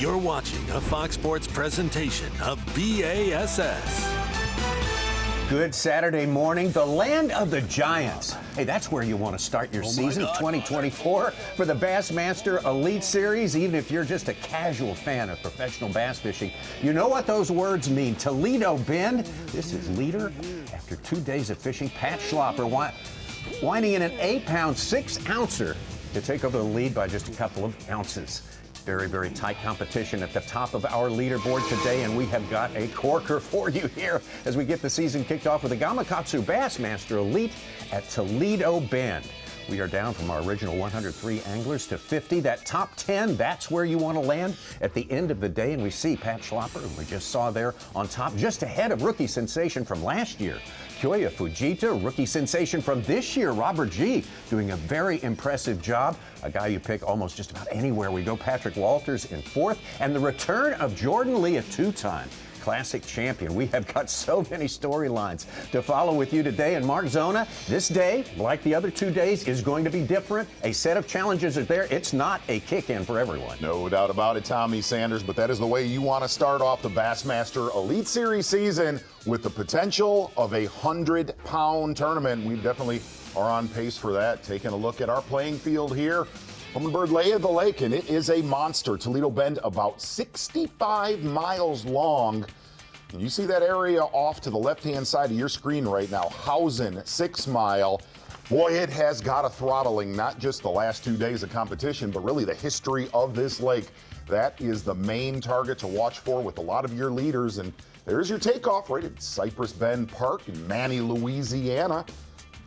You're watching a Fox Sports presentation of B.A.S.S. Good Saturday morning, the land of the Giants. Hey, that's where you want to start your season of 2024 for the Bassmaster Elite Series. Even if you're just a casual fan of professional bass fishing, you know what those words mean. Toledo Bend. This is leader after 2 days of fishing. Pat Schlopper winding in an 8-pound, 6-ouncer to take over the lead by just a couple of ounces. Very, very tight competition at the top of our leaderboard today, and we have got a corker for you here as we get the season kicked off with the Gamakatsu Bassmaster Elite at Toledo Bend. We are down from our original 103 anglers to 50. That top 10, that's where you want to land at the end of the day, and we see Pat Schlopper, who we just saw there on top, just ahead of rookie sensation from last year, Kyoya Fujita, rookie sensation from this year, Robert G, doing a very impressive job. A guy you pick almost just about anywhere we go. Patrick Walters in fourth, and the return of Jordan Lee, a two-time Classic champion. We have got so many storylines to follow with you today. And Mark Zona, this day, like the other 2 days, is going to be different. A set of challenges are there. It's not a kick-in for everyone. No doubt about it, Tommy Sanders, but that is the way you want to start off the Bassmaster Elite Series season with the potential of a 100-pound tournament. We definitely are on pace for that. Taking a look at our playing field here. Humminbird lay of the lake, and it is a monster. Toledo Bend, about 65 miles long. And you see that area off to the left-hand side of your screen right now. Hausen, 6 Mile. Boy, it has got a throttling, not just the last 2 days of competition, but really the history of this lake. That is the main target to watch for with a lot of your leaders. And there's your takeoff right at Cypress Bend Park in Manny, Louisiana.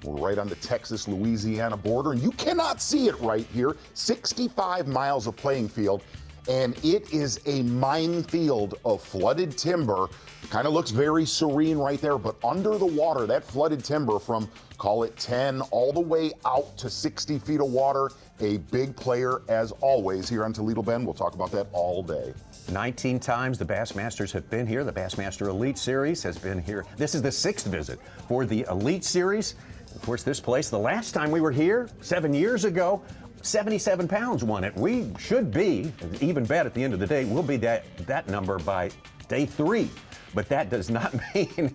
We're right on the Texas-Louisiana border, and you cannot see it right here. 65 miles of playing field, and it is a minefield of flooded timber. Kind of looks very serene right there, but under the water, that flooded timber from, call it 10, all the way out to 60 feet of water. A big player, as always, here on Toledo Bend. We'll talk about that all day. 19 times the Bassmasters have been here. The Bassmaster Elite Series has been here. This is the 6th visit for the Elite Series. Of course, this place, the last time we were here, 7 years ago, 77 pounds won it. We should be, even bet at the end of the day, we'll be that number by day 3. But that does not mean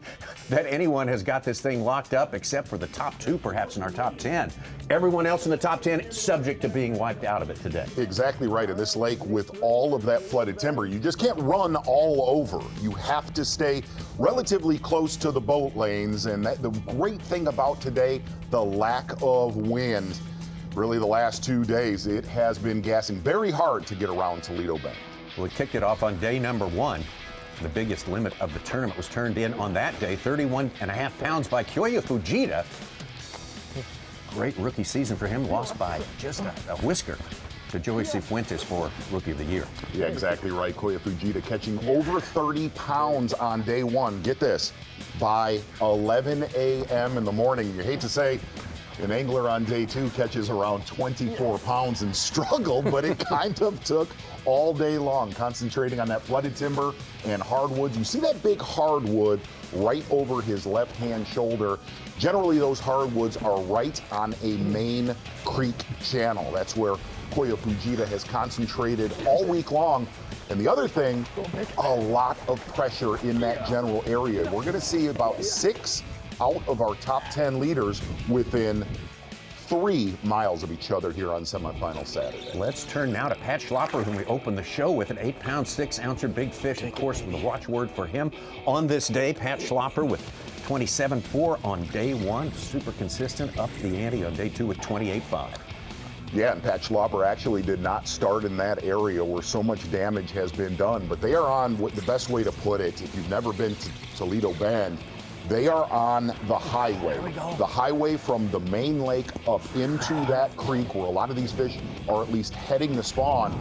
that anyone has got this thing locked up except for the top 2, perhaps, in our top 10. Everyone else in the top 10 subject to being wiped out of it today. Exactly right. In this lake with all of that flooded timber, you just can't run all over. You have to stay relatively close to the boat lanes. And the great thing about today, the lack of wind. Really, the last 2 days, it has been gassing very hard to get around Toledo Bend. We kicked it off on day number 1. The biggest limit of the tournament was turned in on that day, 31.5 pounds by Kyoya Fujita. Great rookie season for him, lost by just a whisker to Joey Cifuentes for Rookie of the Year. Yeah, exactly right. Kyoya Fujita catching over 30 pounds on day 1. Get this, by 11 a.m. in the morning. You hate to say, an angler on day 2 catches around 24 pounds and struggled, but it kind of took all day long, concentrating on that flooded timber and hardwoods. You see that big hardwood right over his left-hand shoulder. Generally, those hardwoods are right on a main creek channel. That's where Kyoya Fujita has concentrated all week long. And the other thing, a lot of pressure in that general area. We're going to see about 6 out of our top 10 leaders within 3 miles of each other here on semifinal Saturday. Let's turn now to Pat Schlopper, whom we opened the show with an 8-pound, 6-ouncer big fish. Of course, the watchword for him on this day, Pat Schlopper with 27.4 on day 1. Super consistent, up the ante on day 2 with 28.5. Yeah, and Pat Schlopper actually did not start in that area where so much damage has been done, but they are on, the best way to put it, if you've never been to Toledo Bend, they are on the highway. The highway from the main lake up into that creek where a lot of these fish are at least heading to spawn.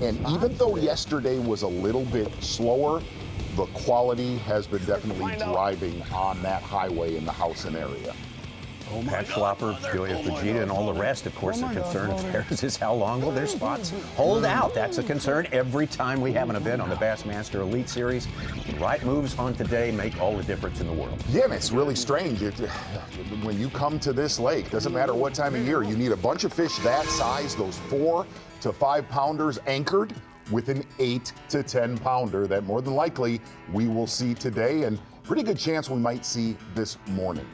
And even though yesterday was a little bit slower, the quality has been definitely driving on that highway in the Hausen area. Pat Schlopper, Kyoya Fujita, and all the rest, of course, the concern of theirs is how long will their spots hold out. That's a concern every time we have an event on the Bassmaster Elite Series. The right moves on today make all the difference in the world. Yeah, and it's really strange. When you come to this lake, doesn't matter what time of year, you need a bunch of fish that size, those 4 to 5 pounders anchored with an 8 to 10 pounder that more than likely we will see today, and pretty good chance we might see this morning.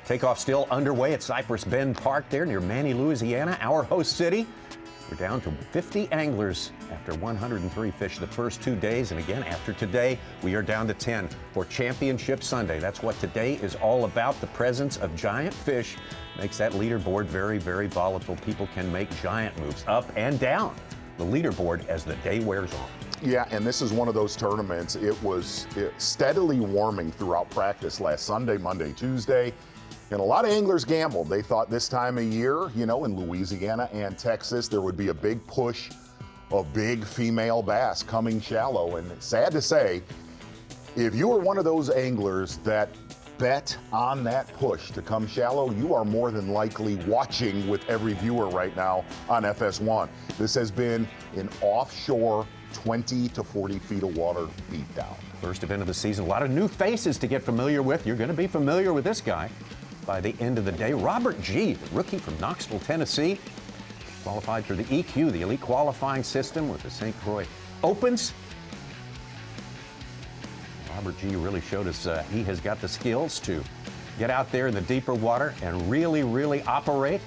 Takeoff still underway at Cypress Bend Park there near Manny, Louisiana, our host city. We're down to 50 anglers after 103 fish the first 2 days. And again, after today, we are down to 10 for Championship Sunday. That's what today is all about. The presence of giant fish makes that leaderboard very, very volatile. People can make giant moves up and down the leaderboard as the day wears on. Yeah, and this is one of those tournaments. It was steadily warming throughout practice last Sunday, Monday, Tuesday. And a lot of anglers gambled. They thought this time of year, you know, in Louisiana and Texas, there would be a big push of big female bass coming shallow. And it's sad to say, if you are one of those anglers that bet on that push to come shallow, you are more than likely watching with every viewer right now on FS1. This has been an offshore 20 to 40 feet of water beatdown. First event of the season, a lot of new faces to get familiar with. You're going to be familiar with this guy by the end of the day. Robert G., the rookie from Knoxville, Tennessee, qualified through the EQ, the elite qualifying system with the St. Croix Opens. Robert G. really showed us he has got the skills to get out there in the deeper water and really, really operate.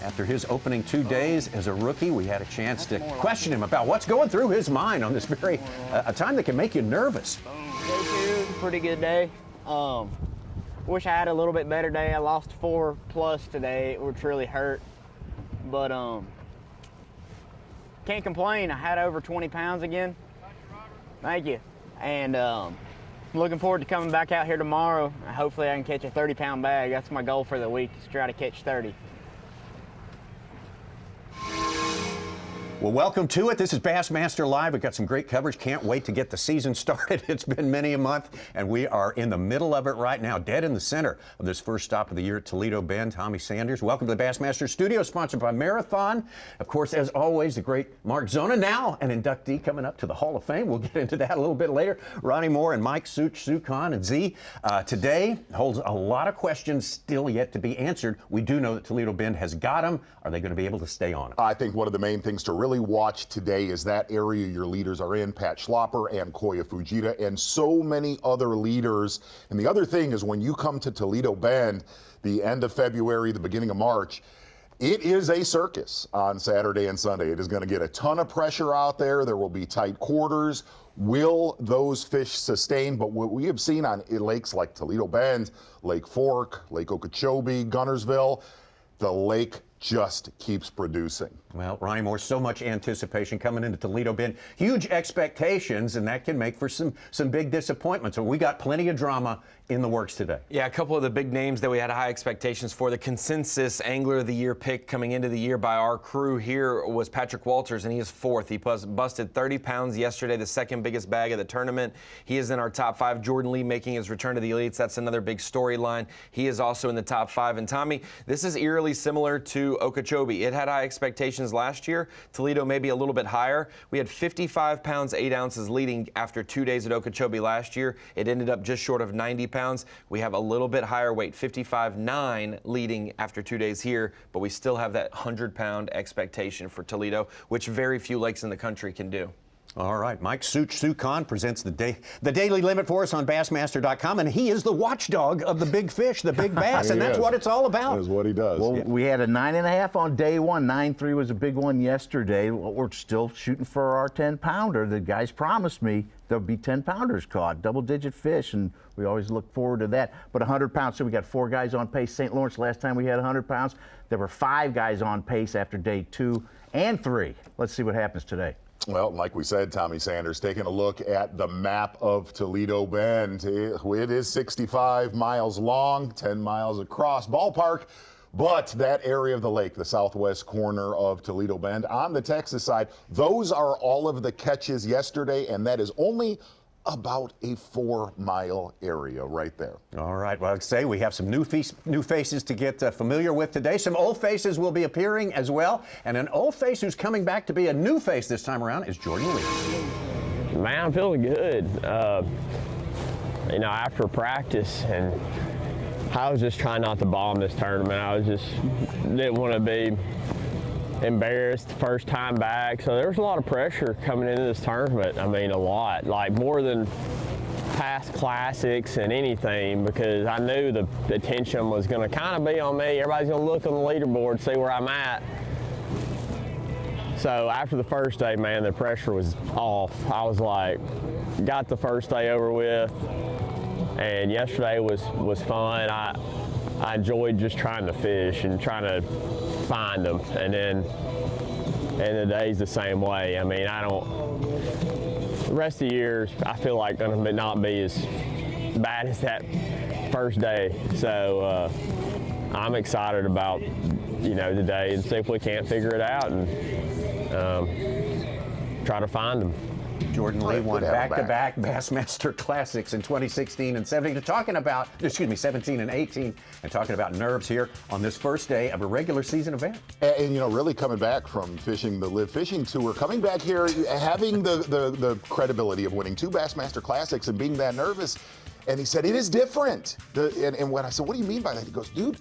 After his opening 2 days as a rookie, we had a chance to question him about what's going through his mind on this very, a time that can make you nervous. Day 2, pretty good day. Wish I had a little bit better day. I lost 4+ today, which really hurt. But can't complain. I had over 20 pounds again. Thank you. And I'm looking forward to coming back out here tomorrow. Hopefully I can catch a 30-pound bag. That's my goal for the week, is to try to catch 30. Well, welcome to it. This is Bassmaster Live. We've got some great coverage. Can't wait to get the season started. It's been many a month, and we are in the middle of it right now, dead in the center of this first stop of the year at Toledo Bend. Tommy Sanders, welcome to the Bassmaster Studio, sponsored by Marathon. Of course, as always, the great Mark Zona, now an inductee coming up to the Hall of Fame. We'll get into that a little bit later. Ronnie Moore and Mike Suchan and Z. Today holds a lot of questions still yet to be answered. We do know that Toledo Bend has got them. Are they going to be able to stay on them? I think one of the main things to really watch today is that area your leaders are in, Pat Schlopper and Koya Fujita, and so many other leaders. And the other thing is, when you come to Toledo Bend, the end of February, the beginning of March, it is a circus on Saturday and Sunday. It is going to get a ton of pressure out there. There will be tight quarters. Will those fish sustain? But what we have seen on lakes like Toledo Bend, Lake Fork, Lake Okeechobee, Gunnersville, the lake just keeps producing. Well, Ronnie Moore, so much anticipation coming into Toledo Bend. Huge expectations, and that can make for some big disappointments. So we got plenty of drama in the works today. Yeah, a couple of the big names that we had high expectations for. The consensus Angler of the Year pick coming into the year by our crew here was Patrick Walters, and he is 4th. He busted 30 pounds yesterday, the second biggest bag of the tournament. He is in our top 5. Jordan Lee making his return to the elites. That's another big storyline. He is also in the top 5. And Tommy, this is eerily similar to Okeechobee. It had high expectations last year. Toledo maybe a little bit higher. We had 55 pounds, 8 ounces leading after 2 days at Okeechobee last year. It ended up just short of 90 pounds. We have a little bit higher weight, 55.9 leading after 2 days here, but we still have that 100-pound expectation for Toledo, which very few lakes in the country can do. All right, Mike Suchan presents the daily limit for us on Bassmaster.com, and he is the watchdog of the big fish, the big bass, and that's what it's all about. That is what he does. Well, we had a 9.5 on day 1. 9.3 was a big one yesterday. Well, we're still shooting for our 10-pounder. The guys promised me there'll be 10-pounders caught, double-digit fish, and we always look forward to that. But 100 pounds, so we got 4 guys on pace. St. Lawrence, last time we had 100 pounds, there were 5 guys on pace after day 2 and 3. Let's see what happens today. Well, like we said, Tommy Sanders, taking a look at the map of Toledo Bend. It is 65 miles long, 10 miles across, ballpark. But that area of the lake, the southwest corner of Toledo Bend on the Texas side, those are all of the catches yesterday, and that is only about a 4-mile area right there. All right, well, I'd say we have some new faces to get familiar with today. Some old faces will be appearing as well. And an old face who's coming back to be a new face this time around is Jordan Lee. Man, I'm feeling good. You know, after practice, and I was just trying not to bomb this tournament. I was just didn't want to be embarrassed first time back. So there was a lot of pressure coming into this tournament. I mean, a lot, like more than past classics and anything, because I knew the attention was going to kind of be on me. Everybody's going to look on the leaderboard, see where I'm at. So after the first day, man, the pressure was off. I was like, got the first day over with, and yesterday was fun. I enjoyed just trying to fish and trying to find them, and the day's the same way. I mean, the rest of the year, I feel like gonna not be as bad as that first day. So I'm excited about, the day, and see if we can't figure it out and try to find them. Jordan Lee won back-to-back Bassmaster Classics in 2016 and 17. 17 and 18, and talking about nerves here on this first day of a regular season event. And really coming back from fishing the Live Fishing Tour, coming back here, having the credibility of winning 2 Bassmaster Classics and being that nervous. And he said, it is different. And when I said, what do you mean by that? He goes, dude,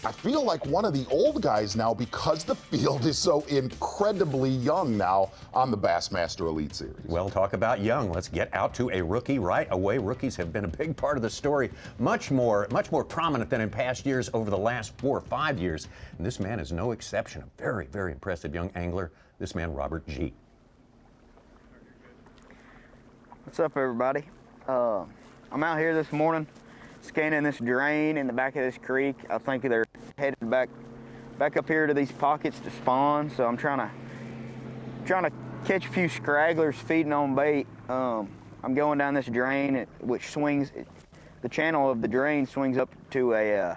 I feel like one of the old guys now because the field is so incredibly young now on the Bassmaster Elite Series. Well, talk about young. Let's get out to a rookie right away. Rookies have been a big part of the story, much more prominent than in past years over the last 4 or 5 years. And this man is no exception. A very, very impressive young angler. This man, Robert G. What's up, everybody? I'm out here this morning scanning this drain in the back of this creek. I think they're headed back up here to these pockets to spawn. So I'm trying to catch a few scragglers feeding on bait. I'm going down this drain, which swings. The channel of the drain swings up to a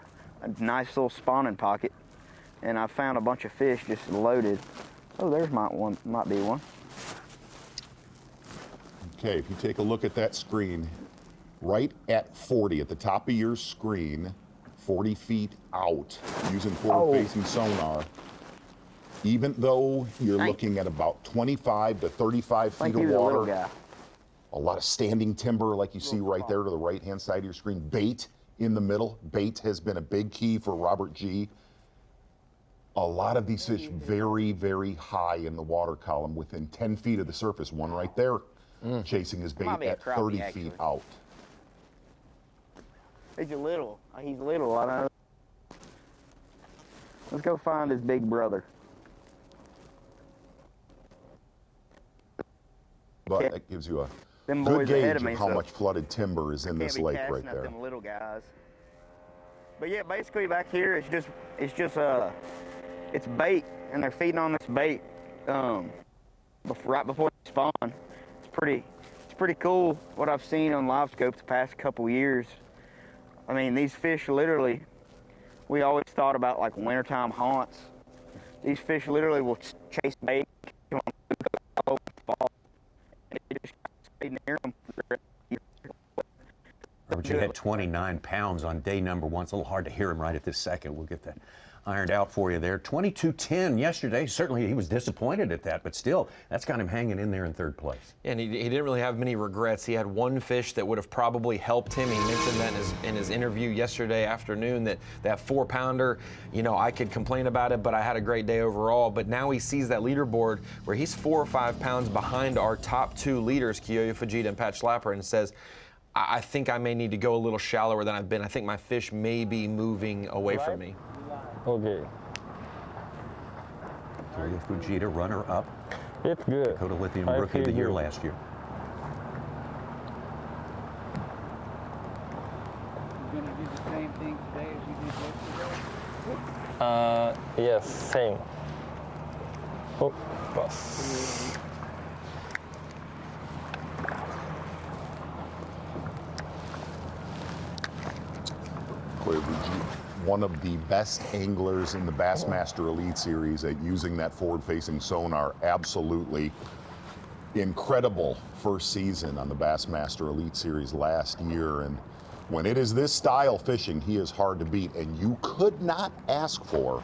nice little spawning pocket, and I found a bunch of fish just loaded. Oh, there's might be one. Okay, if you take a look at that screen, right at 40 at the top of your screen, 40 feet out, using forward-facing sonar, even though you're looking at about 25 to 35 feet of water, a lot of standing timber like you see right there to the right-hand side of your screen, bait in the middle. Bait has been a big key for Robert G. A lot of these fish very, very high in the water column, within 10 feet of the surface. One right there chasing his bait at 30 feet out. He's little. I know. Let's go find his big brother. But that gives you a good gauge of how much flooded timber is in this lake right there. Them little guys. But yeah, basically back here, it's bait, and they're feeding on this bait right before they spawn. It's pretty cool what I've seen on live scope the past couple years. I mean, these fish literally, we always thought about like wintertime haunts. These fish literally will chase bait and they just stay near them. Robert, you had 29 pounds on day number 1. It's a little hard to hear him right at this second. We'll get that ironed out for you there. 22.10 yesterday. Certainly he was disappointed at that, but still, that's got him hanging in there in 3rd place. And he didn't really have many regrets. He had one fish that would have probably helped him. He mentioned that in his interview yesterday afternoon, that 4-pounder, I could complain about it, but I had a great day overall. But now he sees that leaderboard where he's 4 or 5 pounds behind our top 2 leaders, Kiyoya Fujita and Pat Schlapper, and says, I think I may need to go a little shallower than I've been. I think my fish may be moving away from me. Okay. Kiyoya Fujita, runner-up. It's good. Dakota Lithium Rookie of the Year last year. You gonna do the same thing today as you did yesterday? Yes, same. Oh, bus. One of the best anglers in the Bassmaster Elite Series at using that forward-facing sonar. Absolutely incredible first season on the Bassmaster Elite Series last year. And when it is this style fishing, he is hard to beat. And you could not ask for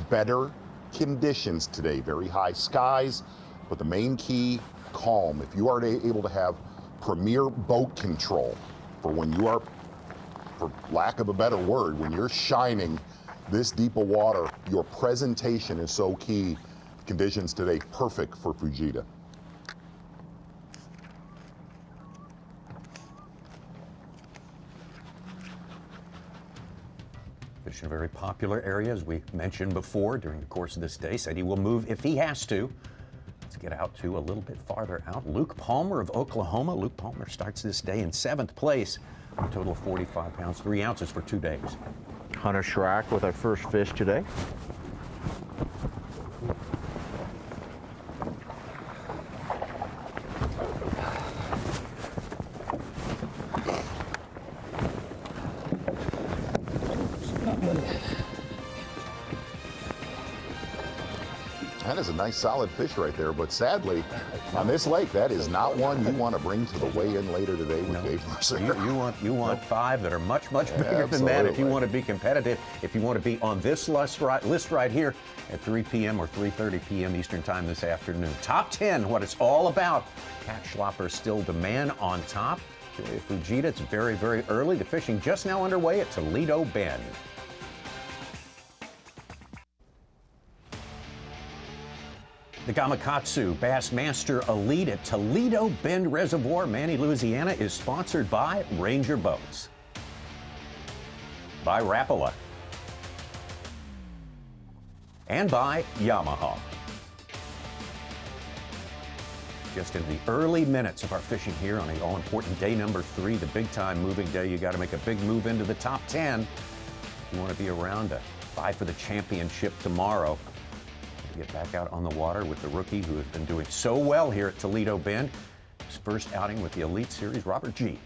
better conditions today. Very high skies, but the main key, calm. If you are able to have premier boat control for when you are, for lack of a better word, when you're shining this deep of water your presentation is so key. Conditions today perfect for Fujita. Fishing a very popular area, as we mentioned before during the course of this day. Said he will move if he has to. Let's get out to a little bit farther out. Luke Palmer of Oklahoma. Luke Palmer starts this day in 7th place. A total of 45 pounds, 3 ounces for 2 days. Hunter Schrack with our first fish today. That is a nice solid fish right there, but sadly, on this lake, that is not one you want to bring to the weigh-in later today with Dave Mercer. You want 5 that are much bigger than that if you want to be competitive, if you want to be on this list right here at 3 p.m. or 3:30 p.m. Eastern Time this afternoon. Top 10, what it's all about. Cat Schlopper still the man on top. Fujita, it's very, very early. The fishing just now underway at Toledo Bend. The Gamakatsu Bassmaster Elite at Toledo Bend Reservoir, Manny, Louisiana, is sponsored by Ranger Boats, by Rapala, and by Yamaha. Just in the early minutes of our fishing here on the all-important day number 3, the big-time moving day. You got to make a big move into the top 10 if you want to be around to fight for the championship tomorrow. Get back out on the water with the rookie who has been doing so well here at Toledo Bend. His first outing with the Elite Series, Robert G.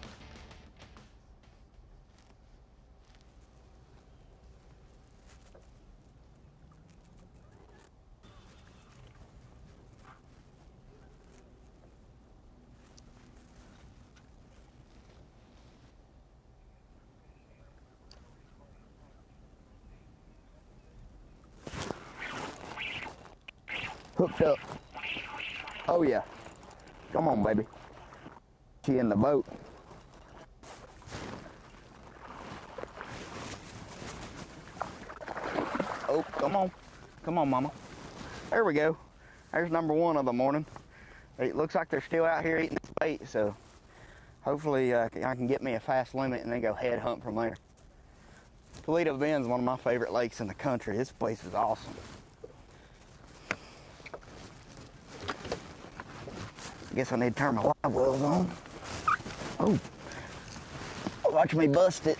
Hooked up. Oh yeah. Come on, baby. She in the boat. Oh, come on. Come on, mama. There we go. There's number 1 of the morning. It looks like they're still out here eating this bait, so hopefully I can get me a fast limit and then go head hunt from there. Toledo Bend is one of my favorite lakes in the country. This place is awesome. I guess I need to turn my live wells on. Oh, watch me bust it.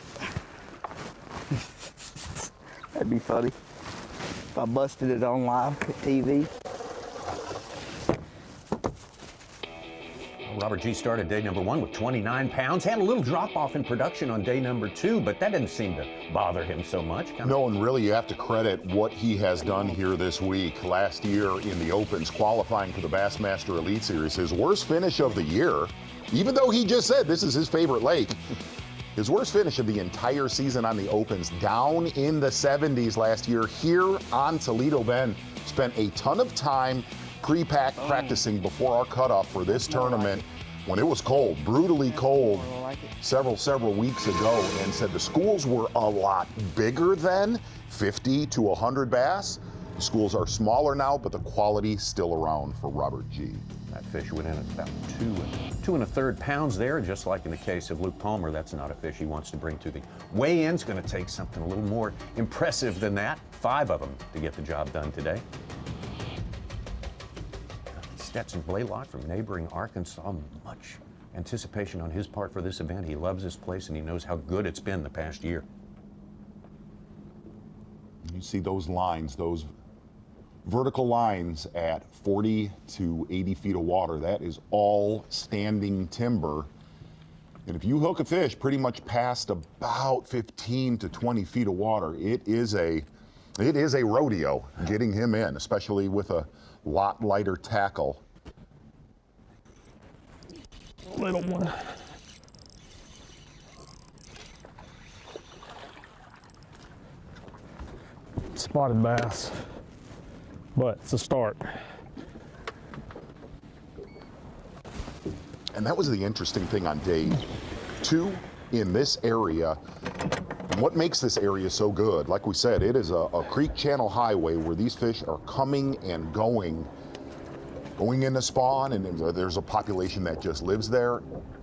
That'd be funny if I busted it on live TV. Robert G. started day number 1 with 29 pounds. Had a little drop-off in production on day number 2, but that didn't seem to bother him so much. No, and really you have to credit what he has done here this week. Last year in the Opens, qualifying for the Bassmaster Elite Series, his worst finish of the year, even though he just said this is his favorite lake, his worst finish of the entire season on the Opens, down in the 70s last year here on Toledo Bend. Spent a ton of time pre-pack practicing before our cutoff for this tournament when it was cold, brutally cold, several weeks ago, and said the schools were a lot bigger then, 50 to 100 bass. The schools are smaller now, but the quality still around for Robert G. That fish went in at about 2 1/3 pounds there, just like in the case of Luke Palmer. That's not a fish he wants to bring to the weigh-in. It's going to take something a little more impressive than that. 5 of them to get the job done today. Stetson Blaylock from neighboring Arkansas, much anticipation on his part for this event. He loves this place and he knows how good it's been the past year. You see those lines, those vertical lines at 40 to 80 feet of water. That is all standing timber. And if you hook a fish pretty much past about 15 to 20 feet of water, it is a rodeo getting him in, especially with a lot lighter tackle. Little one. Spotted bass, but it's a start. And that was the interesting thing on day 2 in this area. And what makes this area so good, like we said, it is a creek channel highway where these fish are coming and going into spawn, and there's a population that just lives there.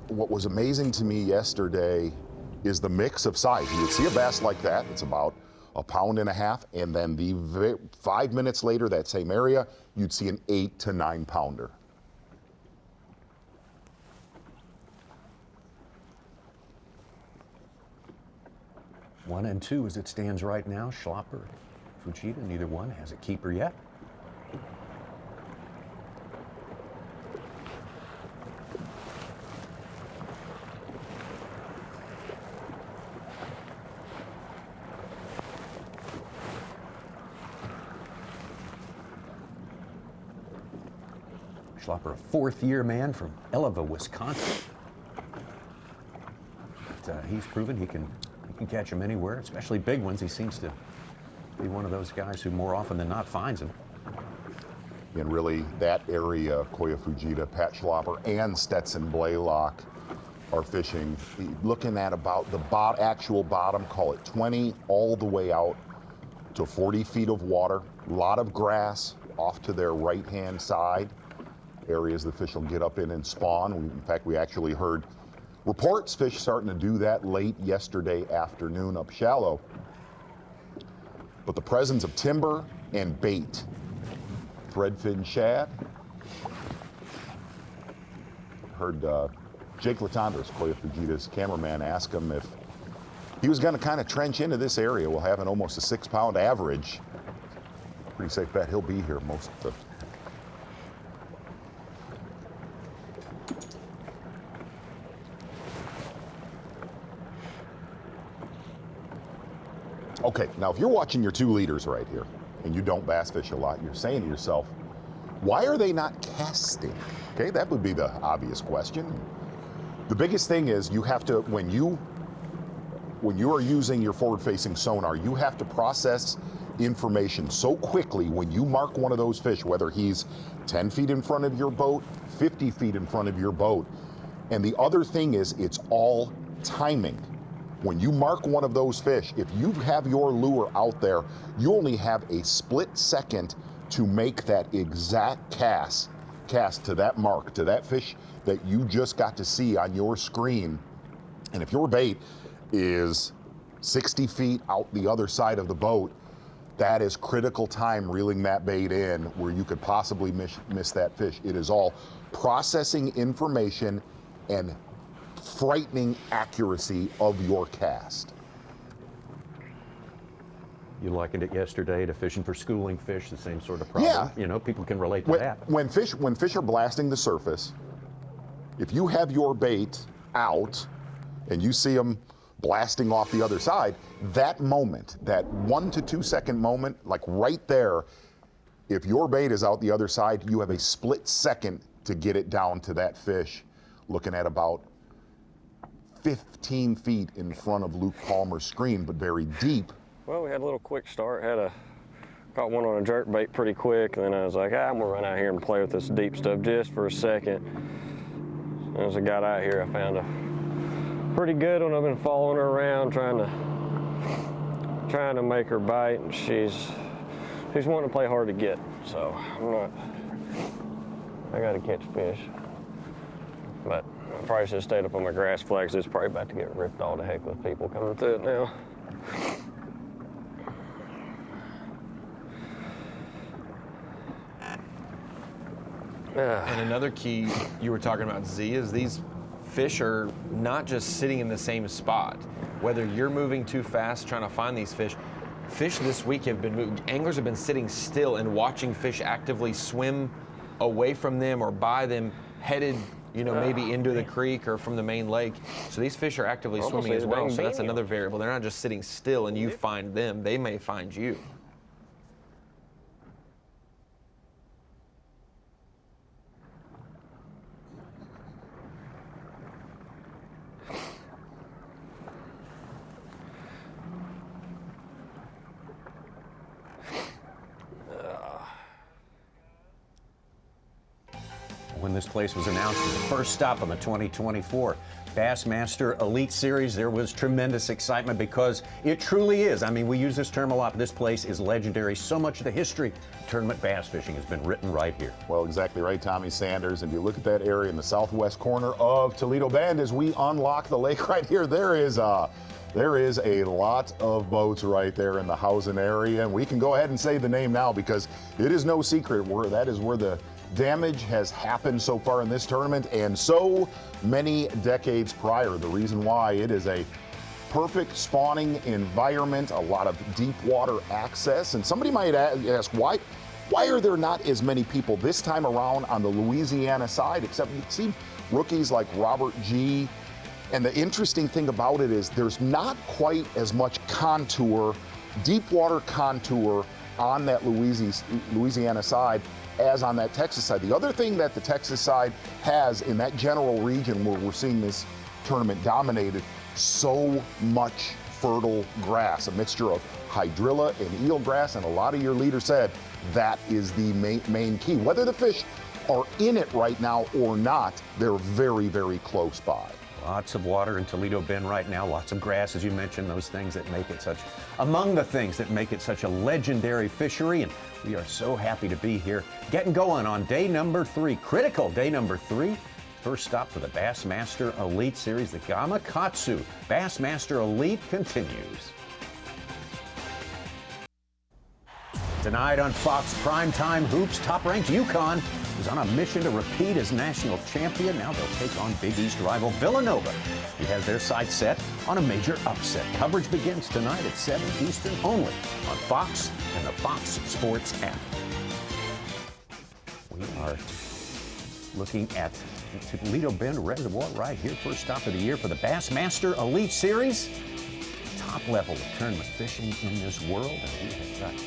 What was amazing to me yesterday is the mix of size. You would see a bass like that, it's about 1.5 pounds, and then 5 minutes later, that same area, you'd see an 8 to 9 pounder. One and two as it stands right now. Schlopper, Fujita, neither one has a keeper yet. Schlopper, a fourth-year man from Elva, Wisconsin. But, he's proven he can catch them anywhere, especially big ones. He seems to be one of those guys who more often than not finds them. And really, that area, Koya Fujita, Pat Schlopper, and Stetson Blaylock are fishing. Looking at about the actual bottom, call it 20, all the way out to 40 feet of water. A lot of grass off to their right-hand side. Areas the fish will get up in and spawn. In fact, we actually heard reports fish starting to do that late yesterday afternoon up shallow. But the presence of timber and bait, threadfin shad. Heard Jake Latondras, Koya Fujita's cameraman, ask him if he was going to kind of trench into this area. We'll have an almost a 6-pound average. Pretty safe bet he'll be here most of the Okay, now if you're watching your 2 leaders right here and you don't bass fish a lot, you're saying to yourself, why are they not casting? Okay, that would be the obvious question. The biggest thing is you have to, when you are using your forward-facing sonar, you have to process information so quickly when you mark one of those fish, whether he's 10 feet in front of your boat, 50 feet in front of your boat. And the other thing is it's all timing. When you mark one of those fish, if you have your lure out there, you only have a split second to make that exact cast to that mark, to that fish that you just got to see on your screen. And if your bait is 60 feet out the other side of the boat, that is critical time reeling that bait in where you could possibly miss that fish. It is all processing information and frightening accuracy of your cast. You likened it yesterday to fishing for schooling fish, the same sort of problem. Yeah. You know, people can relate to that. When fish are blasting the surface, if you have your bait out and you see them blasting off the other side, that moment, that 1 to 2 second moment, like right there, if your bait is out the other side, you have a split second to get it down to that fish, looking at about 15 feet in front of Luke Palmer's screen, but very deep. Well, we had a little quick start. Caught one on a jerk bait pretty quick, and then I was like, I'm gonna run out here and play with this deep stuff just for a second. And as I got out here, I found a pretty good one. I've been following her around, trying to make her bite, and she's wanting to play hard to get. So I gotta catch fish. But I probably should have stayed up on my grass flags. It's probably about to get ripped all to heck with people coming through it now. And another key you were talking about, Z, is these fish are not just sitting in the same spot. Whether you're moving too fast trying to find these fish this week have been moved. Anglers have been sitting still and watching fish actively swim away from them or by them, headed, maybe into the creek or from the main lake. So these fish are actively swimming as well. So that's another variable. They're not just sitting still and you find them. They may find you. when this place was announced as the first stop on the 2024 Bassmaster Elite Series. There was tremendous excitement because it truly is. I mean, we use this term a lot. This place is legendary. So much of the history of tournament bass fishing has been written right here. Well, exactly right, Tommy Sanders. And if you look at that area in the southwest corner of Toledo Bend as we unlock the lake right here, there is a lot of boats right there in the housing area. And we can go ahead and say the name now because it is no secret that is where the damage has happened so far in this tournament and so many decades prior. The reason why, it is a perfect spawning environment, a lot of deep water access. And somebody might ask, why are there not as many people this time around on the Louisiana side, except you see rookies like Robert G. And the interesting thing about it is there's not quite as much contour, deep water contour on that Louisiana side as on that Texas side. The other thing that the Texas side has in that general region where we're seeing this tournament dominated, so much fertile grass, a mixture of hydrilla and eelgrass, and a lot of your leaders said that is the main key. Whether the fish are in it right now or not, they're very, very close by. Lots of water in Toledo Bend right now, lots of grass, as you mentioned, those things that make it among the things that make it such a legendary fishery. And we are so happy to be here, getting going on day number 3, critical day number 3. First stop for the Bassmaster Elite Series, the Gamakatsu Bassmaster Elite continues. Tonight on Fox Primetime Hoops, top-ranked UConn is on a mission to repeat as national champion. Now they'll take on Big East rival Villanova, who has their sights set on a major upset. Coverage begins tonight at 7 Eastern only on Fox and the Fox Sports app. We are looking at the Toledo Bend Reservoir right here. First stop of the year for the Bassmaster Elite Series. Top level of tournament fishing in this world. And we have got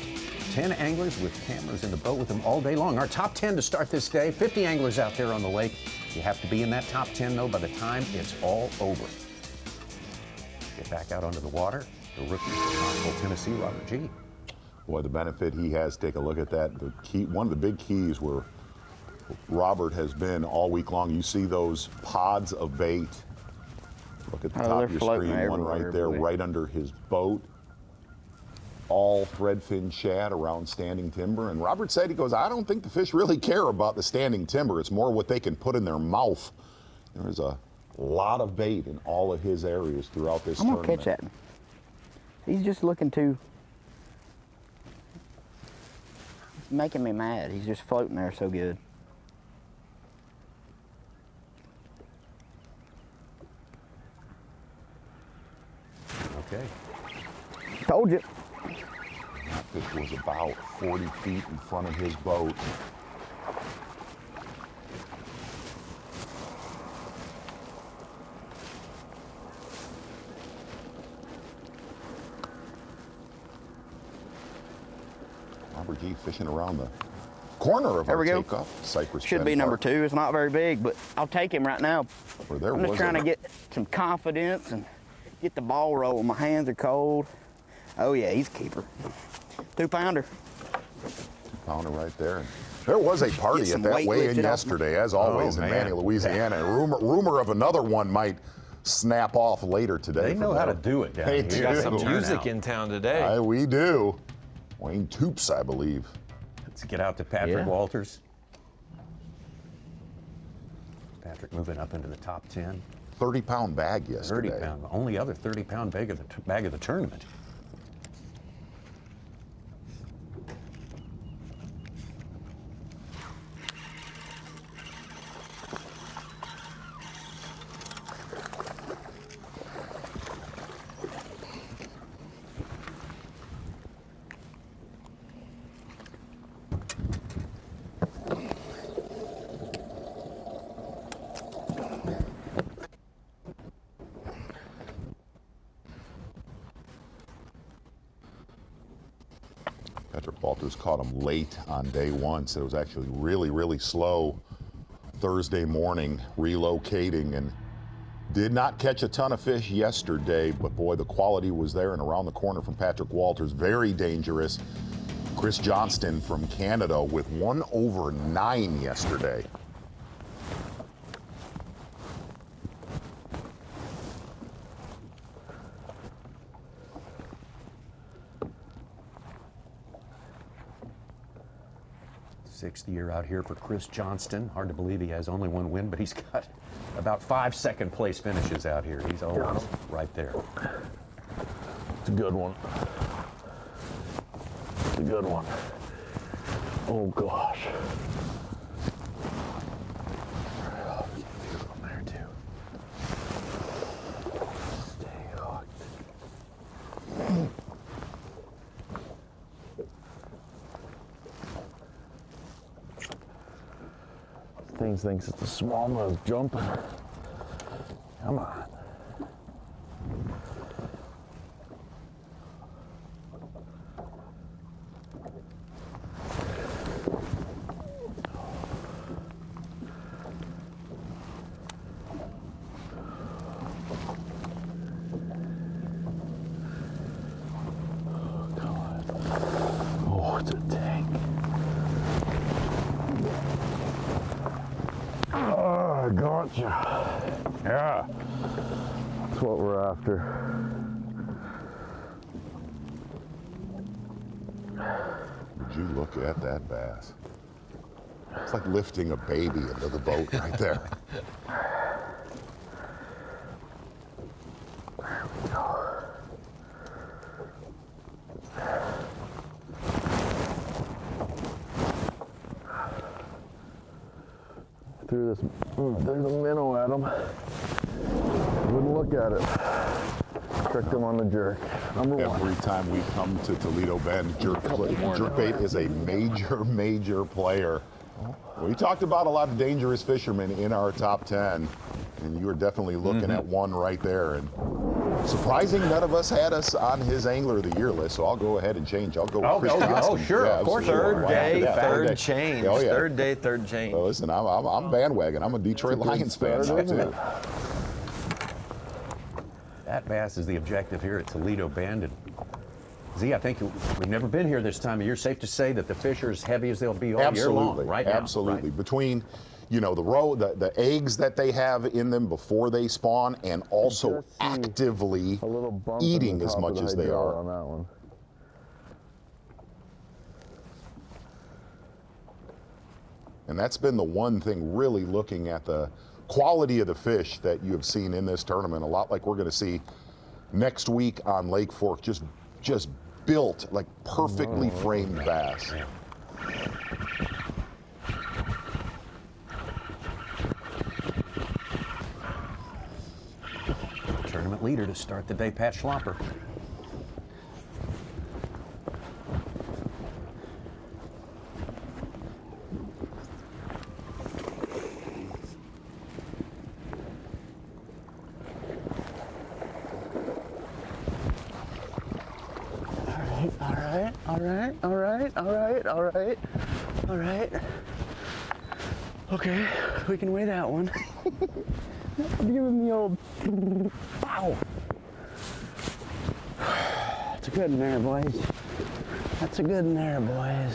10 anglers with cameras in the boat with them all day long. Our top 10 to start this day. 50 anglers out there on the lake. You have to be in that top 10, though, by the time it's all over. Get back out onto the water. The rookie from Knoxville, Tennessee, Robert G. Boy, the benefit he has, take a look at that. One of the big keys where Robert has been all week long, you see those pods of bait. Look at the top of your screen, one right there, right under his boat. All threadfin shad around standing timber. And Robert said, he goes, I don't think the fish really care about the standing timber. It's more what they can put in their mouth. There's a lot of bait in all of his areas throughout this tournament. I'm gonna catch that. He's just looking too, he's making me mad. He's just floating there so good. Okay. Told you. That fish was about 40 feet in front of his boat. Robert G fishing around the corner of our takeoff. Cypress should be number 2. It's not very big, but I'll take him right now. I'm just trying to get some confidence and get the ball rolling. My hands are cold. Oh yeah, he's a keeper. 2-pounder. 2-pounder right there. There was a party at that weigh-in yesterday, as always, in Manny, Louisiana. Rumor of another one might snap off later today. They know how to do it down here. We got some music in town today. We do. Wayne Toops, I believe. Let's get out to Patrick Walters. Patrick moving up into the top 10. 30-pound bag yesterday. 30-pound, only other 30-pound bag of the tournament. Walters caught him late on day 1, so it was actually really, really slow Thursday morning relocating, and did not catch a ton of fish yesterday, but boy, the quality was there. And around the corner from Patrick Walters, very dangerous, Chris Johnston from Canada with 1/9 yesterday. 6th year out here for Chris Johnston. Hard to believe he has only one win, but he's got about 5 second-place finishes out here. He's always right there. It's a good one. It's a good one. Oh, gosh. There, too. Stay hooked. Things thinks it's a smallmouth jumping. Come on. Oh, it's a tank. Oh, gotcha. Yeah. That's what we're after. Would you look at that bass? It's like lifting a baby into the boat right there. There we go. Threw this, there's a minnow at him. Wouldn't look at it. Tricked him on the jerk. Number one. Every time we come to Toledo Bend, jerkbait is a major player. We talked about a lot of dangerous fishermen in our top 10, and you were definitely looking at one right there. And surprising, none of us had us on his Angler of the Year list, so I'll go ahead and change. I'll go with Chris Johnston. Oh, sure, Yeah, of course. Third day, third change. change. Oh, yeah. Third day, third change. Well, listen, I'm bandwagon. I'm a Detroit Lions fan now, too. That bass is the objective here at Toledo Bend. And Z, I think we've never been here this time of year. Safe to say that the fish are as heavy as they'll be all year long, right now. Absolutely. Between, you know, the eggs that they have in them before they spawn, and also actively eating as much as they are. On that one. And that's been the one thing, really looking at the quality of the fish that you have seen in this tournament, a lot like we're going to see next week on Lake Fork, just built like perfectly framed bass. Tournament leader to start the day, Pat Schlopper. All right. Okay, we can weigh that one. Give him the old pow. That's a good one there, boys. That's a good one there, boys.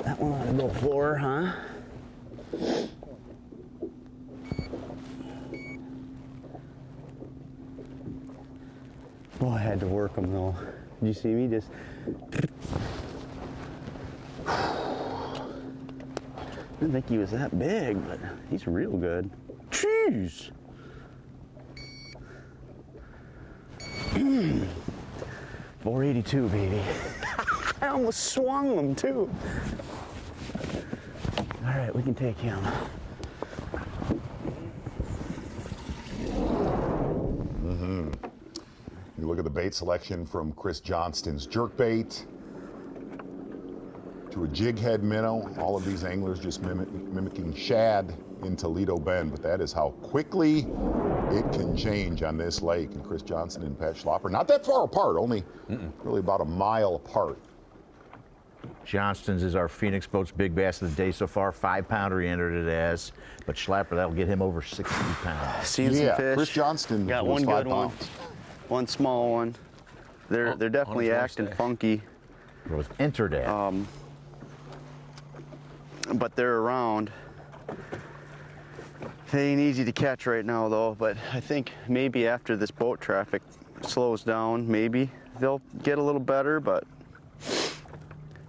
That one ought to go floor, huh? Oh, I had to work him though. Did you see me just? I didn't think he was that big, but he's real good. Jeez. 482, baby. I almost swung him too. All right, we can take him. You look at the bait selection from Chris Johnston's jerkbait to a jig head minnow. All of these anglers just mimicking shad in Toledo Bend, but that is how quickly it can change on this lake. And Chris Johnston and Pat Schlopper, not that far apart, only really about a mile apart. Johnston's is our Phoenix Boats big bass of the day so far. 5-pounder he entered it as, but Schlapper, that'll get him over 60 pounds. Seeing some fish. Chris Johnston got was one 5 good one, pounds. one small one. They're definitely acting funky. It was entered at. But they're around. They ain't easy to catch right now though, but I think maybe after this boat traffic slows down, maybe they'll get a little better, but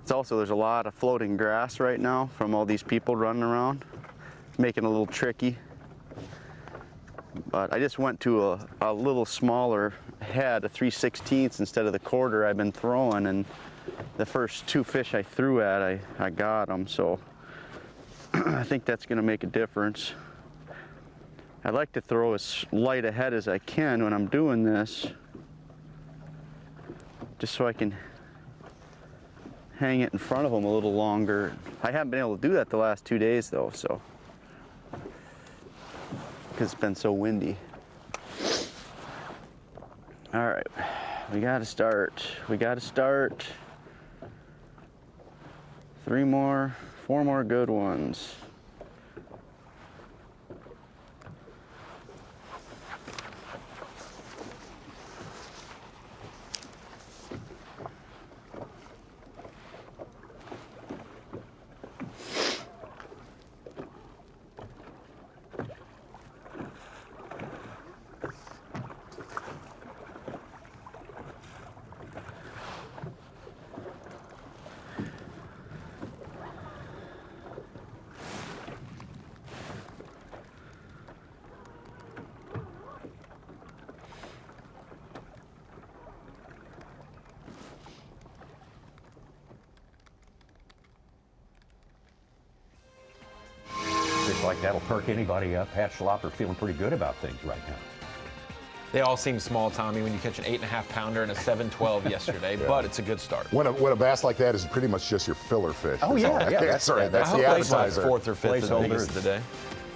it's also, there's a lot of floating grass right now from all these people running around, making it a little tricky. But I just went to a little smaller head, a 3/16 instead of the quarter I've been throwing, and the first 2 fish I threw at, I got them, so I think that's going to make a difference. I like to throw as light ahead as I can when I'm doing this, just so I can hang it in front of them a little longer. I haven't been able to do that the last 2 days though, so, because it's been so windy. All right, we gotta start. 4 more good ones. Fish like that'll perk anybody up. Pat Schlopper feeling pretty good about things right now. They all seem small, Tommy, when you catch an 8.5 pounder and a 7-12 yesterday, but it's a good start. When a bass like that is pretty much just your filler fish. Oh, yeah, yeah. That's right. That's I hope the they find appetizer. 4th or 5th the biggest of the day.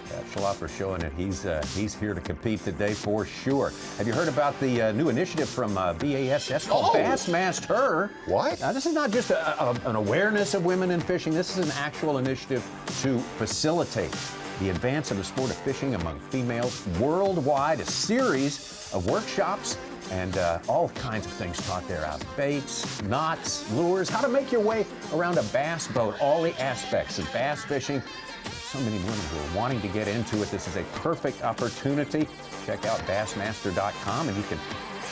Pat Schlopper showing that he's here to compete today for sure. Have you heard about the new initiative from B.A.S.S called Bassmaster? What? Now, this is not just an awareness of women in fishing. This is an actual initiative to facilitate the advance of the sport of fishing among females worldwide. A series of workshops and all kinds of things taught there out. Baits, knots, lures, how to make your way around a bass boat, all the aspects of bass fishing. So many women who are wanting to get into it. This is a perfect opportunity. Check out Bassmaster.com and you can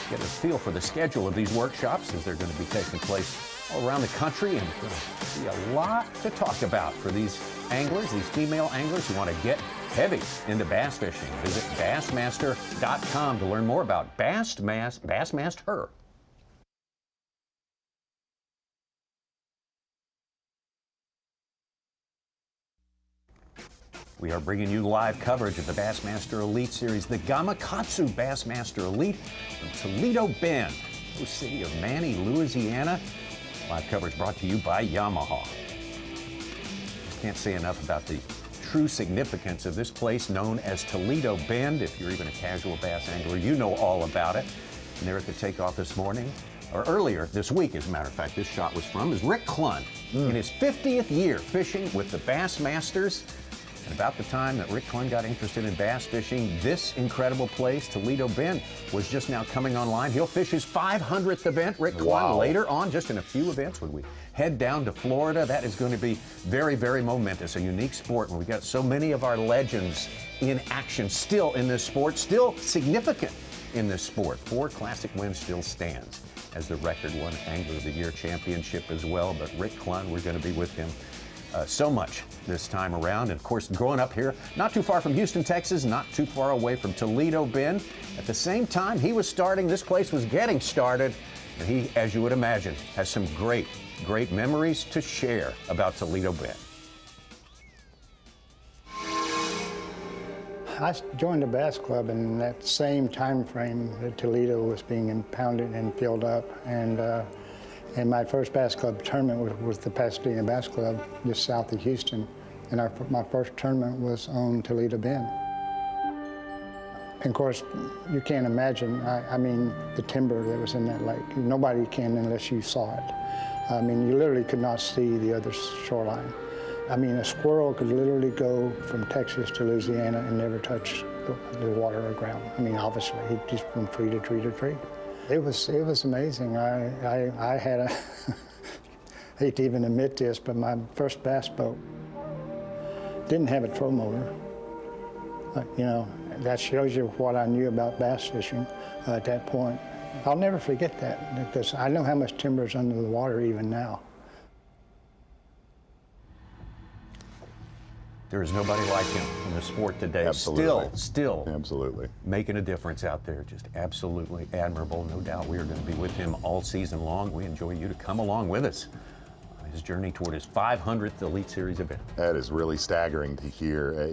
get a feel for the schedule of these workshops as they're going to be taking place all around the country, and going to be a lot to talk about for these anglers, these female anglers who want to get heavy into bass fishing. Visit Bassmaster.com to learn more about Bassmaster. We are bringing you live coverage of the Bassmaster Elite Series, the Gamakatsu Bassmaster Elite from Toledo Bend, the city of Manny, Louisiana. Live coverage brought to you by Yamaha. Can't say enough about the true significance of this place known as Toledo Bend. If you're even a casual bass angler, you know all about it. And there at the takeoff this morning, or earlier this week, as a matter of fact, this shot was from, is Rick Clunn in his 50th year fishing with the Bassmasters. And about the time that Rick Clunn got interested in bass fishing, this incredible place, Toledo Bend, was just now coming online. He'll fish his 500th event, Rick Clunn, later on, just in a few events when we head down to Florida. That is going to be very, very momentous, a unique sport. And we've got so many of our legends in action still in this sport, still significant in this sport. 4 classic wins still stands as the record one Angler of the Year championship as well. But Rick Clunn, we're going to be with him so much this time around. And of course, growing up here, not too far from Houston, Texas, not too far away from Toledo Bend. At the same time he was starting, this place was getting started. And he, as you would imagine, has some great, great memories to share about Toledo Bend. I joined the Bass Club in that same time frame that Toledo was being impounded and filled up. And my first Bass Club tournament was the Pasadena Bass Club, just south of Houston. And my first tournament was on Toledo Bend. And of course, you can't imagine, I mean, the timber that was in that lake. Nobody can unless you saw it. I mean, you literally could not see the other shoreline. I mean, a squirrel could literally go from Texas to Louisiana and never touch the water or ground. I mean, obviously, he'd just from tree to tree to tree. It was amazing. I had a, I hate to even admit this, but my first bass boat didn't have a troll motor. You know, that shows you what I knew about bass fishing at that point. I'll never forget that because I know how much timber is under the water even now. There is nobody like him in the sport today. Absolutely. Still Absolutely. making a difference out there. Just absolutely admirable. No doubt we are going to be with him all season long. We enjoy you to come along with us on his journey toward his 500th Elite Series event. That is really staggering to hear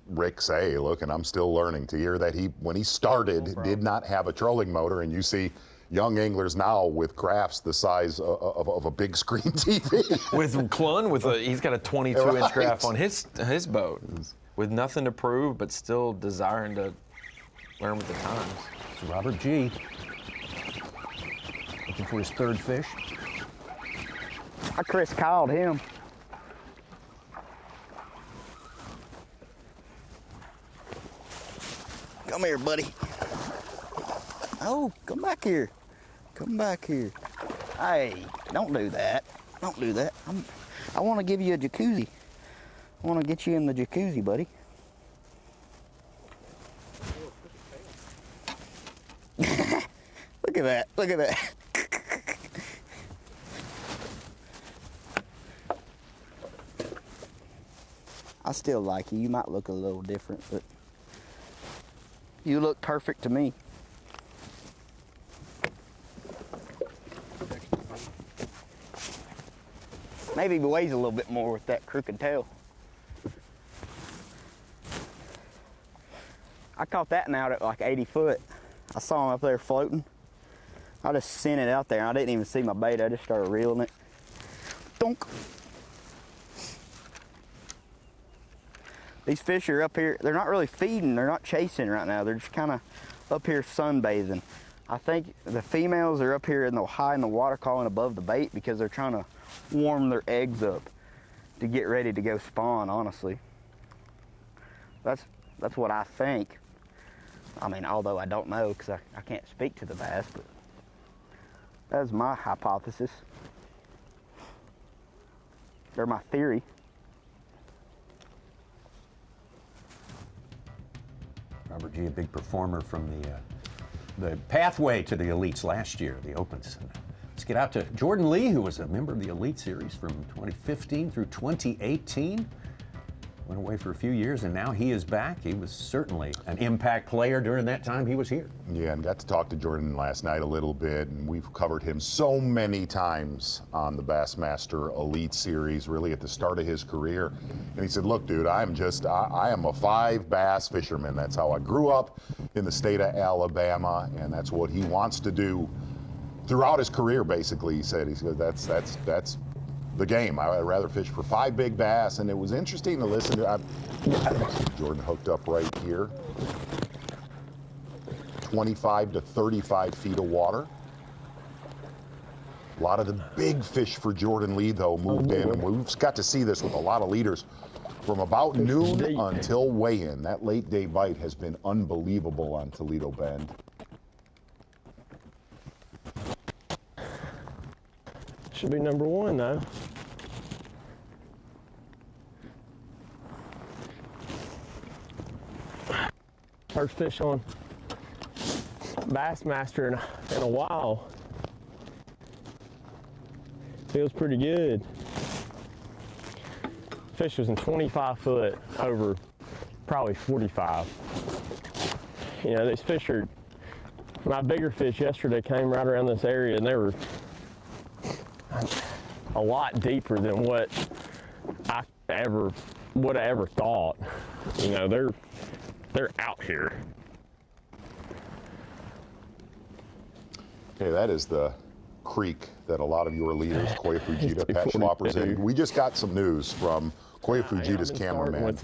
Rick say, look, and I'm still learning, to hear that when he started, did not have a trolling motor, and you see young anglers now with crafts the size of a big screen TV. With Clunn, he's got a 22-inch Right. craft on his boat, with nothing to prove, but still desiring to learn with the times. It's Robert G. looking for his third fish. I Chris called him. Come here, buddy. Oh, come back here. Come back here. Hey, don't do that. Don't do that. I want to give you a jacuzzi. I want to get you in the jacuzzi, buddy. Look at that. Look at that. I still like you. You might look a little different, but you look perfect to me. Maybe he weighs a little bit more with that crooked tail. I caught that now at like 80 foot. I saw him up there floating. I just sent it out there. I didn't even see my bait. I just started reeling it. Donk. These fish are up here. They're not really feeding. They're not chasing right now. They're just kind of up here sunbathing. I think the females are up here high in the water calling above the bait because they're trying to warm their eggs up to get ready to go spawn, honestly. That's what I think. I mean, although I don't know because I can't speak to the bass, but that's my hypothesis. Or my theory. Robert G., a big performer from the pathway to the elites last year, the Opens. Let's get out to Jordan Lee, who was a member of the Elite Series from 2015 through 2018. Went away for a few years, and now he is back. He was certainly an impact player during that time he was here. Yeah, and got to talk to Jordan last night a little bit, and we've covered him so many times on the Bassmaster Elite Series, really at the start of his career. And he said, look, dude, I am a 5 bass fisherman. That's how I grew up in the state of Alabama, and that's what he wants to do throughout his career, basically. He said, that's the game. I'd rather fish for 5 big bass, and it was interesting to listen to. Jordan hooked up right here. 25 to 35 feet of water. A lot of the big fish for Jordan Lee, though, moved in, and we've got to see this with a lot of leaders from about noon until weigh-in. That late day bite has been unbelievable on Toledo Bend. Should be number 1 though. First fish on Bassmaster in a while. Feels pretty good. Fish was in 25 foot over probably 45. You know, these fish are, my bigger fish yesterday came right around this area and they were a lot deeper than what I would have ever thought. You know, they're out here. Okay, that is the creek that a lot of your leaders, Koya Fujita, Pat Schlopper's in. We just got some news from Koya Fujita's cameraman,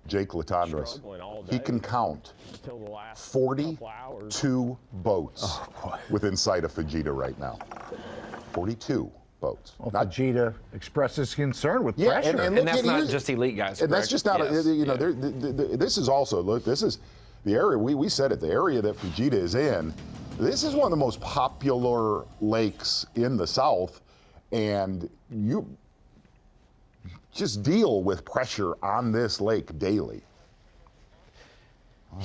Jake Latondras. He can count 42 boats within sight of Fujita right now. 42 boats. Well, Fujita expresses concern with pressure. And that's not just elite guys, and that's just not, you know, this is also, look, this is the area, we said it, the area that Fujita is in, this is one of the most popular lakes in the South, and you just deal with pressure on this lake daily.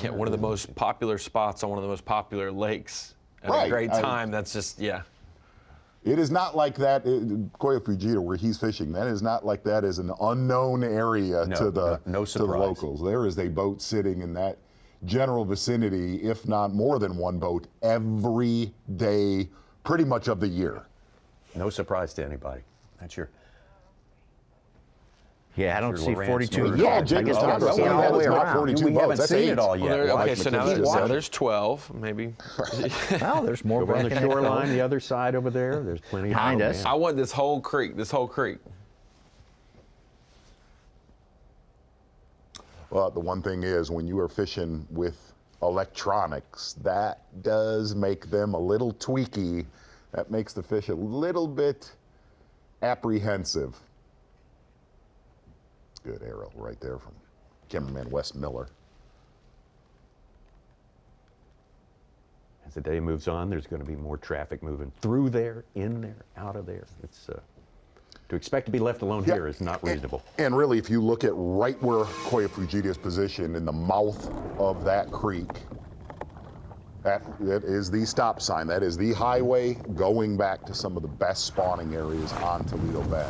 Yeah, one of the most popular spots on one of the most popular lakes at a great time. That's just, yeah. It is not like that, Koya Fujita, where he's fishing, that is not like that is an unknown area to the locals. There is a boat sitting in that general vicinity, if not more than one boat, every day, pretty much of the year. No surprise to anybody. That's your... Yeah, I don't see 42. Yeah, Jake was talking about all the way around. 42 we boats. haven't That's seen 8. it all yet. Well, okay, so now McKinsey there's 12, maybe. Well, there's more Over on back the in that shoreline, boat. the other side over there, there's plenty of Behind them, us. man. I want this whole creek, Well, the one thing is, when you are fishing with electronics, that does make them a little tweaky. That makes the fish a little bit apprehensive. Good arrow right there from cameraman Wes Miller. As the day moves on, there's going to be more traffic moving through there, in there, out of there. It's to expect to be left alone here is not reasonable. And really, if you look at right where Koya Fujita is positioned in the mouth of that creek, that is the stop sign. That is the highway going back to some of the best spawning areas on Toledo Bay.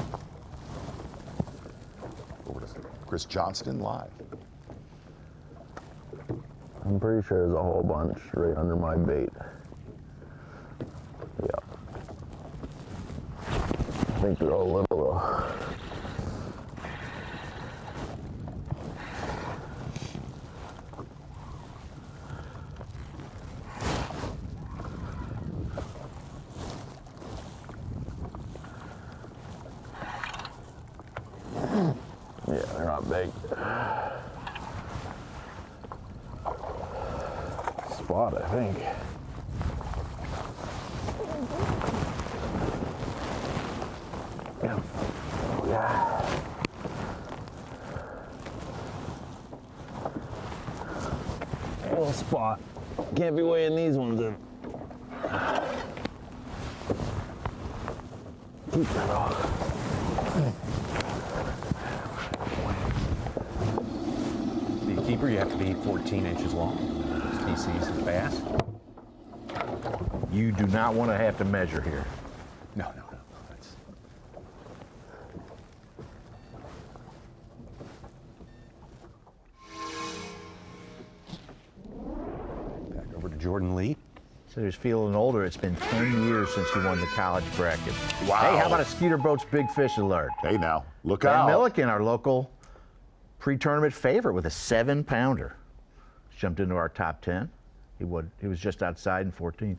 Over to Chris Johnston live. I'm pretty sure there's a whole bunch right under my bait. Yeah. I think they're all little though. Yeah, they're not big. Spot, I think. Yeah. Oh, yeah. Little spot. Can't be weighing these ones in. Keep that off. To be a keeper, you have to be 14 inches long. Species of bass. You do not want to have to measure here. No. That's... Back over to Jordan Lee. So he's feeling older. It's been 10 years since he won the college bracket. Wow. Hey, how about a Skeeter Boats Big Fish Alert? Hey now, look Ben out. Milliken, our local pre-tournament favorite with a 7-pounder. Jumped into our top 10. He was just outside in 14th.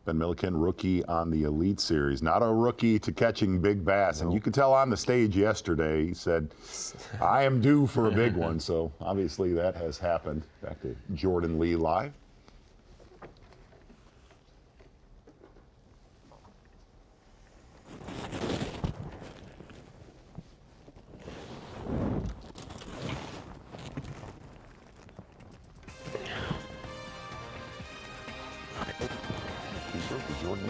Ben Milliken, rookie on the Elite Series. Not a rookie to catching big bass. And you could tell on the stage yesterday, he said, I am due for a big one. So obviously that has happened. Back to Jordan Lee live.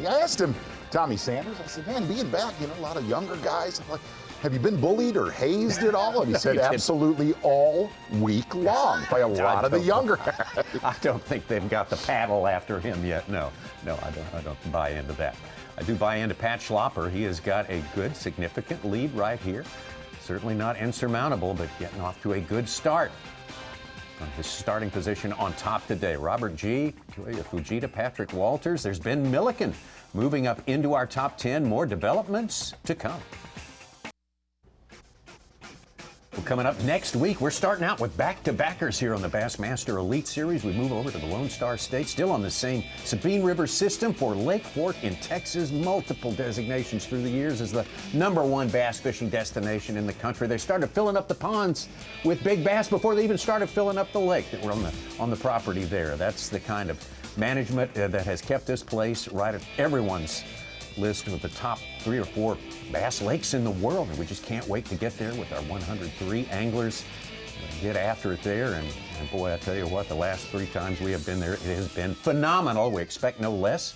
I asked him, Tommy Sanders, I said, man, being back, a lot of younger guys, I'm like, have you been bullied or hazed at all? And he said, absolutely all week long by a lot of the younger guys. I don't think they've got the paddle after him yet. No, I don't buy into that. I do buy into Pat Schlopper. He has got a good, significant lead right here. Certainly not insurmountable, but getting off to a good start. From his starting position on top today, Robert G., Koya Fujita, Patrick Walters. There's Ben Milliken moving up into our top 10. More developments to come. Well, coming up next week, we're starting out with back-to-backers here on the Bassmaster Elite Series. We move over to the Lone Star State, still on the same Sabine River system for Lake Fork in Texas. Multiple designations through the years as the #1 bass fishing destination in the country. They started filling up the ponds with big bass before they even started filling up the lake that were on the property there. That's the kind of management that has kept this place right at everyone's list of the top 3 or 4 bass lakes in the world, and we just can't wait to get there with our 103 anglers. Get after it there, and boy, I tell you what, the last 3 times we have been there, it has been phenomenal. We expect no less.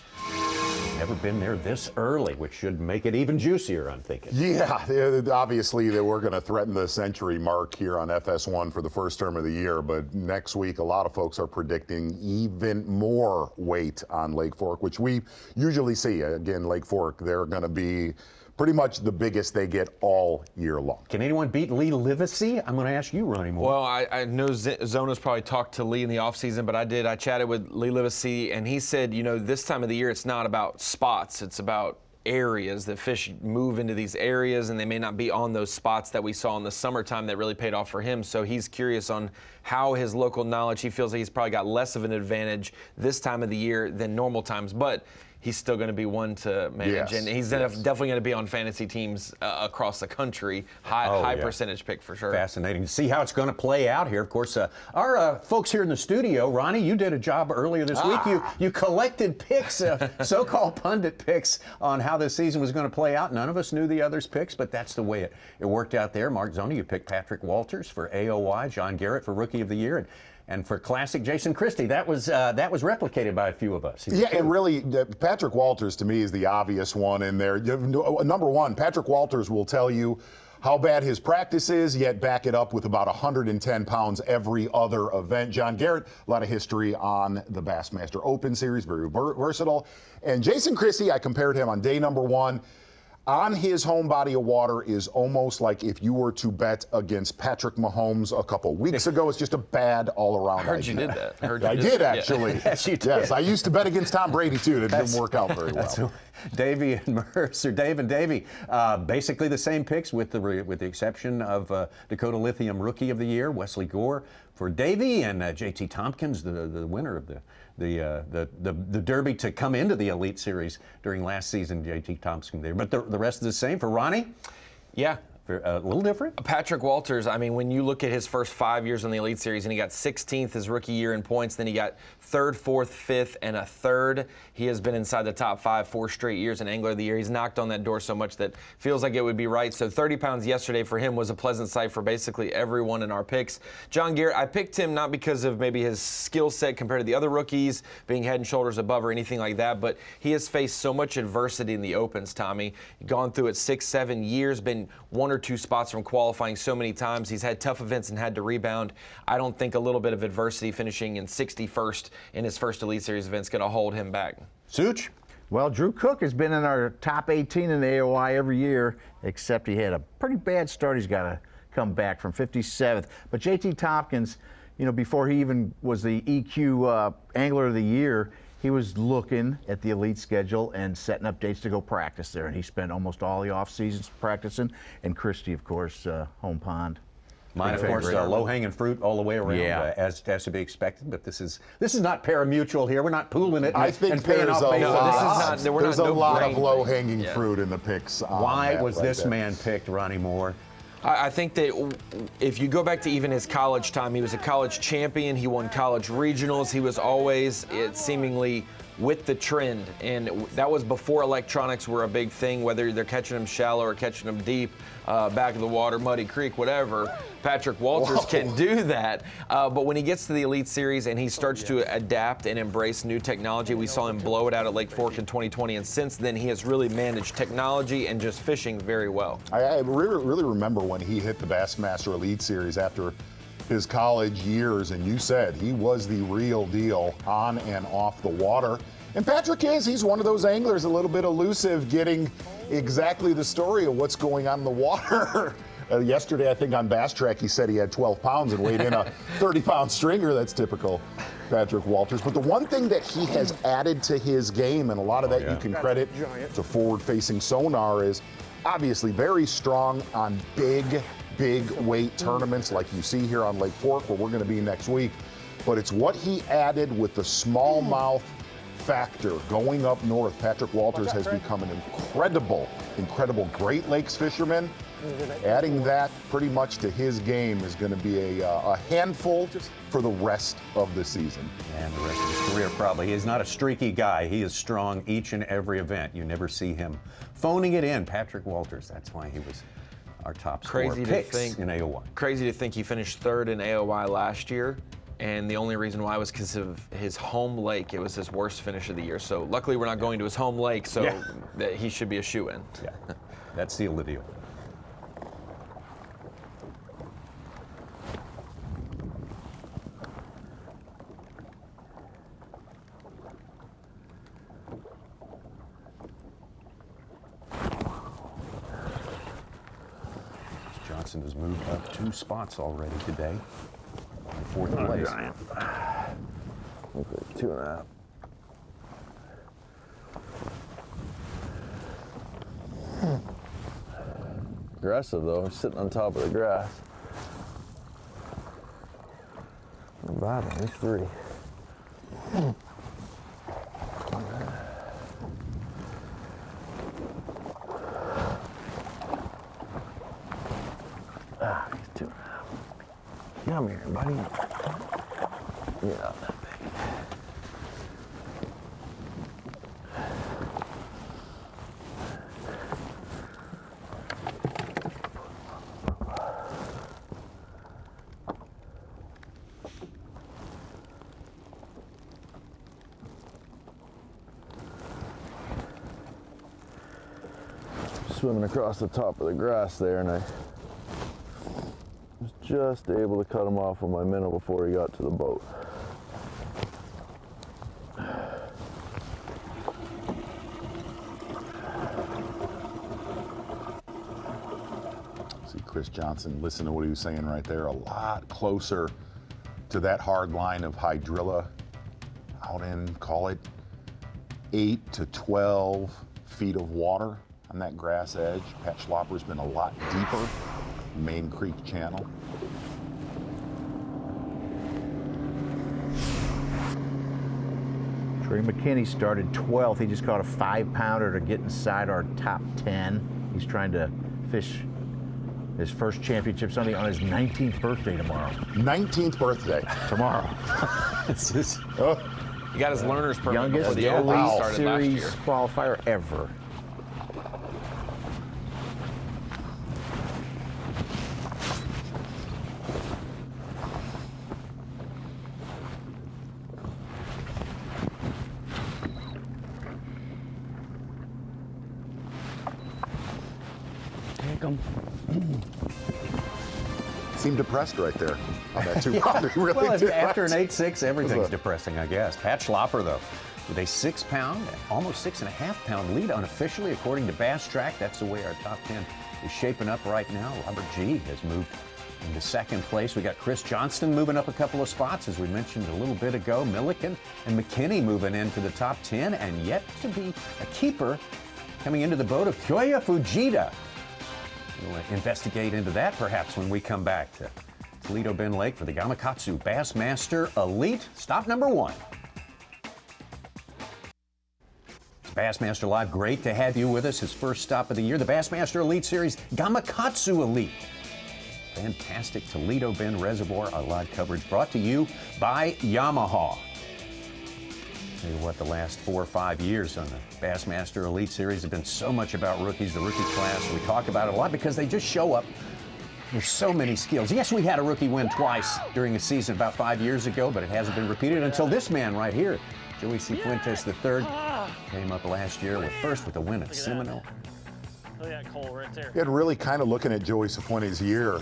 We never been there this early, which should make it even juicier, I'm thinking. Yeah, obviously they were going to threaten the century mark here on FS1 for the first term of the year, but next week a lot of folks are predicting even more weight on Lake Fork, which we usually see. Again, Lake Fork, they're going to be pretty much the biggest they get all year long. Can anyone beat Lee Livesey? I'm going to ask you, Ronnie Moore. Well, I know Zona's probably talked to Lee in the offseason, but I chatted with Lee Livesey, and he said, this time of the year, it's not about spots. It's about areas. The fish move into these areas, and they may not be on those spots that we saw in the summertime that really paid off for him. So he's curious on how his local knowledge, he feels like he's probably got less of an advantage this time of the year than normal times. But he's still going to be one to manage, and he's definitely going to be on fantasy teams across the country. High percentage pick for sure. Fascinating to see how it's going to play out here. Of course, our folks here in the studio, Ronnie, you did a job earlier this week. You collected picks, so-called pundit picks on how this season was going to play out. None of us knew the others' picks, but that's the way it worked out there. Mark Zona, you picked Patrick Walters for AOY, John Garrett for Rookie of the Year, and for Classic, Jason Christie. That was replicated by a few of us. Yeah, and really, Patrick Walters to me is the obvious one in there. Number one, Patrick Walters will tell you how bad his practice is, yet back it up with about 110 pounds every other event. John Garrett, a lot of history on the Bassmaster Open Series, very versatile. And Jason Christie, I compared him on day number one. On his home body of water is almost like if you were to bet against Patrick Mahomes a couple weeks ago. It's just a bad all-around idea. I heard you did that. I did, actually. Yeah. Yes, you did. Yes, I used to bet against Tom Brady, too. That didn't work out very well. Davey and Mercer, Dave and Davey, basically the same picks with the exception of Dakota Lithium Rookie of the Year, Wesley Gore for Davey, and JT Tompkins, the winner of the Derby to come into the Elite Series during last season, JT Tompkins there. But the rest is the same for Ronnie? Yeah. A little different? Patrick Walters, I mean, when you look at his first 5 years on the Elite Series, and he got 16th his rookie year in points, then he got 3rd, 4th, 5th, and a 3rd. He has been inside the top 5 4 straight years in Angler of the Year. He's knocked on that door so much that feels like it would be right. So 30 pounds yesterday for him was a pleasant sight for basically everyone in our picks. John Garrett, I picked him not because of maybe his skill set compared to the other rookies, being head and shoulders above or anything like that, but he has faced so much adversity in the Opens, Tommy. Gone through it 6, 7 years, been 1 or 2 spots from qualifying so many times. He's had tough events and had to rebound. I don't think a little bit of adversity finishing in 61st in his first Elite Series event is going to hold him back. Such? Well, Drew Cook has been in our top 18 in the AOI every year, except he had a pretty bad start. He's got to come back from 57th. But JT Tompkins, before he even was the EQ Angler of the Year, he was looking at the Elite schedule and setting up dates to go practice there. And he spent almost all the off seasons practicing. And Christie, of course, home pond. Mine, of course, low-hanging fruit all the way around, as to be expected. But this is not pari-mutuel here. We're not pooling it. I think there's a lot of low-hanging fruit in the picks. Why was this man picked, Ronnie Moore? I think that if you go back to even his college time, he was a college champion. He won college regionals. He was always seemingly with the trend, and that was before electronics were a big thing, whether they're catching them shallow or catching them deep, back of the water, muddy creek, whatever. Patrick Walters can do that, but when he gets to the Elite Series and he starts to adapt and embrace new technology, we saw him blow it out at Lake Fork in 2020, and since then he has really managed technology and just fishing very well. I really remember when he hit the Bassmaster Elite Series after his college years, and you said he was the real deal on and off the water. And Patrick he's one of those anglers a little bit elusive, getting exactly the story of what's going on in the water. Yesterday, I think on Bass Track, he said he had 12 pounds and weighed in a 30-pound stringer. That's typical Patrick Walters. But the one thing that he has added to his game, and a lot of that you can credit to forward-facing sonar, is obviously very strong on big weight tournaments like you see here on Lake Fork, where we're going to be next week. But it's what he added with the smallmouth factor going up north. Patrick Walters has become an incredible Great Lakes fisherman. Adding that pretty much to his game is going to be a handful for the rest of the season. And the rest of his career probably. He's not a streaky guy. He is strong each and every event. You never see him phoning it in. Patrick Walters, that's why he was our top scorer picks in AOY. Crazy to think he finished 3rd in AOY last year. And the only reason why was because of his home lake. It was his worst finish of the year. So luckily we're not going to his home lake, so that he should be a shoe-in. Yeah, that sealed the deal. Johnson has moved up 2 spots already today. In 4th place. Looks like 2.5. Aggressive though, sitting on top of the grass. Not bad, he's 3. He's 2.5. Come here, buddy. You're not that big. Swimming across the top of the grass there, and I was just able to cut him off with my minnow before he got to the boat. See Chris Johnson, listen to what he was saying right there, a lot closer to that hard line of hydrilla, out in, call it 8 to 12 feet of water on that grass edge. Pat Schlopper's been a lot deeper, Main Creek channel. Trey McKinney started 12th. He just caught a 5-pounder to get inside our top 10. He's trying to fish his first championship Sunday on his 19th birthday tomorrow. 19th birthday. Tomorrow. This is He got his learner's permit youngest before the Elite Elite started last Series year. qualifier ever. Take 'em. Seemed depressed right there on that 2-pounder. He really Well, did. after an 8-6, everything's depressing, I guess. Pat Schlopper, though, with a 6-pound, almost 6.5-pound lead unofficially, according to Bass Track. That's the way our top 10 is shaping up right now. Robert G. has moved into 2nd place. We got Chris Johnston moving up a couple of spots, as we mentioned a little bit ago. Milliken and McKinney moving into the top 10, and yet to be a keeper coming into the boat of Kyoya Fujita. We'll investigate into that perhaps when we come back to Toledo Bend Lake for the Gamakatsu Bassmaster Elite. Stop number 1. Bassmaster Live, great to have you with us. His first stop of the year, the Bassmaster Elite Series Gamakatsu Elite. Fantastic Toledo Bend Reservoir. Our live coverage brought to you by Yamaha. Tell you what, the last 4 or 5 years on the Bassmaster Elite Series have been so much about rookies, the rookie class. We talk about it a lot because they just show up. There's so many skills. Yes, we had a rookie win twice during a season about 5 years ago, but it hasn't been repeated until this man right here, Joey Cifuentes III, came up last year with a win at Seminole. Look at that coal right there. And really kind of looking at Joey Cifuentes' year,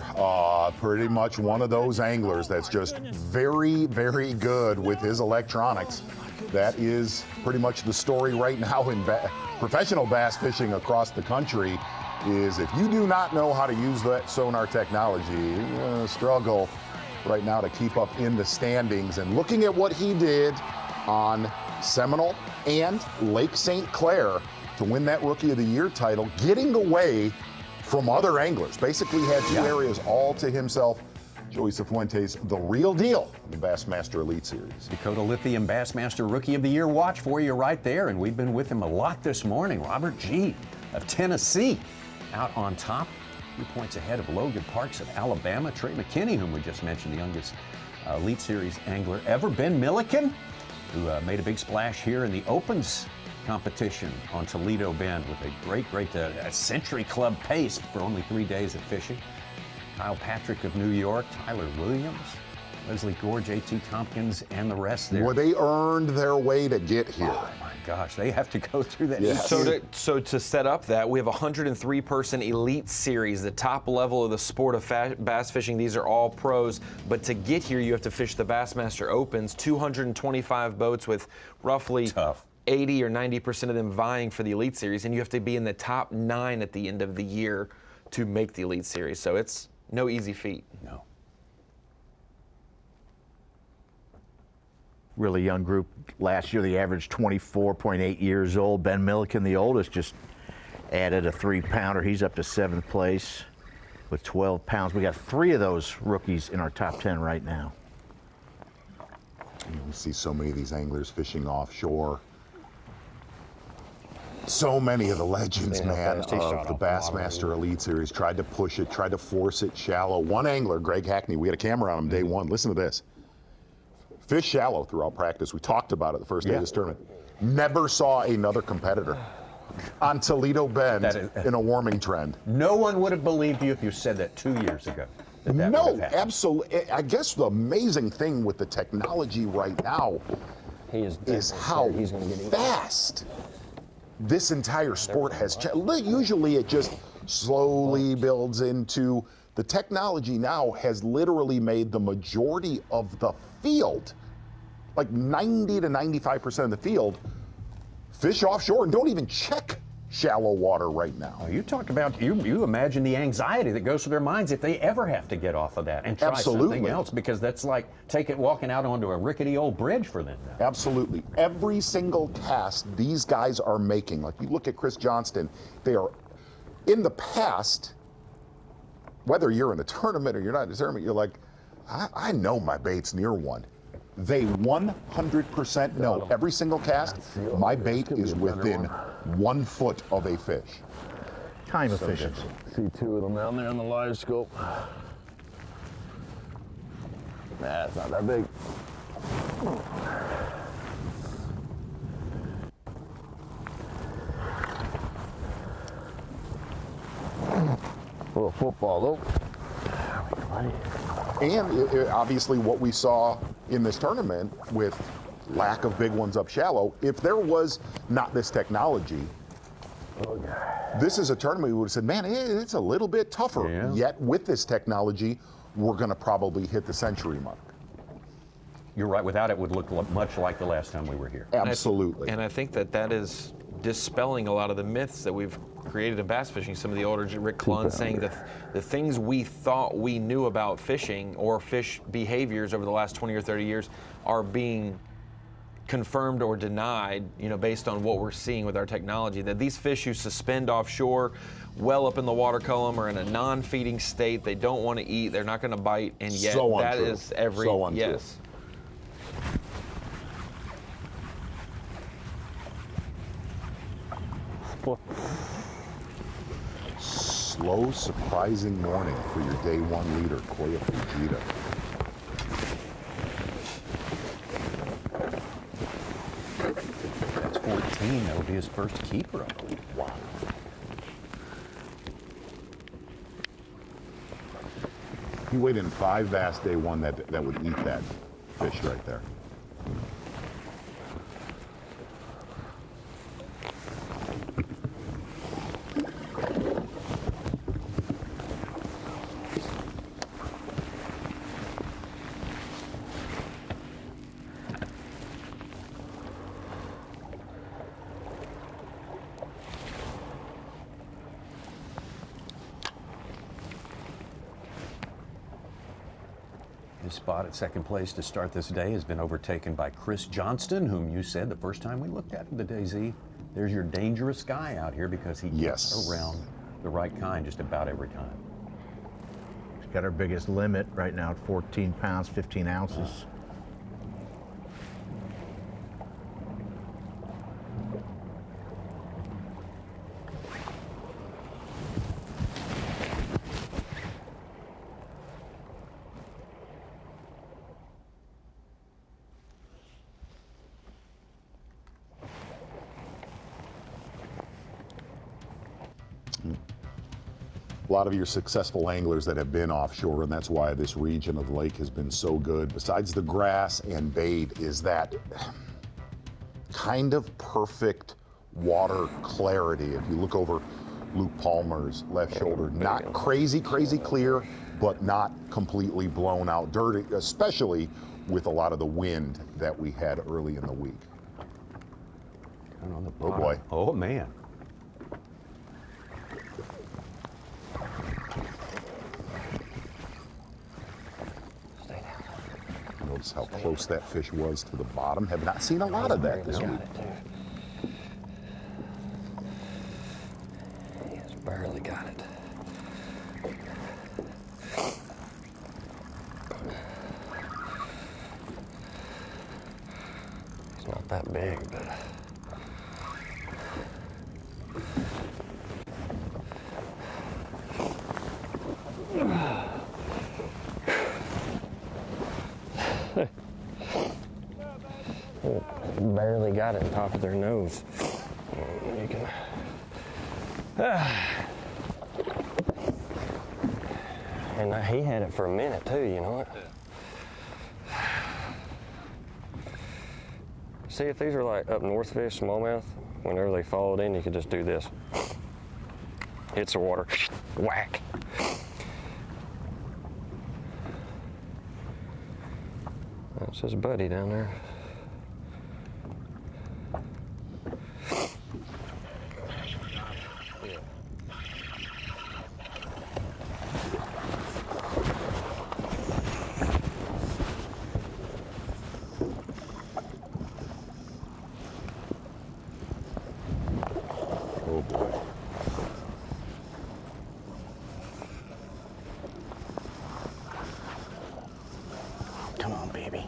pretty much one of those anglers that's just very, very good with his electronics. That is pretty much the story right now in professional bass fishing across the country, is if you do not know how to use that sonar technology, you're gonna struggle right now to keep up in the standings. And looking at what he did on Seminole and Lake St. Clair to win that Rookie of the Year title, getting away from other anglers, basically had 2 areas all to himself. Joey Cifuentes, the real deal in the Bassmaster Elite Series. Dakota Lithium Bassmaster Rookie of the Year watch for you right there, and we've been with him a lot this morning. Robert G. of Tennessee out on top, 2 points ahead of Logan Parks of Alabama. Trey McKinney, whom we just mentioned, the youngest Elite Series angler ever. Ben Milliken, who made a big splash here in the Opens competition on Toledo Bend with a great Century Club pace for only 3 days of fishing. Kyle Patrick of New York, Tyler Williams, Leslie Gore, J.T. Tompkins, and the rest there. Well, they earned their way to get here. Oh my gosh, they have to go through that. Yes. So to set up that, we have a 103-person elite series, the top level of the sport of bass fishing. These are all pros, but to get here, you have to fish the Bassmaster Opens, 225 boats with roughly 80 or 90% of them vying for the elite series, and you have to be in the top 9 at the end of the year to make the elite series. So it's no easy feat. No. Really young group. Last year, they averaged 24.8 years old. Ben Milliken, the oldest, just added a 3-pounder. He's up to 7th place with 12 pounds. We got 3 of those rookies in our top 10 right now. We see so many of these anglers fishing offshore. So many of the legends, man, of the Bassmaster Elite Series tried to push it, tried to force it shallow. One angler, Greg Hackney, we had a camera on him day one. Listen to this. Fish shallow throughout practice. We talked about it the first day of this tournament. Never saw another competitor on Toledo Bend in a warming trend. No one would have believed you if you said that 2 years ago. No, absolutely. I guess the amazing thing with the technology right now is how fast this entire sport has changed. Usually it just slowly builds into, the technology now has literally made the majority of the field, like 90 to 95% of the field, fish offshore and don't even check shallow water right now. Oh, you talk about, you imagine the anxiety that goes through their minds if they ever have to get off of that and try something else, because that's like walking out onto a rickety old bridge for them now. Absolutely. Every single cast these guys are making, like you look at Chris Johnston, they are, in the past, whether you're in a tournament or you're not in a tournament, you're like, I know my bait's near one. They 100% know every single cast, my bait is within 1 foot of a fish. Time efficiency. See 2 of them down there on the live scope. Nah, it's not that big. A little football though. And obviously what we saw in this tournament with lack of big ones up shallow, if there was not this technology, this is a tournament we would have said, man, it's a little bit tougher. Yeah. Yet with this technology, we're going to probably hit the century mark. You're right. Without it, would look much like the last time we were here. Absolutely. And I think that is dispelling a lot of the myths that we've created in bass fishing. Some of the older, Rick Clunn saying that the things we thought we knew about fishing or fish behaviors over the last 20 or 30 years are being confirmed or denied, based on what we're seeing with our technology, that these fish who suspend offshore well up in the water column are in a non-feeding state, they don't want to eat, they're not going to bite, and yet that is every, yes. Slow, surprising morning for your day one leader, Koya Fujita. That's 14. That'll be his first keeper, I believe. Wow. He weighed in 5 bass day one that would eat that fish right there. His spot at second place to start this day has been overtaken by Chris Johnston, whom you said the first time we looked at him today, Z. There's your dangerous guy out here because he gets around the right kind just about every time. He's got our biggest limit right now at 14 pounds, 15 ounces. a lot of your successful anglers that have been offshore, and that's why this region of the lake has been so good. Besides the grass and bait, is that kind of perfect water clarity. If you look over Luke Palmer's left shoulder, not crazy clear, but not completely blown out dirty, especially with a lot of the wind that we had early in the week. Oh boy. Oh man. Notice how close that fish was to the bottom. Have not seen a lot of that this week. He just barely got it. It's not that big, but barely got it on top of their nose. You can, and he had it for a minute too, you know it. See, if these are like up north fish, smallmouth, whenever they followed in, you could just do this. Hits the water, whack. That's his buddy down there. Oh boy. Come on, baby.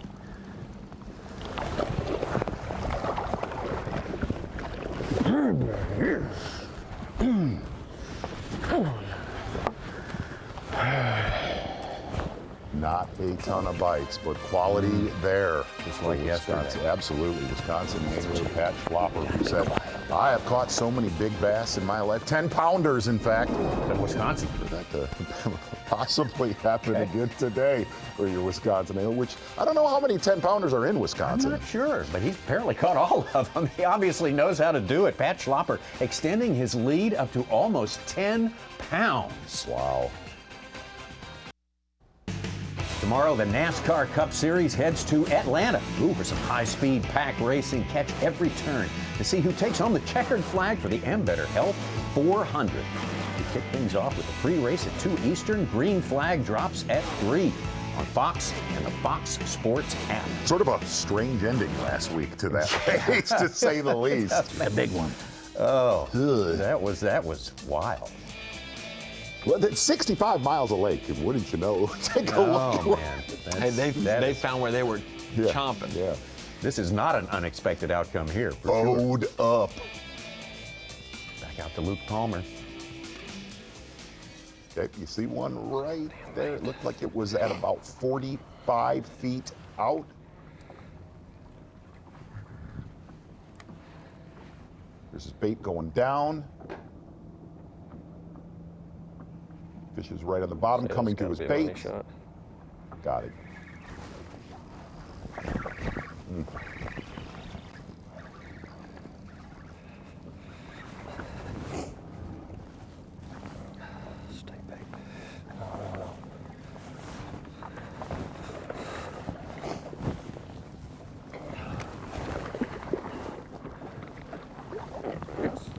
Not a ton of bites, but quality there. Just like yesterday. Wisconsin, absolutely. Wisconsin angler Pat Schlopper, who said, I have caught so many big bass in my life, 10-pounders in fact. In Wisconsin. That could possibly happen again today for your Wisconsin angler, which I don't know how many 10-pounders are in Wisconsin. I'm not sure, but he's apparently caught all of them. He obviously knows how to do it. Pat Schlopper extending his lead up to almost 10 pounds. Wow. Tomorrow, the NASCAR Cup Series heads to Atlanta. For some high-speed pack racing, catch every turn to see who takes home the checkered flag for the Ambetter Health 400. We kick things off with the pre-race at 2 Eastern. Green flag drops at 3 on Fox and the Fox Sports app. Sort of a strange ending last week to that race, to say the least. That's a big one. Oh, that was wild. Well, that's 65 miles of lake, and wouldn't you know? Take a look. Oh, man. Hey, they found where they were chomping. Yeah. This is not an unexpected outcome here. Bowed up. Back out to Luke Palmer. Okay, you see one right there? It looked like it was at about 45 feet out. There's his bait going down. Fish is right on the bottom, coming to his bait. Got it. Stink bait.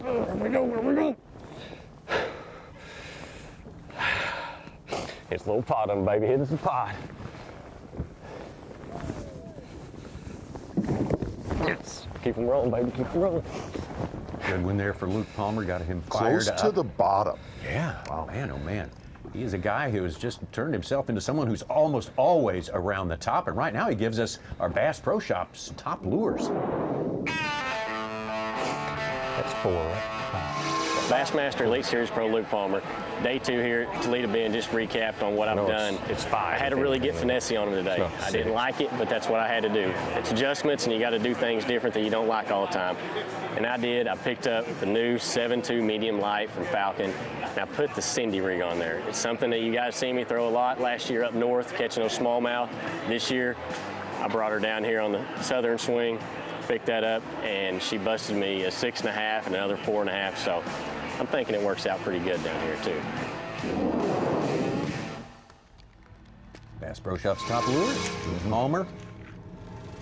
Where we go? It's a little pot on, baby. Hit us a pot. Yes. Keep them rolling, baby. Keep them rolling. Good win there for Luke Palmer. Got him fired Close up. to the bottom. Yeah. Wow. Man, oh man. He is a guy who has just turned himself into someone who's almost always around the top. And right now he gives us our Bass Pro Shop's top lures. That's 4, right? Bassmaster Elite Series Pro Luke Palmer. Day 2 here at Toledo Bend, just recapped on what I've done. It's 5. I had to really get finessey on him today. No, I didn't like it, but that's what I had to do. It's adjustments, and you got to do things different that you don't like all the time. And I did. I picked up the new 7.2 medium light from Falcon, and I put the Cindy rig on there. It's something that you guys see me throw a lot last year up north, catching those smallmouth. This year, I brought her down here on the southern swing, picked that up, and she busted me a 6.5 and another 4.5. So I'm thinking it works out pretty good down here too. Bass Pro Shop's top lure, Palmer.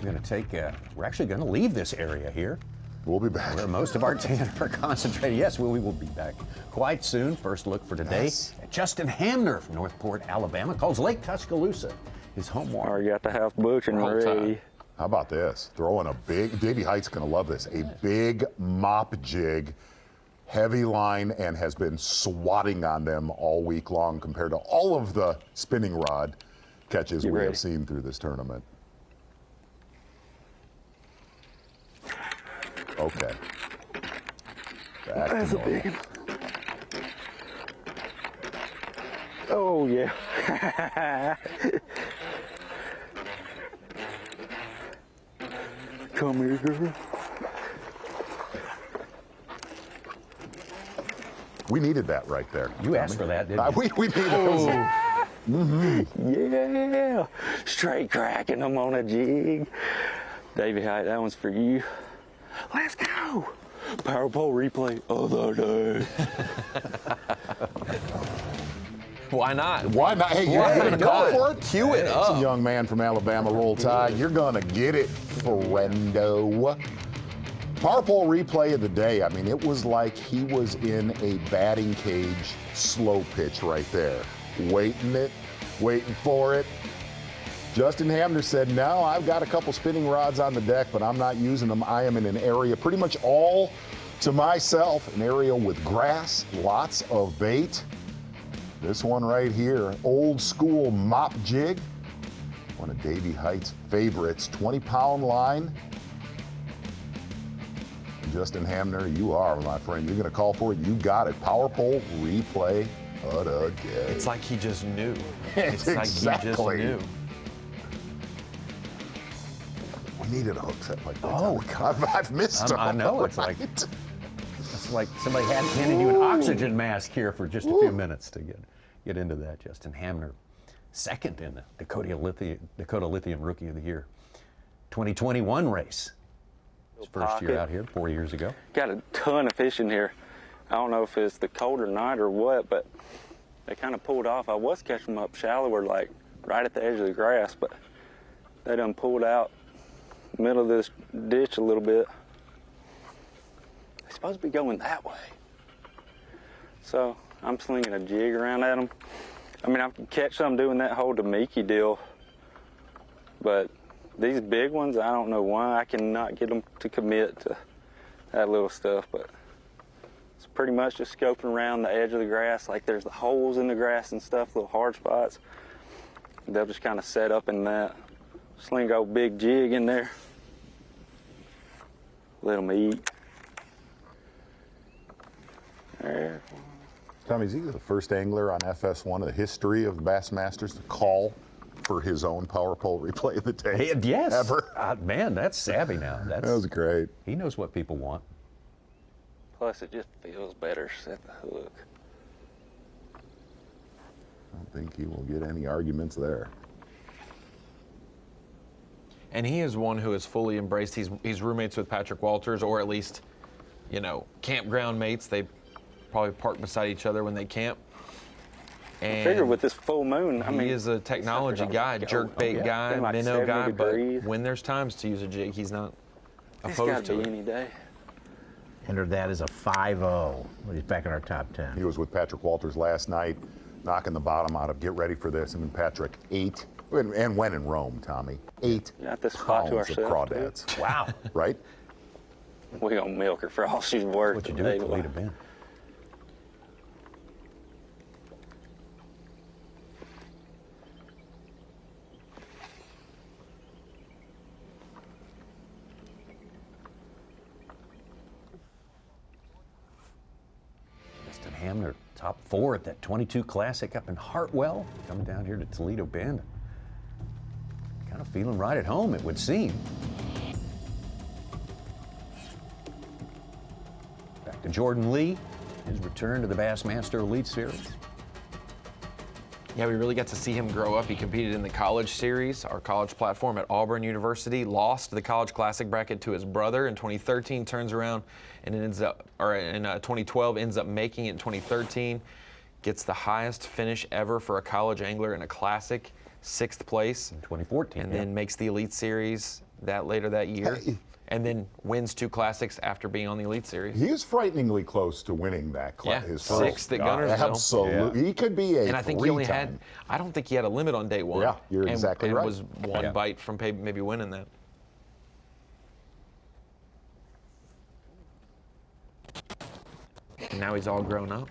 We're actually going to leave this area here. We'll be back. Where most of our tanner are concentrated. Yes, we will be back quite soon. First look for today at Justin Hamner from Northport, Alabama. Calls Lake Tuscaloosa his home water. Already got the house booked and ready. How about this? Throwing a big, Davey Height's going to love this, a big mop jig, heavy line, and has been swatting on them all week long compared to all of the spinning rod catches we have seen through this tournament. Okay. That's a big one. Oh, yeah. Come here, girl. We needed that right there. You asked for that, didn't you? We needed it. Yeah. Straight cracking them on a jig. Davey Height, that one's for you. Let's go. Power pole replay of the day. Why not? Why not? Hey, you're going to go for it? Cue it up. It's a young man from Alabama, Roll Tide. You're going to get it, friendo. Power pole replay of the day. I mean, it was like he was in a batting cage slow pitch right there. Waiting for it. Justin Hamner said, no, I've got a couple spinning rods on the deck, but I'm not using them. I am in an area pretty much all to myself, an area with grass, lots of bait. This one right here, old school mop jig, one of Davey Height's favorites, 20-pound line. Justin Hamner, you are, my friend. You're going to call for it. You got it. Power pole replay of the day. It's like he just knew. It's like he just knew. We needed a hook set like that. Oh, God. I've missed them. I know. It's like somebody handed you an oxygen mask here for just a few minutes to get into that. Justin Hamner, second in the Dakota Lithium Rookie of the Year 2021 race. His first year out here, 4 years ago. Got a ton of fish in here. I don't know if it's the colder night or what, but they kind of pulled off. I was catching them up shallower, like right at the edge of the grass, but they done pulled out middle of this ditch a little bit. They're supposed to be going that way. So I'm slinging a jig around at them. I mean, I can catch some doing that whole Damiki deal, but these big ones, I don't know why I cannot get them to commit to that little stuff, but it's pretty much just scoping around the edge of the grass. Like there's the holes in the grass and stuff, little hard spots. They'll just kind of set up in that. Sling old big jig in there. Let them eat. There. Tommy, is he the first angler on FS1 in the history of Bassmasters to call for his own power pole replay of the day? Yes. Ever. Man, that's savvy now. That was great. He knows what people want. Plus, it just feels better set the hook. I don't think he will get any arguments there. And he is one who is fully embraced. He's roommates with Patrick Walters, or at least, you know, campground mates. They probably park beside each other when they camp. And I figure with this full moon, I mean, he is a technology guy, jerkbait guy, like minnow guy. degrees. But when there's times to use a jig, he's not It's opposed gotta to be it. any day. Entered that as a 5-0. He's back in our top 10. He was with Patrick Walters last night, knocking the bottom out of get ready for this. I mean, Patrick, 8, and when in Rome, Tommy, 8 Got this spot to pounds of ourselves, crawdads. Wow. Right? We gonna milk her for all she's worth. What you do today. at Toledo Bend. Hamner, top 4 at that 22 Classic up in Hartwell, coming down here to Toledo Bend. Kind of feeling right at home, it would seem. Back to Jordan Lee, his return to the Bassmaster Elite Series. Yeah, we really got to see him grow up. He competed in the college series, our college platform at Auburn University, lost the college classic bracket to his brother in 2013, turns around and ends up, or in 2012, ends up making it in 2013, gets the highest finish ever for a college angler in a classic, 6th place. In 2014, and then makes the Elite Series later that year. And then wins 2 classics after being on the Elite Series. He is frighteningly close to winning that his 6th at Gunnersville. Absolutely. Yeah. He could be a And I think he only had, I don't think he had a limit on day 1. Yeah, you're exactly right. And was one bite from maybe winning that. And now he's all grown up.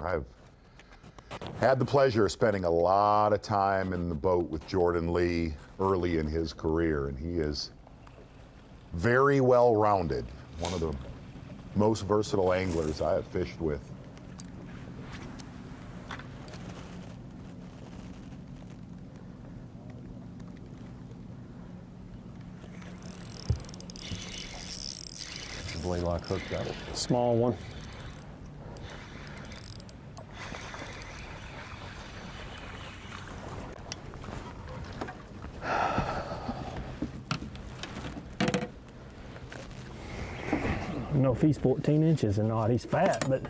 I've had the pleasure of spending a lot of time in the boat with Jordan Lee early in his career, and he is very well-rounded. One of the most versatile anglers I have fished with. The Blaylock hooked up. Small one. I don't know if he's 14 inches or not. He's fat, but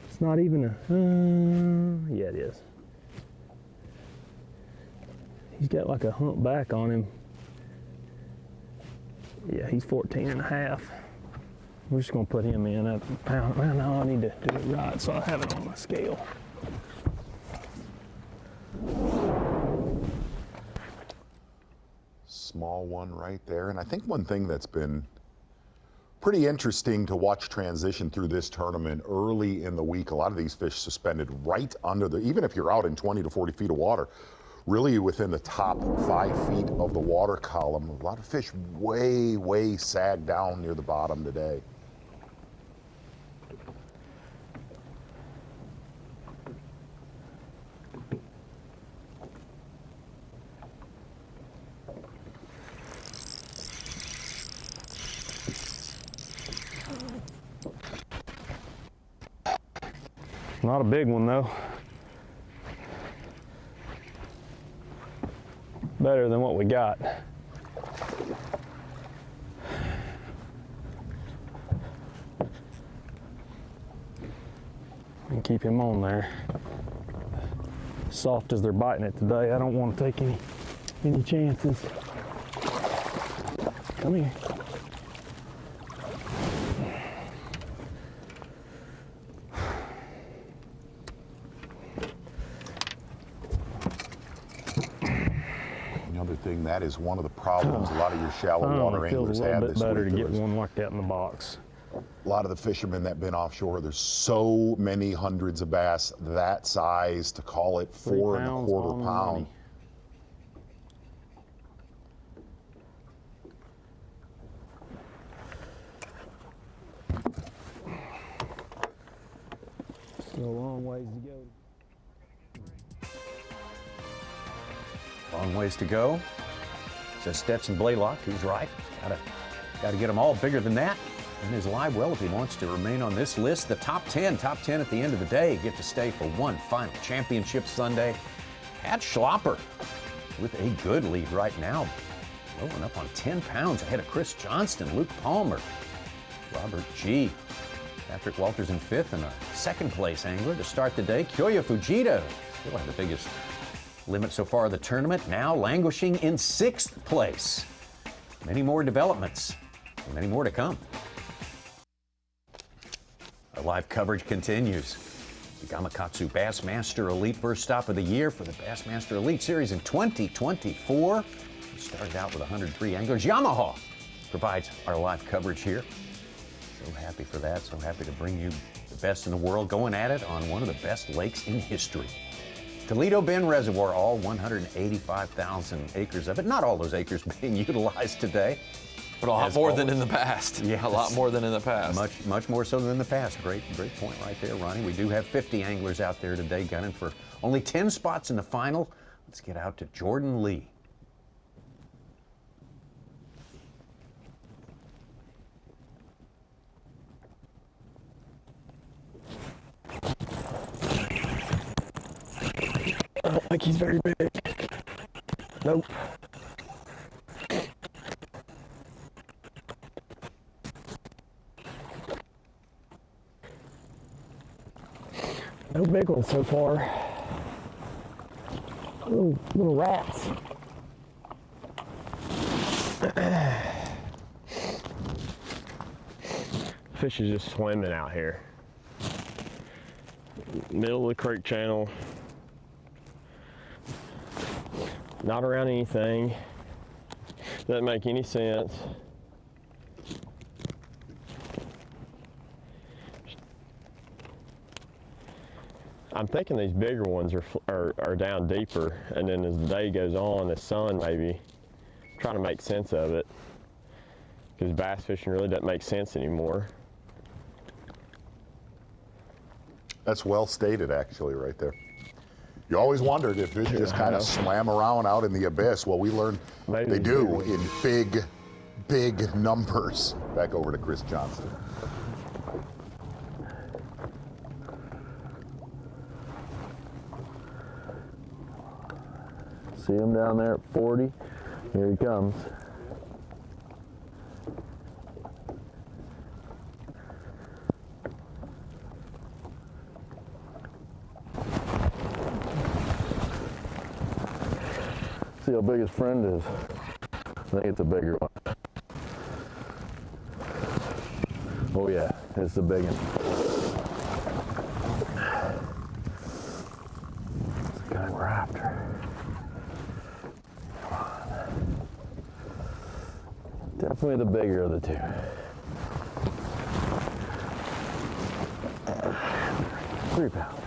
it's not even a, yeah, it is. He's got like a hump back on him. Yeah, he's 14 and a half. We're just gonna put him in at a pound. Well, no, I need to do it right, so I have it on my scale. Small one right there. And I think one thing that's been pretty interesting to watch transition through this tournament early in the week, a lot of these fish suspended right under the, even if you're out in 20 to 40 feet of water, really within the top 5 feet of the water column. A lot of fish way sagged down near the bottom today. Not a big one though. Better than what we got. And keep him on there. Soft as they're biting it today, I don't want to take any chances. Come here. Thing, that is one of the problems a lot of your shallow water anglers have this week. It feels a little bit better to get one like that in the box. A lot of the fishermen that have been offshore, there's so many hundreds of bass that size to call it 4 1/4 pound. Still a long ways to go. Long ways to go. Says Stetson Blaylock. He's right. Gotta get them all bigger than that in his live well if he wants to remain on this list. The top 10 at the end of the day get to stay for one final championship Sunday. Pat Schlopper with a good lead right now, rolling up on 10 pounds ahead of Chris Johnston, Luke Palmer, Robert G. Patrick Walters in 5th, and a 2nd place angler to start the day, Kyoya Fujita, still have the biggest limit so far of the tournament, now languishing in 6th place. Many more developments, and many more to come. Our live coverage continues. The Gamakatsu Bassmaster Elite first stop of the year for the Bassmaster Elite Series in 2024. We started out with 103 anglers. Yamaha provides our live coverage here. So happy for that, so happy to bring you the best in the world going at it on one of the best lakes in history. Toledo Bend Reservoir, all 185,000 acres of it. Not all those acres being utilized today. But a lot As more than always. in the past. Yes. A lot more than in the past. Much more so than in the past. Great point right there, Ronnie. We do have 50 anglers out there today gunning for only 10 spots in the final. Let's get out to Jordan Lee. I don't think he's very big. Nope. No big ones so far. Little rats. Fish is just swimming out here. Middle of the creek channel. Not around anything. Doesn't make any sense. I'm thinking these bigger ones are down deeper, and then as the day goes on, the sun maybe trying to make sense of it, because bass fishing really doesn't make sense anymore. That's well stated, actually, right there. You always wondered if fish just kind of swam around out in the abyss. Well, we learned they do in big numbers. Back over to Chris Johnston. See him down there at 40. Here he comes. See how big his friend is. I think it's a bigger one. Oh yeah, it's the big one. It's the guy we're after. Come on. Definitely the bigger of the two. 3 pounds.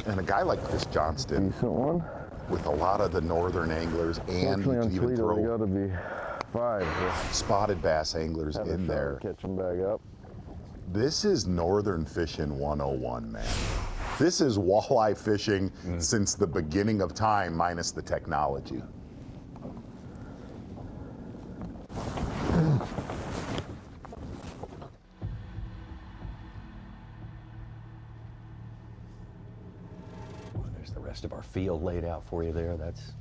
And a guy like Chris Johnston, decent one, with a lot of the northern anglers, and you on can even Toledo, they throw gotta be 5. spotted bass anglers in there. Catch them back up. This is northern fishing 101, man. This is walleye fishing since the beginning of time, minus the technology. There's the rest of our field laid out for you there. That's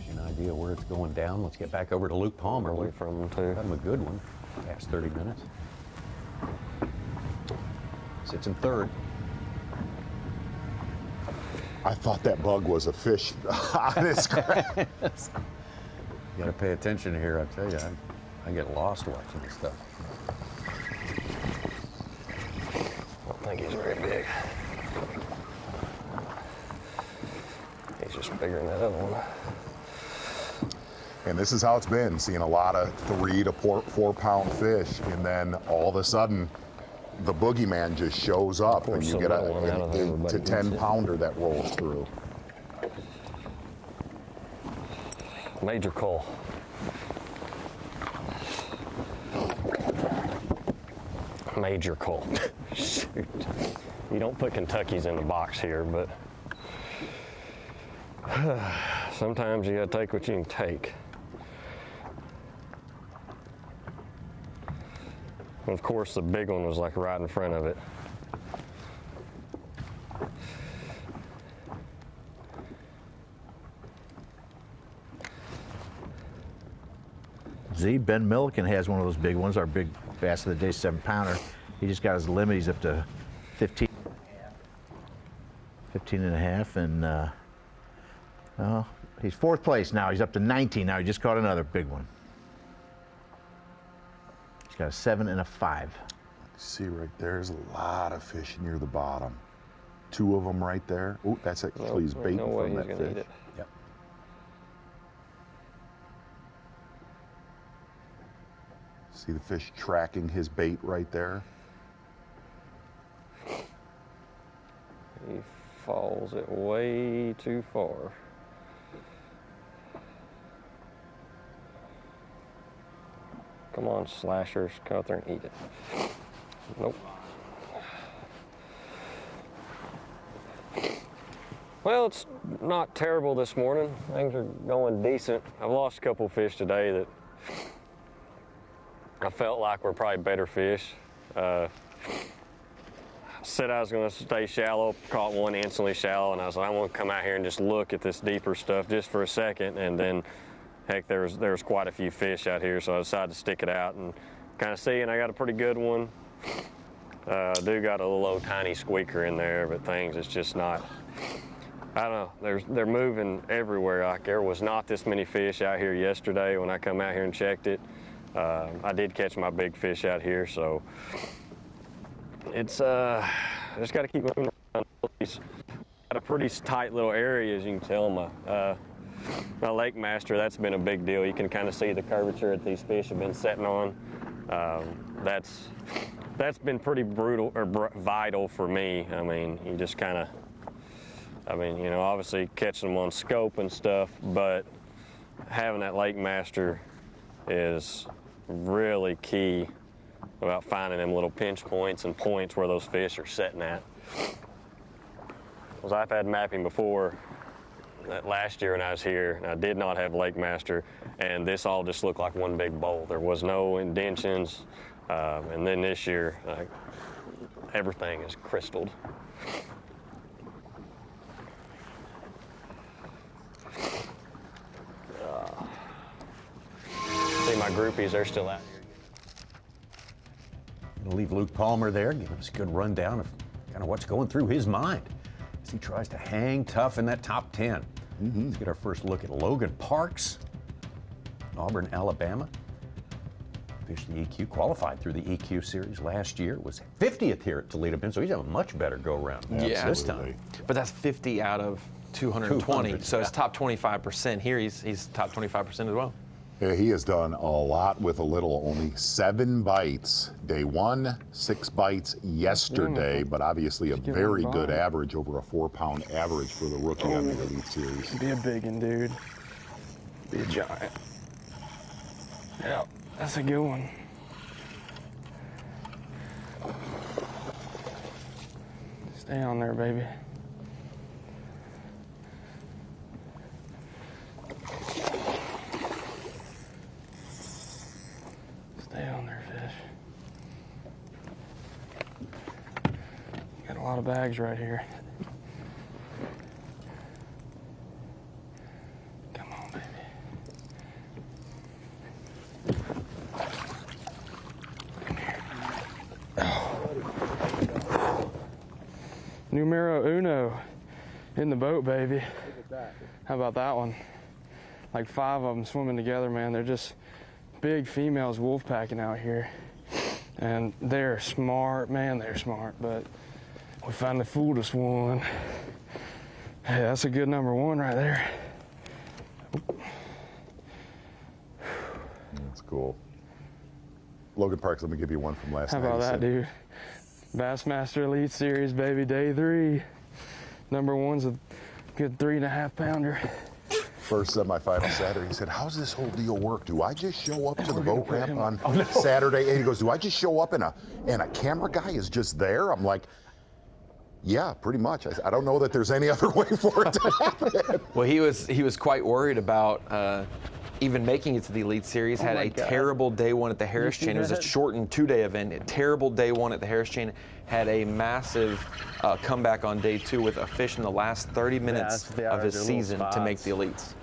an idea where it's going down. Let's get back over to Luke Palmer. Away from him too. Got him a good one. Past 30 minutes. Sits in third. I thought that bug was a fish on his grass. You got to pay attention here, I tell you. I get lost watching this stuff. I don't think he's very big. He's just bigger than that other one. And this is how it's been, seeing a lot of 3 to 4 pound fish, and then all of a sudden, the boogeyman just shows up, and you get an 8 to 10 pounder that rolls through. Major cull. Major cull. Shoot. You don't put Kentuckies in the box here, but sometimes you gotta take what you can take. And of course, the big one was like right in front of it. Ben Milliken has one of those big ones, our big bass of the day 7-pounder. He just got his limit. He's up to 15 and a half, and he's 4th place now. He's up to 19 now. He just caught another big one. He's got a 7 and a 5. See right there's a lot of fish near the bottom. 2 of them right there. Oh, that's actually his bait from that fish. Yep. See the fish tracking his bait right there? He falls Pulls it way too far. Come on, slashers, come out there and eat it. Nope. Well, it's not terrible this morning. Things are going decent. I've lost a couple fish today that I felt like were probably better fish. Said I was going to stay shallow, caught one instantly shallow, and I was like, I'm going to come out here and just look at this deeper stuff just for a second, and then heck, there's quite a few fish out here, so I decided to stick it out and kind of see, and I got a pretty good one. I do got a little old tiny squeaker in there, but things, it's just not, I don't know, they're moving everywhere. Like, there was not this many fish out here yesterday when I come out here and checked it. I did catch my big fish out here, so it's, I just got to keep moving around. Got a pretty tight little area, as you can tell. My Lake Master, that's been a big deal. You can kind of see the curvature that these fish have been setting on. That's been pretty brutal or vital for me. I mean, you just kind of, I mean, you know, obviously catching them on scope and stuff, but having that Lake Master is really key about finding them little pinch points and points where those fish are setting at. Because I've had mapping before. Last year when I was here, and I did not have Lake Master, and this all just looked like one big bowl. There was no indentions, and then this year, everything is crystalled. See my groupies, they're still out here. Gonna leave Luke Palmer there, give us a good rundown of kind of what's going through his mind as he tries to hang tough in that top 10. Let's get our first look at Logan Parks, Auburn, Alabama. Fished the EQ, qualified through the EQ series last year, was 50th here at Toledo, so he's having a much better go-round this time. But that's 50 out of 220, so it's top 25%. Here he's top 25% as well. Yeah, he has done a lot with a little, only 7 bites. Day 1, 6 bites yesterday, but obviously a very good average, over a 4-pound average for the rookie on the Elite Series. Be a big one, dude. Be a giant. Yeah, that's a good one. Stay on there, baby. Stay on there, fish. Got a lot of bags right here. Come on, baby. Come here. Oh. Numero uno in the boat, baby. Look at that. How about that one? Like 5 of them swimming together, man. They're just big females wolf packing out here, and they're smart, man. They're smart, but we finally fooled us one. Hey, that's a good number 1 right there. That's cool. Logan Parks, let me give you one from last night. How about that, dude? Bassmaster Elite Series, baby, day 3. Number 1's a good 3.5 pounder. First semifinal Saturday, he said, how's this whole deal work? Do I just show up to the boat ramp on Saturday? And he goes, do I just show up and a camera guy is just there? I'm like, yeah, pretty much. I don't know that there's any other way for it to happen. Well, he was quite worried about even making it to the Elite Series. Had a terrible day 1 at the Harris Chain. It was a shortened 2-day event. A terrible day 1 at the Harris Chain. Had a massive comeback on day 2 with a fish in the last 30 minutes of his season to make the Elites.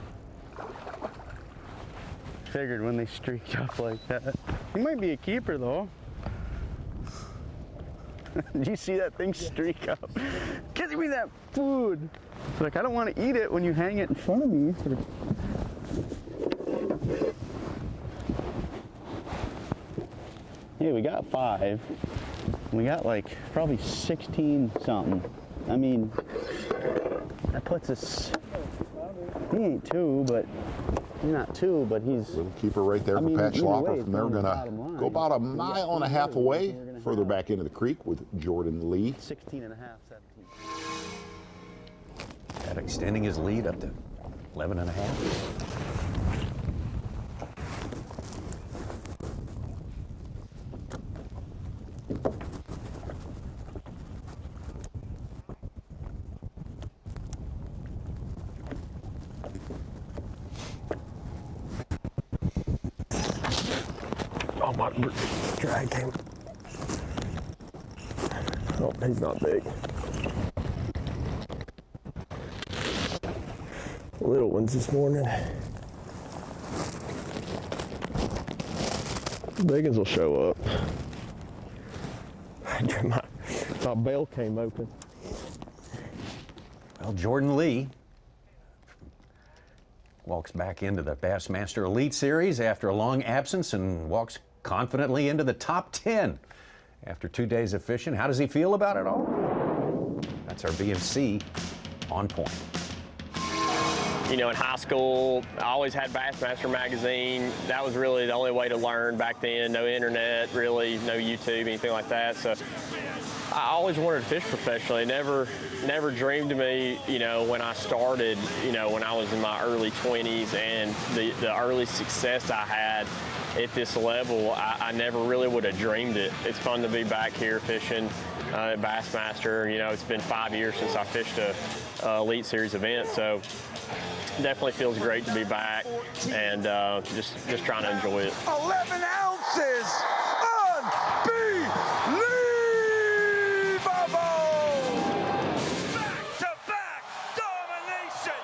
Figured when they streak up like that. He might be a keeper though. Did you see that thing streak up? Give me that food. It's like, I don't want to eat it when you hang it in front of me. Yeah, we got 5. We got like probably 16 something. I mean, that puts us, he ain't 2, but he's not 2, but he's... Little keeper right there for Pat Schlopper. From there, we're going to go about a mile and a half away, further back into the creek with Jordan Lee. 16 and a half, 17. That extending his lead up to 11 and a half. Oh, my drag came. Oh, he's not big. Little ones this morning. Big ones will show up. My bell came open. Well, Jordan Lee walks back into the Bassmaster Elite Series after a long absence and walks confidently into the top 10 after 2 days of fishing. How does he feel about it all? That's our B&C on point. You know, in high school, I always had Bassmaster magazine. That was really the only way to learn back then. No internet, really, no YouTube, anything like that. So I always wanted to fish professionally. Never dreamed of me, you know, when I started, you know, when I was in my early 20s and the early success I had at this level, I never really would have dreamed it. It's fun to be back here fishing at Bassmaster. You know, it's been 5 years since I fished a Elite Series event, so definitely feels great to be back and just trying to enjoy it. 11 ounces! Unbelievable! Back-to-back domination!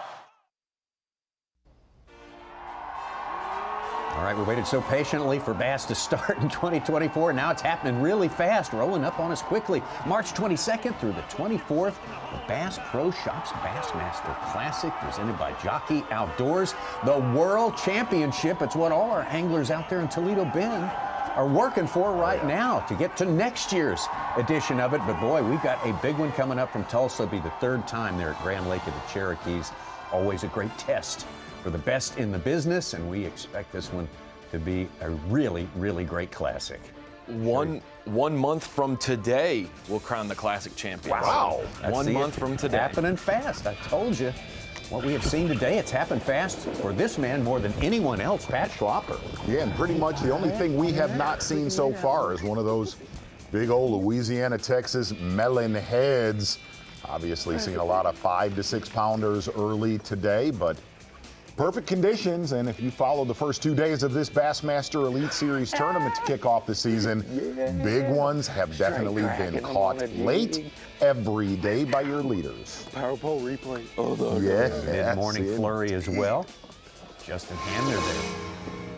All right, we waited so patiently for Bass to start in 2024. Now it's happening really fast, rolling up on us quickly. March 22nd through the 24th, the Bass Pro Shops Bassmaster Classic, presented by Jockey Outdoors. The World Championship, it's what all our anglers out there in Toledo Bend are working for right now to get to next year's edition of it. But boy, we've got a big one coming up from Tulsa. It'll be the third time there at Grand Lake of the Cherokees. Always a great test for the best in the business, and we expect this one to be a really, really great classic. One month from today, we'll crown the classic champion. Wow. 1 month from today. Happening fast. I told you. What we have seen today, it's happened fast for this man more than anyone else, Pat Schwapper. Yeah, and pretty much the only thing we have not seen so far is one of those big old Louisiana, Texas melon heads. Obviously seeing a lot of 5 to 6 pounders early today, but perfect conditions. And if you follow the first 2 days of this Bassmaster Elite Series tournament to kick off the season, big ones have definitely been caught late every day by your leaders. Power pole replay. Mid-morning flurry as well. Justin Hamner there.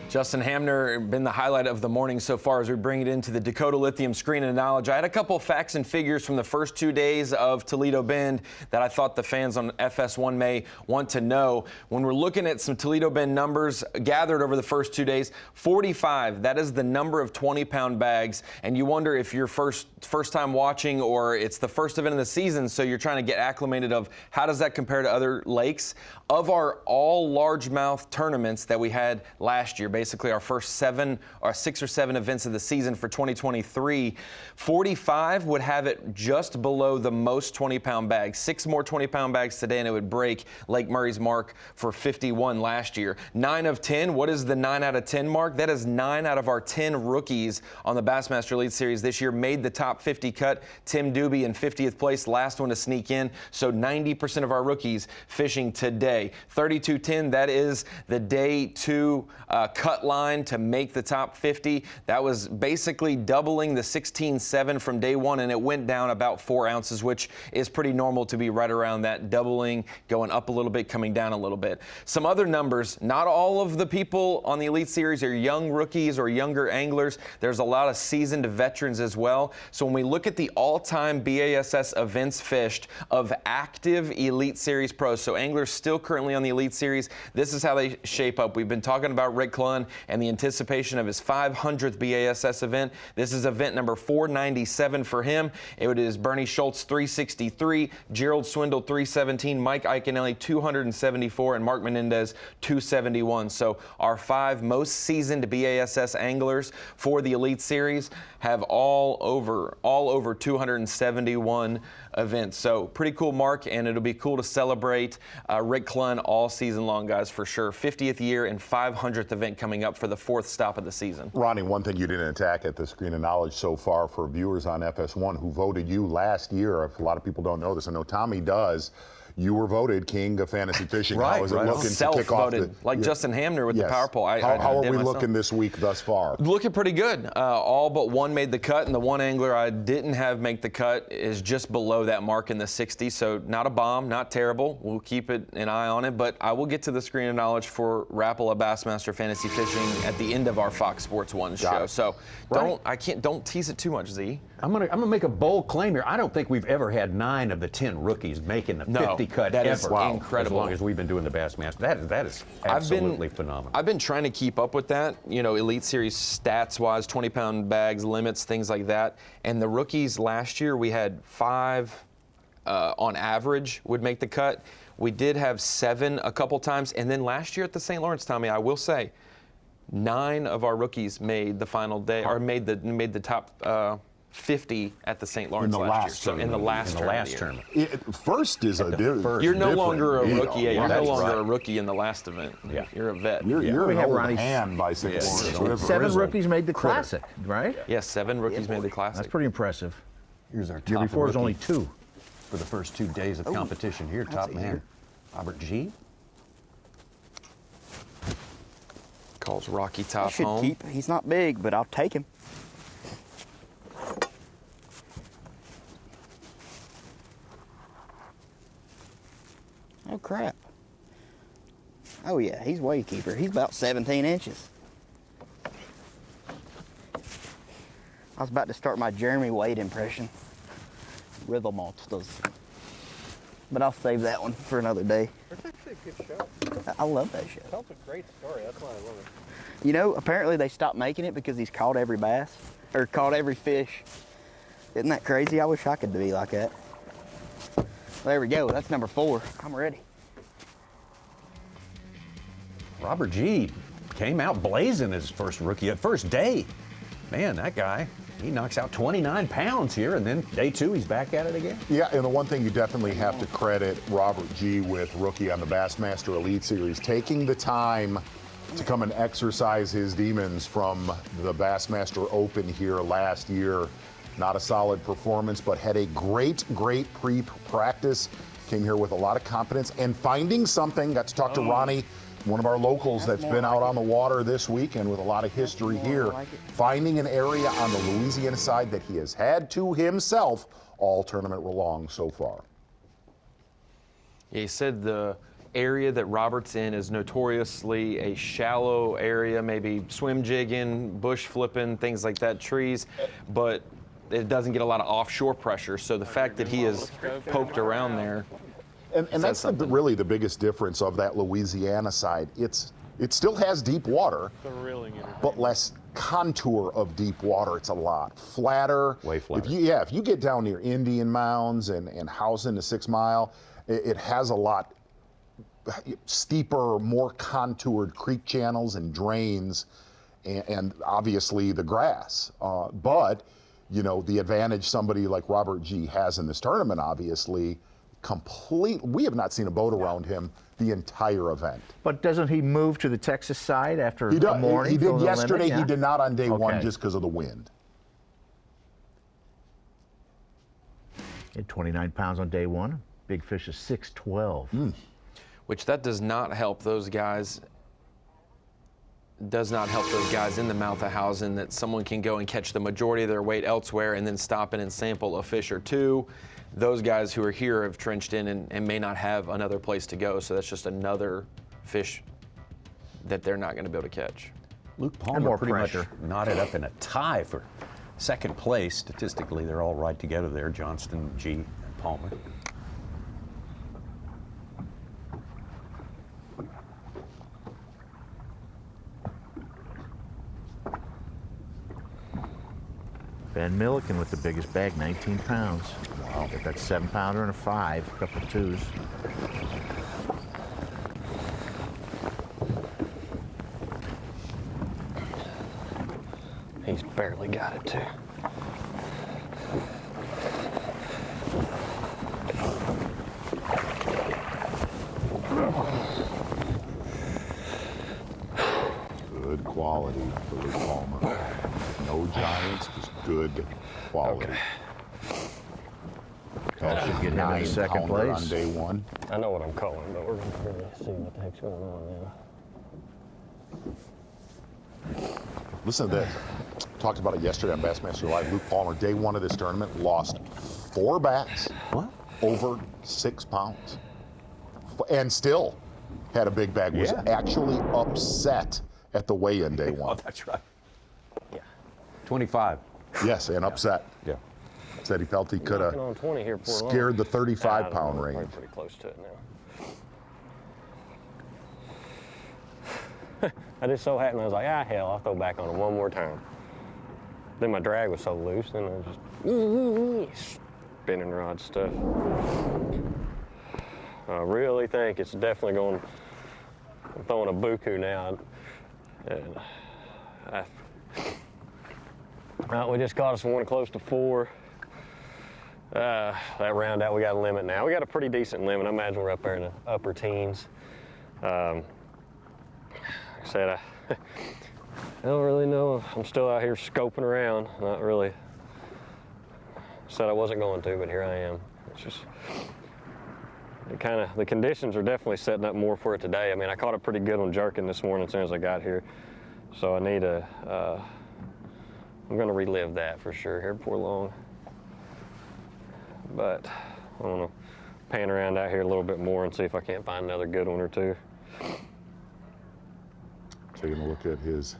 Justin Hamner, been the highlight of the morning so far as we bring it into the Dakota Lithium Screen and Knowledge. I had a couple facts and figures from the first 2 days of Toledo Bend that I thought the fans on FS1 may want to know. When we're looking at some Toledo Bend numbers gathered over the first 2 days, 45, that is the number of 20-pound bags. And you wonder if you're first time watching or it's the first event of the season, so you're trying to get acclimated of how does that compare to other lakes. Of our all largemouth tournaments that we had last year, basically our first 6 or 7 events of the season for 2023, 45 would have it just below the most 20-pound bags. 6 more 20-pound bags today, and it would break Lake Murray's mark for 51 last year. 9 of 10, what is the 9 out of 10 mark? That is 9 out of our 10 rookies on the Bassmaster Elite Series this year made the top 50 cut. Tim Doobie in 50th place, last one to sneak in. So 90% of our rookies fishing today. 32-10, that is the day 2 cut line to make the top 50. That was basically doubling the 16.7 from day 1, and it went down about 4 ounces, which is pretty normal to be right around that, doubling, going up a little bit, coming down a little bit. Some other numbers, not all of the people on the Elite Series are young rookies or younger anglers. There's a lot of seasoned veterans as well. So when we look at the all-time B.A.S.S. events fished of active Elite Series pros, so anglers still currently on the Elite Series, this is how they shape up. We've been talking about Rick Clunn and the anticipation of his 500th B.A.S.S. event. This is event number 497 for him. It is Bernie Schultz 363, Gerald Swindle 317, Mike Iaconelli 274, and Mark Menendez 271. So our 5 most seasoned B.A.S.S. anglers for the Elite Series have all over 271 event. So pretty cool mark, and it'll be cool to celebrate Rick Clunn all season long, guys, for sure. 50th year and 500th event coming up for the 4th stop of the season. Ronnie, one thing you didn't attack at the Screen of Knowledge so far for viewers on FS1 who voted you last year, if a lot of people don't know this, I know Tommy does, you were voted king of fantasy fishing. Right, How is it looking to kick off the, like Justin Hamner with the power pole. How are we looking this week thus far? Looking pretty good. All but one made the cut, and the one angler I didn't have make the cut is just below that mark in the 60s. So not a bomb, not terrible. We'll keep an eye on it, but I will get to the Screen of Knowledge for Rapala Bassmaster Fantasy Fishing at the end of our Fox Sports 1 show. So don't tease it too much, Z. I'm gonna make a bold claim here. I don't think we've ever had 9 of the 10 rookies making the 50 cut that ever. Is incredible. As long as we've been doing the Bassmaster. That is absolutely phenomenal. I've been trying to keep up with that, you know, Elite Series stats-wise, 20-pound bags, limits, things like that. And the rookies last year, we had 5 on average would make the cut. We did have 7 a couple times. And then last year at the St. Lawrence, Tommy, I will say, 9 of our rookies made the final day, or made the top 50 at the St. Lawrence last year. So in the last tournament. First is You're no longer a rookie. Yeah, you're no longer a rookie in the last event. Yeah. You're a vet. You're an old hand by St. Lawrence. 7 rookies made the Classic, right? Yes, 7 rookies made the Classic. That's pretty impressive. Here's our top Year before rookie was only 2. for the first 2 days of competition here. Top man, Robert G. Calls Rocky Top should home. Keep. He's not big, but I'll take him. Oh, crap. Oh, yeah, he's way keeper. He's about 17 inches. I was about to start my Jeremy Wade impression. Rhythm monsters. But I'll save that one for another day. That's actually a good show. I love that show. It tells a great story. That's why I love it. You know, apparently they stopped making it because he's caught every bass, or caught every fish. Isn't that crazy? I wish I could be like that. There we go. That's number 4. I'm ready. Robert G. came out blazing his first day. Man, that guy, he knocks out 29 pounds here, and then day 2, he's back at it again. Yeah, and the one thing you definitely have to credit Robert G. with rookie on the Bassmaster Elite Series, taking the time to come and exercise his demons from the Bassmaster Open here last year. Not a solid performance, but had a great pre-practice. Came here with a lot of confidence and finding something. Got to talk to Ronnie, one of our locals that's been out on the water this weekend with a lot of history here. Finding an area on the Louisiana side that he has had to himself all tournament long so far. Yeah, he said the area that Robert's in is notoriously a shallow area, maybe swim jigging, bush flipping, things like that, trees, but it doesn't get a lot of offshore pressure. So the fact that he has poked around there. And that's really the biggest difference of that Louisiana side. It still has deep water, but less contour of deep water. It's a lot flatter. Way flatter. If you get down near Indian Mounds and Housen to 6 Mile, it has a lot steeper, more contoured creek channels and drains, and obviously the grass. But you know, the advantage somebody like Robert G. has in this tournament, obviously, we have not seen a boat around him the entire event. But doesn't he move to the Texas side after the morning? He did yesterday. Limit, yeah? He did not on day 1 just because of the wind. He had 29 pounds on day 1. Big fish is 612. Which that does not help those guys. Does not help those guys in the mouth of Housen that someone can go and catch the majority of their weight elsewhere and then stop in and sample a fish or 2. Those guys who are here have trenched in and may not have another place to go, so that's just another fish that they're not going to be able to catch. Luke Palmer pretty much knotted up in a tie for second place. Statistically, they're all right together there, Johnston, G, and Palmer. Ben Milliken with the biggest bag, 19 pounds. Wow. Got that 7-pounder and a 5, a couple of 2s. He's barely got it too. good quality for Luke Palmer. No giants, just good quality. That should get him in second place on day one. I know what I'm calling, but we're going to really see what the heck's going on now. Listen to this. Talked about it yesterday on Bassmaster Live. Luke Palmer, day one of this tournament, lost 4 bass. What? Over 6 pounds. And still had a big bag. Was actually upset at the weigh-in day one. Oh, that's right. Yeah. 25. Yes, and upset. Yeah. Said he felt he could have scared the 35-pound range. Pretty close to it now. I just so happened, I was like, hell, I'll throw back on it one more time. Then my drag was so loose, then I just spinning rod stuff. I really think it's definitely going. I'm throwing a buku now. And we just caught us one close to 4. That round out, we got a limit now. We got a pretty decent limit. I imagine we're up there in the upper teens. Like I said, I don't really know. I'm still out here scoping around. Not really. Said I wasn't going to, but here I am. It's just the conditions are definitely setting up more for it today. I mean, I caught a pretty good one jerking this morning as soon as I got here. So I need I'm going to relive that for sure here before long. But I want to pan around out here a little bit more and see if I can't find another good one or two. Taking a look at his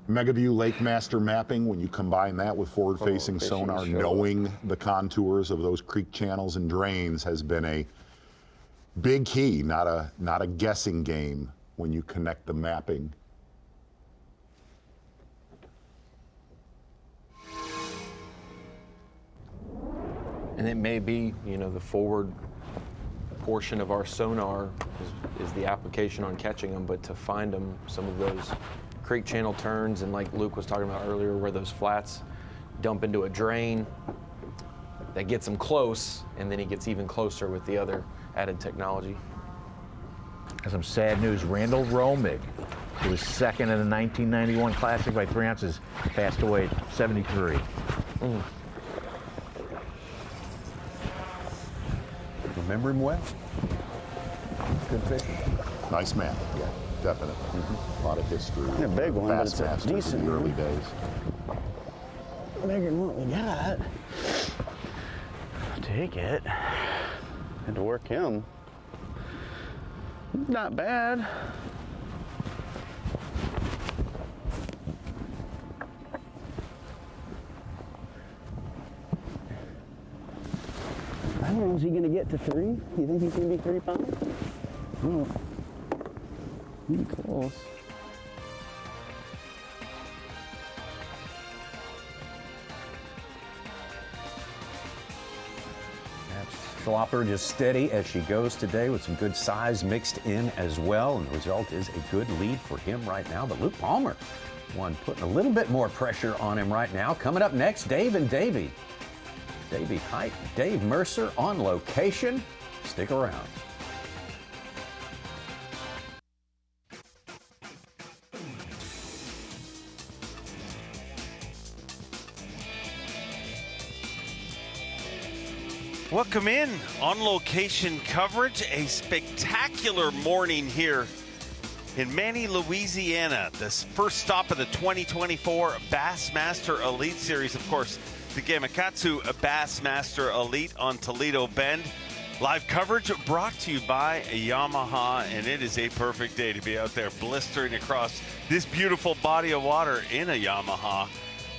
MegaView Lake Master mapping. When you combine that with forward-facing sonar, knowing the contours of those creek channels and drains has been a big key, not a guessing game when you connect the mapping. And it may be, the forward portion of our sonar is the application on catching them, but to find them, some of those creek channel turns, and like Luke was talking about earlier, where those flats dump into a drain, that gets him close, and then he gets even closer with the other added technology. Some sad news. Randall Romig, who was second in the 1991 Classic by 3 ounces, passed away at 73. Remember him well? Good fish. Nice man. Yeah, definitely. A lot of history. A big one, but it's a Bassmaster decent in the early one. days. Bigger than what we got. Take it. Had to work him. Not bad. I don't know, is he gonna get to 3? You think he's gonna be 3 pounds? Oh. He's close. Schlopper just steady as she goes today with some good size mixed in as well. And the result is a good lead for him right now. But Luke Palmer, one putting a little bit more pressure on him right now. Coming up next, Dave and Davey. Davey Hite, Dave Mercer on location. Stick around. Welcome in on location coverage. A spectacular morning here in Manny, Louisiana. This first stop of the 2024 Bassmaster Elite Series. Of course, the Gamakatsu Bassmaster Elite on Toledo Bend. Live coverage brought to you by Yamaha, and it is a perfect day to be out there blistering across this beautiful body of water in a Yamaha.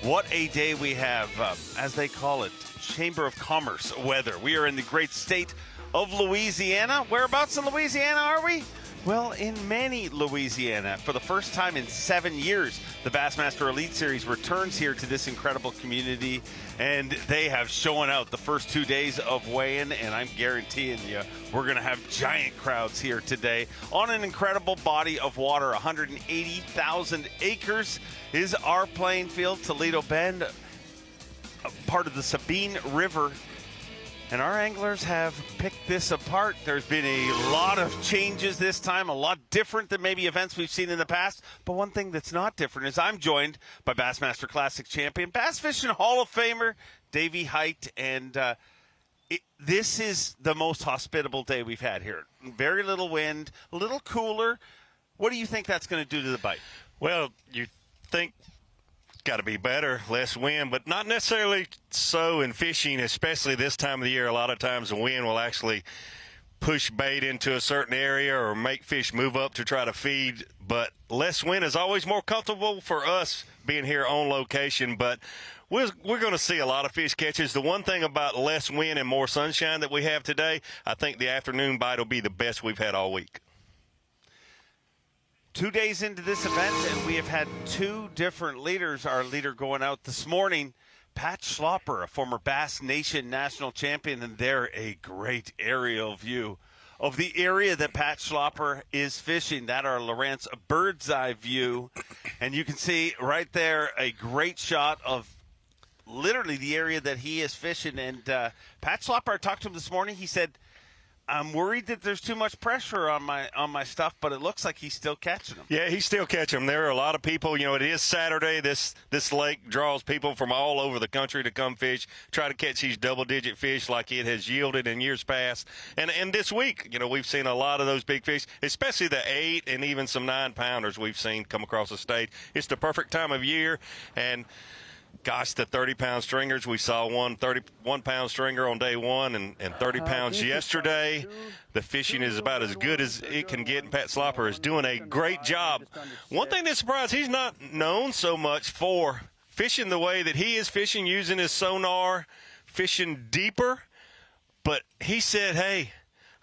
What a day we have, as they call it, Chamber of Commerce weather. We are in the great state of Louisiana. Whereabouts in Louisiana are we? Well, in Manny, Louisiana. For the first time in 7 years, the Bassmaster Elite Series returns here to this incredible community, and they have shown out the first 2 days of weigh-in, and I'm guaranteeing you we're going to have giant crowds here today on an incredible body of water. 180,000 acres is our playing field. Toledo Bend, part of the Sabine River And our anglers have picked this apart. There's been a lot of changes this time, a lot different than maybe events we've seen in the past. But one thing that's not different is I'm joined by Bassmaster Classic champion, Bass Fishing Hall of Famer, Davey Height. And this is the most hospitable day we've had here. Very little wind, a little cooler. What do you think that's going to do to the bite? Well, you think got to be better, less wind, but not necessarily so in fishing, especially this time of the year. A lot of times the wind will actually push bait into a certain area or make fish move up to try to feed, but less wind is always more comfortable for us being here on location. But we're going to see a lot of fish catches. The one thing about less wind and more sunshine that we have today, I think the afternoon bite will be the best we've had all week. 2 days into this event, and we have had two different leaders. Our leader going out this morning, Pat Schlopper, a former Bass Nation national champion, and they're a great aerial view of the area that Pat Schlopper is fishing. That are Lawrence, a bird's eye view, and you can see right there a great shot of literally the area that he is fishing. And Pat Schlopper, I talked to him this morning. He said, I'm worried that there's too much pressure on my stuff, but it looks like he's still catching them. Yeah, he's still catching them. There are a lot of people. You know, it is Saturday. This lake draws people from all over the country to come fish, try to catch these double-digit fish like it has yielded in years past. And this week, you know, we've seen a lot of those big fish, especially the 8 and even some 9-pounders we've seen come across the state. It's the perfect time of year, and gosh, the 30-pound stringers, we saw one 31-pound stringer on day one and 30 pounds yesterday. The fishing is about as good as it can get, and Pat Schlopper is doing a great job. One thing that surprised, he's not known so much for fishing the way that he is fishing, using his sonar, fishing deeper. But he said, hey,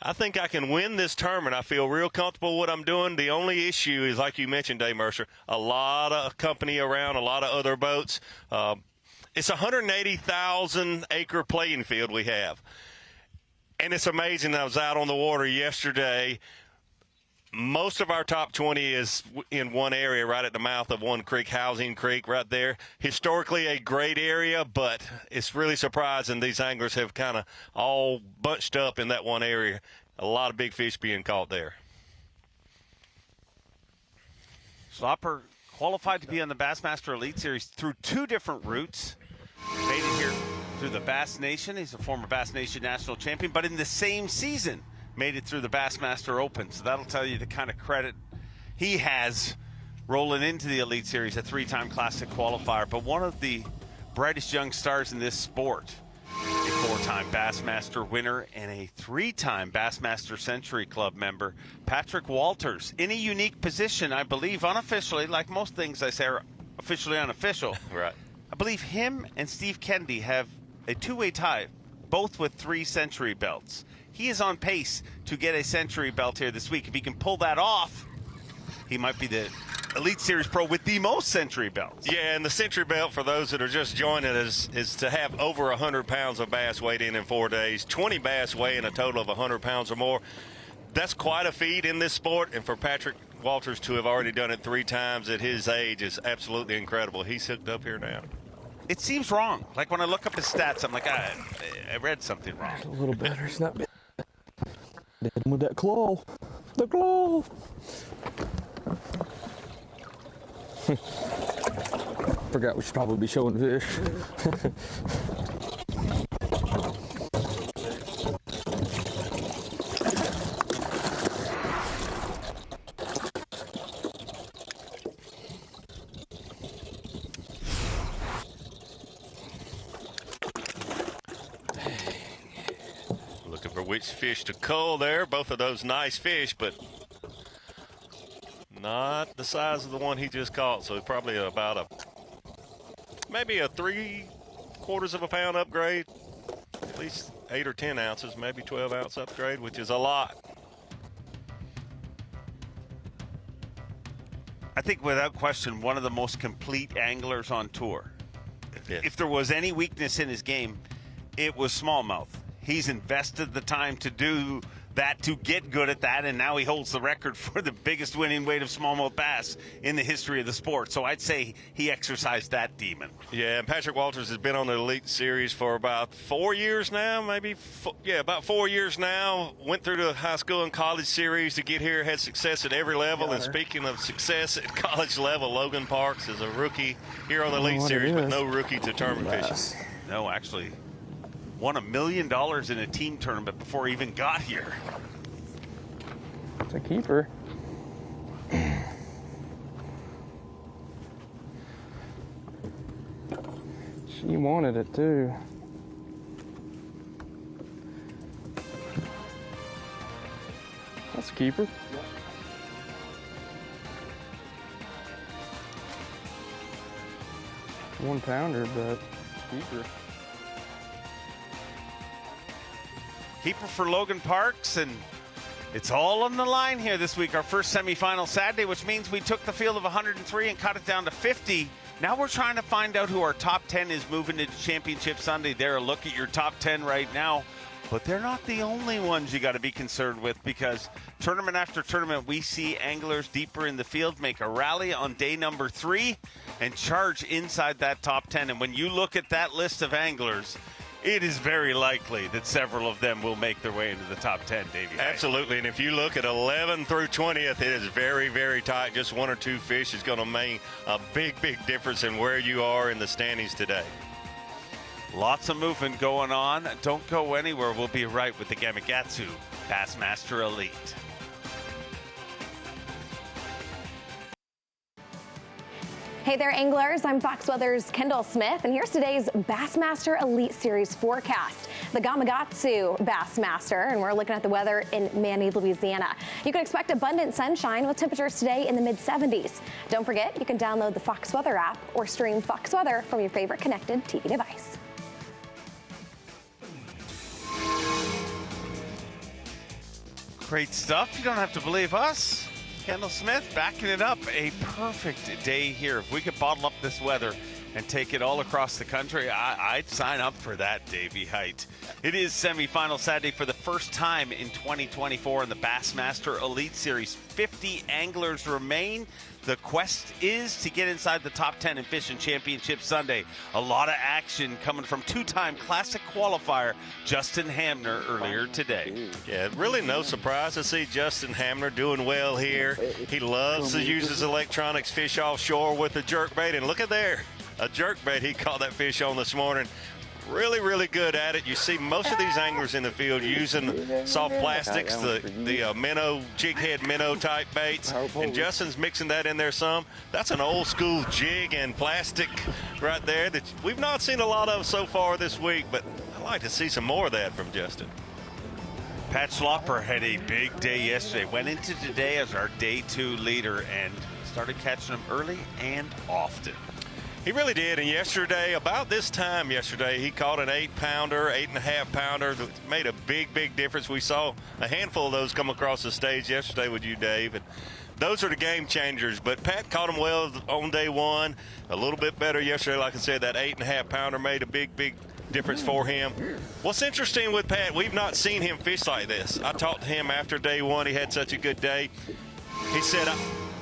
I think I can win this tournament. I feel real comfortable with what I'm doing. The only issue is, like you mentioned, Dave Mercer, a lot of company around, a lot of other boats. It's a 180,000-acre playing field we have. And it's amazing. I was out on the water yesterday. Most of our top 20 is in one area right at the mouth of one creek, Housing Creek right there. Historically a great area, but it's really surprising these anglers have kind of all bunched up in that one area. A lot of big fish being caught there. Schlopper qualified to be on the Bassmaster Elite Series through 2 different routes. Made it here through the Bass Nation. He's a former Bass Nation national champion, but in the same season made it through the Bassmaster Open. So that'll tell you the kind of credit he has rolling into the Elite Series, a 3-time Classic qualifier. But one of the brightest young stars in this sport, a 4-time Bassmaster winner and a 3-time Bassmaster Century Club member, Patrick Walters, in a unique position, I believe, unofficially, like most things I say are officially unofficial. Right. I believe him and Steve Kennedy have a 2-way tie, both with 3 Century belts. He is on pace to get a Century belt here this week. If he can pull that off, he might be the Elite Series pro with the most Century belts. Yeah, and the Century belt, for those that are just joining us, is to have over 100 pounds of bass weighed in 4 days. 20 bass weigh in a total of 100 pounds or more. That's quite a feat in this sport, and for Patrick Walters to have already done it 3 times at his age is absolutely incredible. He's hooked up here now. It seems wrong. Like when I look up his stats, I'm like, I read something wrong. A little better. It's not bad. With that claw. The claw. Forgot we should probably be showing fish. Which fish to cull there. Both of those nice fish, but not the size of the one he just caught. So probably about maybe a 3/4 of a pound upgrade, at least 8 or 10 ounces, maybe 12 ounce upgrade, which is a lot. I think without question, one of the most complete anglers on tour. Yeah. If there was any weakness in his game, it was smallmouth. He's invested the time to do that to get good at that, and now he holds the record for the biggest winning weight of smallmouth bass in the history of the sport. So I'd say he exercised that demon. Yeah, and Patrick Walters has been on the Elite Series for about 4 years now, about 4 years now. Went through the high school and college series to get here, had success at every level. And speaking of success at college level, Logan Parks is a rookie here on the Elite Series, but no rookie to tournament fishing. No, actually won $1 million in a team tournament before he even got here. It's a keeper. She wanted it too. That's a keeper. Yep. 1 pounder, but keeper. Keeper for Logan Parks, and it's all on the line here this week. Our first semifinal Saturday, which means we took the field of 103 and cut it down to 50. Now we're trying to find out who our top 10 is moving into Championship Sunday. There, a look at your top 10 right now. But they're not the only ones you got to be concerned with, because tournament after tournament, we see anglers deeper in the field make a rally on day number 3 and charge inside that top 10. And when you look at that list of anglers, it is very likely that several of them will make their way into the top 10, Davey. Absolutely, and if you look at 11 through 20th, it is very, very tight. Just 1 or 2 fish is going to make a big, big difference in where you are in the standings today. Lots of movement going on. Don't go anywhere. We'll be right with the Gamakatsu Bassmaster Elite. Hey there, anglers. I'm Fox Weather's Kendall Smith, and here's today's Bassmaster Elite Series forecast. The Gamakatsu Bassmaster, and we're looking at the weather in Manny, Louisiana. You can expect abundant sunshine with temperatures today in the mid-70s. Don't forget, you can download the Fox Weather app or stream Fox Weather from your favorite connected TV device. Great stuff. You don't have to believe us. Kendall Smith backing it up. A perfect day here. If we could bottle up this weather and take it all across the country, I'd sign up for that, Davey Height. It is semifinal Saturday for the first time in 2024 in the Bassmaster Elite Series. 50 anglers remain. The quest is to get inside the top 10 in Fishing Championship Sunday. A lot of action coming from 2-time Classic qualifier Justin Hamner earlier today. Yeah, really no surprise to see Justin Hamner doing well here. He loves to use his electronics fish offshore with a jerkbait, and look at there, a jerkbait he caught that fish on this morning. Really, really good at it. You see most of these anglers in the field using soft plastics, the minnow, jig head minnow type baits, and Justin's mixing that in there some. That's an old school jig and plastic right there that we've not seen a lot of so far this week, but I'd like to see some more of that from Justin. Pat Schlopper had a big day yesterday. Went into today as our day 2 leader and started catching them early and often. He really did, and yesterday, about this time yesterday, he caught an 8-pounder, 8.5-pounder that made a big, big difference. We saw a handful of those come across the stage yesterday with you, Dave, and those are the game changers. But Pat caught them well on day 1, a little bit better yesterday. Like I said, that 8.5-pounder made a big, big difference for him. What's interesting with Pat, we've not seen him fish like this. I talked to him after day 1. He had such a good day. He said,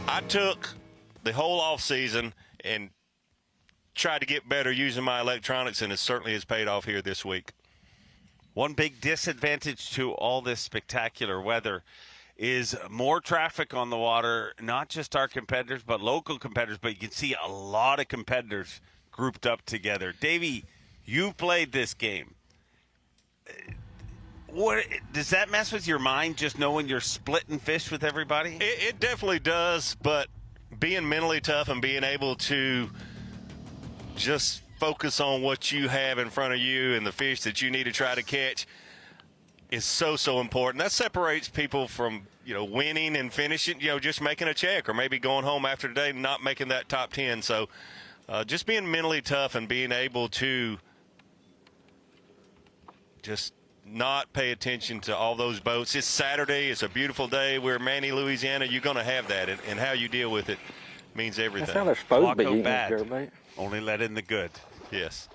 I took the whole off season and tried to get better using my electronics, and it certainly has paid off here this week. One big disadvantage to all this spectacular weather is more traffic on the water, not just our competitors, but local competitors, but you can see a lot of competitors grouped up together. Davey, you played this game. What does that mess with your mind, just knowing you're splitting fish with everybody? It definitely does, but being mentally tough and being able to just focus on what you have in front of you and the fish that you need to try to catch is so important. That separates people from, winning and finishing, just making a check or maybe going home after today and not making that top 10. So just being mentally tough and being able to just not pay attention to all those boats. It's Saturday. It's a beautiful day. We're in Manny, Louisiana. You're going to have that, and how you deal with it means everything. That's how they're supposed to be. Bad. Only let in the good. Yes.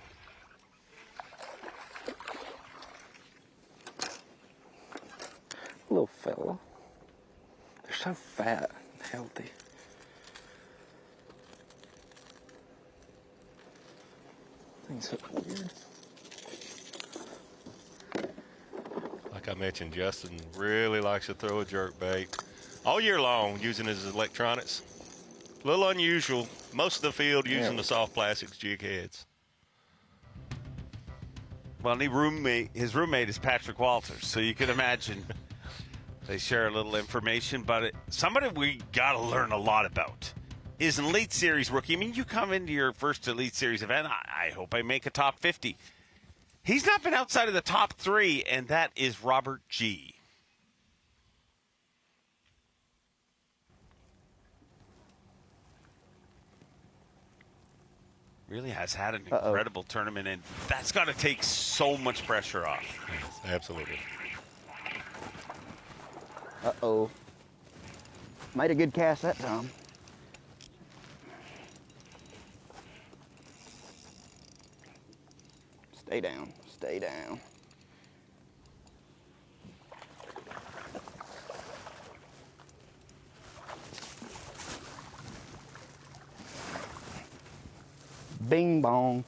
Little fella. They're so fat and healthy. Things look weird. Like I mentioned, Justin really likes to throw a jerk bait all year long using his electronics. A little unusual. Most of the field using the soft plastics jig heads. Well, his roommate is Patrick Walters, so you can imagine they share a little information. But somebody we got to learn a lot about is an Elite Series rookie. I mean, you come into your first Elite Series event, I hope I make a top 50. He's not been outside of the top 3, and that is Robert G. Really has had an incredible tournament, and that's got to take so much pressure off. Yes, absolutely. Uh-oh. Made a good cast that time. Stay down, stay down. Bing bong.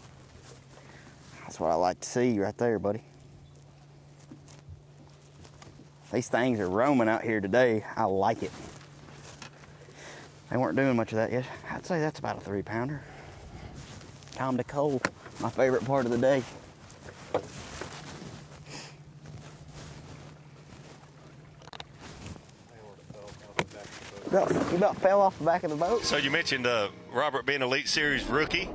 That's what I like to see right there, buddy. These things are roaming out here today. I like it. They weren't doing much of that yet. I'd say that's about a 3-pounder. Time to coal, my favorite part of the day. You about fell off the back of the boat. So you mentioned Robert being Elite Series rookie.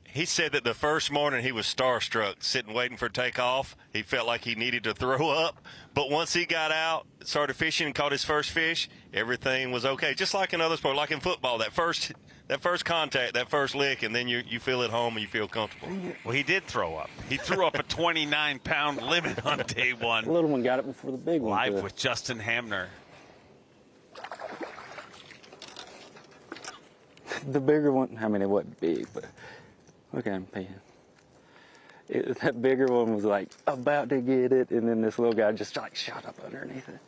He said that the first morning he was starstruck, sitting waiting for takeoff. He felt like he needed to throw up. But once he got out, started fishing and caught his first fish, everything was okay. Just like in other sports, like in football, that first contact, that first lick, and then you feel at home and you feel comfortable. Well, he did throw up. He threw up a 29-pound limit on day one. The little one got it before the big one. Live with Justin Hamner. The bigger one, I mean, it wasn't big, but look at him peeing. That bigger one was like about to get it, and then this little guy just like shot up underneath it.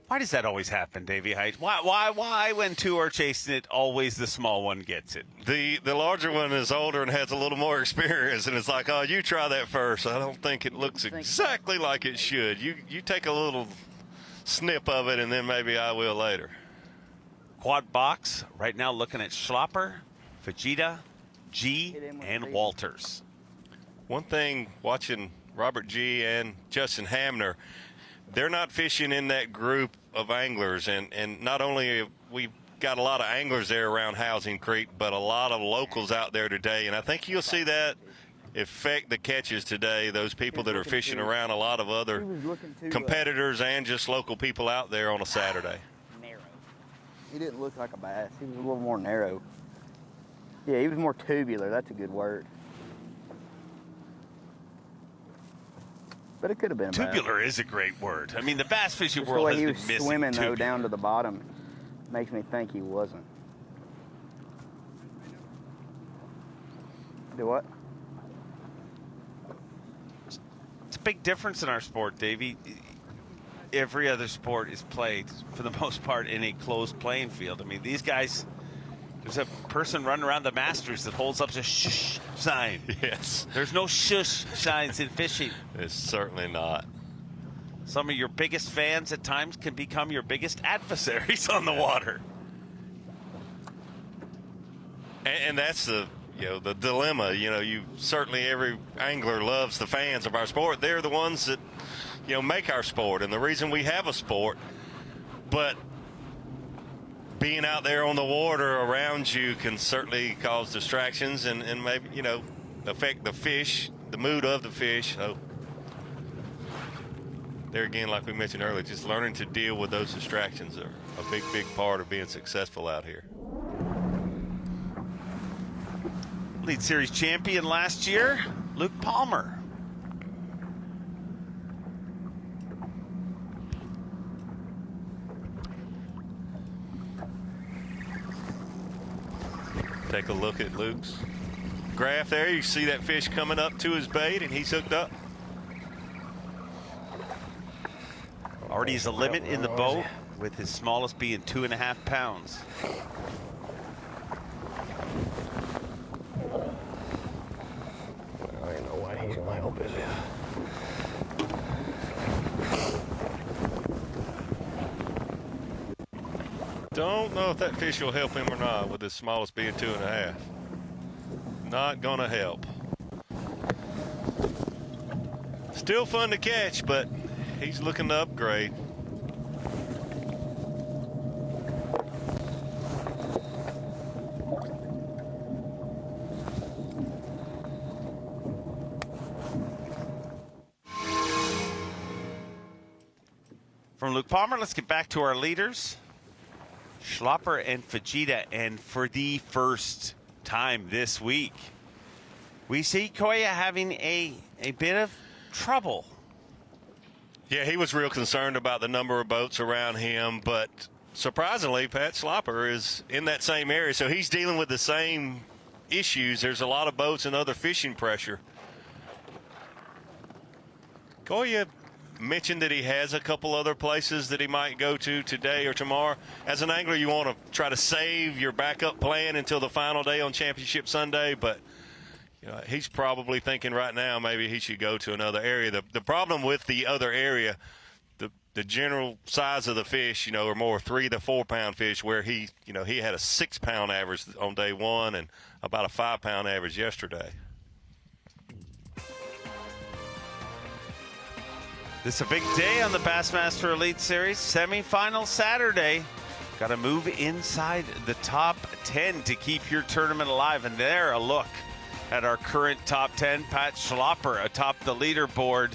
Why does that always happen, Davey Height? Why when two are chasing it, always the small one gets it? The larger one is older and has a little more experience, and it's like, oh, you try that first. I don't think it looks exactly like it should. You take a little snip of it, and then maybe I will later. Quad box, right now looking at Schlopper, Fajita, G, and Walters. One thing, watching Robert G. and Justin Hamner, they're not fishing in that group of anglers, and not only have we got a lot of anglers there around Housing Creek, but a lot of locals out there today, and I think you'll see that affect the catches today, those people that are fishing around a lot of other competitors and just local people out there on a Saturday. Narrow. He didn't look like a bass. He was a little more narrow. Yeah, he was more tubular. That's a good word. But it could have been a Tubular bass. is a great word. I mean, the bass fishing Just world the way has he been was missing swimming, though, tubular. down to the bottom makes me think he wasn't. Do what? It's a big difference in our sport, Davey. Every other sport is played, for the most part, in a closed playing field. I mean, these guys, there's a person running around the Masters that holds up a shush sign. Yes. There's no shush signs in fishing. It's certainly not. Some of your biggest fans at times can become your biggest adversaries on the water. And that's the dilemma. You certainly, every angler loves the fans of our sport. They're the ones that make our sport and the reason we have a sport. But being out there on the water around you can certainly cause distractions and maybe affect the fish, the mood of the fish. So there again, like we mentioned earlier, just learning to deal with those distractions are a big part of being successful out here. Elite Series champion last year, Luke Palmer. Take a look at Luke's graph there. You see that fish coming up to his bait, and he's hooked up. Already is a limit in the boat, with his smallest being 2.5 pounds. I ain't no way he's gonna help it. Don't know if that fish will help him or not with his smallest being 2.5. Not gonna help. Still fun to catch, but he's looking to upgrade. From Luke Palmer, let's get back to our leaders. Schlapper and Fujita, and for the first time this week, we see Koya having a bit of trouble. Yeah, he was real concerned about the number of boats around him, but surprisingly, Pat Schlapper is in that same area, so he's dealing with the same issues. There's a lot of boats and other fishing pressure. Koya mentioned that he has a couple other places that he might go to today or tomorrow. As an angler, you want to try to save your backup plan until the final day on Championship Sunday, but you know, he's probably thinking right now maybe he should go to another area. The problem with the other area, the general size of the fish, you know, are more 3 to 4 pound fish, where he had a 6 pound average on day one and about a 5 pound average yesterday. This is a big day on the Bassmaster Elite Series. Semi-final Saturday. Got to move inside the top 10 to keep your tournament alive. And there, a look at our current top 10. Pat Schlapper atop the leaderboard.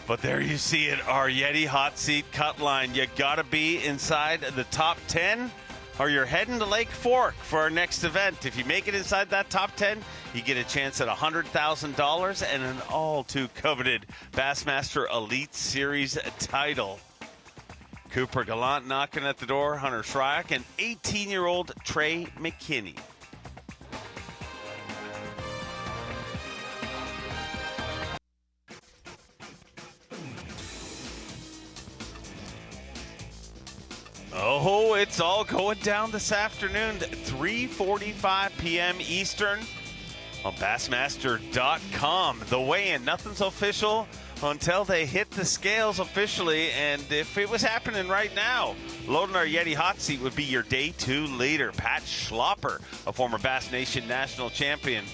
But there you see it, our Yeti hot seat cut line. You got to be inside the top 10, or you're heading to Lake Fork for our next event. If you make it inside that top 10, you get a chance at $100,000 and an all-too-coveted Bassmaster Elite Series title. Cooper Gallant knocking at the door, Hunter Shryock, and 18-year-old Trey McKinney. Oh, it's all going down this afternoon, 3:45 p.m. Eastern on Bassmaster.com. The weigh-in, nothing's official until they hit the scales officially, and if it was happening right now, loading our Yeti hot seat would be your day 2 leader, Pat Schlapper, a former Bass Nation national champion.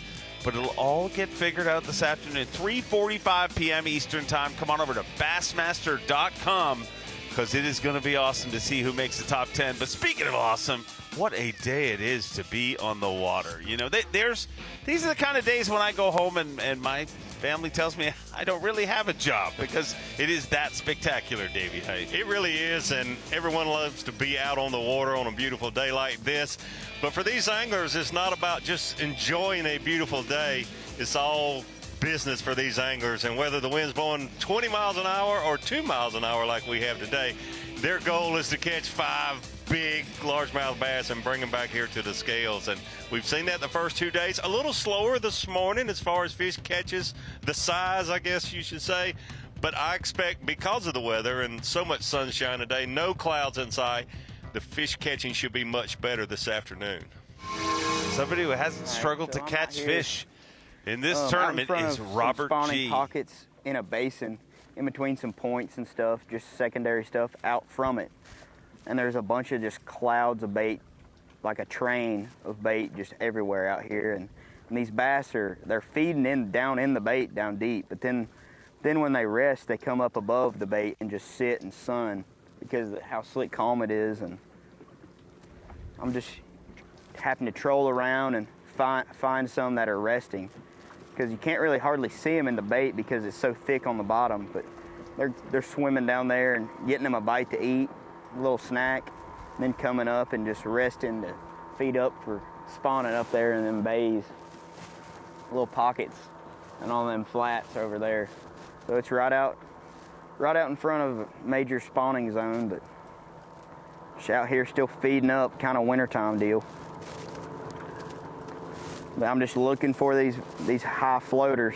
But it'll all get figured out this afternoon, 3:45 p.m. Eastern time. Come on over to Bassmaster.com, because it is going to be awesome to see who makes the top 10. But speaking of awesome, what a day it is to be on the water. You know, these are the kind of days when I go home and my family tells me I don't really have a job, because it is that spectacular, Davey Height. It really is, and everyone loves to be out on the water on a beautiful day like this. But for these anglers, it's not about just enjoying a beautiful day. It's all business for these anglers, and whether the wind's blowing 20 miles an hour or 2 miles an hour like we have today, their goal is to catch 5 big largemouth bass and bring them back here to the scales. And we've seen that the first 2 days. A little slower this morning as far as fish catches, the size, I guess you should say. But I expect, because of the weather and so much sunshine today, no clouds in sight, the fish catching should be much better this afternoon. Somebody who hasn't struggled to catch fish in this tournament is Robert spawning G. pockets in a basin in between some points and stuff, just secondary stuff out from it. And there's a bunch of just clouds of bait, like a train of bait just everywhere out here. And these bass they're feeding down in the bait down deep, but then when they rest, they come up above the bait and just sit and sun because of how slick calm it is. And I'm just having to troll around and find some that are resting, because you can't really hardly see them in the bait because it's so thick on the bottom. But they're swimming down there and getting them a bite to eat, a little snack, and then coming up and just resting to feed up for spawning up there in them bays, little pockets, and all them flats over there. So it's right out in front of a major spawning zone, but it's out here still feeding up, kind of wintertime deal. But I'm just looking for these high floaters.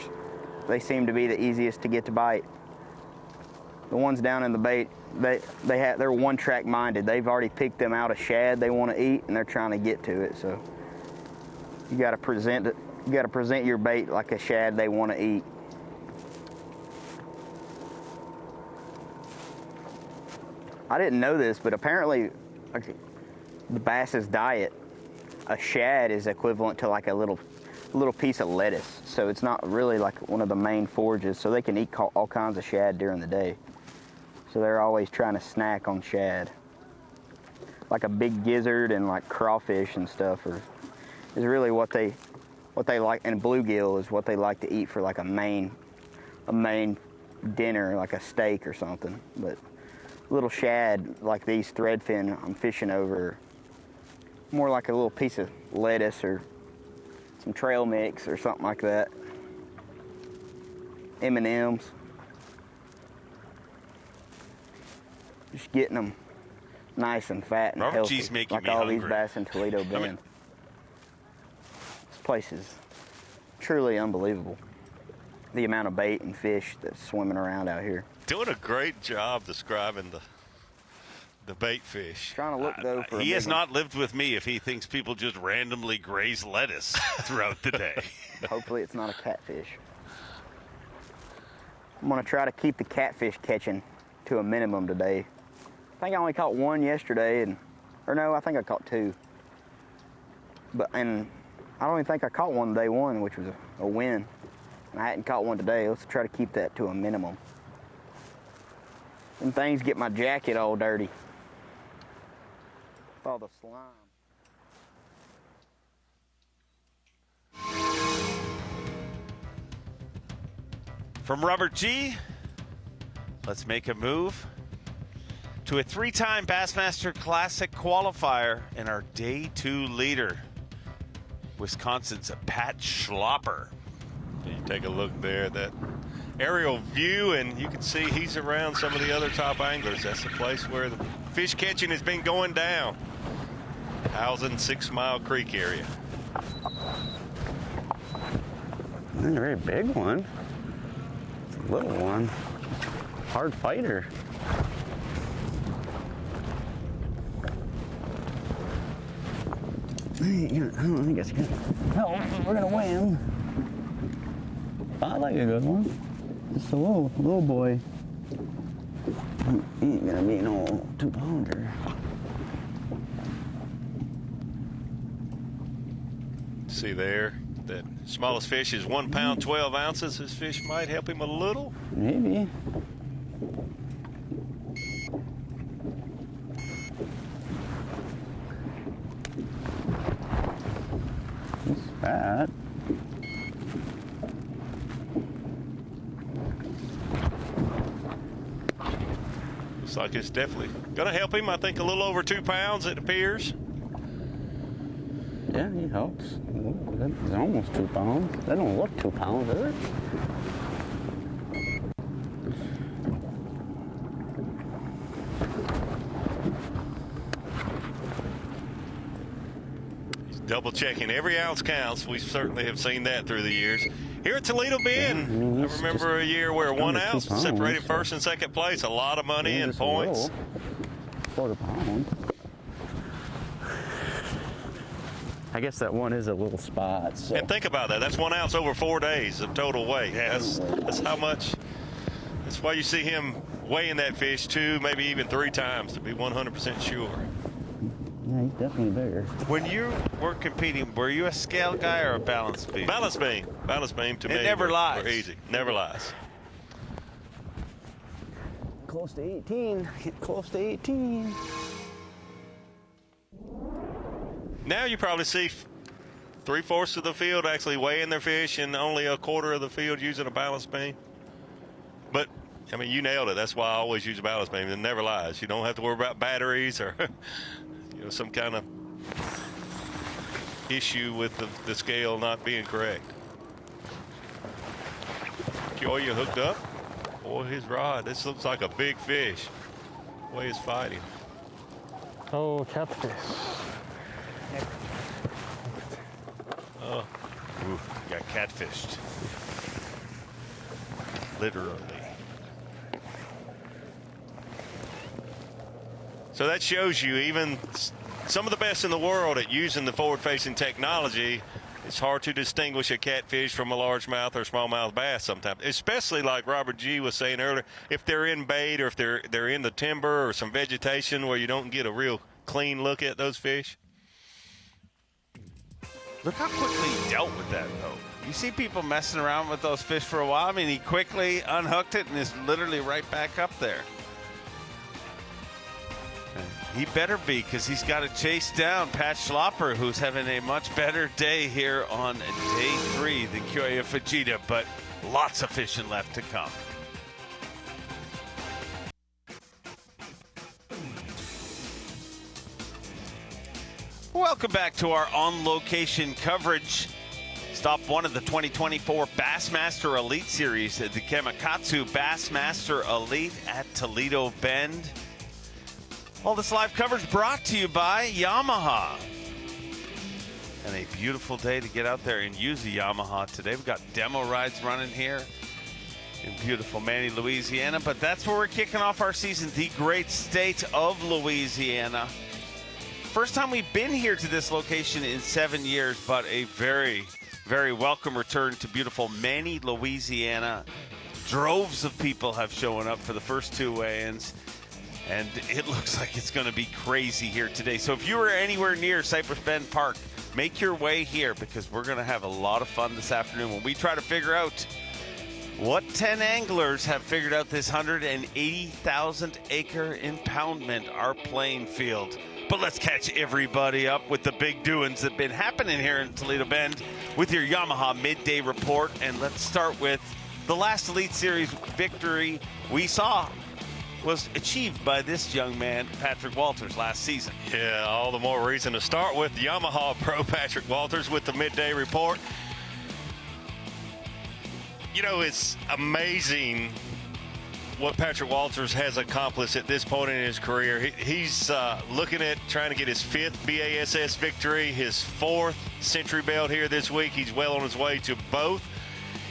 They seem to be the easiest to get to bite. The ones down in the bait, they're one-track minded. They've already picked them out a shad they want to eat, and they're trying to get to it. So you got to present it. You got to present your bait like a shad they want to eat. I didn't know this, but apparently, the bass's diet, a shad is equivalent to like a little piece of lettuce. So it's not really like one of the main forages. So they can eat all kinds of shad during the day. So they're always trying to snack on shad. Like a big gizzard and like crawfish and stuff is really what they like, and bluegill is what they like to eat for like a main dinner, like a steak or something. But little shad like these threadfin I'm fishing over, more like a little piece of lettuce or some trail mix or something like that. M&Ms. Just getting them nice and fat and Robert healthy, G's making like me all hungry. these bass in Toledo Bend. This place is truly unbelievable. The amount of bait and fish that's swimming around out here. Doing a great job describing the bait fish. Trying to look though for He has not lived with me if he thinks people just randomly graze lettuce throughout the day. Hopefully it's not a catfish. I'm gonna try to keep the catfish catching to a minimum today. I think I only caught one yesterday, I think I caught two. And I don't even think I caught one day one, which was a win. And I hadn't caught one today. Let's try to keep that to a minimum. Them things get my jacket all dirty. With all the slime. From Robert G, let's make a move to a three-time Bassmaster Classic qualifier and our Day 2 leader, Wisconsin's Pat Schlopper. You take a look there, that aerial view, and you can see he's around some of the other top anglers. That's the place where the fish catching has been going down. Housing 6 Mile Creek area. Not a very big one. It's a little one. Hard fighter. I don't think it's good. No, we're gonna win. I like a good one. It's a little boy. He ain't gonna be no 2-pounder. See there, that smallest fish is 1 pound 12 ounces. This fish might help him a little. Maybe. He's fat. Looks like it's definitely gonna help him. I think a little over 2 pounds, it appears. Yeah, he helps. Ooh, that's almost 2 pounds. That don't look 2 pounds, does it? He's double checking. Every ounce counts. We certainly have seen that through the years. Here at Toledo Bend, I remember a year where 1 ounce separated first and second place. A lot of money and points. Quarter pound. I guess that one is a little spot. So. And think about that. That's 1 ounce over 4 days of total weight. That's how much. That's why you see him weighing that fish 2, maybe even 3 times to be 100% sure. Yeah, he's definitely bigger. When you were competing, were you a scale guy or a balance beam? Balance beam. Balance beam to me. It never lies. We're easy. Never lies. Close to 18. Close to 18. Now you probably see 3/4 of the field actually weighing their fish and only 1/4 of the field using a balance beam. But, I mean, you nailed it. That's why I always use a balance beam. It never lies. You don't have to worry about batteries or some kind of issue with the scale not being correct. Joy, you hooked up? Boy, his rod. This looks like a big fish. The way it's fighting. Oh, catfish. Oh, ooh, got catfished. Literally. So that shows you even some of the best in the world at using the forward-facing technology. It's hard to distinguish a catfish from a largemouth or smallmouth bass sometimes, especially like Robert G. was saying earlier, if they're in bait or if they're in the timber or some vegetation where you don't get a real clean look at those fish. Look how quickly he dealt with that, though. You see people messing around with those fish for a while. I mean, he quickly unhooked it and is literally right back up there. He better be, because he's got to chase down Pat Schlopper, who's having a much better day here on day 3 than Kyoya Fujita, but lots of fishing left to come. Welcome back to our on-location coverage. Stop 1 of the 2024 Bassmaster Elite Series, the Gamakatsu Bassmaster Elite at Toledo Bend. All this live coverage brought to you by Yamaha. And a beautiful day to get out there and use a Yamaha today. We've got demo rides running here in beautiful Manny, Louisiana. But that's where we're kicking off our season, the great state of Louisiana. First time we've been here to this location in 7 years, but a very, very welcome return to beautiful Manny, Louisiana. Droves of people have shown up for the first 2 weigh-ins. And it looks like it's going to be crazy here today. So if you are anywhere near Cypress Bend Park, make your way here, because we're going to have a lot of fun this afternoon when we try to figure out what 10 anglers have figured out this 180,000 acre impoundment, our playing field. But let's catch everybody up with the big doings that have been happening here in Toledo Bend with your Yamaha midday report. And let's start with the last Elite Series victory we saw was achieved by this young man, Patrick Walters, last season. Yeah, all the more reason to start with Yamaha Pro Patrick Walters with the midday report. You know, it's amazing what Patrick Walters has accomplished at this point in his career. He's looking at trying to get his 5th B.A.S.S victory, his 4th Century Belt here this week. He's well on his way to both.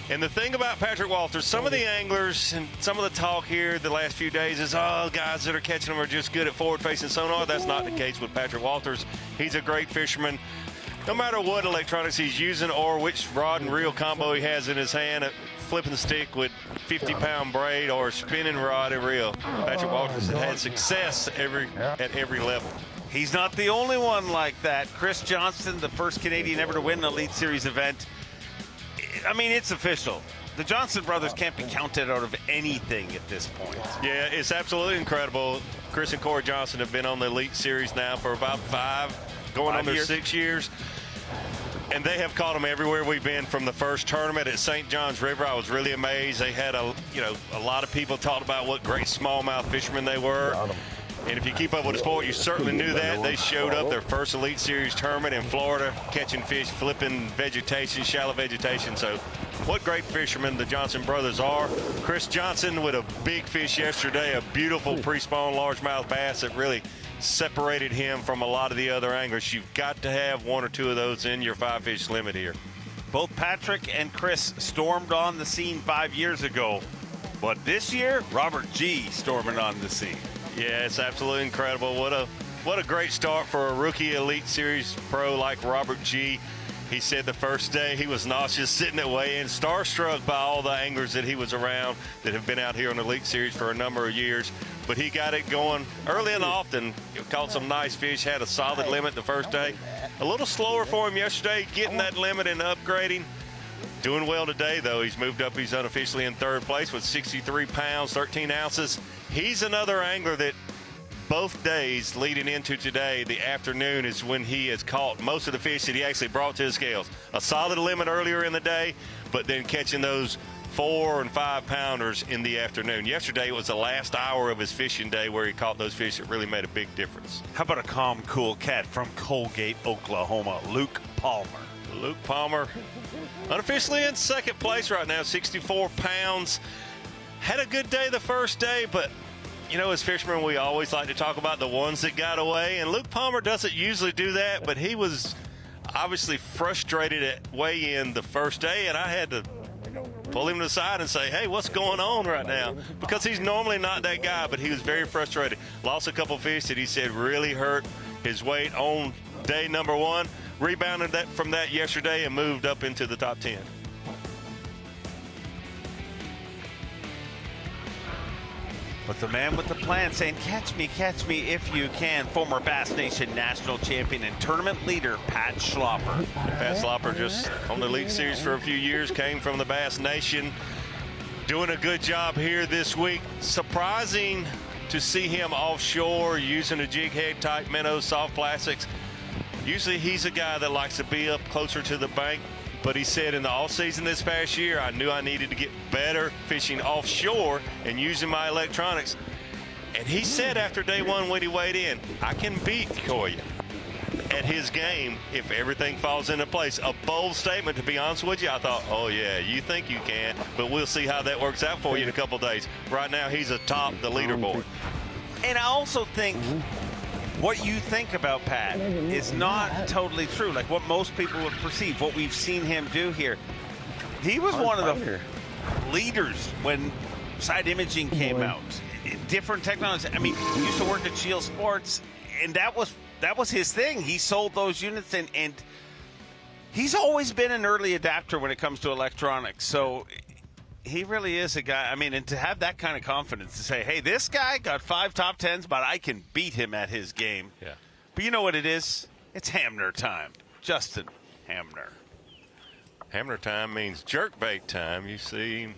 And the thing about Patrick Walters, some of the anglers and some of the talk here the last few days is, oh, guys that are catching them are just good at forward-facing sonar. That's not the case with Patrick Walters. He's a great fisherman. No matter what electronics he's using or which rod and reel combo he has in his hand, flipping the stick with 50-pound braid or spinning rod and reel, Patrick Walters has had success at every level. He's not the only one like that. Chris Johnston, the first Canadian ever to win an Elite Series event. I mean, it's official. The Johnson brothers can't be counted out of anything at this point. Yeah, it's absolutely incredible. Chris and Corey Johnson have been on the Elite Series now for about 5, going on their 6 years. And they have caught them everywhere we've been. From the first tournament at St. John's River, I was really amazed. They had a lot of people talked about what great smallmouth fishermen they were. And if you keep up with the sport, you certainly knew that. They showed up their first Elite Series tournament in Florida, catching fish, flipping vegetation, shallow vegetation. So what great fishermen the Johnson brothers are. Chris Johnson with a big fish yesterday, a beautiful pre-spawn largemouth bass that really separated him from a lot of the other anglers. You've got to have 1 or 2 of those in your 5-fish limit here. Both Patrick and Chris stormed on the scene 5 years ago. But this year, Robert G. storming on the scene. Yeah, it's absolutely incredible. What a great start for a rookie Elite Series pro like Robert G. He said the first day he was nauseous sitting at weigh-in, starstruck by all the anglers that he was around that have been out here on the Elite Series for a number of years. But he got it going early and often. Caught some nice fish, had a solid limit the first day. A little slower for him yesterday, getting that limit and upgrading. Doing well today, though. He's moved up. He's unofficially in 3rd place with 63 pounds, 13 ounces. He's another angler that both days leading into today, the afternoon, is when he has caught most of the fish that he actually brought to the scales. A solid limit earlier in the day, but then catching those 4 and 5 pounders in the afternoon. Yesterday was the last hour of his fishing day where he caught those fish that really made a big difference. How about a calm, cool cat from Colgate, Oklahoma, Luke Palmer? Luke Palmer, unofficially in 2nd place right now, 64 pounds. Had a good day the first day, but you know, as fishermen, we always like to talk about the ones that got away, and Luke Palmer doesn't usually do that, but he was obviously frustrated at weigh-in the first day, and I had to pull him to the side and say, hey, what's going on right now? Because he's normally not that guy, but he was very frustrated. Lost a couple fish that he said really hurt his weight on day number 1. Rebounded from that yesterday and moved up into the top 10. But the man with the plan saying, catch me if you can. Former Bass Nation national champion and tournament leader, Pat Schlopper. Pat Schlopper just on the Elite Series for a few years, came from the Bass Nation. Doing a good job here this week. Surprising to see him offshore using a jig head type minnows, soft plastics. Usually he's a guy that likes to be up closer to the bank. But he said in the off season this past year, I knew I needed to get better fishing offshore and using my electronics. And he said after day 1 when he weighed in, I can beat Koya at his game if everything falls into place. A bold statement, to be honest with you. I thought, oh yeah, you think you can, but we'll see how that works out for you in a couple days. Right now, he's atop the leaderboard. And I also think what you think about Pat is not totally true, like what most people would perceive, what we've seen him do here. He was one of the leaders when side imaging came out. Different technology. I mean, he used to work at Shield Sports, and that was his thing. He sold those units, and he's always been an early adapter when it comes to electronics. So he really is a guy. I mean, and to have that kind of confidence to say, hey, this guy got 5 top 10s, but I can beat him at his game. Yeah. But you know what it is? It's Hamner time. Justin Hamner. Hamner time means jerkbait time. You see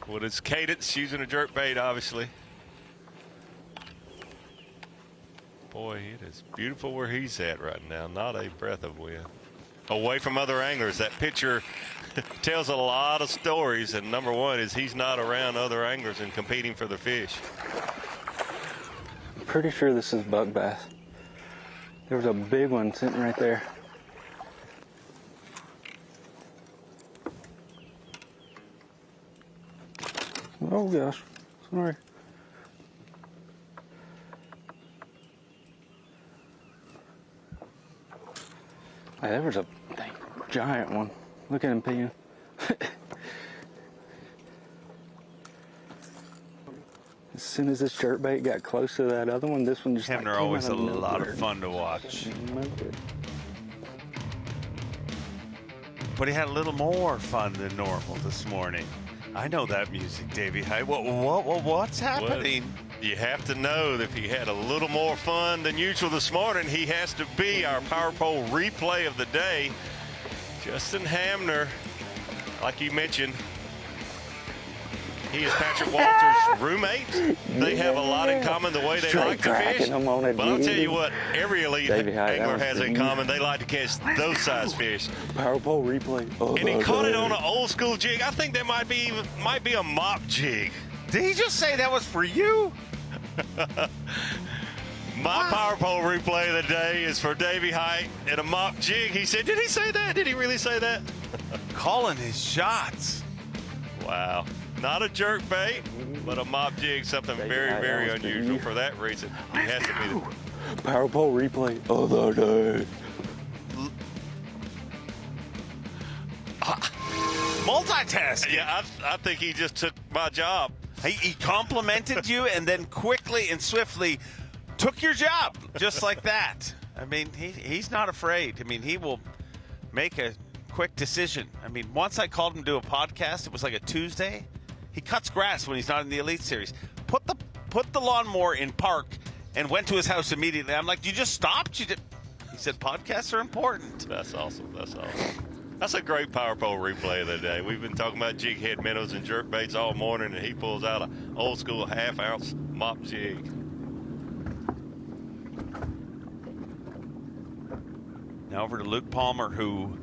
what is cadence using a jerkbait, obviously. Boy, it is beautiful where he's at right now. Not a breath of wind. Away from other anglers. That picture tells a lot of stories, and number 1 is he's not around other anglers and competing for the fish. I'm pretty sure this is buck bass. There was a big one sitting right there. Oh gosh, sorry. Hey, there was a giant one. Look at him peeing. As soon as this jerkbait got close to that other one, this one just Hamner came always out a of lot nowhere. of fun to watch. But he had a little more fun than normal this morning. I know that music, Davey. Hey, what's happening? You have to know that if he had a little more fun than usual this morning, he has to be our Power Pole replay of the day. Justin Hamner, like you mentioned, he is Patrick Walters' roommate. They have a lot in common, the way they like to fish. But I'll tell you what, every elite angler has in common. They like to catch those size fish. Power Pole replay. Oh, and he caught it on an old school jig. I think that might be a mop jig. Did he just say that was for you? My Power Pole replay of the day is for Davey Height and a mop jig. He said, did he say that? Did he really say that? Calling his shots. Wow. Not a jerk bait, but a mop jig, something very, very unusual for that reason. He has to be the Power Pole replay of the day. Multitasking. Yeah, I think he just took my job. He complimented you and then quickly and swiftly took your job just like that. I mean, he's not afraid. I mean, he will make a quick decision. I mean, once I called him to do a podcast, it was like a Tuesday. He cuts grass when he's not in the Elite Series. Put the lawnmower in park and went to his house immediately. I'm like, you just stopped? He said, podcasts are important. That's awesome. That's awesome. That's a great Power Pole replay of the day. We've been talking about jig head minnows and jerk baits all morning, and he pulls out an old school half-ounce mop jig. Now over to Luke Palmer, who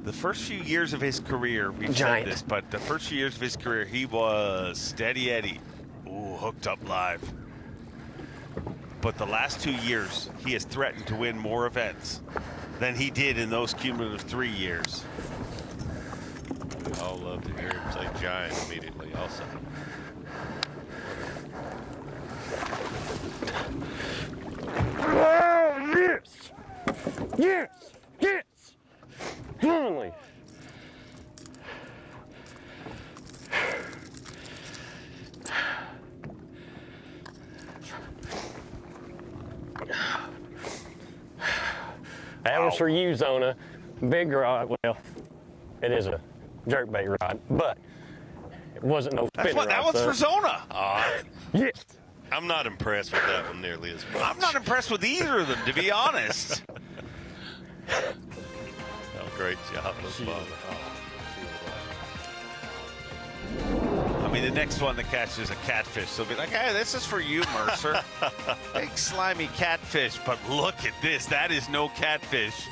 the first few years of his career, we've said this, but the first few years of his career, he was steady Eddie. Ooh, hooked up live. But the last 2 years, he has threatened to win more events than he did in those cumulative 3 years. We all love to hear him say giant immediately also. Oh, yes! Yes! Yes! Finally! That was for you, Zona. Big rod, well, it is a jerkbait rod, but it wasn't no spinning rod. That one's for Zona. Yes. I'm not impressed with that one nearly as much. I'm not impressed with either of them, to be honest. Great job. I mean, the next one that catches a catfish, they'll be like, hey, this is for you, Mercer. Big slimy catfish, but look at this. That is no catfish.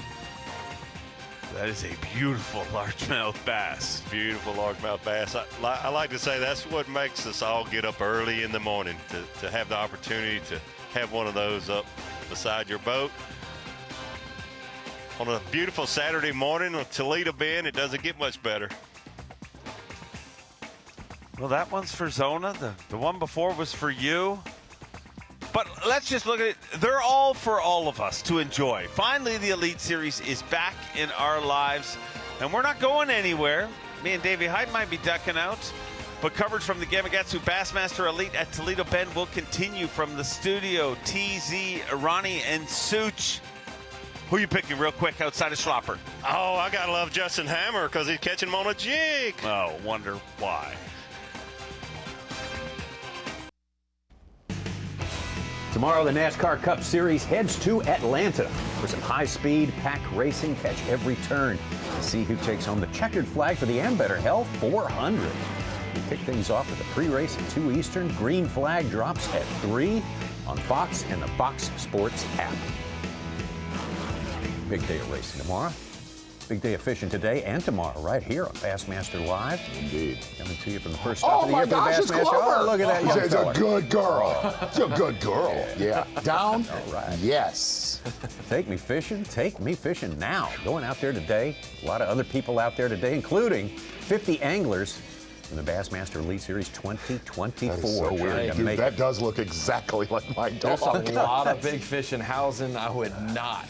That is a beautiful largemouth bass. Beautiful largemouth bass. I like to say that's what makes us all get up early in the morning, to have the opportunity to have one of those up beside your boat. On a beautiful Saturday morning on Toledo Bend, it doesn't get much better. Well, that one's for Zona. The one before was for you. But let's just look at it. They're all for all of us to enjoy. Finally, the Elite Series is back in our lives, and we're not going anywhere. Me and Davey Hyde might be ducking out, but coverage from the Gamakatsu Bassmaster Elite at Toledo Bend will continue from the studio. TZ, Ronnie, and Such. Who you picking real quick outside of Schlopper? Oh, I gotta love Justin Hamner because he's catching them on a jig. Oh, wonder why. Tomorrow, the NASCAR Cup Series heads to Atlanta for some high-speed pack racing. Catch every turn to see who takes home the checkered flag for the Ambetter Hell 400. We kick things off with a pre-race at 2 Eastern. Green flag drops at 3 on Fox and the Fox Sports app. Big day of racing tomorrow. Big day of fishing today and tomorrow right here on Bassmaster Live. Indeed. Coming to you from the first stop of the year for the Bassmaster. Oh, look at that young She's fella. a good girl. She's a good girl. Yeah. Down? All right. Yes. Take me fishing. Take me fishing now. Going out there today. A lot of other people out there today, including 50 anglers in the Bassmaster Elite Series 2024. That is so weird. Dude, that does look exactly like my dog. There's a lot of big fish in housing. I would not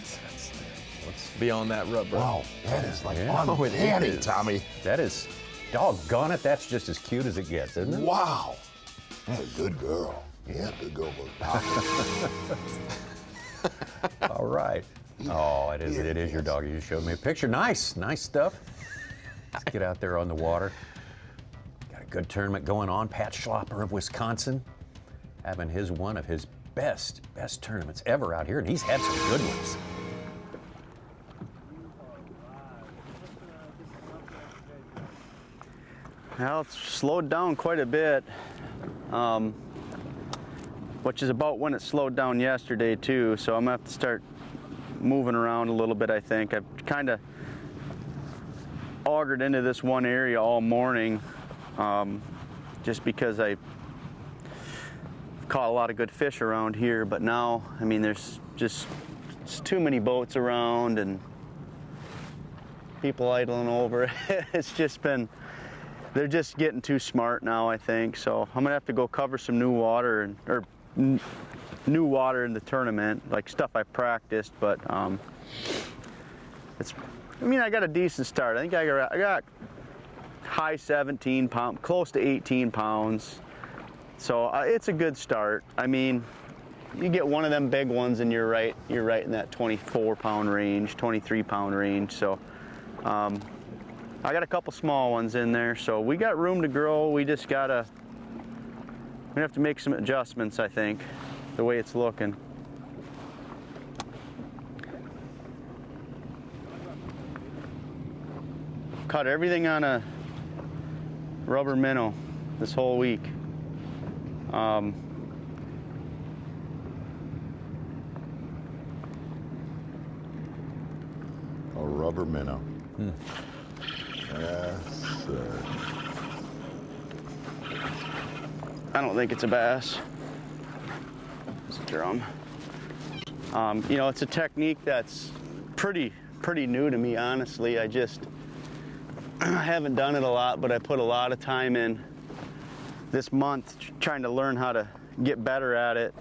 be on that rubber. Wow, that is like uncanny, Tommy. That is, doggone it, that's just as cute as it gets, isn't it? Wow. That's a good girl. Yeah, good girl. All right. Oh, it is your dog. You just showed me a picture. Nice stuff. Let's get out there on the water. Got a good tournament going on. Pat Schlopper of Wisconsin having one of his best tournaments ever out here, and he's had some good ones. Well, it's slowed down quite a bit, which is about when it slowed down yesterday too, so I'm gonna have to start moving around a little bit, I think. I've kind of augured into this one area all morning just because I caught a lot of good fish around here, but now, I mean, there's just too many boats around and people idling over. It's just been, they're just getting too smart now, I think. So I'm gonna have to go cover some new water new water in the tournament, like stuff I practiced. But I got a decent start. I think I got high 17 pounds, close to 18 pounds. So it's a good start. I mean, you get one of them big ones and you're right in that 24-pound range, 23-pound range. So. I got a couple small ones in there, so we got room to grow. We just we have to make some adjustments, I think, the way it's looking. Caught everything on a rubber minnow this whole week. A rubber minnow. Yes, sir. I don't think it's a bass. It's a drum. It's a technique that's pretty new to me, honestly. I haven't done it a lot, but I put a lot of time in this month trying to learn how to get better at it.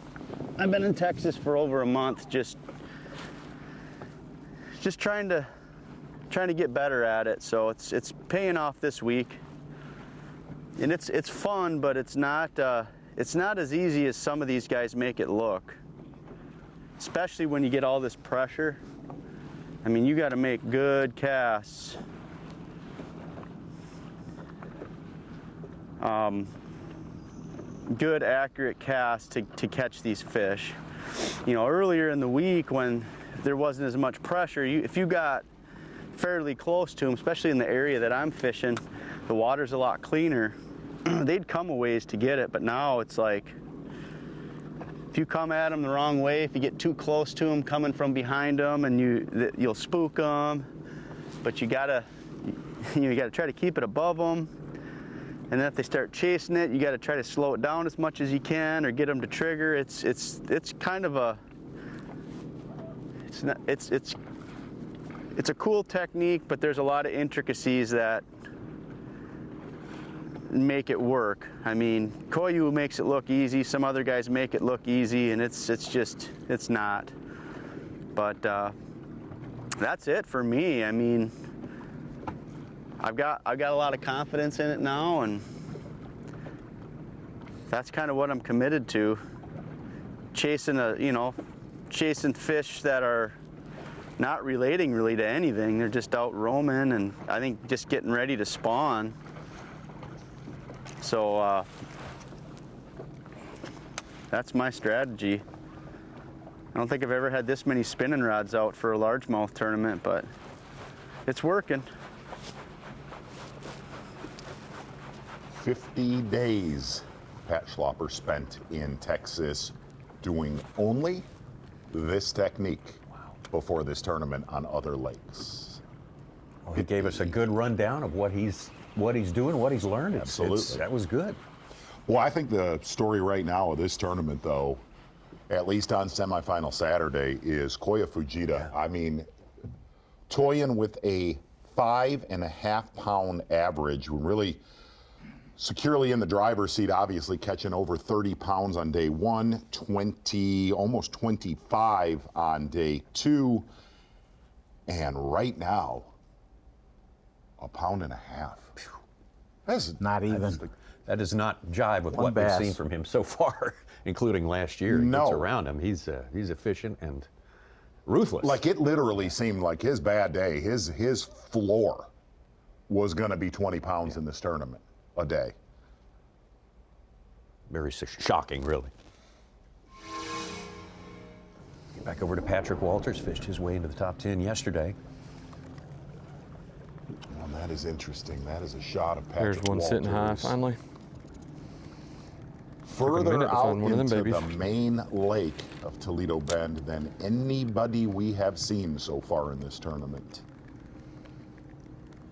I've been in Texas for over a month, just trying to get better at it. So it's paying off this week, and it's fun, but it's not as easy as some of these guys make it look. Especially when you get all this pressure, I mean, you got to make good casts. Good, accurate casts to catch these fish. You know, earlier in the week when there wasn't as much pressure, if you got fairly close to them, especially in the area that I'm fishing, the water's a lot cleaner. They'd come a ways to get it, but now it's like, if you come at them the wrong way, if you get too close to them coming from behind them, and you'll spook them. But you gotta try to keep it above them. And then if they start chasing it, you gotta try to slow it down as much as you can, or get them to trigger. It's kind of a it's a cool technique, but there's a lot of intricacies that make it work. I mean, Koyu makes it look easy, some other guys make it look easy, and it's not. But that's it for me. I mean, I've got a lot of confidence in it now, and that's kind of what I'm committed to. Chasing fish that are not relating really to anything. They're just out roaming, and I think just getting ready to spawn. So that's my strategy. I don't think I've ever had this many spinning rods out for a largemouth tournament, but it's working. 50 days Pat Schlopper spent in Texas doing only this technique before this tournament on other lakes. Well, he gave us a good rundown of what he's doing, what he's learned. Absolutely. That was good. Well, I think the story right now of this tournament, though, at least on semifinal Saturday, is Koya Fujita. Yeah. I mean, toying with a 5.5 pound average, really securely in the driver's seat, obviously catching over 30 pounds on day one, almost 25 on day two, and right now, 1.5 pounds. That's not even. That does not jive with what we've seen from him so far, including last year. He gets around him. He's efficient and ruthless. Like, it literally seemed like his bad day, his floor was going to be 20 pounds in this tournament a day. Very shocking, really. Back over to Patrick Walters, fished his way into the top 10 yesterday. Well, that is interesting. That is a shot of Patrick There's one Walters. sitting high, finally. Further out into the main lake of Toledo Bend than anybody we have seen so far in this tournament.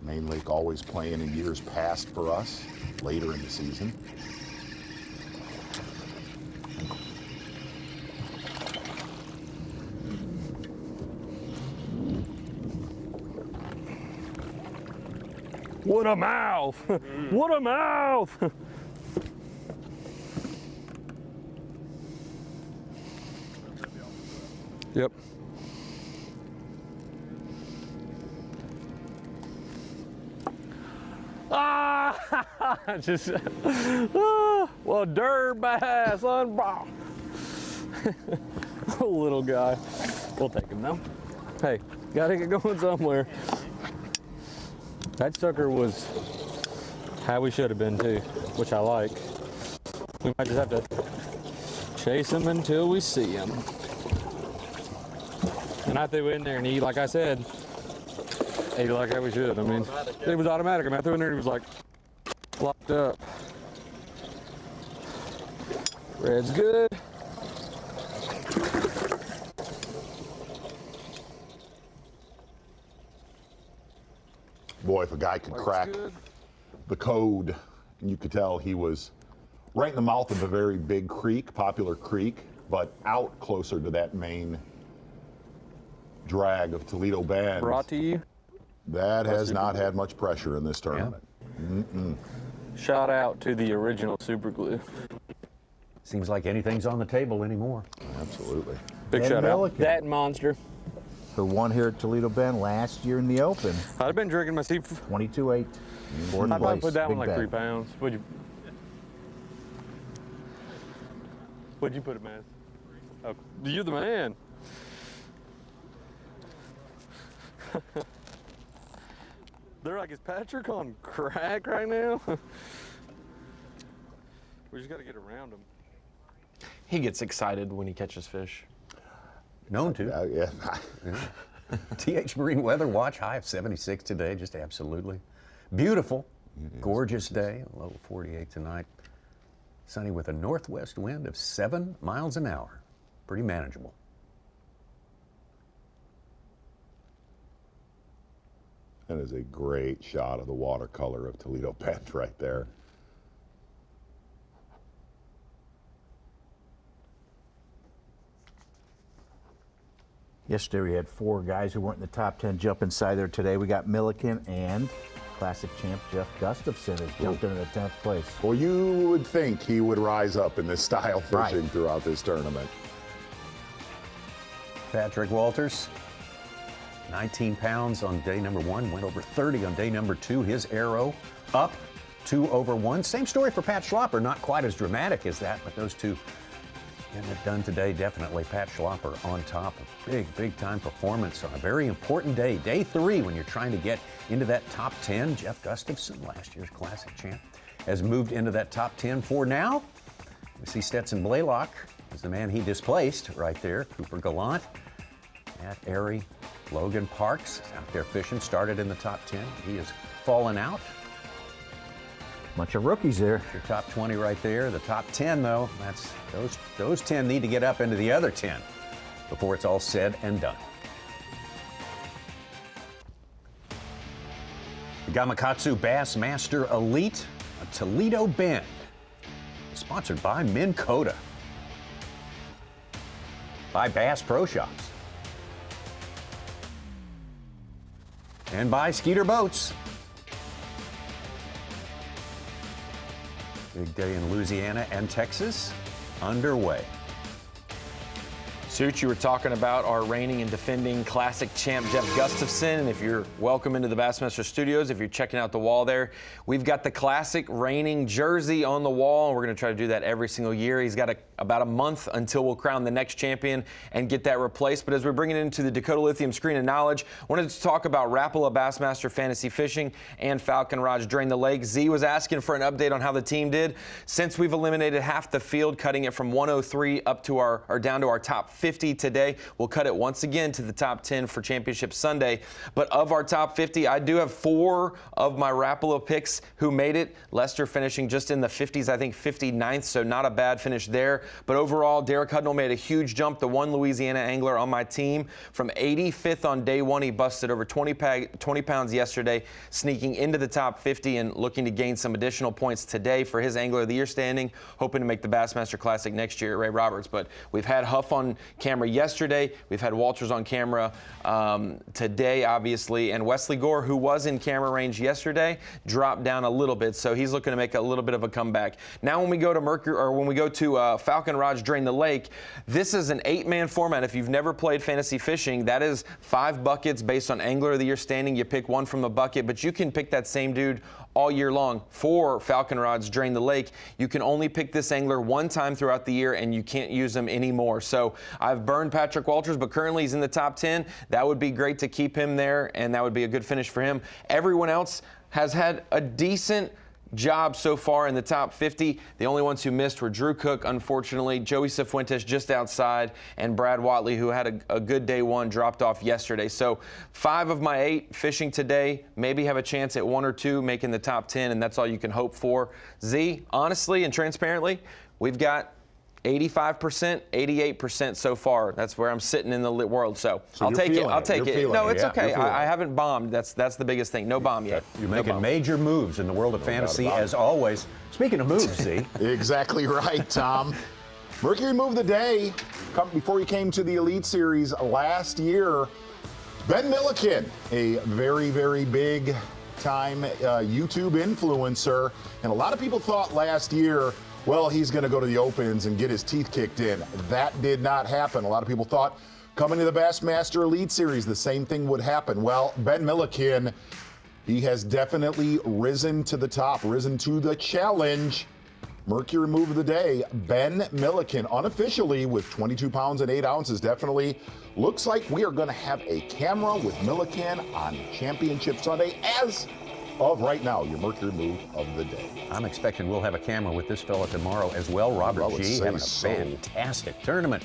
Main Lake always playing in years past for us, later in the season. What a mouth! What a mouth! Yep. Just well, dirt bass on little guy. We'll take him now. Hey, gotta get going somewhere. That sucker was how we should have been too, which I like. We might just have to chase him until we see him. And I threw in there and he, like I said, ate it like how we should. I mean, it was automatic. I mean, I threw in there and he was like locked up. Red's good. Boy, if a guy could crack the code, and you could tell he was right in the mouth of a very big creek, popular creek, but out closer to that main drag of Toledo Bend. Brought to you. That has not had much pressure in this tournament. Yeah. Shout out to the original super glue. Seems like anything's on the table anymore. Absolutely. Big shout out. That monster. Who won here at Toledo Bend last year in the Open. I'd have been drinking my seat. 22-8. Fourth I'd place. put that one Big like bag. 3 pounds. What'd you put it, man? Oh, you're the man. They're like, is Patrick on crack right now? We just got to get around him. He gets excited when he catches fish. Known to. Yeah. TH Marine Weather Watch, high of 76 today, just absolutely beautiful. Gorgeous day, low 48 tonight. Sunny with a northwest wind of 7 miles an hour. Pretty manageable. That is a great shot of the watercolor of Toledo Bend right there. Yesterday we had 4 guys who weren't in the top 10 jump inside there today. We got Milliken and classic champ Jeff Gustafson has jumped into the 10th place. Well, you would think he would rise up in this style fishing Right. throughout this tournament. Patrick Walters, 19 pounds on day number 1, went over 30 on day number 2. His arrow up 2 over 1. Same story for Pat Schlopper, not quite as dramatic as that, but those two getting it done today, definitely. Pat Schlopper on top. A big time performance on a very important day. Day 3, when you're trying to get into that top 10. Jeff Gustafson, last year's classic champ, has moved into that top 10 for now. We see Stetson Blaylock is the man he displaced right there. Cooper Gallant, Matt Airy, Logan Parks out there fishing, started in the top 10. He has fallen out. Bunch of rookies there. Your top 20 right there. The top 10, though, that's those 10 need to get up into the other 10 before it's all said and done. The Gamakatsu Bassmaster Elite of Toledo Bend, sponsored by Minn Kota, by Bass Pro Shops, and by Skeeter Boats. Big day in Louisiana and Texas underway. Suit, you were talking about our reigning and defending classic champ Jeff Gustafson, and if you're welcome into the Bassmaster Studios, if you're checking out the wall there, we've got the classic reigning jersey on the wall, and we're going to try to do that every single year. He's got about a month until we'll crown the next champion and get that replaced. But as we're bringing it into the Dakota Lithium Screen of Knowledge, I wanted to talk about Rapala Bassmaster Fantasy Fishing and Falcon Rods Drain the Lake. Z was asking for an update on how the team did. Since we've eliminated half the field, cutting it from 103 up to or down to our top 50 today, we'll cut it once again to the top 10 for Championship Sunday. But of our top 50, I do have 4 of my Rapala picks who made it. Lester finishing just in the 50s, I think 59th, so not a bad finish there. But overall, Derek Hudnall made a huge jump, the one Louisiana angler on my team. From 85th on day 1, he busted over 20 pounds yesterday, sneaking into the top 50 and looking to gain some additional points today for his Angler of the Year standing, hoping to make the Bassmaster Classic next year at Ray Roberts. But we've had Huff on camera yesterday. We've had Walters on camera today, obviously, and Wesley Gore, who was in camera range yesterday, dropped down a little bit, so he's looking to make a little bit of a comeback. Now, when we go to Falcon Rods Drain the Lake, this is an 8-man format. If you've never played fantasy fishing, that is 5 buckets based on Angler of the Year standing. You pick one from the bucket, but you can pick that same dude all year long. For Falcon Rods Drain the Lake, you can only pick this angler one time throughout the year, and you can't use them anymore. So I've burned Patrick Walters, but currently he's in the top 10. That would be great to keep him there, and that would be a good finish for him. Everyone else has had a decent job so far in the top 50. The only ones who missed were Drew Cook, unfortunately, Joey Cifuentes just outside, and Brad Watley, who had a good day 1, dropped off yesterday. So 5 of my 8 fishing today, maybe have a chance at 1 or 2 making the top 10, and that's all you can hope for. Z, honestly and transparently, we've got 85%, 88% so far. That's where I'm sitting in the world. So I'll take it. I'll take it. No, it's okay. I haven't bombed. That's the biggest thing. No bomb yet. You're making major moves in the world of fantasy, as always. Speaking of moves, Z. Exactly right, Tom. Mercury moved the day before he came to the Elite Series last year. Ben Milliken, a very, very big time YouTube influencer, and a lot of people thought last year, well, he's going to go to the Opens and get his teeth kicked in. That did not happen. A lot of people thought coming to the Bassmaster Elite Series, the same thing would happen. Well, Ben Milliken, he has definitely risen to the top, risen to the challenge. Mercury move of the day, Ben Milliken, unofficially with 22 pounds and 8 ounces. Definitely looks like we are going to have a camera with Milliken on Championship Sunday as of right now, your Mercury move of the day. I'm expecting we'll have a camera with this fella tomorrow as well. Robert G. having a fantastic tournament.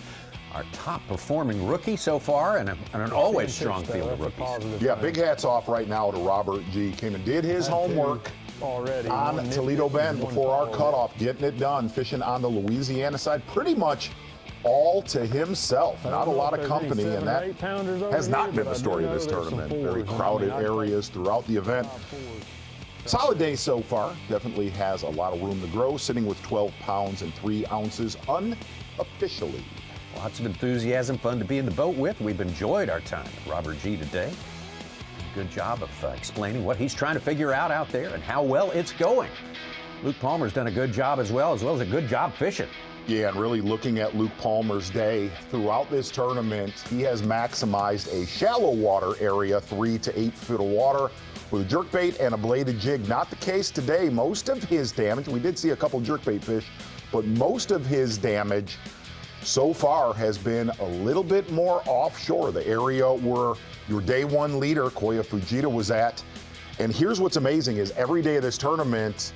Our top performing rookie so far, and an always strong field of rookies. Yeah, big hats off right now to Robert G. Came and did his homework already on Toledo Bend before our cutoff, getting it done, fishing on the Louisiana side, pretty much all to himself. Not a lot of company, and that has not been the story of this tournament. Very crowded areas throughout the event. Solid day so far. Definitely has a lot of room to grow, sitting with 12 pounds and 3 ounces unofficially. Lots of enthusiasm, fun to be in the boat with. We've enjoyed our time with Robert G. today. Good job of explaining what he's trying to figure out there and how well it's going. Luke Palmer's done a good job as well as a good job fishing. Yeah, and really looking at Luke Palmer's day throughout this tournament, he has maximized a shallow water area, 3 to 8 feet of water, with a jerkbait and a bladed jig. Not the case today. Most of his damage, we did see a couple jerkbait fish, but most of his damage so far has been a little bit more offshore, the area where your day one leader, Koya Fujita, was at. And here's what's amazing is every day of this tournament,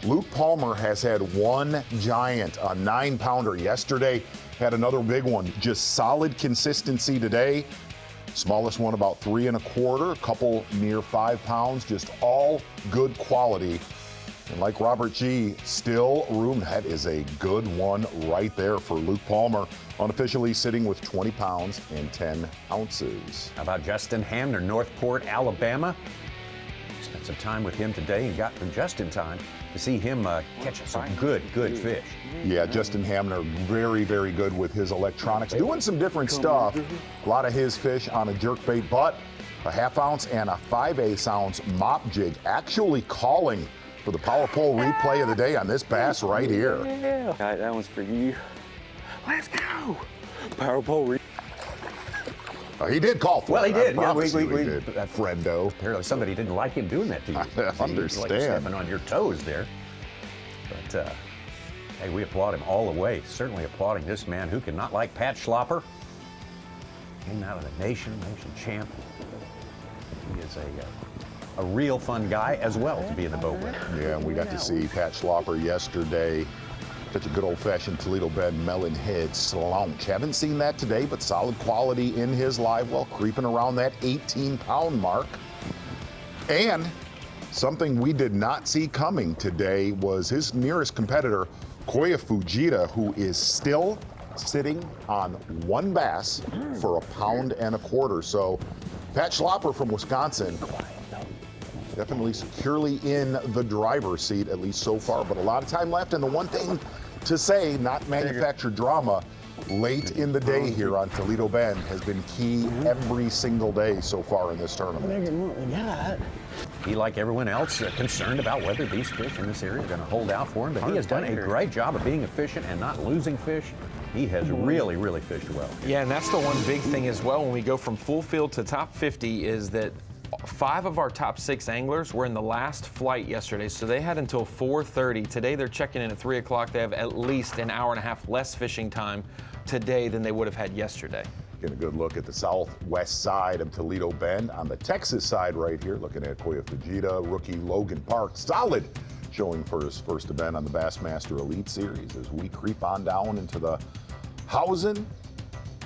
Luke Palmer has had one giant, a 9-pounder. Yesterday had another big one. Just solid consistency today. Smallest one about 3 1/4, a couple near 5 pounds, just all good quality. And like Robert G., still room. That is a good one right there for Luke Palmer, unofficially sitting with 20 pounds and 10 ounces. How about Justin Hamner, Northport, Alabama? Spent some time with him today and got them just in time to see him catch some good fish. Yeah, Justin Hamner, very, very good with his electronics, doing some different stuff. A lot of his fish on a jerkbait, but a 1/2 ounce and a 5/8 ounce mop jig, actually calling for the power pole replay of the day on this bass right here. Yeah. All right, that one's for you. Let's go. Power pole he did call for it. Well, he did. Yeah, we did. That friendo. Apparently somebody didn't like him doing that to you. I understand. Like stepping on your toes there. But, hey, we applaud him all the way. Certainly applauding this man who cannot like Pat Schlopper. Came out of the nation champ. He is a real fun guy as well to be in the boat with. Yeah, and we got to see Pat Schlopper yesterday. Such a good old-fashioned Toledo Bend melon head slouch. Haven't seen that today, but solid quality in his live well, creeping around that 18-pound mark. And something we did not see coming today was his nearest competitor, Koya Fujita, who is still sitting on 1 bass for 1 1/4 pounds. So Pat Schlopper from Wisconsin, definitely securely in the driver's seat, at least so far, but a lot of time left. And the one thing to say, not manufactured drama, late in the day here on Toledo Bend has been key every single day so far in this tournament. He, like everyone else, concerned about whether these fish in this area are going to hold out for him, but he has done a great job of being efficient and not losing fish. He has really, really fished well. Yeah, and that's the one big thing as well when we go from full field to top 50 is that 5 of our top 6 anglers were in the last flight yesterday, so they had until 4:30. Today they're checking in at 3 o'clock. They have at least an hour and a half less fishing time today than they would have had yesterday. Getting a good look at the southwest side of Toledo Bend. On the Texas side right here, looking at Koya Fujita, rookie Logan Park. Solid showing for his first event on the Bassmaster Elite Series as we creep on down into the Housen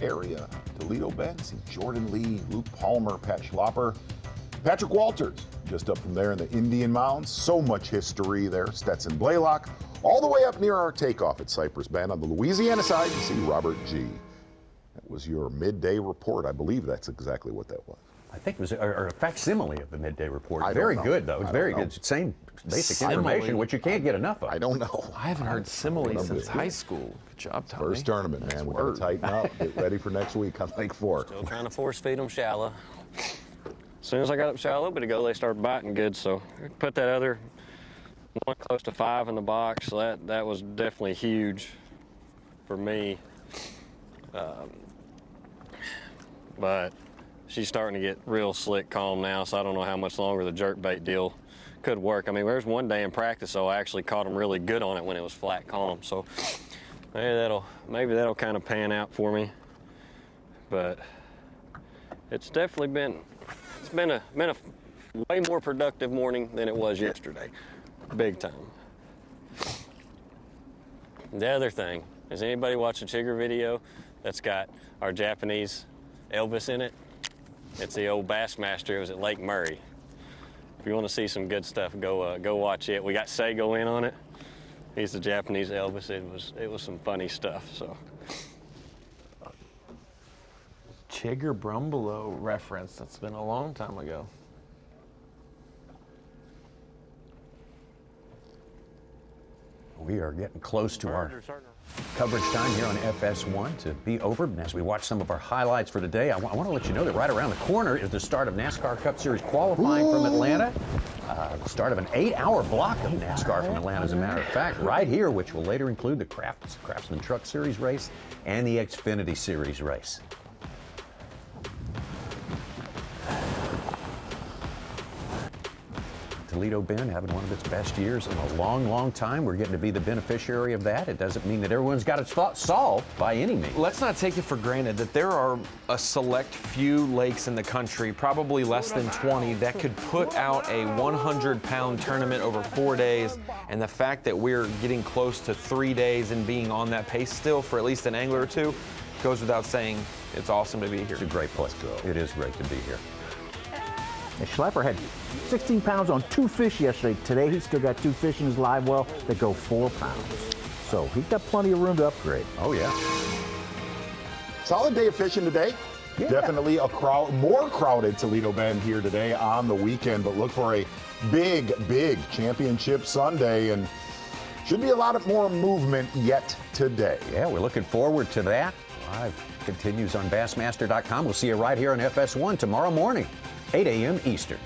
area. Toledo Bend, see Jordan Lee, Luke Palmer, Pat Schlopper, Patrick Walters, just up from there in the Indian Mounds. So much history there. Stetson Blaylock, all the way up near our takeoff at Cypress Bend on the Louisiana side. You see Robert G. That was your midday report. I believe that's exactly what that was. I think it was a facsimile of the midday report. Very good, though. It's very good. Same basic information, which you can't get enough of. I don't know. I haven't heard simile since high school. Good job, Tommy. First tournament, man. We're going to tighten up. Get ready for next week on Lake Fork. Still trying to force feed them shallow. As soon as I got up shallow a little bit ago, they started biting good, so put that other one close to 5 in the box. So that was definitely huge for me. But she's starting to get real slick calm now, so I don't know how much longer the jerkbait deal could work. I mean, there's one day in practice, so I actually caught them really good on it when it was flat calm. So maybe that'll kind of pan out for me. But it's definitely been a way more productive morning than it was yesterday, big time. The other thing, has anybody watched a Chigger video that's got our Japanese Elvis in it? It's the old Bassmaster. It was at Lake Murray. If you want to see some good stuff, go watch it. We got Seigo in on it. He's the Japanese Elvis. It was some funny stuff. So. Chigger Brumbelow reference. That's been a long time ago. We are getting close to our coverage time here on FS1 to be over. As we watch some of our highlights for today, I want to let you know that right around the corner is the start of NASCAR Cup Series qualifying from Atlanta. The start of an 8-hour block of NASCAR from Atlanta, as a matter of fact, right here, which will later include the Craftsman Truck Series race and the Xfinity Series race. Toledo Bend having one of its best years in a long, long time. We're getting to be the beneficiary of that. It doesn't mean that everyone's got it solved by any means. Let's not take it for granted that there are a select few lakes in the country, probably less than 20, that could put out a 100-pound tournament over 4 days. And the fact that we're getting close to 3 days and being on that pace still for at least an angler or two goes without saying. It's awesome to be here. It's a great place. It is great to be here. And Schlepper had 16 pounds on 2 fish yesterday. Today he's still got 2 fish in his live well that go 4 pounds. So he's got plenty of room to upgrade. Oh yeah. Solid day of fishing today. Yeah. Definitely a more crowded Toledo Bend here today on the weekend, but look for a big championship Sunday, and should be a lot of more movement yet today. Yeah, we're looking forward to that. Live continues on Bassmaster.com. We'll see you right here on FS1 tomorrow morning, 8 a.m. Eastern.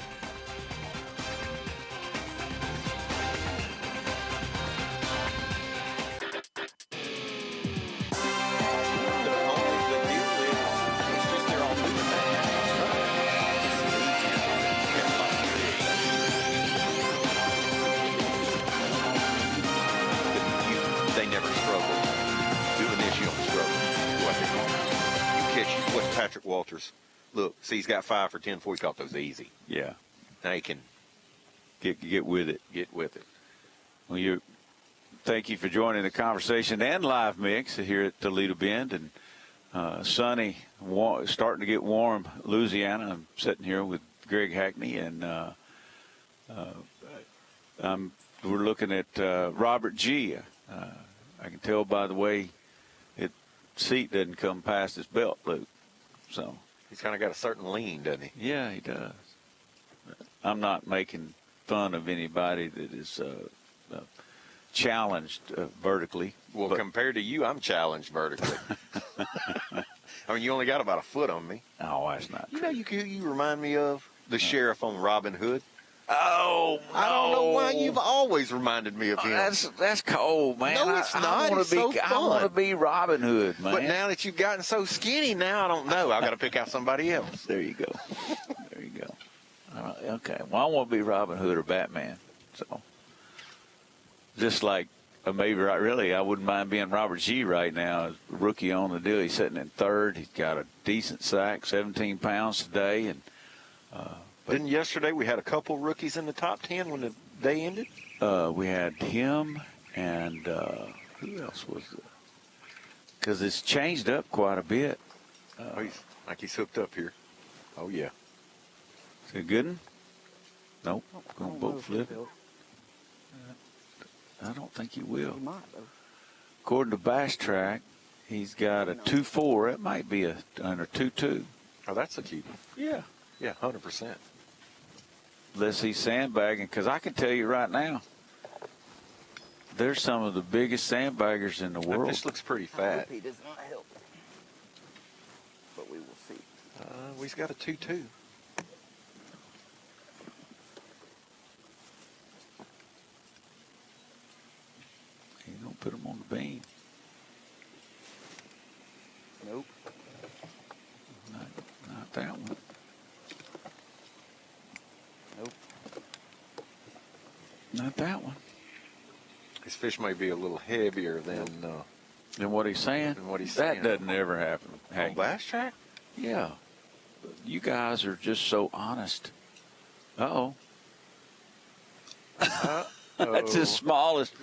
They never struggle. Doing this, you don't struggle. You catch, what's Patrick Walters? Look, see, he's got 5 for 10 before he caught those easy. Yeah. Now he can Get with it. get with it. Well, thank you for joining the conversation and live mix here at Toledo Bend, and sunny, starting to get warm, Louisiana. I'm sitting here with Greg Hackney, and we're looking at Robert G. I can tell by the way his seat doesn't come past his belt loop. So He's kind of got a certain lean, doesn't he? yeah, he does. I'm not making fun of anybody that is challenged vertically. Well, compared to you, I'm challenged vertically. I mean, you only got about a foot on me. Oh, that's not You know, you remind me of the sheriff on Robin Hood. Oh, no. I don't know why you've always reminded me of him. That's cold, man. No, it's not. It's so fun. I want to be Robin Hood, man. But now that you've gotten so skinny, now I don't know. I've got to pick out somebody else. There you go. There you go. Okay. Well, I want to be Robin Hood or Batman. So, just like maybe really, I wouldn't mind being Robert G. right now. Rookie on the deal. He's sitting in third. He's got a decent sack, 17 pounds today, and. Didn't yesterday we had a couple rookies in the top 10 when the day ended? We had him and who else was there? Because it's changed up quite a bit. He's hooked up here. Oh, yeah. Is it good one? Nope. Going to boat flip it. I don't think he will. He might, though. According to Bass Track, he's got a 2.4. It might be under 2.2. Oh, that's a cute one. Yeah. Yeah, 100%. Unless he's sandbagging, because I can tell you right now, there's some of the biggest sandbaggers in the world. This looks pretty I fat. hope he does not help. But we will see. He's got a 2.2. You don't put him on the beam. Nope. Not that one. Nope. fish may be a little heavier than what he's saying. That doesn't ever happen. On Bass Track? Yeah. You guys are just so honest. Uh-oh. That's the smallest.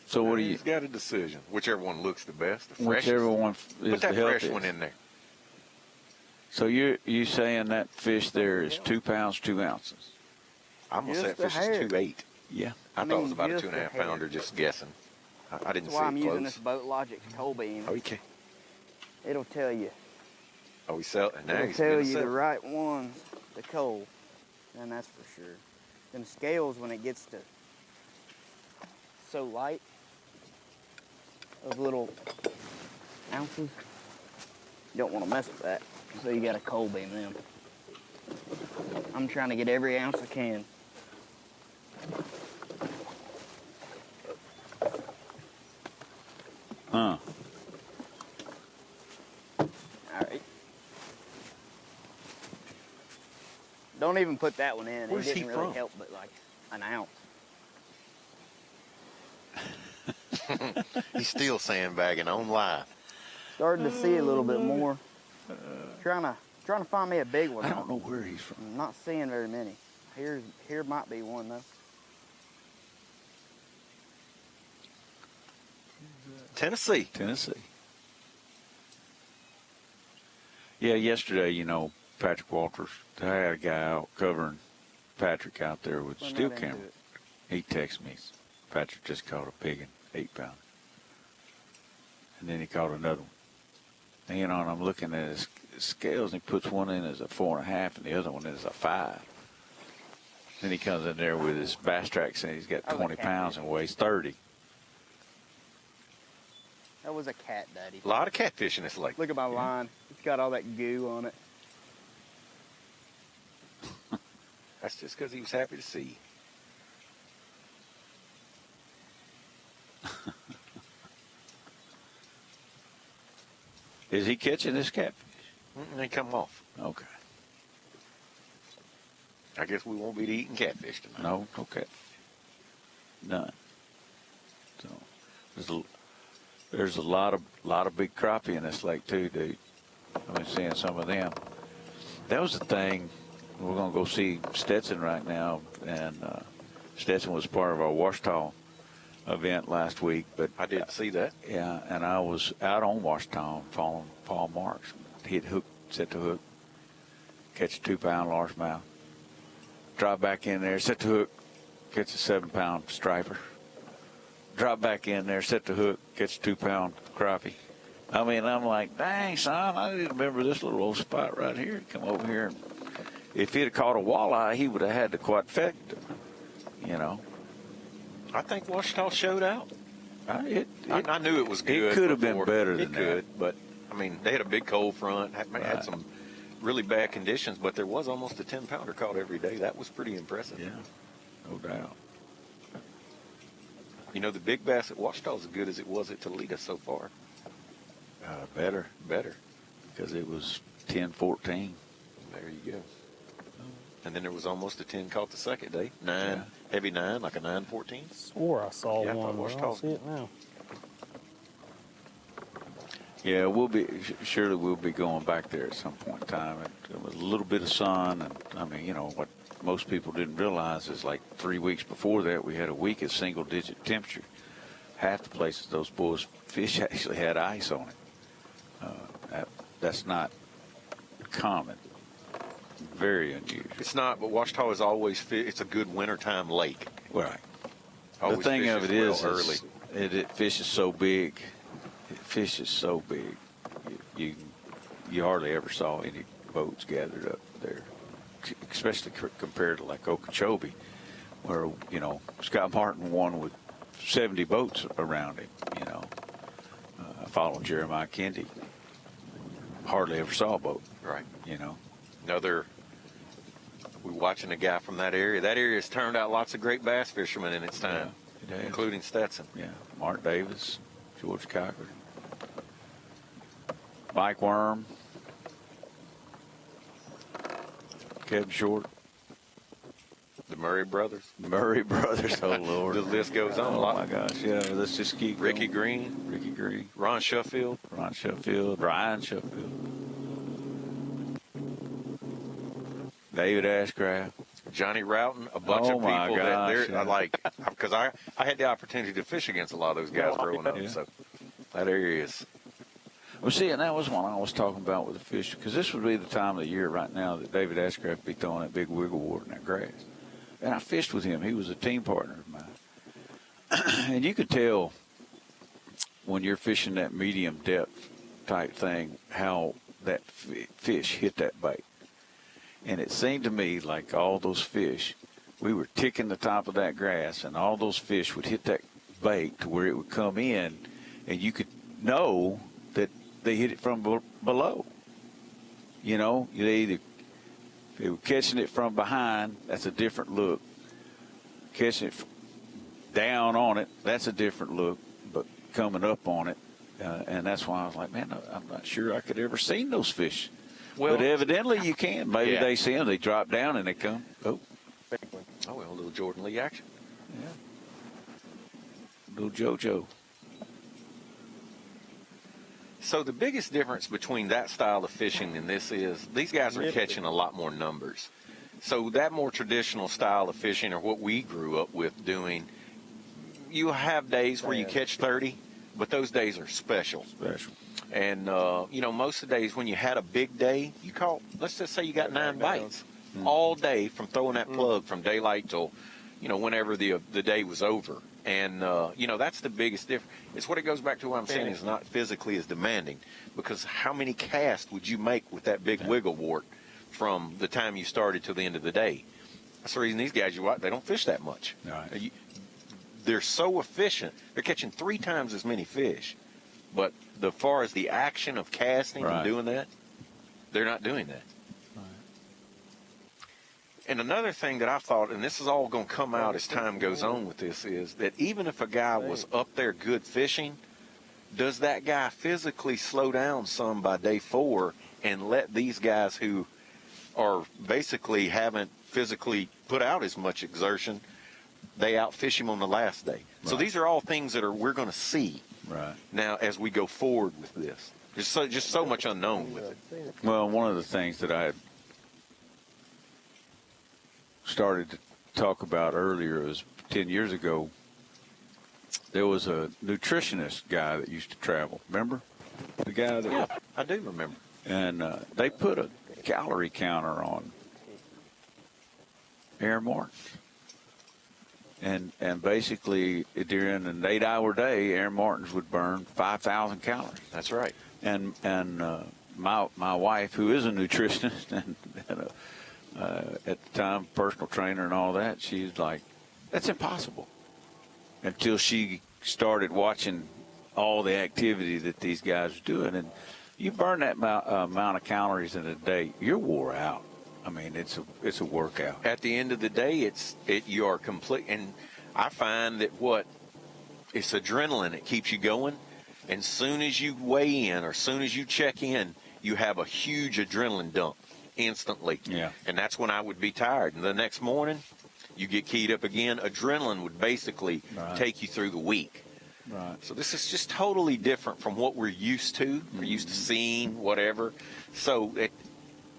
So what do you? He's got a decision. Whichever one looks the best. The Whichever one is Put that the fresh healthiest. one in there. So you saying that fish there is 2 pounds 2 ounces? I'm gonna say that Just the fish is hair. 2.8. Yeah. I thought it was about a just 2.5 the hair. pounder. Just guessing. I didn't That's see why it I'm close. using this Boat Logic cold beam. Okay. It'll tell you. Oh, he's selling. Now It'll he's tell gonna you sell. the right ones to cold, and that's for sure. Them scales, when it gets to so light, those little ounces, you don't want to mess with that. So you got to cold beam them. I'm trying to get every ounce I can. Huh. All right. Don't even put that one in. Where's it he didn't really from? help, but like an ounce. He's still sandbagging on live. Starting to see a little bit more. Trying to find me a big one. I don't know where he's from. I'm not seeing very many. Here might be one though. Tennessee. Yeah, yesterday, Patrick Walters, I had a guy out covering Patrick out there with We're steel not into camera. it. He texted me, Patrick just caught a pig 8 pounder. And then he caught another one. And, and I'm looking at his scales, and he puts one in as a 4.5 and the other one as a 5. Then he comes in there with his bass track saying he's got 20 pounds and weighs 30. That was a cat, Daddy. A lot of catfish in this lake. Look at my line. It's got all that goo on it. That's just because he was happy to see you. Is he catching this catfish? They come off. Okay. I guess we won't be eating catfish tonight. No catfish. None. So there's a lot of big crappie in this lake too, dude. I've been seeing some of them. That was the thing. We're gonna go see Stetson right now, and Stetson was part of our Washita event last week. But I did see that. Yeah, and I was out on Washita following Paul Marks. Hit hook, set the hook, catch a 2-pound largemouth. Drop back in there, set the hook, catch a 7-pound striper. Drop back in there, set the hook, catch a 2-pound crappie. I mean, I'm like, dang, son, I didn't remember this little old spot right here. Come over here. And if he'd have caught a walleye, he would have had the quadfecta, I think Washita showed out. I knew it was good. It could have been better than it could, but, I mean, they had a big cold front, had some really bad conditions, but there was almost a 10-pounder caught every day. That was pretty impressive. Yeah, no doubt. The big bass at Washita is as good as it was at Toledo so far. Better, because it was 10-14. There you go. And then there was almost a 10 caught the second day. Heavy 9, like a 9-14. Swore I saw Yeah, I thought one. I Washita don't see it now. Yeah, surely we'll be going back there at some point in time. It was a little bit of sun, and I mean, what most people didn't realize is like 3 weeks before that we had a week of single-digit temperature. Half the places those boys fish actually had ice on it. That's not common. Very unusual. It's not, but Washita is always it's a good wintertime lake. Right. Always the thing of it fishes is, early. It fishes so big. It fishes so big. You hardly ever saw any boats gathered up there, especially compared to like Okeechobee, where Scott Martin won with 70 boats around him. Following Jeremiah Kendi, hardly ever saw a boat. Right. Another. We're watching a guy from that area. That area has turned out lots of great bass fishermen in its time, including Stetson. Yeah, Mark Davis, George Cochran, Mike Worm, Kevin Short. The Murray brothers. Murray brothers, oh Lord. The list goes on. Oh my gosh, yeah. Let's just keep Ricky going. Green, Ron Sheffield, Ryan Sheffield, David Ashcraft, Johnny Roughton, a bunch of people that they're like, because I had the opportunity to fish against a lot of those guys growing up. So that area is. Well, see, and that was one I was talking about with the fish, because this would be the time of the year right now that David Ashcraft would be throwing that big wiggle wart in that grass. And I fished with him. He was a team partner of mine. And you could tell when you're fishing that medium depth type thing how that fish hit that bait. And it seemed to me like all those fish, we were ticking the top of that grass, and all those fish would hit that bait to where it would come in, and you could know that they hit it from below. You know, if they were catching it from behind, that's a different look. Catching it down on it, that's a different look. But coming up on it, and that's why I was like, man, I'm not sure I could ever seen those fish. Well, but evidently you can. Maybe they see them, they drop down, and they come. Oh, well, a little Jordan Lee action. Yeah. Little JoJo. So the biggest difference between that style of fishing and this is these guys are catching a lot more numbers. So that more traditional style of fishing, or what we grew up with doing, you have days where you catch 30, but those days are special. And, most of the days when you had a big day, you caught, let's just say you got 9 bites all day from throwing that plug from daylight till, whenever the day was over. And, that's the biggest difference. It's what it goes back to what I'm saying is not physically as demanding, because how many casts would you make with that big wiggle wart from the time you started to the end of the day? That's the reason these guys, they don't fish that much. Right. They're so efficient. They're catching 3 times as many fish. But as far as the action of casting and doing that, they're not doing that. And another thing that I thought, and this is all going to come out as time goes on with this, is that even if a guy was up there good fishing, does that guy physically slow down some by day 4 and let these guys who are basically haven't physically put out as much exertion, they outfish him on the last day? So these are all things that we're going to see now as we go forward with this. There's just so much unknown with it. Well, one of the things that I had started to talk about earlier was 10 years ago, there was a nutritionist guy that used to travel. Remember? The guy that... Yeah, I do remember. And they put a calorie counter on Aaron Martin. And basically, during an 8-hour day, Aaron Martins would burn 5,000 calories. That's right. And my wife, who is a nutritionist and at the time, personal trainer and all that, she's like, that's impossible. Until she started watching all the activity that these guys are doing. And you burn that amount of calories in a day, you're wore out. I mean, it's a workout. At the end of the day, you are complete. And I find that it's adrenaline. It keeps you going. And soon as you weigh in or soon as you check in, you have a huge adrenaline dump. Instantly. Yeah. And that's when I would be tired. And the next morning, you get keyed up again. Adrenaline would basically take you through the week. Right. So this is just totally different from what we're used to. We're used to seeing, whatever. So,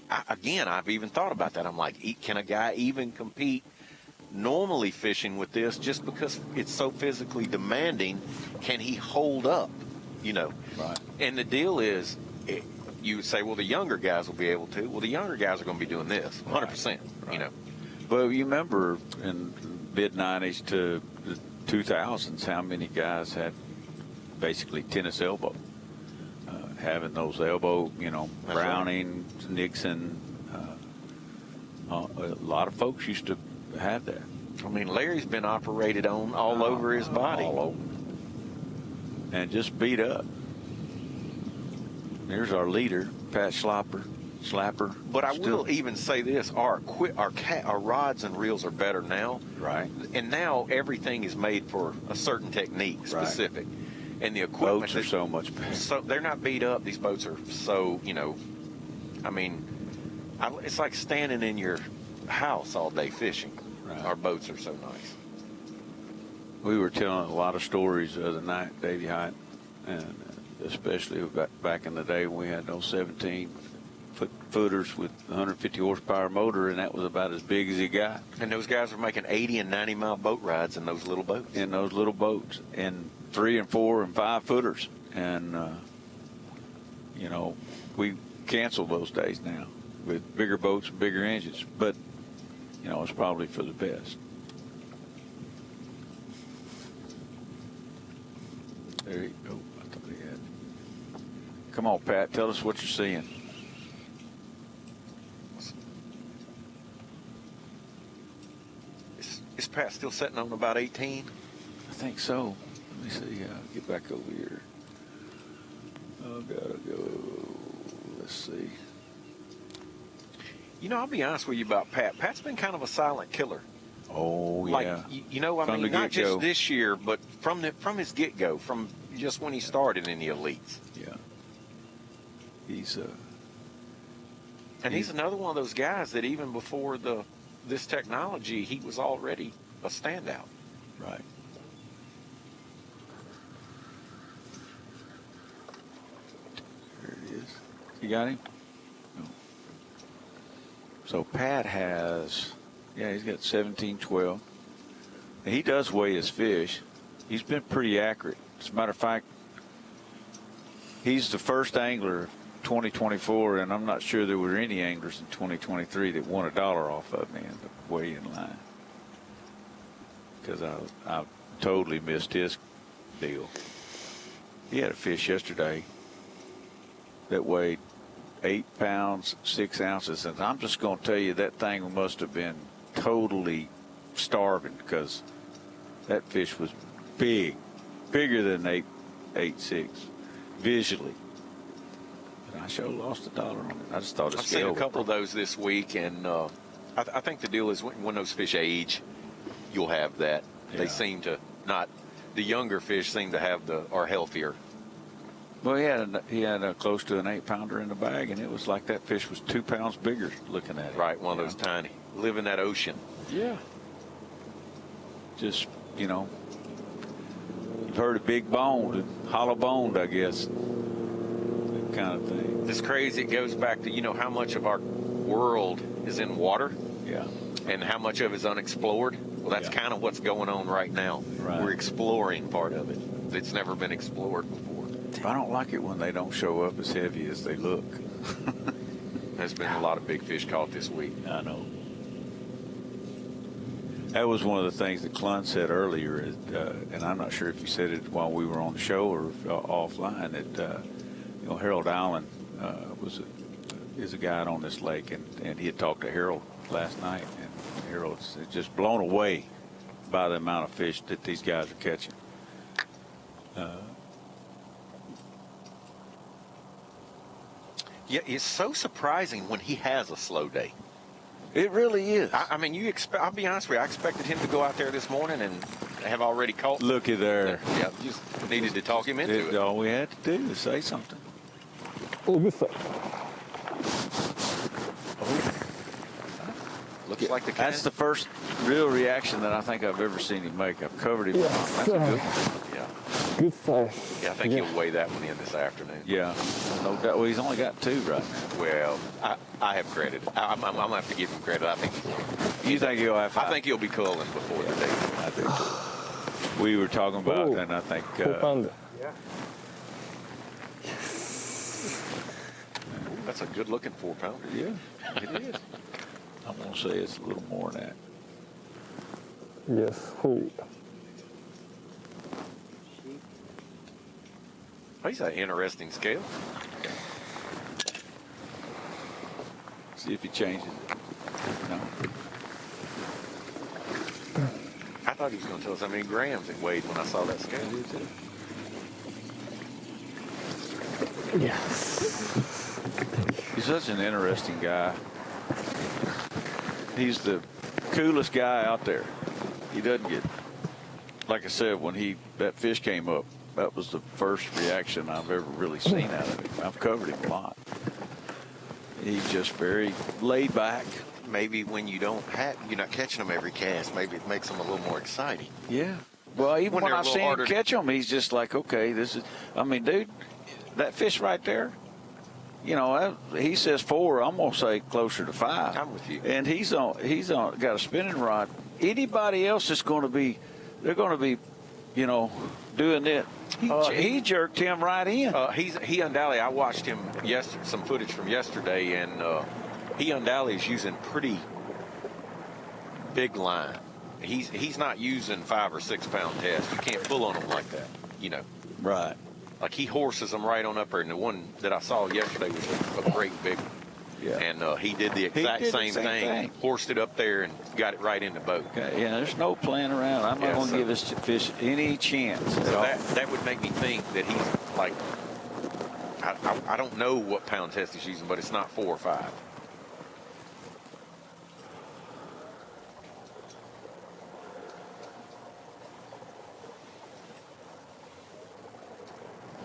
I've even thought about that. I'm like, can a guy even compete normally fishing with this just because it's so physically demanding? Can he hold up, Right. And the deal is, you would say, well, the younger guys will be able to. Well, the younger guys are going to be doing this, 100%, But you remember in mid-90s to the 2000s how many guys had basically tennis elbow. Having those elbow, Browning, Nixon. A lot of folks used to have that. I mean, Larry's been operated on all over his body. All over. And just beat up. Here's our leader, Pat Slapper. But I will even say this: our rods and reels are better now. Right. And now everything is made for a certain technique, specific. And the equipment boats are so much better. So they're not beat up. These boats are so I mean, it's like standing in your house all day fishing. our boats are so nice. We were telling a lot of stories the other night, Davey Hite, and especially back in the day when we had those 17-footers with 150 horsepower motor, and that was about as big as he got. And those guys were making 80 and 90-mile boat rides in those little boats. In those little boats, and 3 and 4 and 5 footers, and you know, we cancel those days now with bigger boats and bigger engines, but you know, it's probably for the best. There you go. I thought he had. Come on, Pat. Tell us what you're seeing. Is Pat still sitting on about 18? I think so. Let me see. Get back over here. Oh, gotta go. Let's see. You know, I'll be honest with you about Pat. Pat's been kind of a silent killer. Oh, yeah. Like, you know, I mean, not just get-go. this year, but from his get-go, from just when he started in the elites. Yeah. He's he's another one of those guys that even before this technology, he was already a standout. Right. There it is. You got him? No. So Pat has, he's got 17-12. He does weigh his fish. He's been pretty accurate. As a matter of fact, he's the first angler 2024, and I'm not sure there were any anglers in 2023 that won $1 off of me in the weigh-in line, because I totally missed his deal. He had a fish yesterday that weighed 8 pounds 6 ounces, and I'm just going to tell you that thing must have been totally starving, because that fish was bigger than 8.6 visually. I sure lost $1 on it. I just thought I've seen a couple of those this week, and I think the deal is when those fish age, you'll have that. Yeah. They seem to not. The younger fish seem to have are healthier. Well, he had close to an 8-pounder in the bag, and it was like that fish was 2 pounds bigger looking at it. Right, one of those tiny. Live in that ocean. Yeah. Just, you know, you've heard of big boned, hollow boned, I guess. Kind of thing. It's crazy. It goes back to, you know, how much of our world is in water. Yeah. And how much of it is unexplored. Well, that's kind of what's going on right now. Right. We're exploring part of it. It's never been explored before. I don't like it when they don't show up as heavy as they look. There's been a lot of big fish caught this week. I know. That was one of the things that Clunn said earlier, and I'm not sure if he said it while we were on the show or offline, that you know, Harold Allen is a guide on this lake, and he had talked to Harold last night, and Harold's just blown away by the amount of fish that these guys are catching. Yeah, it's so surprising when he has a slow day. It really is. I mean, I'll be honest with you. I expected him to go out there this morning and have already caught. Looky there. Yeah, just needed to talk him into it. All we had to do was say something. Oh, good stuff. Looks like the kind. That's the first real reaction that I think I've ever seen him make. I've covered him. Yes, That's a good one. Yeah. Good size. Yeah, I think he'll weigh that one in this afternoon. Yeah. No doubt. Well, he's only got 2 right now. Well, I have credit. I'm going to have to give him credit. I think. You think he'll have 5? I think he'll be culling before the day. I do. We were talking about, and I think. Yeah. That's a good-looking 4-pounder. Yeah, it is. I'm going to say it's a little more than that. Yes. Hold. He's an interesting scale. See if he changes it. No. I thought he was going to tell us how many grams it weighed when I saw that scale. Yes. He's such an interesting guy. He's the coolest guy out there. He doesn't get, like I said, when that fish came up, that was the first reaction I've ever really seen out of him. I've covered him a lot. He's just very laid back, maybe when you're not catching them every cast, maybe it makes them a little more exciting. Yeah. Well, even when they're a I little see him harder- catch them, he's just like, okay, this is. I mean, dude, that fish right there. You know, he says 4. I'm gonna say closer to 5. I'm with you. And he's on got a spinning rod. Anybody else is going to be, they're going to be, you know, doing it. He jerked him right in. He undoubtedly. I watched him some footage from yesterday, and he undoubtedly is using pretty big line. He's not using 5 or 6 pound test. You can't pull on him like that, you know. Right. Like he horses them right on up there, and the one that I saw yesterday was a great big one. Yeah. And he did the exact same thing. Horsed it up there and got it right in the boat. Okay, yeah, there's no playing around. I'm not going to give this fish any chance. So that would make me think that he's like, I don't know what pound test he's using, but it's not 4 or 5.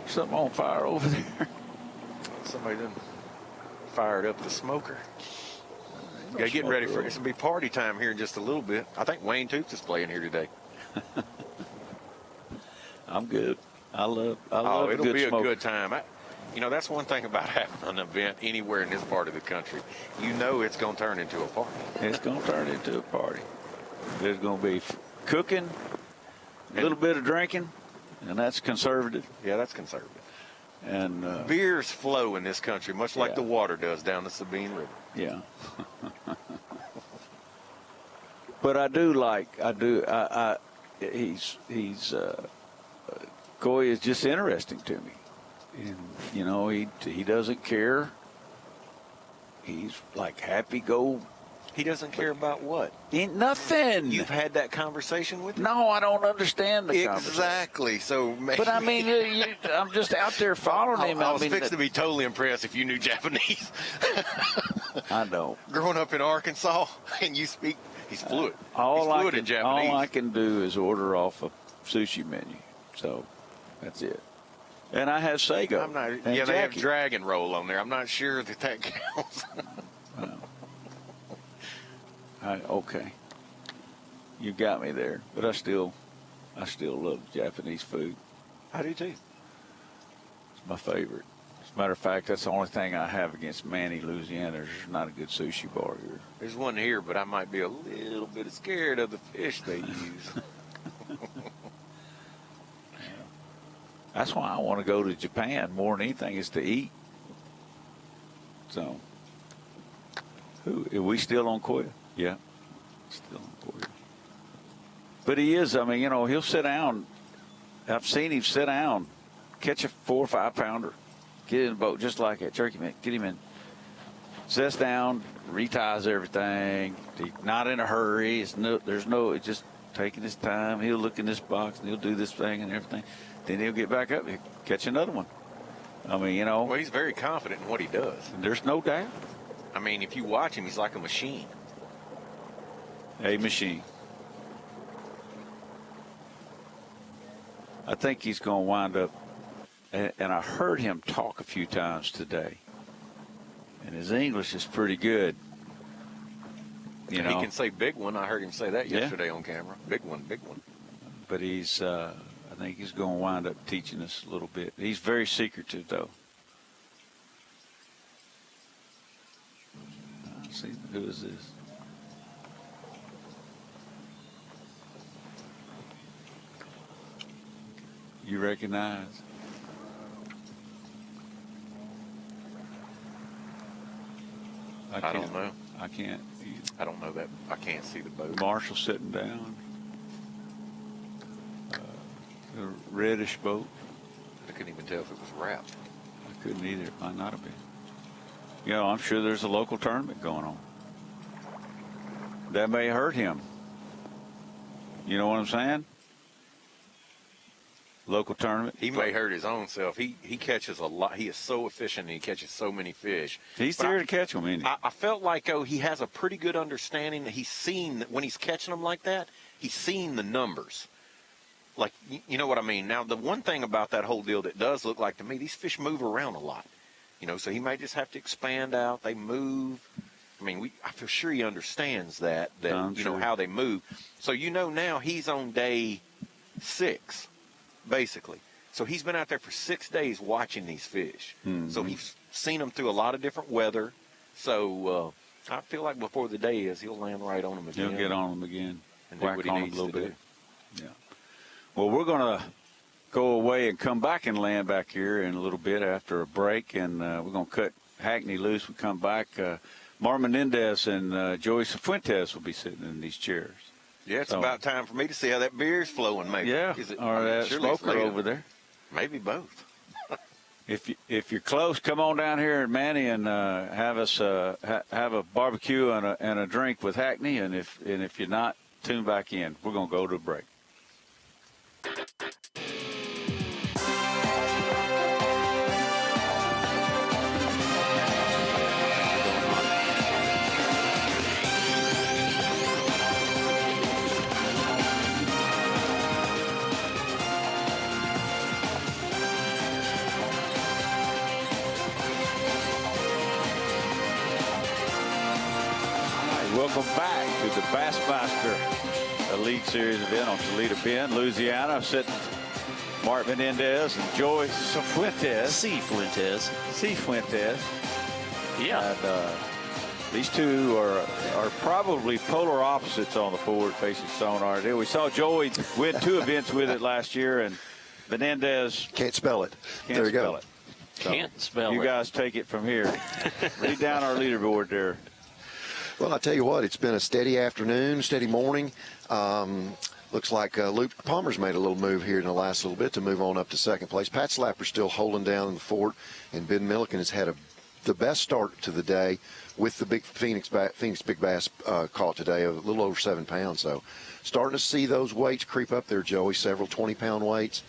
Something on fire over there. Somebody done fired up the smoker. Got to get ready for it. It's going to be party time here in just a little bit. I think Wayne Toots is playing here today. I'm good. I love it'll good be smoke. a good time. You know, that's one thing about having an event anywhere in this part of the country. You know it's going to turn into a party. It's going to turn into a party. There's going to be cooking, a little bit of drinking, and that's conservative. Yeah, that's conservative. And beers flow in this country, much like the water does down the Sabine River. Yeah. But Coy is just interesting to me. And, you know, he doesn't care. He's like happy go. He doesn't care about what? Ain't nothing. You've had that conversation with him? No, I don't understand the conversation. Exactly. So maybe. But I mean, I'm just out there following him. I was fixing to be totally impressed if you knew Japanese. I don't. Growing up in Arkansas, and you speak, he's fluent. All he's fluent in Japanese. All I can do is order off a sushi menu. So that's it. And I have Sago. They have dragon roll on there. I'm not sure that counts. Okay. You got me there. But I still love Japanese food. I do too. It's my favorite. As a matter of fact, that's the only thing I have against Manny, Louisiana. There's not a good sushi bar here. There's one here, but I might be a little bit scared of the fish they use. That's why I want to go to Japan more than anything is to eat. So, are we still on Koya? Yeah, still on Koya. But he is, I mean, you know, he'll sit down. I've seen him sit down, catch a 4 or 5 pounder, get in the boat just like that. Jerky man, get him in. Sits down, reties everything. He's not in a hurry. It's just taking his time. He'll look in this box and he'll do this thing and everything. Then he'll get back up and catch another one. I mean, you know. Well, he's very confident in what he does. There's no doubt. I mean, if you watch him, he's like a machine. A machine. I think he's going to wind up, and I heard him talk a few times today, and his English is pretty good. You know, he can say big one. I heard him say that yesterday on camera. Big one, big one. But I think he's going to wind up teaching us a little bit. He's very secretive, though. Let's see, who is this? You recognize? I don't know. I can't. I don't know that. I can't see the boat. Marshall sitting down. A reddish boat. I couldn't even tell if it was wrapped. I couldn't either. It might not have been. You know, I'm sure there's a local tournament going on. That may hurt him. You know what I'm saying? Local tournament. He may hurt his own self. He catches a lot. He is so efficient and he catches so many fish. He's there to catch them, isn't he? I felt like, he has a pretty good understanding that he's seen, when he's catching them like that, he's seen the numbers. Like, you know what I mean? Now, the one thing about that whole deal that does look like to me, these fish move around a lot. You know, so he might just have to expand out. They move. I mean, I feel sure he understands that you know, how they move. So you know now he's on day 6, basically. So he's been out there for 6 days watching these fish. So he's seen them through a lot of different weather. So I feel like before the day is, he'll land right on them again. He'll get on them again. And do what he needs to do. Yeah. Well, we're going to go away and come back and land back here in a little bit after a break, and we're going to cut Hackney loose. We come back. Mar Menendez and Joey Cifuentes will be sitting in these chairs. Yeah, it's about time for me to see how that beer's flowing, maybe. Yeah, or that smoker over there. Maybe both. If you're close, come on down here at Manny and have us have a barbecue and a drink with Hackney. And if you're not, tune back in. We're going to go to a break. Welcome back to the Bassmaster Elite Series event on Toledo Bend, Louisiana. Sitting Mark Menendez and Joey Cifuentes. Cifuentes. Yeah. And, these two are probably polar opposites on the forward-facing sonar. We saw Joey win 2 events with it last year, and Menendez can't spell it. There you go. So Can't spell it. You guys take it from here. Read down our leaderboard there. Well, I tell you what, it's been a steady afternoon, steady morning. Looks like Luke Palmer's made a little move here in the last little bit to move on up to second place. Pat Slapper's still holding down in the fort, and Ben Milliken has had the best start to the day with the big Phoenix Big Bass caught today, a little over 7 pounds. So starting to see those weights creep up there, Joey, several 20-pound weights.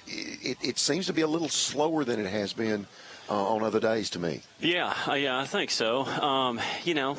It seems to be a little slower than it has been on other days to me. Yeah, I think so. You know,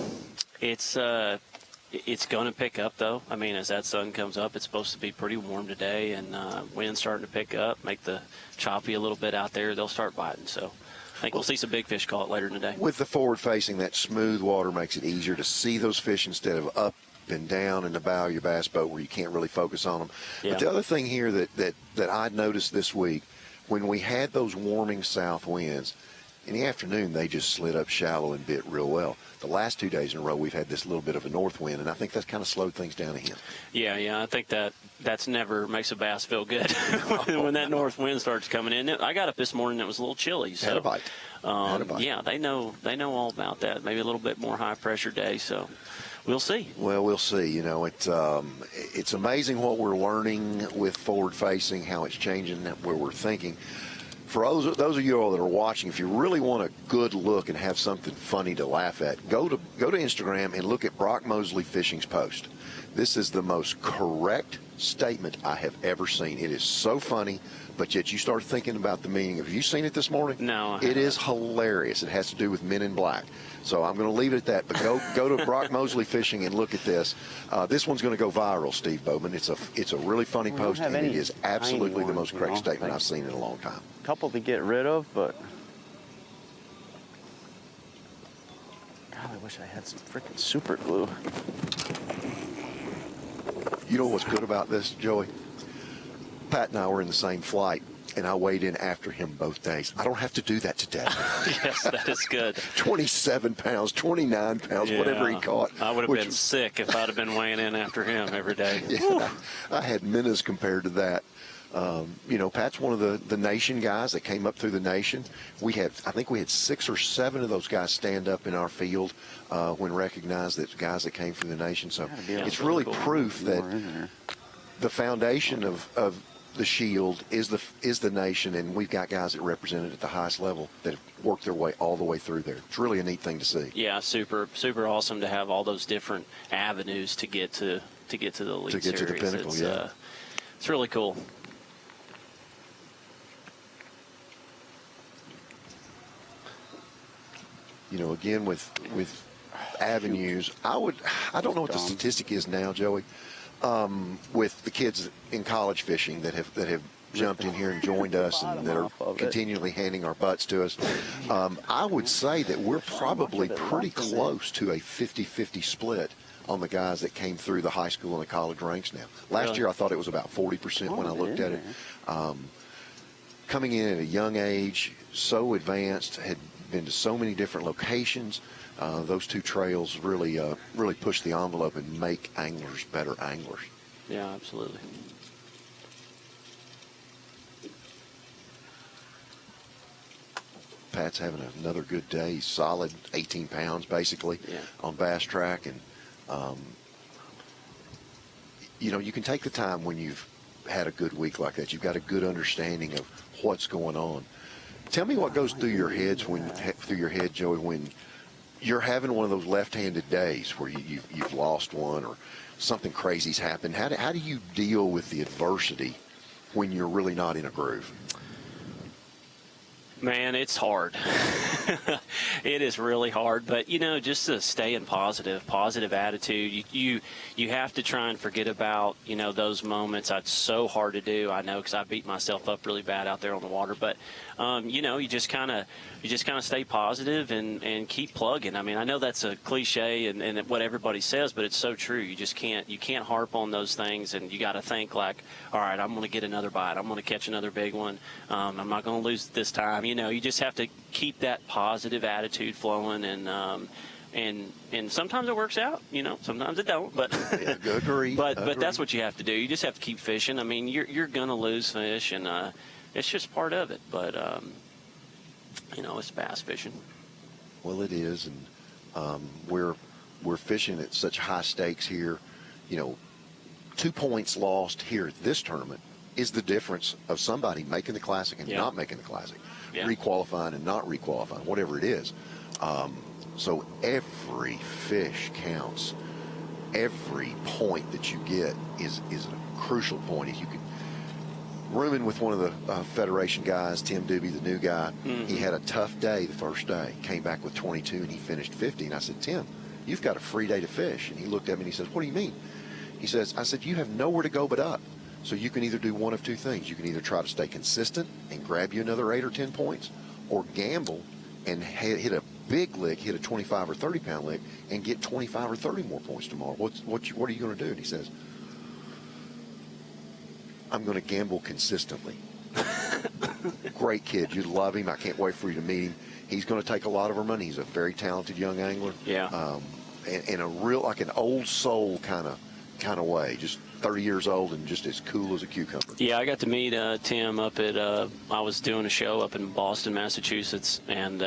it's going to pick up, though. I mean, as that sun comes up, it's supposed to be pretty warm today, and wind's starting to pick up, make the choppy a little bit out there. They'll start biting, so I think we'll see some big fish caught later in the day. With the forward-facing, that smooth water makes it easier to see those fish instead of up and down in the bow of your bass boat where you can't really focus on them. Yeah. But the other thing here that I'd noticed this week, when we had those warming south winds, in the afternoon, they just slid up shallow and bit real well. The last 2 days in a row, we've had this little bit of a north wind, and I think that's kind of slowed things down again. Yeah, I think that's never makes a bass feel good when that north wind starts coming in. I got up this morning, it was a little chilly. So, had a bite. Yeah, they know all about that. Maybe a little bit more high-pressure day, so we'll see. Well, we'll see. You know, it's amazing what we're learning with forward-facing, how it's changing where we're thinking. For those of you all that are watching, if you really want a good look and have something funny to laugh at, go to Instagram and look at Brock Mosley Fishing's post. This is the most correct statement I have ever seen. It is so funny, but yet you start thinking about the meaning. Have you seen it this morning? No. It is hilarious. It has to do with Men in Black. So I'm going to leave it at that. But go to Brock Mosley Fishing and look at this. This one's going to go viral, Steve Bowman. It's a really funny post, and it is absolutely the most correct statement I've seen in a long time. A couple to get rid of, but God, I wish I had some freaking super glue. You know what's good about this, Joey? Pat and I were in the same flight, and I weighed in after him both days. I don't have to do that today. Yes, that is good. 27 pounds, 29 pounds, whatever he caught. I would have been sick if I'd have been weighing in after him every day. Yeah, I had minnows compared to that. You know, Pat's one of the nation guys that came up through the nation. I think we had 6 or 7 of those guys stand up in our field when recognized that guys that came from the nation. So it's really proof that the foundation of the Shield is the nation, and we've got guys that represent it at the highest level that have worked their way all the way through there. It's really a neat thing to see. Yeah, super awesome to have all those different avenues to get to the elite series. To get to the pinnacle, yeah. It's really cool. You know, again with avenues, I don't know what the statistic is now, Joey, with the kids in college fishing that have jumped in here and joined us and that are continually handing our butts to us. I would say that we're probably pretty close to a 50-50 split on the guys that came through the high school and the college ranks now. Last year I thought it was about 40% when I looked at it. Coming in at a young age, so advanced, had been to so many different locations. Those two trails really push the envelope and make anglers better anglers. Yeah, absolutely. Pat's having another good day. Solid 18 pounds basically on bass track, and you can take the time when you've had a good week like that. You've got a good understanding of what's going on. Tell me what goes through your head, Joey, when you're having one of those left-handed days where you've lost one or something crazy's happened. How do you deal with the adversity when you're really not in a groove? Man, it's hard. It is really hard, but just to stay in positive attitude. You have to try and forget about those moments. It's so hard to do. I know, because I beat myself up really bad out there on the water. But you just kind of stay positive and keep plugging. I mean, I know that's a cliche and what everybody says, but it's so true. You can't harp on those things, and you got to think like, all right, I'm going to get another bite. I'm going to catch another big one. I'm not going to lose this time. You just have to keep that positive attitude flowing, and sometimes it works out. Sometimes it don't. But agree. But that's what you have to do. You just have to keep fishing. I mean, you're going to lose fish, and it's just part of it. But it's bass fishing. Well, it is, and we're fishing at such high stakes here. 2 points lost here at this tournament is the difference of somebody making the Classic and not making the Classic, requalifying and not requalifying, whatever it is. So every fish counts. Every point that you get is a crucial point. If you could, rooming with one of the Federation guys, Tim Doobie, the new guy, he had a tough day the first day, came back with 22 and he finished 50. And I said, Tim, you've got a free day to fish. And he looked at me and he says, what do you mean? I said, you have nowhere to go but up. So you can either do one of two things. You can either try to stay consistent and grab you another 8 or 10 points, or gamble and hit a big lick, hit a 25 or 30 pound lick, and get 25 or 30 more points tomorrow. What are you going to do? And he says, I'm going to gamble consistently. Great kid. You love him. I can't wait for you to meet him. He's going to take a lot of our money. He's a very talented young angler. Yeah. And a real, like an old soul kind of way. Just 30 years old and just as cool as a cucumber. Yeah, I got to meet Tim up at, I was doing a show up in Boston, Massachusetts, and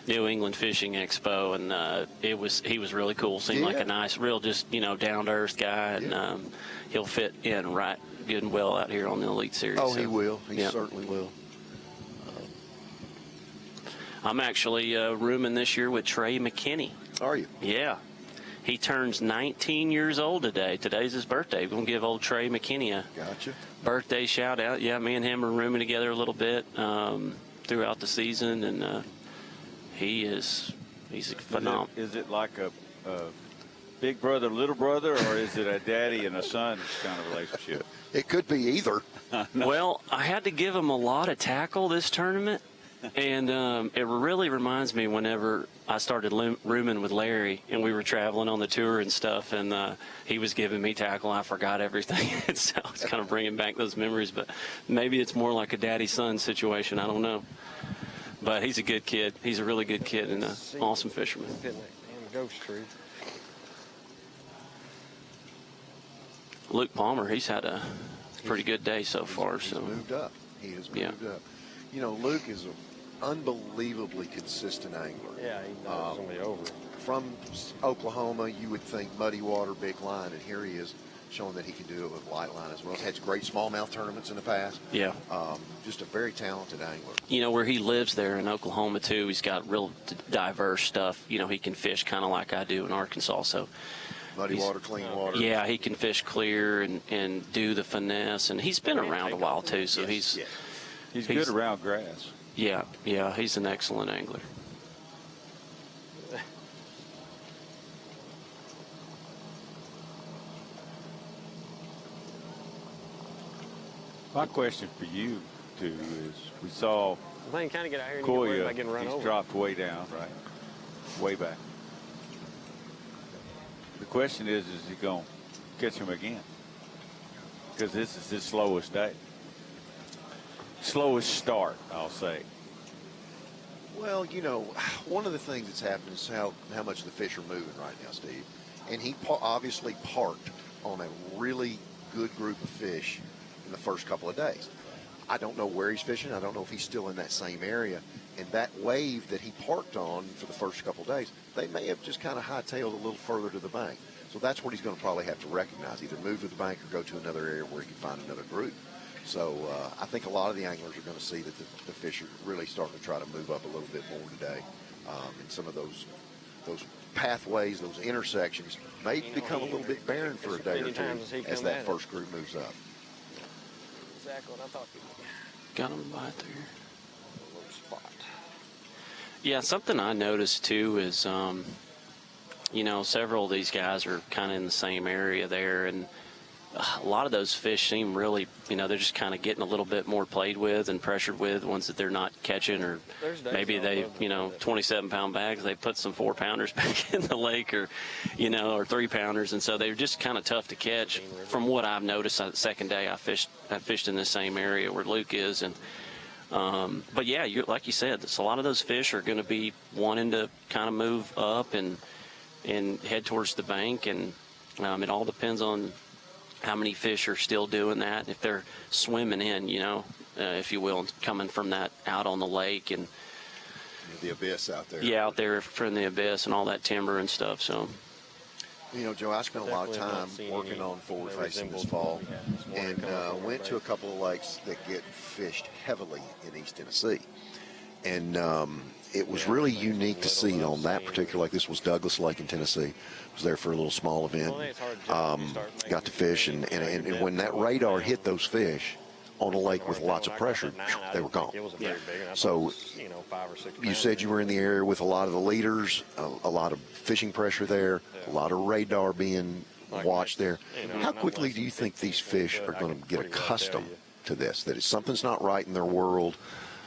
New England Fishing Expo, and he was really cool. Seemed like a nice, real just, down-to-earth guy, and he'll fit in right good and well out here on the Elite Series. Oh, so, he will. He certainly will. I'm actually rooming this year with Trey McKinney. Are you? Yeah. He turns 19 years old today. Today's his birthday. We're going to give old Trey McKinney a birthday shout out. Yeah, me and him are rooming together a little bit throughout the season, and he's phenomenal. Is it like a big brother, little brother, or is it a daddy and a son kind of relationship? It could be either. Well, I had to give him a lot of tackle this tournament. And it really reminds me whenever I started rooming with Larry and we were traveling on the tour and stuff, and he was giving me tackle. I forgot everything. So it's kind of bringing back those memories. But maybe it's more like a daddy-son situation. I don't know. But he's a good kid. He's a really good kid and an awesome fisherman. Luke Palmer, he's had a pretty good day so far. He's moved up. He has moved up. Luke is an unbelievably consistent angler. Yeah, he knows somebody over. From Oklahoma, you would think muddy water, big line, and here he is showing that he can do it with light line as well. He's had great smallmouth tournaments in the past. Yeah. Just a very talented angler. Where he lives there in Oklahoma, too, he's got real diverse stuff. He can fish kind of like I do in Arkansas. So muddy water, clean water. Yeah, he can fish clear and do the finesse. And he's been around a while, too, so he's good around grass. Yeah, he's an excellent angler. My question for you, too, is we saw I think kind of get out here and you get worried Koya, about getting run he's over. dropped way down, right? Way back. The question is he going to catch him again? Because this is his slowest day. Slowest start, I'll say. Well, you know, one of the things that's happened is how much the fish are moving right now, Steve. And he obviously parked on a really good group of fish in the first couple of days. I don't know where he's fishing. I don't know if he's still in that same area. And that wave that he parked on for the first couple of days, they may have just kind of hightailed a little further to the bank. So that's what he's going to probably have to recognize, either move to the bank or go to another area where he can find another group. So I think a lot of the anglers are going to see that the fish are really starting to try to move up a little bit more today. And some of those pathways, those intersections may become a little bit barren for a day or two as that first group moves up. Exactly what I thought. Got him right there. Little spot. Yeah, something I noticed too is, you know, several of these guys are kind of in the same area there, and a lot of those fish seem really, you know, they're just kind of getting a little bit more played with and pressured with, ones that they're not catching, or maybe they, you know, 27-pound bags, they put some 4-pounders back in the lake, or, you know, or 3-pounders, and so they're just kind of tough to catch. From what I've noticed, the second day I fished in the same area where Luke is, and but yeah, like you said, a lot of those fish are going to be wanting to kind of move up and head towards the bank, and it all depends on how many fish are still doing that, if they're swimming in, you know, if you will, coming from that out on the lake and the abyss out there. Yeah, out there from the abyss and all that timber and stuff. So, you know, Joe, I spent a lot of time working on forward facing this fall, and went to a couple of lakes that get fished heavily in East Tennessee. And it was really unique to see on that particular lake. This was Douglas Lake in Tennessee. I was there for a little small event. Got to fish, and when that radar hit those fish on a lake with lots of pressure, they were gone. So you said you were in the area with a lot of the leaders, a lot of fishing pressure there, a lot of radar being watched there. How quickly do you think these fish are going to get accustomed to this, that something's not right in their world?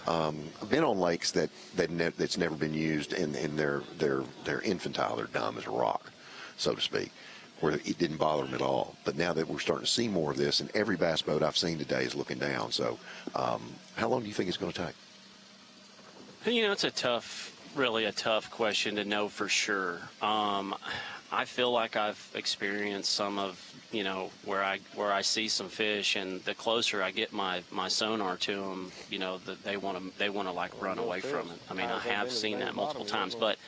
I've been on lakes that's never been used, and they're infantile, they're dumb as a rock, so to speak, where it didn't bother them at all. But now that we're starting to see more of this, and every bass boat I've seen today is looking down. So how long do you think it's going to take? you know, it's really a tough question to know for sure. I feel like I've experienced some of, you know, where I see some fish, and the closer I get my sonar to them, you know, that they want to like run away from it. I mean, I have seen that multiple times, but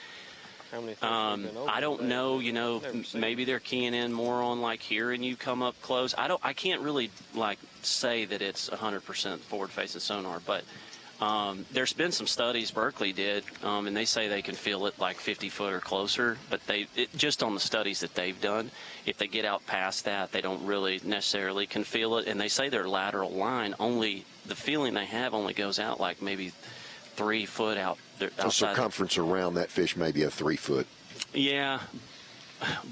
I don't know, you know, maybe they're keying in more on like hearing you come up close. I can't really like say that it's 100% forward facing sonar, but there's been some studies Berkeley did, and they say they can feel it like 50 foot or closer, but just on the studies that they've done, if they get out past that, they don't really necessarily can feel it. And they say their lateral line the feeling they have only goes out like maybe 3 foot out. The circumference around that fish may be a 3 foot. Yeah,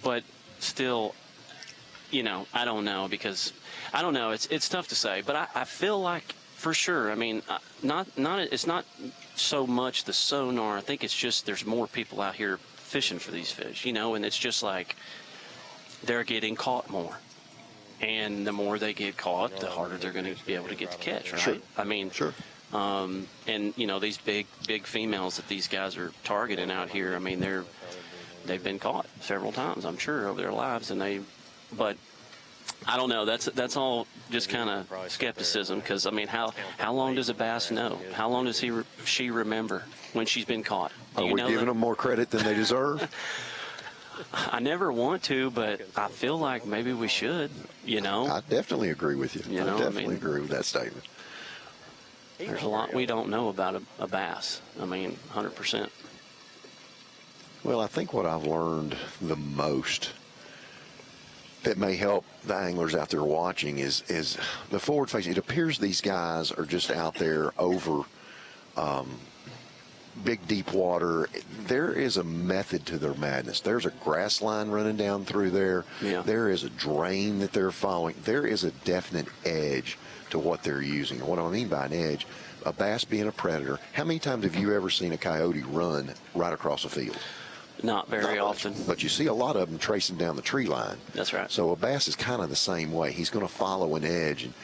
but still, you know, I don't know, because I don't know. It's tough to say, but I feel like, for sure. I mean, it's not so much the sonar. I think it's just there's more people out here fishing for these fish, you know, and it's just like they're getting caught more. And the more they get caught, the harder they're going to be able to get to catch, right? Sure. I mean, sure. And, you know, these big females that these guys are targeting out here, I mean, they've been caught several times, I'm sure, over their lives, but I don't know. That's all just kind of skepticism, because I mean, how long does a bass know? How long does she remember when she's been caught? Are we giving them more credit than they deserve? I never want to, but I feel like maybe we should. You know, I definitely agree with you. I definitely agree with that statement. There's a lot we don't know about a bass. I mean, 100%. Well, I think what I've learned the most that may help the anglers out there watching is the forward facing. It appears these guys are just out there over big deep water, there is a method to their madness. There's a grass line running down through there. Yeah. There is a drain that they're following. There is a definite edge to what they're using. And what I mean by an edge, a bass being a predator, how many times have you ever seen a coyote run right across a field? Not very often. But you see a lot of them tracing down the tree line. That's right. So a bass is kind of the same way. He's going to follow an edge. And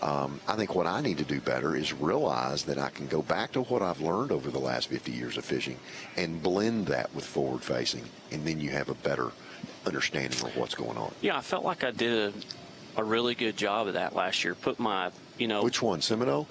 I think what I need to do better is realize that I can go back to what I've learned over the last 50 years of fishing and blend that with forward facing, and then you have a better understanding of what's going on. Yeah, I felt like I did a really good job of that last year. Put my, Which one, Seminole?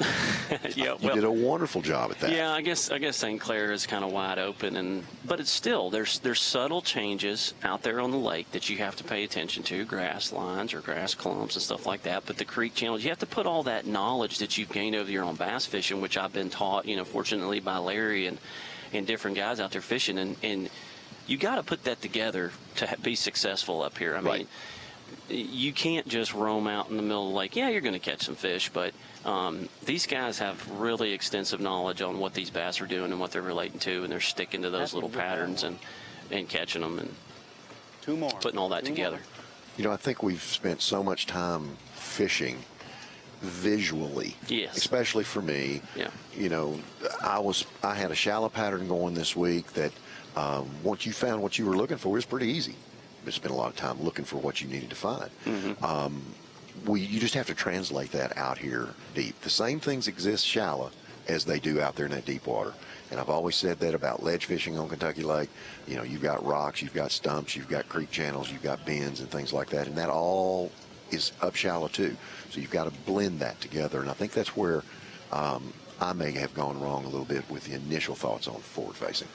Yeah, you did a wonderful job at that. Yeah, I guess St. Clair is kind of wide open, but it's still there's subtle changes out there on the lake that you have to pay attention to, grass lines or grass clumps and stuff like that. But the creek channels, you have to put all that knowledge that you've gained over your own bass fishing, which I've been taught, fortunately by Larry and different guys out there fishing, and you got to put that together to be successful up here. I mean, you can't just roam out in the middle of the lake. Yeah, you're going to catch some fish, but these guys have really extensive knowledge on what these bass are doing and what they're relating to, and they're sticking to those little patterns and catching them and putting all that together. I think we've spent so much time fishing visually, yes, especially for me. Yeah. I had a shallow pattern going this week that once you found what you were looking for, it was pretty easy. But spent a lot of time looking for what you needed to find. Mm-hmm. You just have to translate that out here deep. The same things exist shallow as they do out there in that deep water. And I've always said that about ledge fishing on Kentucky Lake. You've got rocks, you've got stumps, you've got creek channels, you've got bends and things like that. And that all is up shallow too. So you've got to blend that together. And I think that's where I may have gone wrong a little bit with the initial thoughts on forward facing.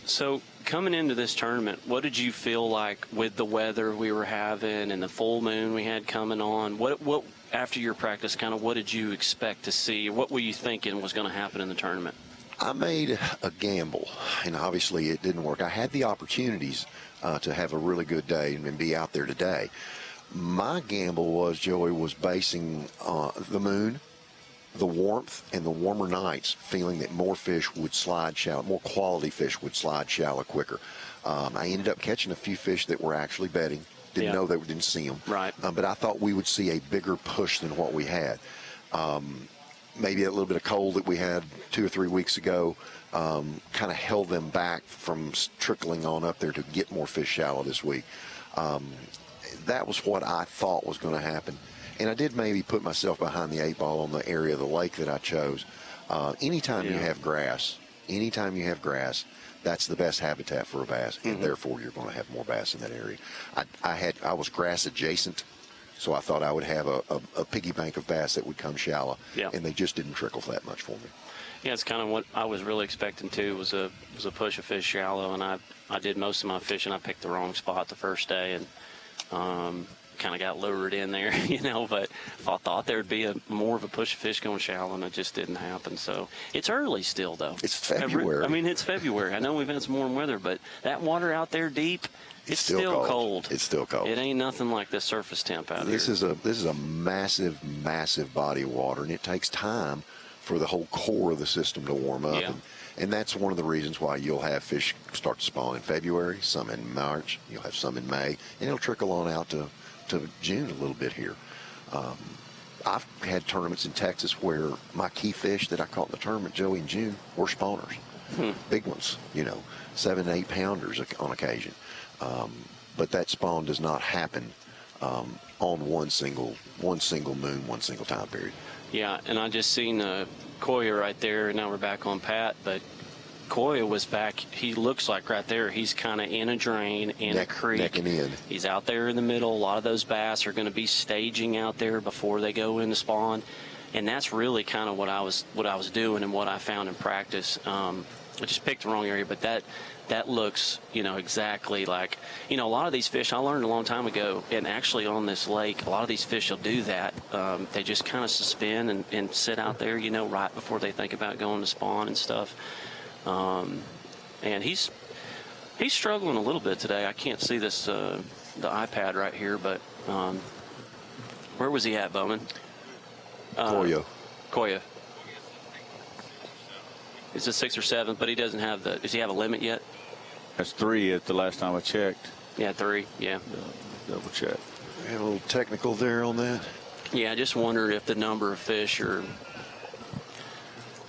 So coming into this tournament, what did you feel like with the weather we were having and the full moon we had coming on? What after your practice, kind of what did you expect to see? What were you thinking was going to happen in the tournament? I made a gamble, and obviously it didn't work. I had the opportunities to have a really good day and be out there today. My gamble was, Joey, was basing the moon, the warmth, and the warmer nights, feeling that more fish would slide shallow, more quality fish would slide shallow quicker. I ended up catching a few fish that were actually bedding. Didn't know they didn't see them. Right. But I thought we would see a bigger push than what we had. Maybe a little bit of cold that we had 2 or 3 weeks ago kind of held them back from trickling on up there to get more fish shallow this week. That was what I thought was going to happen. And I did maybe put myself behind the 8 ball on the area of the lake that I chose. Anytime you have grass, that's the best habitat for a bass, and therefore you're going to have more bass in that area. I was grass adjacent, so I thought I would have a piggy bank of bass that would come shallow, and they just didn't trickle that much for me. Yeah, it's kind of what I was really expecting too, was a push of fish shallow, and I did most of my fishing. I picked the wrong spot the first day, and kind of got lured in there, but I thought there would be more of a push of fish going shallow, and it just didn't happen. So it's early still, though. It's February. I mean, it's February. I know we've had some warm weather, but that water out there deep, it's still cold. It's still cold. It ain't nothing like the surface temp out This here. is a massive, massive body of water, and it takes time for the whole core of the system to warm up. Yeah. And that's one of the reasons why you'll have fish start to spawn in February, some in March, you'll have some in May, and it'll trickle on out to June a little bit here. I've had tournaments in Texas where my key fish that I caught in the tournament, Joey, in June, were spawners. Big ones, 7 to 8 pounders on occasion. But that spawn does not happen on one single moon, one single time period. Yeah, and I just seen Koya right there, and now we're back on Pat, but Koya was back. He looks like right there, he's kind of in a drain, in a creek. Necking in. He's out there in the middle. A lot of those bass are going to be staging out there before they go into spawn, and that's really kind of what I was doing and what I found in practice. I just picked the wrong area, but that looks, exactly like, a lot of these fish I learned a long time ago, and actually on this lake, a lot of these fish will do that. They just kind of suspend and sit out there, right before they think about going to spawn and stuff. And he's struggling a little bit today. I can't see this the iPad right here, but where was he at, Bowman? Koya. It's a 6 or 7, but he doesn't have the. Does he have a limit yet? That's 3 at the last time I checked. Yeah, 3. Yeah. Double check. A little technical there on that. Yeah, I just wondered if the number of fish are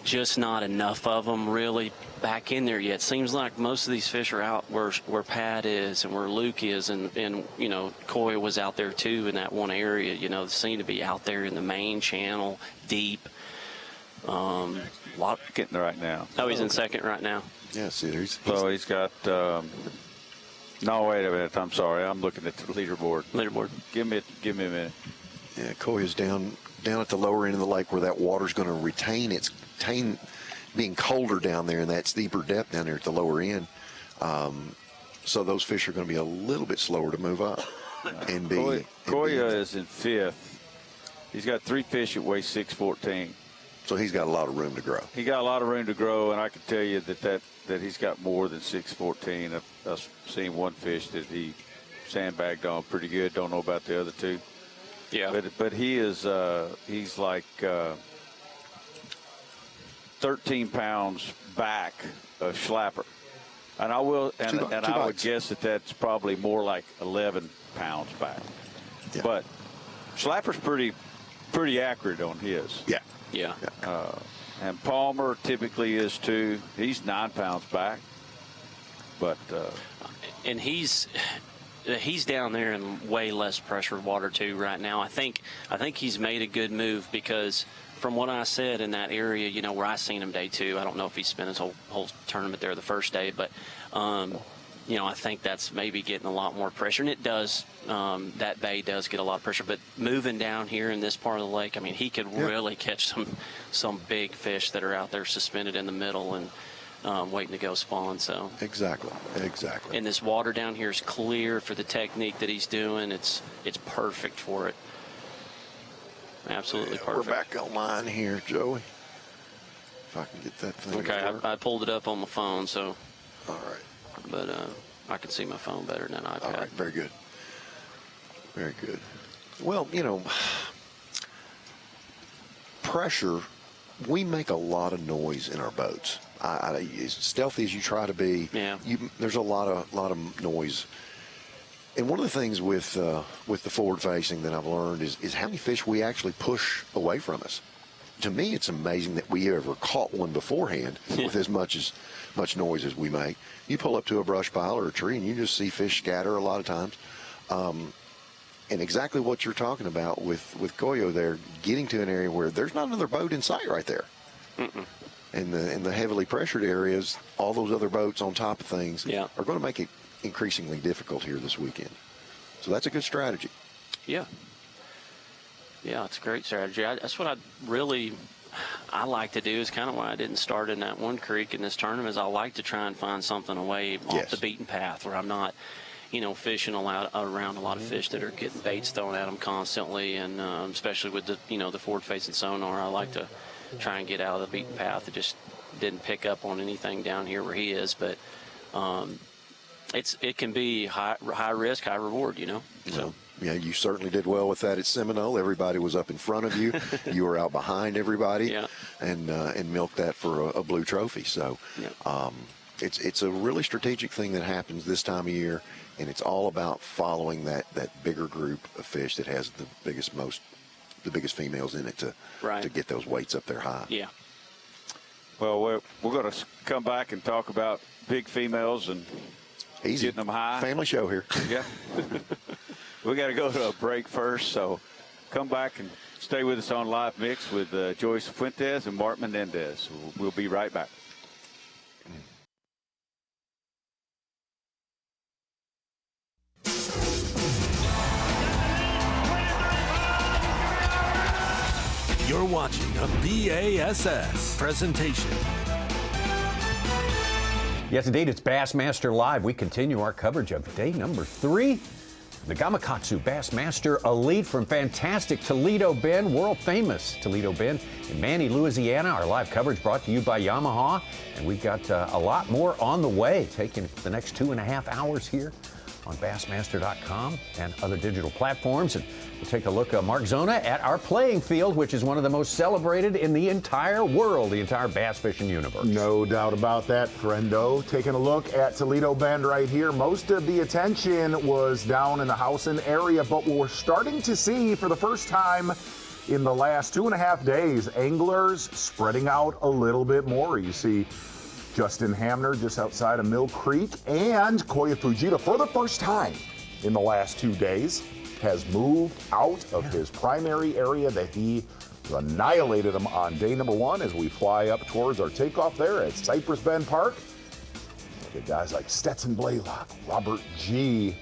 just not enough of them really back in there yet. Seems like most of these fish are out where Pat is and where Luke is, and you know, Coy was out there too in that one area. You know, they seem to be out there in the main channel, deep. Getting right now. Oh, he's in second right now. Yeah, see, he's got. No, wait a minute. I'm sorry. I'm looking at the leaderboard. Give me a minute. Yeah, Coy is down at the lower end of the lake where that water's going to retain its being colder down there, and that steeper depth down there at the lower end. So those fish are going to be a little bit slower to move up. And Koya is in 5th. He's got 3 fish that weigh 614. So he's got a lot of room to grow. He got a lot of room to grow, and I can tell you that he's got more than 614. I've seen one fish that he sandbagged on pretty good. Don't know about the other 2. Yeah. But he is he's like 13 pounds back of Schlapper. And I will I would guess that that's probably more like 11 pounds back. Yeah. But Schlapper's pretty accurate on his. Yeah. Yeah. And Palmer typically is too. He's 9 pounds back. But and he's down there in way less pressured water too right now. I think he's made a good move, because from what I said in that area, you know, where I seen him day 2, I don't know if he spent his whole tournament there the first day, but you know, I think that's maybe getting a lot more pressure, and it does. That bay does get a lot of pressure, but moving down here in this part of the lake, I mean, he could really catch some big fish that are out there suspended in the middle and waiting to go spawn. So exactly. And this water down here is clear for the technique that he's doing. It's perfect for it. Absolutely perfect. We're back online here, Joey. If I can get that thing. Okay, I pulled it up on my phone, so. All right. But I can see my phone better than an iPad. All right, very good. Very good. Well, you know, pressure, we make a lot of noise in our boats. As stealthy as you try to be, there's a lot of noise. And one of the things with the forward facing that I've learned is how many fish we actually push away from us. To me, it's amazing that we ever caught one beforehand with as much noise as we make. You pull up to a brush pile or a tree and you just see fish scatter a lot of times. And exactly what you're talking about with Goyo there, getting to an area where there's not another boat in sight right there. In the heavily pressured areas, all those other boats on top of things are going to make it increasingly difficult here this weekend. So that's a good strategy. Yeah, it's a great strategy. That's what I like to do, is kind of why I didn't start in that one creek in this tournament, is I like to try and find something away off the beaten path where I'm not, you know, fishing around a lot of fish that are getting baits thrown at them constantly, and especially with the forward-facing sonar, I like to try and get out of the beaten path. It just didn't pick up on anything down here where he is, but it can be high risk, high reward, you know. So. Yeah, you certainly did well with that at Seminole. Everybody was up in front of you. You were out behind everybody, and milked that for a blue trophy. So it's a really strategic thing that happens this time of year, and it's all about following that bigger group of fish that has the biggest females in it to get those weights up there high. Yeah. Well, we're going to come back and talk about big females and getting them high. Family show here. Yeah. We got to go to a break first, so come back and stay with us on Live Mix with Joyce Fuentes and Mark Menendez. We'll be right back. You're watching a B.A.S.S. presentation. Yes, indeed, it's Bassmaster Live. We continue our coverage of day number 3. The Gamakatsu Bassmaster Elite from fantastic Toledo Bend, world famous Toledo Bend in Manny, Louisiana. Our live coverage brought to you by Yamaha. And we've got a lot more on the way, taking the next 2.5 hours here on Bassmaster.com and other digital platforms. And we'll take a look, Mark Zona, at our playing field, which is one of the most celebrated in the entire world, the entire bass fishing universe. No doubt about that, friendo. Taking a look at Toledo Bend right here. Most of the attention was down in the Howson area, but we're starting to see for the first time in the last 2.5 days, anglers spreading out a little bit more. You see Justin Hamner just outside of Mill Creek, and Koya Fujita, for the first time in the last 2 days, has moved out of his primary area that he annihilated him on day number 1 as we fly up towards our takeoff there at Cypress Bend Park. Look at guys like Stetson Blaylock, Robert G.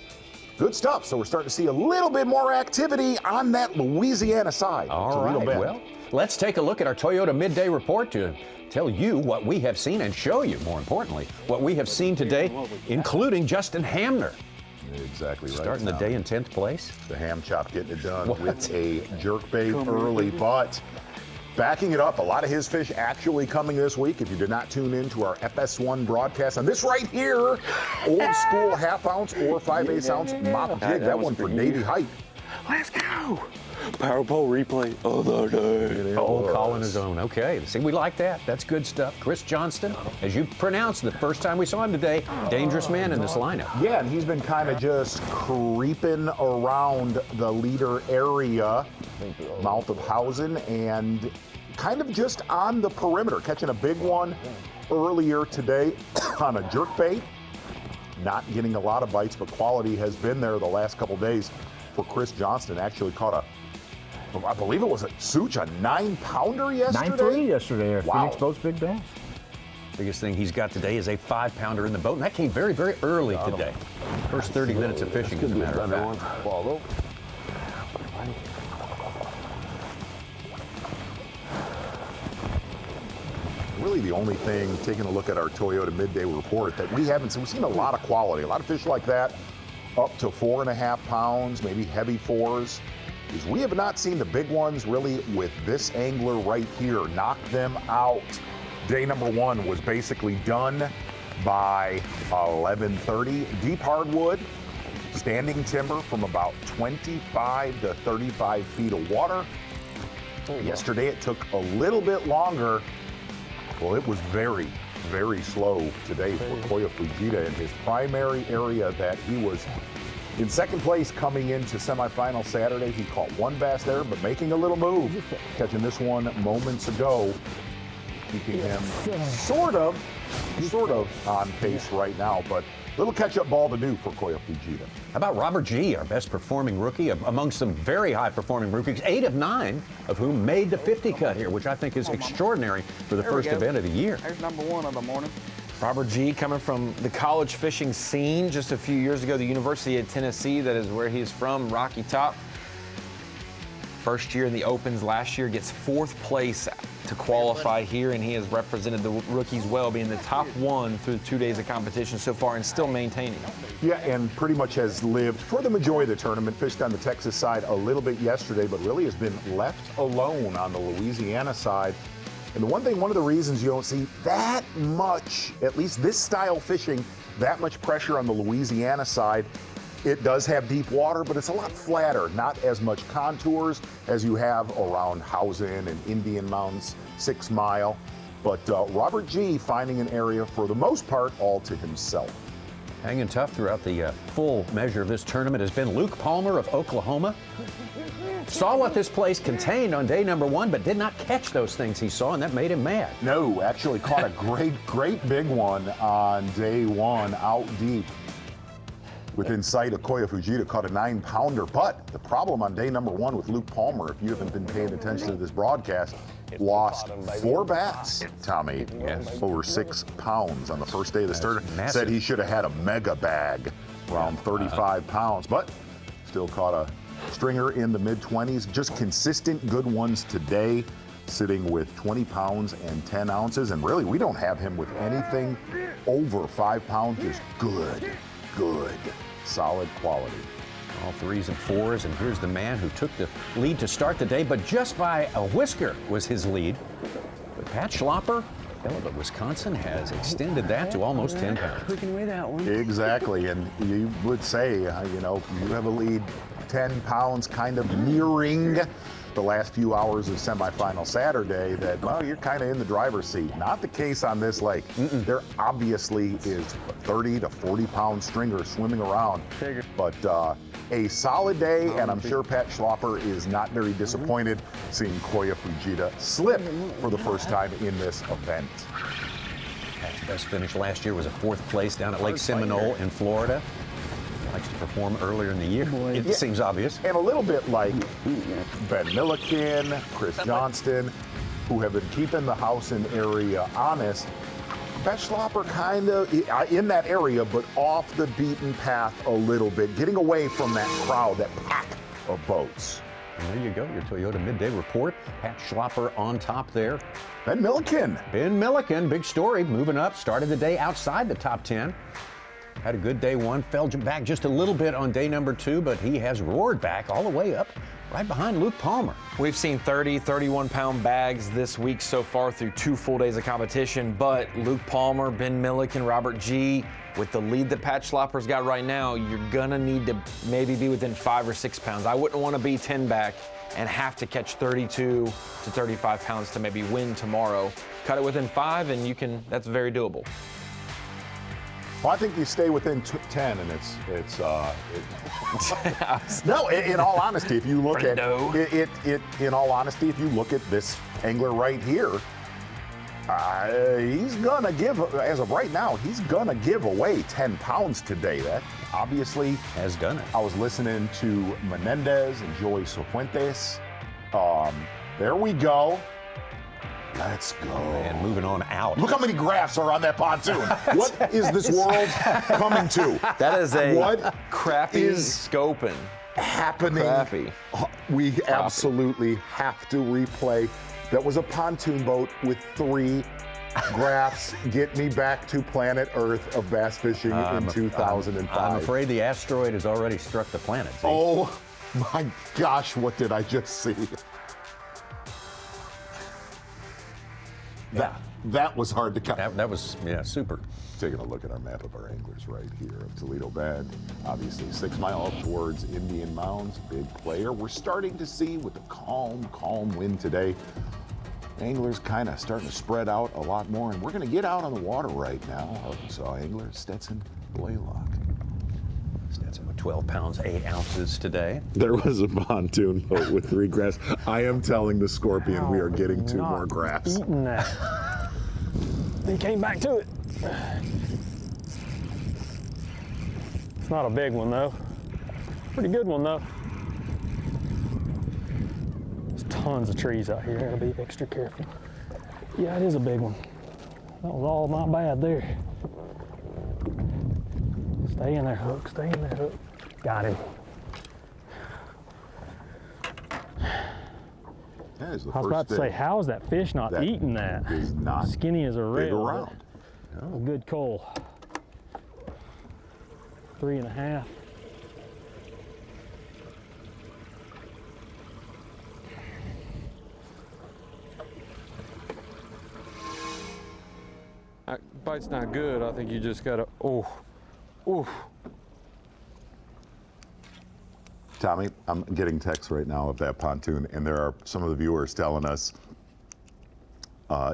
Good stuff. So we're starting to see a little bit more activity on that Louisiana side. All right, well, let's take a look at our Toyota Midday Report to tell you what we have seen and show you, more importantly, what we have seen today, including Justin Hamner. Exactly right. Starting the day in 10th place. The ham chop getting it done with a jerkbait early, but backing it up, a lot of his fish actually coming this week. If you did not tune in to our FS1 broadcast on this right here, old school half-ounce or 5/8 ounce mop jig, that one for Davey Height. Let's go. Power pole replay of the day. Oh, calling his own. Okay. See, we like that. That's good stuff. Chris Johnston, as you pronounced the first time we saw him today, dangerous man in this lineup. Yeah, and he's been kind of just creeping around the leader area, mouth of Howson, and kind of just on the perimeter, catching a big one earlier today on a jerkbait. Not getting a lot of bites, but quality has been there the last couple days for Chris Johnston. Actually caught I believe it was a Such, a 9-pounder yesterday? 9.3 yesterday. Wow. Phoenix Boats Big Bass. Biggest thing he's got today is a 5-pounder in the boat, and that came very, very early today. First 30 minutes of fishing, as a matter of fact. Really the only thing, taking a look at our Toyota Midday Report, that we haven't seen. We've seen a lot of quality, a lot of fish like that, up to 4.5 pounds, maybe heavy 4s. Is we have not seen the big ones really with this angler right here knock them out. Day number 1 was basically done by 11:30. Deep hardwood, standing timber from about 25 to 35 feet of water. Yesterday it took a little bit longer. Well, it was very, very slow today for Koya Fujita in his primary area that he was in second place coming into semifinal Saturday. He caught 1 bass there, but making a little move, catching this one moments ago, keeping him sort of on pace right now, but little catch-up ball to do for Koya Fujita. How about Robert G., our best performing rookie, amongst some very high performing rookies, 8 of 9 of whom made the 50 cut here, which I think is extraordinary for the first event of the year. There's number 1 of the morning. Robert G. coming from the college fishing scene just a few years ago, the University of Tennessee, that is where he's from, Rocky Top. First year in the Opens last year, gets 4th place to qualify here, and he has represented the rookies well, being the top 1 through 2 days of competition so far and still maintaining. Yeah, and pretty much has lived for the majority of the tournament, fished on the Texas side a little bit yesterday, but really has been left alone on the Louisiana side. And one of the reasons you don't see that much, at least this style fishing, that much pressure on the Louisiana side, it does have deep water, but it's a lot flatter, not as much contours as you have around Howson and Indian Mountains, 6 Mile. But Robert G. finding an area for the most part all to himself. Hanging tough throughout the full measure of this tournament has been Luke Palmer of Oklahoma. Saw what this place contained on day number 1, but did not catch those things he saw, and that made him mad. No, actually caught a great big one on day 1 out deep. Within sight of Koya Fujita, caught a 9-pounder. But the problem on day number 1 with Luke Palmer, if you haven't been paying attention to this broadcast, lost 4 bass, Tommy, over 6 pounds on the first day of the tournament. Said he should have had a mega bag, around 35 pounds, but still caught a stringer in the mid-20s. Just consistent good ones today, sitting with 20 pounds and 10 ounces. And really, we don't have him with anything over 5 pounds. Just good, solid quality. All 3s and 4s, and here's the man who took the lead to start the day, but just by a whisker was his lead. But Pat Schlopper Yeah, but Wisconsin has extended that to almost 10 pounds. Who can weigh that one? Exactly, and you would say, you know, you have a lead 10 pounds kind of nearing the last few hours of semifinal Saturday that, well, you're kind of in the driver's seat. Not the case on this lake. There obviously is 30 to 40 pound stringer swimming around, but a solid day, and I'm sure Pat Schlopper is not very disappointed seeing Koya Fujita slip for the first time in this event. Pat's best finish last year was a 4th place down at Lake Seminole in Florida. Likes to perform earlier in the year. It seems obvious. And a little bit like Ben Milliken, Chris Johnston, who have been keeping the house and area honest. Pat Schlopper kind of in that area, but off the beaten path a little bit, getting away from that crowd, that pack of boats. And there you go, your Toyota Midday Report. Pat Schlopper on top there. Ben Milliken, big story, moving up, started the day outside the top 10. Had a good day 1, fell back just a little bit on day number 2, but he has roared back all the way up right behind Luke Palmer. We've seen 30, 31-pound bags this week so far through 2 full days of competition, but Luke Palmer, Ben Milliken, Robert G., with the lead that Pat Schlopper's got right now, you're gonna need to maybe be within 5 or 6 pounds. I wouldn't want to be 10 back and have to catch 32 to 35 pounds to maybe win tomorrow. Cut it within 5 and you can, that's very doable. Well, I think you stay within 10, and it's no. In all honesty, if you look at it, in all honesty, if you look at this angler right here, he's gonna give, as of right now, he's gonna give away 10 pounds today. That obviously has done it. I was listening to Menendez and Joey Cifuentes. There we go. Let's go. And moving on out. Look how many graphs are on that pontoon. What is this world coming to? That is a what crappy is scoping. Happening. Crappy. We absolutely have to replay. That was a pontoon boat with 3 graphs. Get me back to planet Earth of bass fishing in 2005. I'm afraid the asteroid has already struck the planet. See? Oh my gosh, what did I just see? That was hard to cut. That was, yeah, super. Taking a look at our map of our anglers right here of Toledo Bend. Obviously 6 mile up towards Indian Mounds, big player. We're starting to see with the calm wind today, anglers kind of starting to spread out a lot more, and we're going to get out on the water right now. Arkansas angler Stetson Blaylock. Stetson with 12 pounds, 8 ounces today. There was a pontoon boat with 3 graphs. I am telling the Scorpion we are getting 2 more graphs. Eating that. He came back to it. It's not a big one though. Pretty good one though. There's tons of trees out here. Gotta be extra careful. Yeah, it is a big one. That was all not bad there. Stay in there, Hook. Stay in there, Hook. Got him. That is the I was about to say, how is that fish not eating that? Is not skinny as a rail. Around. Oh, good coal. 3.5. Bite's not good. I think you just gotta, oof. Tommy, I'm getting texts right now of that pontoon, and there are some of the viewers telling us,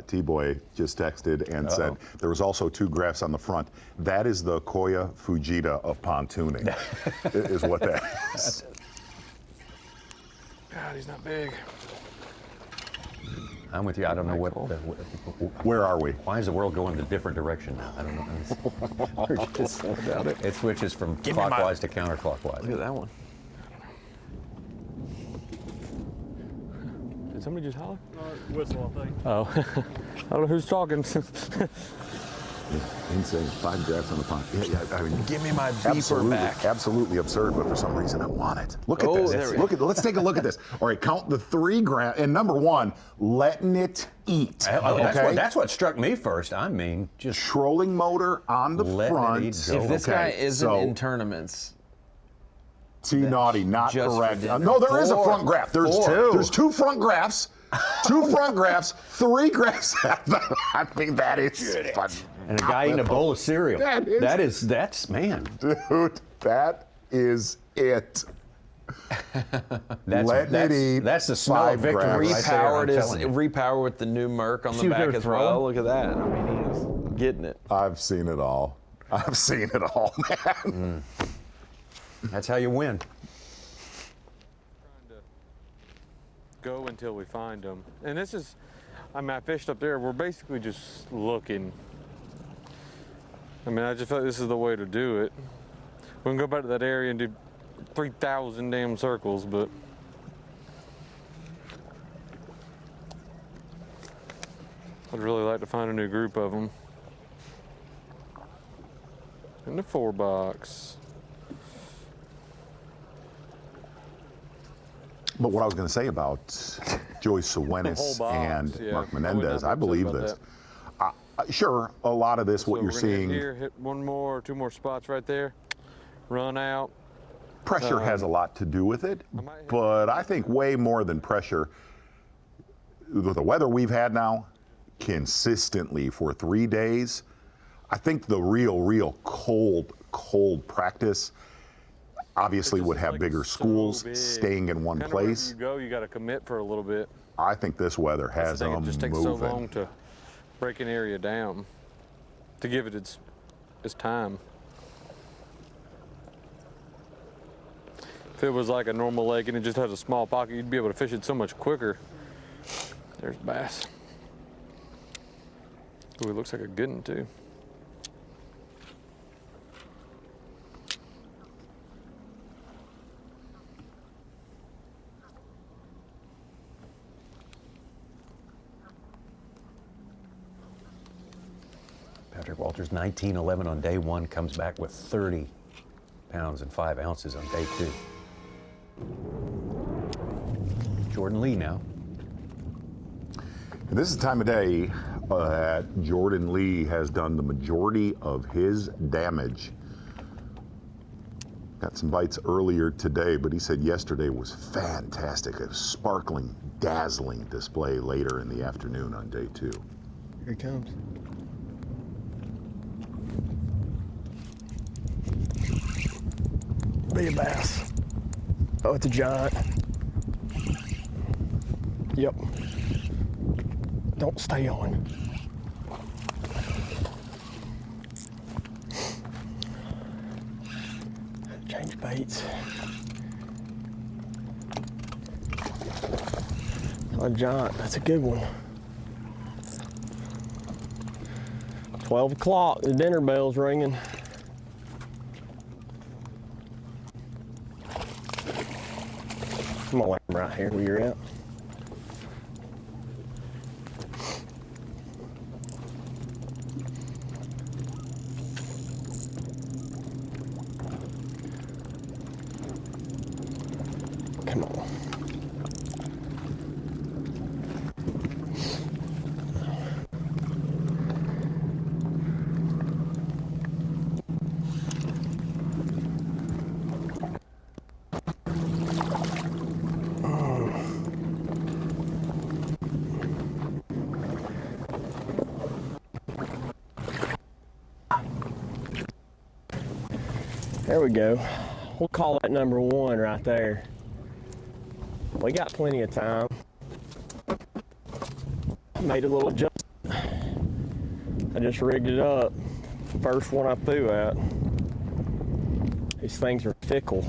T-Boy just texted and said there was also 2 graphs on the front. That is the Koya Fujita of pontooning, is what that is. God, he's not big. I'm with you. I don't know what. Where are we? Why is the world going in a different direction now? I don't know. It switches from clockwise to counterclockwise. Look at that one. Did somebody just holler? Whistle, I think. Oh, I don't know who's talking. Insane. 5 graphs on the pond. Yeah, I mean, give me my beeper back. Absolutely absurd, but for some reason I want it. Look at this. Let's take a look at this. All right, count the 3 graphs. And number 1, letting it eat. That's what struck me first. I mean, just trolling motor on the front. If this guy isn't in tournaments. Naughty, not just correct. for No, there is a front graph. There's 2 front graphs. 2 front grabs, 3 grabs. I mean, that is fun. And a guy eating a bowl of cereal. That's man. Dude, that is it. That's the smell of victory. Repower with the new Merc on the back as well. Look at that. I mean, he is getting it. I've seen it all. I've seen it all, man. That's how you win. Go until we find them. And this is, I mean, I fished up there. We're basically just looking. I mean, I just feel like this is the way to do it. We can go back to that area and do 3,000 damn circles, but I'd really like to find a new group of them. In the 4-box. But what I was going to say about Joyce Sawenis and Mark Menendez, I believe this. Sure, a lot of this, what you're seeing. Hit here, hit 1 more, 2 more spots right there, run out. Pressure has a lot to do with it, but I think way more than pressure, the weather we've had now, consistently for 3 days, I think the real cold practice obviously would have bigger schools, staying in one place. Wherever you got to commit for a little bit. I think this weather has them moving. It just takes so long to break an area down, to give it its time. If it was like a normal lake and it just has a small pocket, you'd be able to fish it so much quicker. There's bass. Ooh, it looks like a good one too. Patrick Walters, 19-11 on day 1, comes back with 30 pounds and 5 ounces on day 2. Jordan Lee now. And this is the time of day that Jordan Lee has done the majority of his damage. Got some bites earlier today, but he said yesterday was fantastic. A sparkling, dazzling display later in the afternoon on day 2. Here he comes. Be a bass. Oh, it's a giant. Yep. Don't stay on. Change baits. A giant. That's a good one. 12 o'clock. The dinner bell's ringing. I'm gonna let him right here where you're at. Come on. There we go. We'll call that number 1 right there. We got plenty of time. Made a little adjustment. I just rigged it up. First one I threw at. These things are fickle.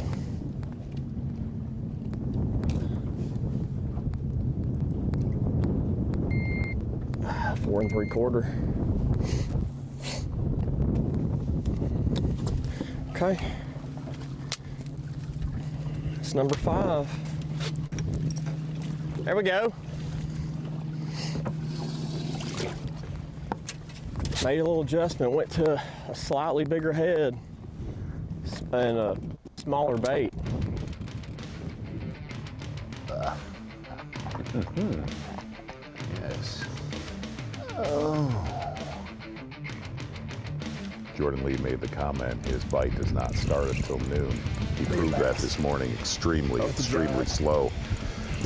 Four and 3/4. Okay. It's number 5. There we go. Made a little adjustment, went to a slightly bigger head and a smaller bait. Yes. Oh. Jordan Lee made the comment, his bite does not start until noon. He proved that this morning extremely slow.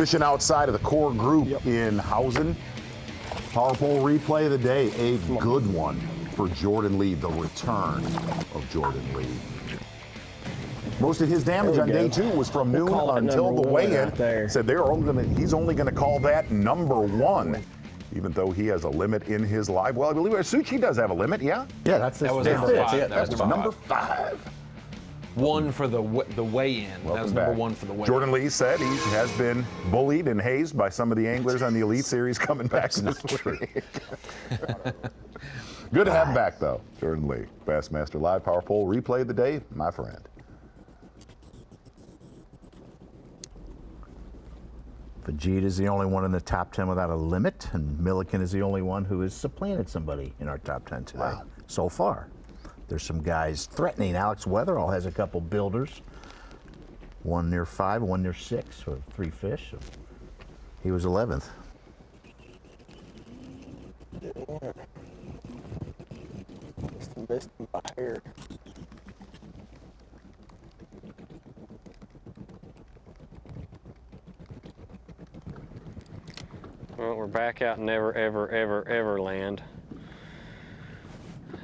Fishing outside of the core group in Hausen. Power pole replay of the day, a good one for Jordan Lee, the return of Jordan Lee. Most of his damage on day 2 was from noon until the weigh-in. Said he's only gonna call that number 1, even though he has a limit in his live. Well, I believe Suchi does have a limit, yeah? Yeah, that's number 5. That was number 5. 1 for the weigh-in. That was number 1 for the weigh-in. Jordan Lee said he has been bullied and hazed by some of the anglers on the Elite Series coming back this week. Good to have him back, though. Jordan Lee, Bassmaster Live Power Pole replay of the day, my friend. Vegeta's the only one in the top 10 without a limit, and Milliken is the only one who has supplanted somebody in our top 10 today so far. There's some guys threatening. Alex Weatherall has a couple builders, one near 5, one near 6, or 3 fish. So he was 11th. Missed him by here. Well, we're back out in Never Ever Ever Ever land.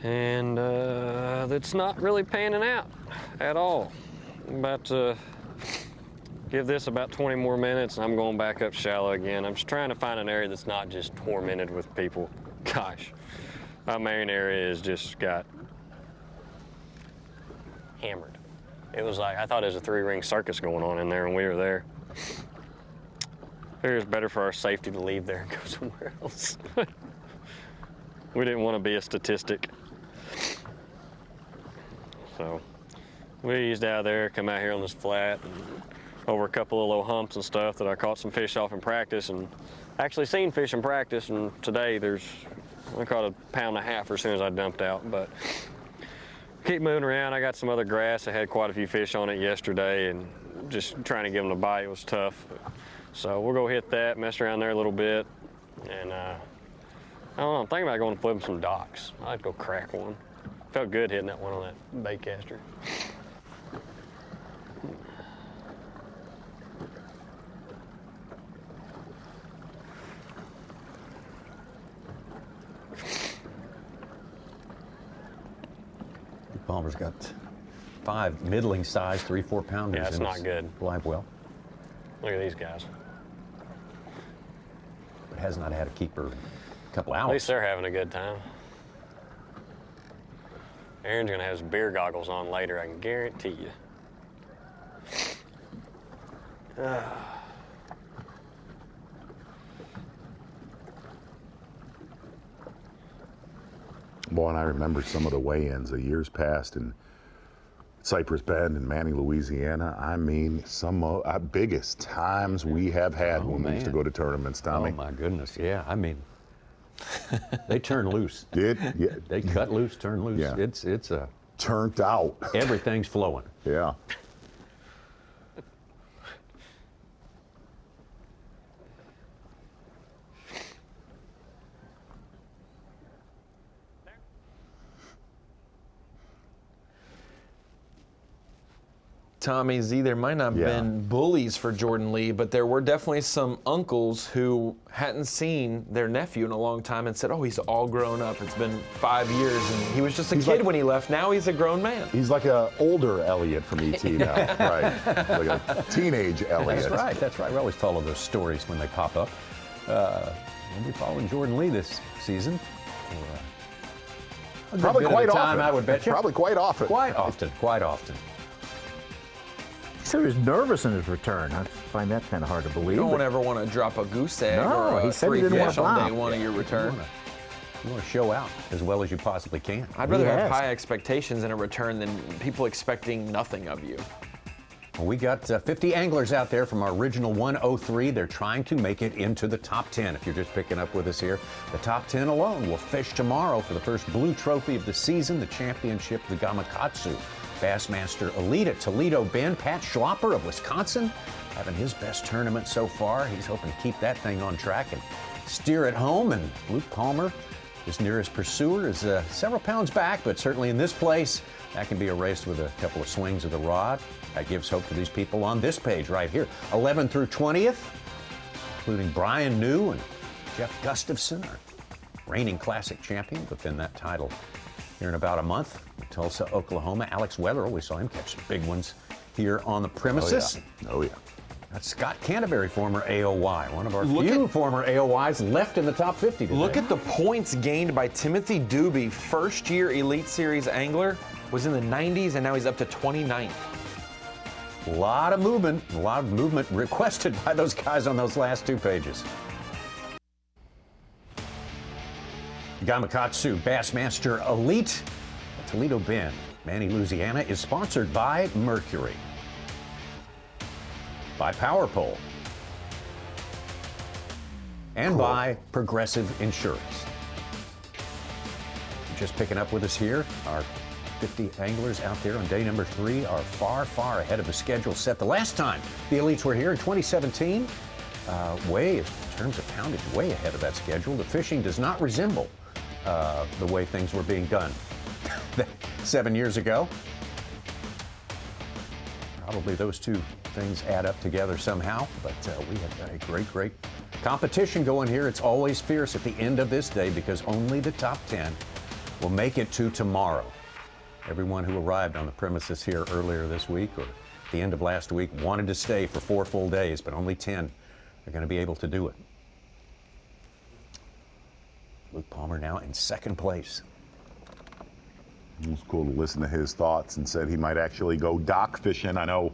And it's not really panning out at all. I'm about to give this about 20 more minutes and I'm going back up shallow again. I'm just trying to find an area that's not just tormented with people. Gosh, my main area has just got hammered. It was like, I thought there was a 3-ring circus going on in there when we were there. Figured it's better for our safety to leave there and go somewhere else. We didn't want to be a statistic. So we eased out of there, come out here on this flat and over a couple of little humps and stuff that I caught some fish off in practice and actually seen fish in practice. And today I caught 1.5 pounds as soon as I dumped out. But keep moving around. I got some other grass. I had quite a few fish on it yesterday and just trying to give them a bite was tough. So we'll go hit that, mess around there a little bit. And I don't know, I'm thinking about going and flipping some docks. I'd go crack one. Felt good hitting that one on that bait caster. Palmer's got 5 middling size 3-4 pounders. Yeah, that's not good. Live well. Look at these guys. But has not had a keeper in a couple hours. At least they're having a good time. Aaron's gonna have his beer goggles on later, I can guarantee you. Boy, and I remember some of the weigh-ins of years past in Cypress Bend and Manning, Louisiana. I mean, some of the biggest times we have had when we used to go to tournaments, Tommy. Oh, my goodness, yeah. I mean, they turn loose. Yeah. They cut loose, turn loose. Yeah. It's a... Turned out. Everything's flowing. Yeah. Tommy Z, there might not have been bullies for Jordan Lee, but there were definitely some uncles who hadn't seen their nephew in a long time and said, oh, he's all grown up. It's been 5 years, and he was just a kid when he left. Now he's a grown man. He's like an older Elliot from ET now, right? Like a teenage Elliot. That's right. We always follow those stories when they pop up. We'll be following Jordan Lee this season. Probably quite often. I would bet you. Probably quite often. Quite often. He said he was nervous in his return. I find that kind of hard to believe. You don't ever want to drop a goose egg or he a said 3 he didn't want fish to on flop. day 1 of your return. You want to show out as well as you possibly can. I'd rather have high expectations in a return than people expecting nothing of you. Well, we got 50 anglers out there from our original 103. They're trying to make it into the top 10. If you're just picking up with us here, the top 10 alone will fish tomorrow for the first blue trophy of the season, the championship, the Gamakatsu. Bassmaster Elite at Toledo Bend. Pat Schlopper of Wisconsin having his best tournament so far. He's hoping to keep that thing on track and steer it home. And Luke Palmer, his nearest pursuer, is several pounds back, but certainly in this place, that can be erased with a couple of swings of the rod. That gives hope to these people on this page right here. 11th through 20th. including Brian New and Jeff Gustafson, our reigning classic champion, defend that title here in about a month. Tulsa, Oklahoma. Alex Wetherell, we saw him catch some big ones here on the premises. Oh, yeah. That's Scott Canterbury, former AOY. One of our few former AOYs left in the top 50 today. Look at the points gained by Timothy Doobie. First-year Elite Series angler, was in the 90s, and now he's up to 29th. A lot of movement requested by those guys on those last two pages. Gamakatsu Bassmaster Elite at Toledo Bend, Manny, Louisiana, is sponsored by Mercury, by Power Pole, and by Progressive Insurance. Just picking up with us here, our 50 anglers out there on day number 3 are far, far ahead of the schedule set the last time the Elites were here in 2017. In terms of poundage, way ahead of that schedule. The fishing does not resemble the way things were being done 7 years ago. Probably those two things add up together somehow, but we have got a great competition going here. It's always fierce at the end of this day because only the top 10 will make it to tomorrow. Everyone who arrived on the premises here earlier this week or at the end of last week wanted to stay for 4 full days, but only 10 are going to be able to do it. Luke Palmer now in second place. It was cool to listen to his thoughts and said he might actually go dock fishing. I know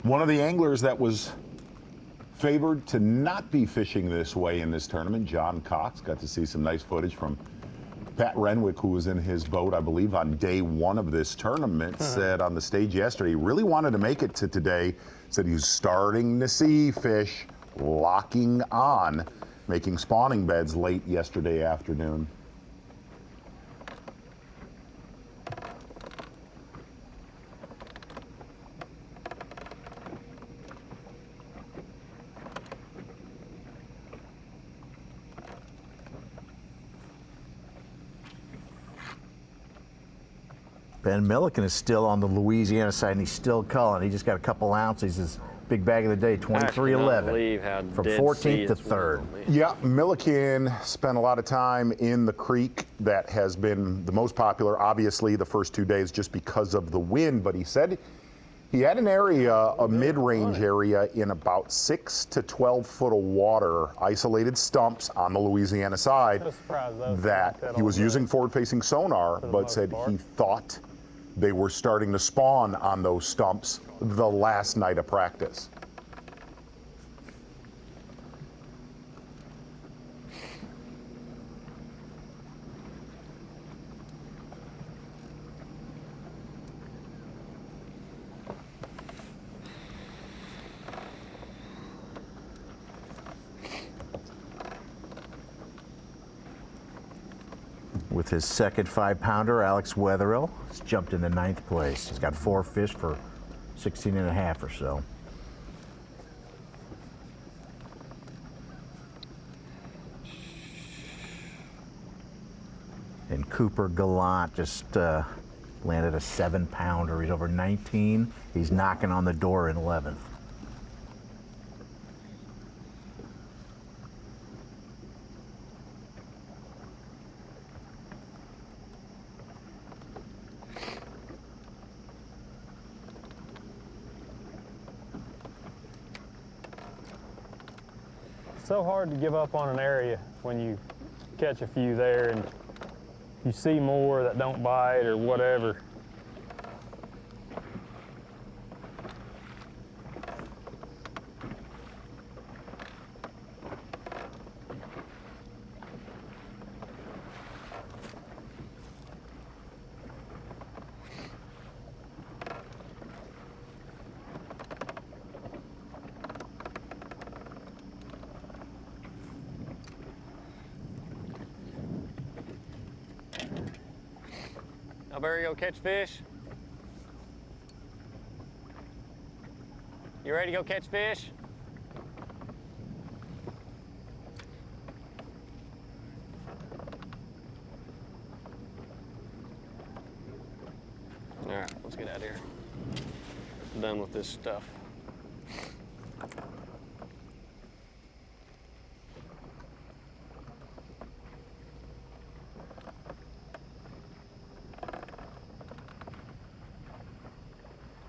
one of the anglers that was favored to not be fishing this way in this tournament, John Cox, got to see some nice footage from Pat Renwick, who was in his boat, I believe, on day 1 of this tournament, said on the stage yesterday he really wanted to make it to today, said he was starting to see fish locking on, making spawning beds late yesterday afternoon. Ben Milliken is still on the Louisiana side, and he's still culling. He just got a couple ounces. His big bag of the day, 23.11, from 14th to 3rd. Yeah, Milliken spent a lot of time in the creek that has been the most popular, obviously, the first 2 days just because of the wind, but he said he had an area, a mid-range area in about 6 to 12 foot of water, isolated stumps on the Louisiana side that he was using forward-facing sonar, but said he thought they were starting to spawn on those stumps the last night of practice. With his second 5-pounder, Alex Wetherell has jumped into 9th place. He's got 4 fish for 16.5 or so. And Cooper Gallant just landed a 7-pounder. He's over 19. He's knocking on the door in 11th. So hard to give up on an area when you catch a few there and you see more that don't bite or whatever. Now, Barry, go catch fish. You ready to go catch fish? All right, let's get out of here. I'm done with this stuff.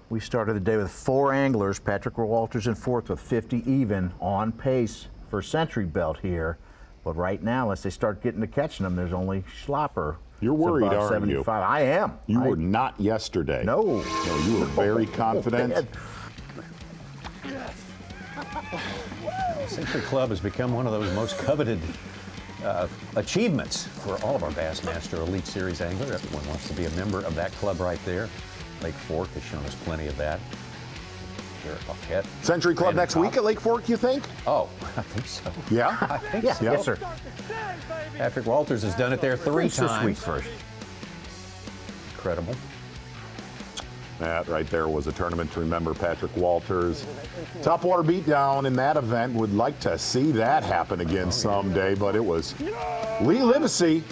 We started the day with 4 anglers. Patrick Walters in 4th with 50 even, on pace for Century Belt here. But right now, unless they start getting to catching them, there's only Schlapper. You're worried, above aren't 75. you? I am. You were not yesterday. No. No, you were very confident. Century Club has become one of those most coveted achievements for all of our Bassmaster Elite Series angler. Everyone wants to be a member of that club right there. Lake Fork has shown us plenty of that. Garrett Buckett. Century Club Brandon next week at Lake Fork, you think? Oh, I think so. Yeah? I think Yeah, so. yes, sir. Patrick Walters has done it there 3 Who's this times. week first? Incredible. That right there was a tournament to remember. Patrick Walters. Topwater beatdown in that event. Would like to see that happen again someday, but it was Lee Livesey.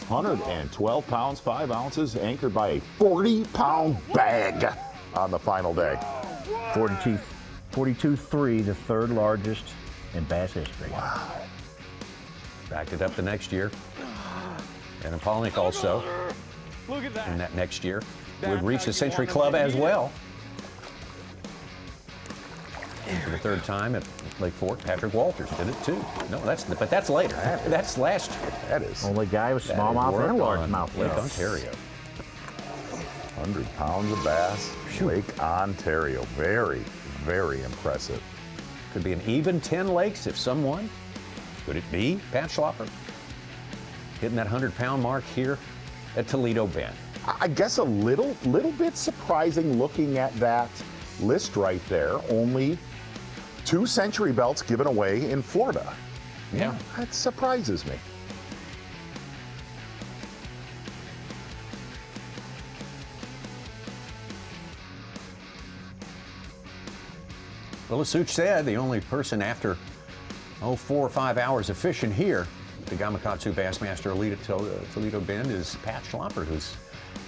112 pounds, 5 ounces, anchored by a 40-pound bag on the final day. 42.3, the 3rd largest in bass history. Wow. Backed it up the next year. And Apollonik also in that next year would reach the Century Club as well. And for the 3rd time at Lake Fork, Patrick Walters did it too. No, but that's later. That's last year. That is. Only guy with smallmouth and largemouth Lake left. Ontario. 100 pounds of bass, Lake Ontario. Very, very impressive. Could be an even 10 lakes if someone. Could it be Pat Schlapper? Hitting that 100-pound mark here at Toledo Bend. I guess a little bit surprising looking at that list right there. Only 2 Century Belts given away in Florida. Yeah. That surprises me. Well, as Such said, the only person after 4 or 5 hours of fishing here, the Gamakatsu Bassmaster Elite at Toledo Bend, is Pat Schlapper, who's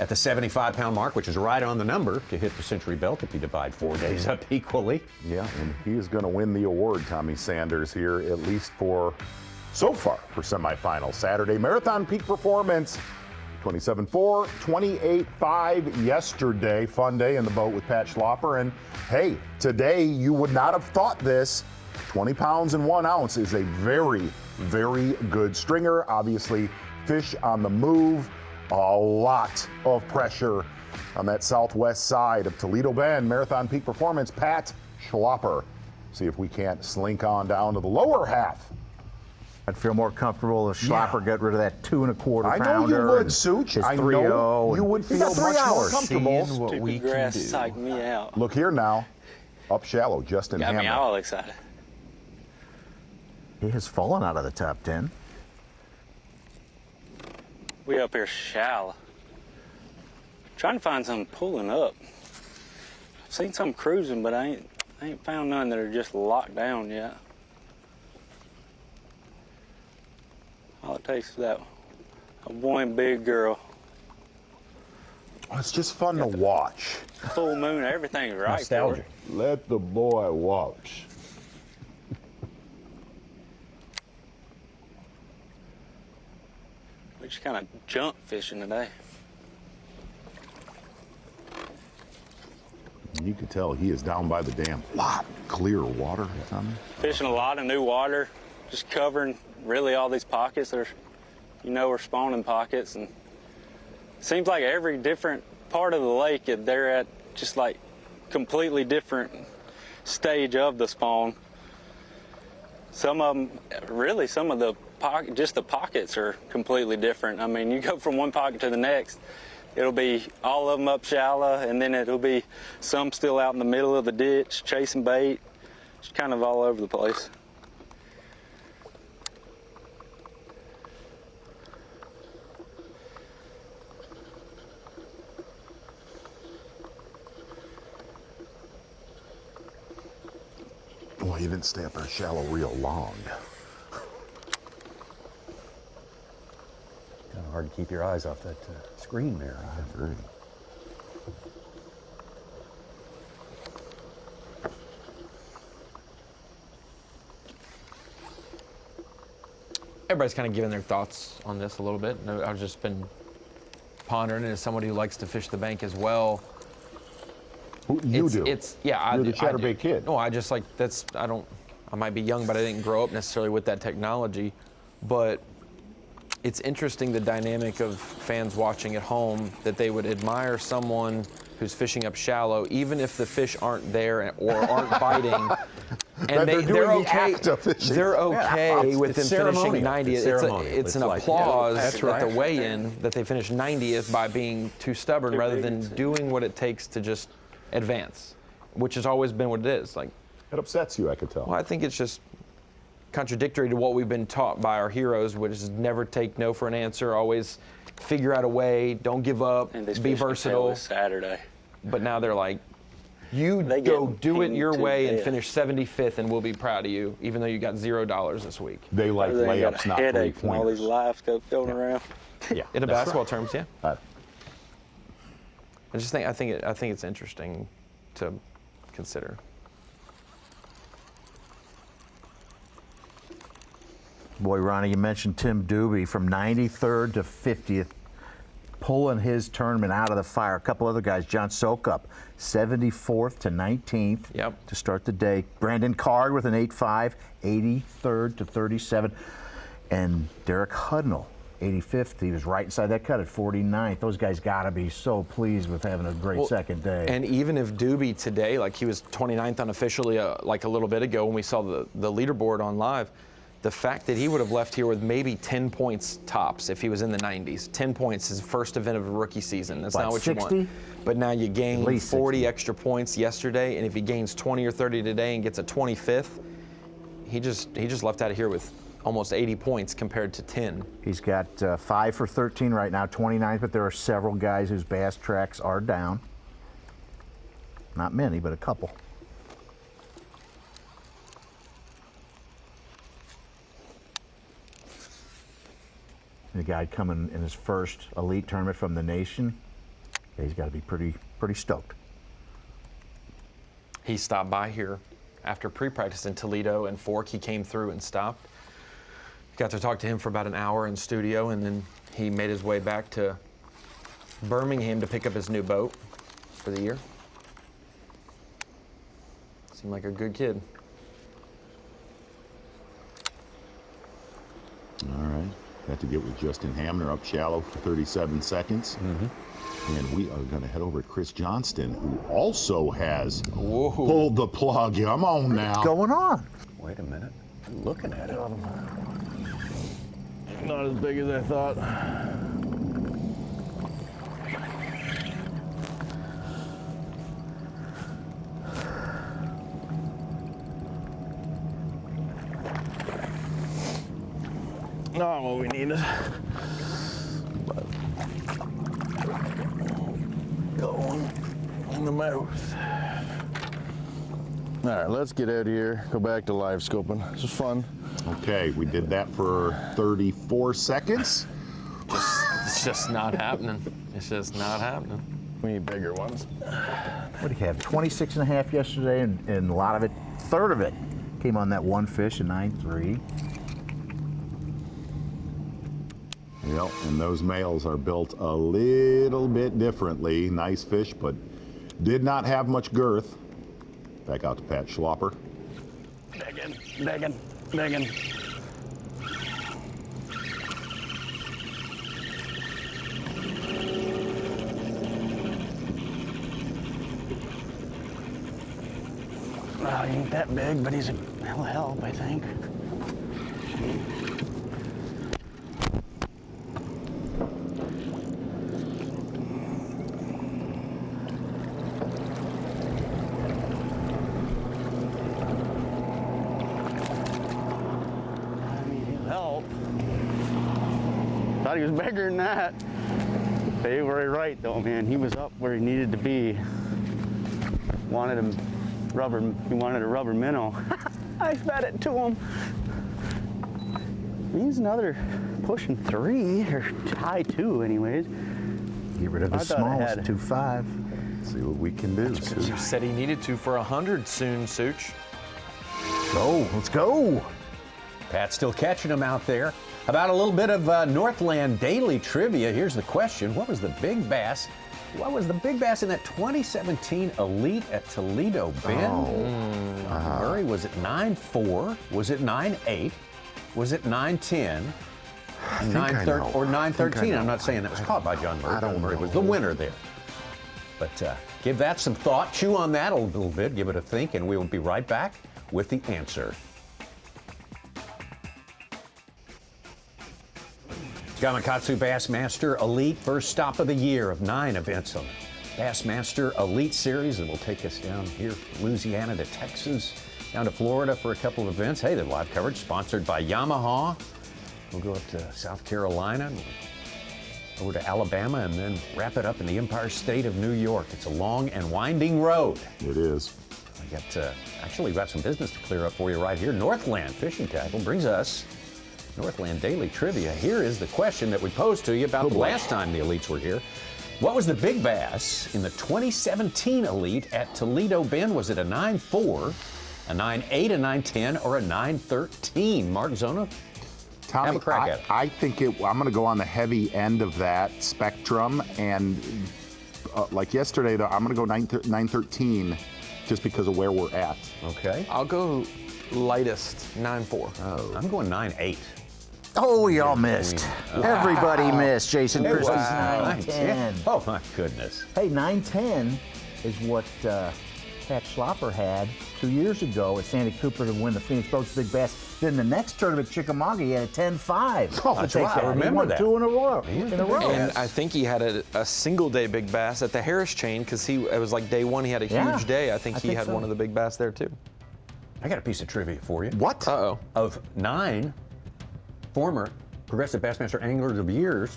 at the 75-pound mark, which is right on the number to hit the Century Belt if you divide 4 days up equally. Yeah, and he is going to win the award, Tommy Sanders, here, at least so far, for semifinal Saturday. Marathon Peak Performance, 27.4, 28.5 yesterday. Fun day in the boat with Pat Schlapper. And hey, today you would not have thought this. 20 pounds and 1 ounce is a very, very good stringer. Obviously, fish on the move. A lot of pressure on that southwest side of Toledo Bend. Marathon Peak Performance, Pat Schlapper. See if we can't slink on down to the lower half. I'd feel more comfortable if Schlapper got rid of that 2 1/4 pounder. I know you would, Such. I know you would feel much more comfortable. What we can do. Psyched me out. Look here now. Up shallow, Justin Got Hamner. me all excited. He has fallen out of the top 10. We up here shallow. Trying to find something pulling up. I've seen some cruising, but I ain't found none that are just locked down yet. All it takes is that one big girl. Oh, it's just fun to watch. Full moon, everything's right. Nostalgia. Let the boy watch. We're just kind of jump fishing today. You can tell he is down by the dam. Lot clear water, Tommy. Fishing a lot of new water, just covering really all these pockets. There's, we're spawning pockets, and it seems like every different part of the lake, they're at just like completely different stage of the spawn. Some of them, really, some of the just the pockets are completely different. I mean, you go from one pocket to the next, it'll be all of them up shallow, and then it'll be some still out in the middle of the ditch chasing bait. It's kind of all over the place. Boy, you didn't stay up our shallow real long. Kind of hard to keep your eyes off that screen there. I agree. Everybody's kind of giving their thoughts on this a little bit. I've just been pondering, and as somebody who likes to fish the bank as well, You do. Yeah, You're the chatterbait kid. No, I just like I might be young, but I didn't grow up necessarily with that technology. But it's interesting the dynamic of fans watching at home, that they would admire someone who's fishing up shallow, even if the fish aren't there or aren't biting. And they're okay. They're okay with them finishing 90th. It's an applause at the weigh-in that they finish 90th by being too stubborn rather than doing what it takes to just advance, which has always been what it is. Like, it upsets you, I could tell. Well, I think it's just contradictory to what we've been taught by our heroes, which is never take no for an answer, always figure out a way, don't give up, And this be fish can versatile. tell Saturday. But now they're like, you go do it your way and finish 75th, and we'll be proud of you, even though you got $0 this week. They like layups, not headache all these live scopes going around. Yeah, in a basketball terms, yeah. I think it's interesting to consider. Boy, Ronnie, you mentioned Tim Doobie from 93rd to 50th, pulling his tournament out of the fire. A couple other guys, John Sokup, 74th to 19th to start the day. Brandon Card with an 8.5, 83rd to 37th. And Derek Hudnall, 85th. He was right inside that cut at 49th. Those guys got to be so pleased with having a great second day. And even if Doobie today, like he was 29th unofficially like a little bit ago when we saw the leaderboard on live, the fact that he would have left here with maybe 10 points tops if he was in the 90s. 10 points, his first event of a rookie season. That's not what 60? You want. But now you gained 40 extra points yesterday, and if he gains 20 or 30 today and gets a 25th, he just left out of here with almost 80 points compared to 10. He's got 5 for 13 right now, 29th, but there are several guys whose bass tracks are down. Not many, but a couple. The guy coming in his first elite tournament from the nation, he's got to be pretty stoked. He stopped by here after pre-practice in Toledo and Fork. He came through and stopped. Got to talk to him for about an hour in studio, and then he made his way back to Birmingham to pick up his new boat for the year. Seemed like a good kid. All right. Got to get with Justin Hamner up shallow for 37 seconds. And we are going to head over to Chris Johnston, who also has pulled the plug. Come on now. What's going on? Wait a minute. I'm looking at it. Not as big as I thought. Not what we needed. But going in the mouth. All right, let's get out of here. Go back to live scoping. This is fun. Okay, we did that for 34 seconds. It's just not happening. It's just not happening. We need bigger ones. What do you have? 26 and a half yesterday, and a lot of it, third of it, came on that one fish, a 9.3. Yep, and those males are built a little bit differently. Nice fish, but did not have much girth. Back out to Pat Schlopper. Begging. Well, he ain't that big, but he'll help, I think. Thought he was bigger than that. They were right though, man. He was up where he needed to be. He wanted a rubber minnow. I fed it to him. He's another pushing 3 or high 2 anyways. Get rid of the smallest, 2.5. See what we can do. You said he needed to for 100 soon, Such. Let's go. Pat's still catching them out there. About a little bit of Northland Daily trivia. Here's the question. What was the big bass What was the big bass in that 2017 Elite at Toledo Bend? Murray, was it 9.4? Was it 9.8? Was it 9.10? 9.13 or 9.13? I'm not saying that was caught by John Murray. John Murray was the winner there. But give that some thought. Chew on that a little bit. Give it a think, and we will be right back with the answer. Gamakatsu Bassmaster Elite, first stop of the year of 9 events on the Bassmaster Elite Series that will take us down here from Louisiana to Texas, down to Florida for a couple of events. Hey, the live coverage sponsored by Yamaha. We'll go up to South Carolina, over to Alabama, and then wrap it up in the Empire State of New York. It's a long and winding road. It is. I got some business to clear up for you right here. Northland Fishing Tackle brings us Northland Daily Trivia. Here is the question that we posed to you about the last time the Elites were here. What was the big bass in the 2017 Elite at Toledo Bend? Was it a 9.4, a 9.8, a 9.10, or a 9.13? Mark Zona, Tommy, have a crack at it. I think I'm going to go on the heavy end of that spectrum, and like yesterday, though, I'm going to go 9.13 just because of where we're at. Okay. I'll go lightest, 9.4. Oh, I'm going 9.8. Oh, we all missed. Everybody missed. Jason Christie's Wow. 9.10. Oh, my goodness. Hey, 9.10 is what Pat Schlopper had 2 years ago at Sandy Cooper to win the Phoenix Boats Big Bass. Then the next tournament, Chickamauga, he had a 10.5. Oh, that's right. I remember he won that. 2 in a row. And I think he had a single day big bass at the Harris chain because it was like day one. He had a huge day. I think he had one of the big bass there too. I got a piece of trivia for you. What? Uh-oh. Of 9 former Progressive Bassmaster Anglers of Years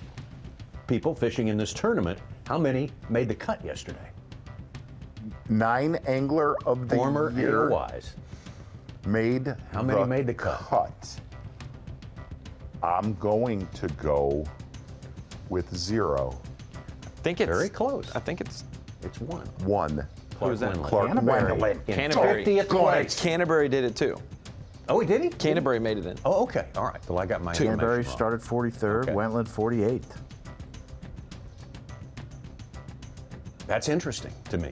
people fishing in this tournament, how many made the cut yesterday? 9 Angler of the Former Year. Angler-wise. How many made the cut? I'm going to go with 0. I think it's very close. I think it's 1. 1. Who's that? Clark Canterbury. Canterbury. 50th place. Canterbury did it too. Oh, he did he? Canterbury made it in. Oh, okay. All right. Well, I got my Canterbury information started 43rd, Okay. Wentland 48th. That's interesting to me.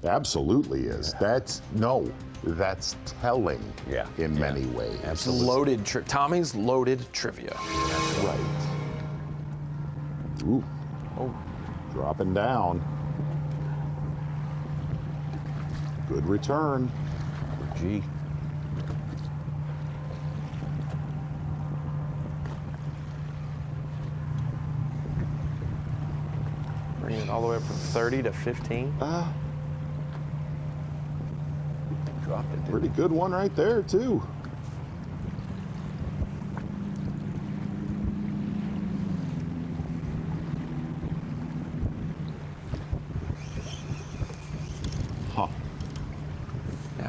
Absolutely is. That's telling in many ways. It's loaded. Tommy's loaded trivia. Right. Ooh. Oh. Dropping down. Good return. G. Bringing it all the way up from 30 to 15. Dropped it. Pretty good one right there, too. Now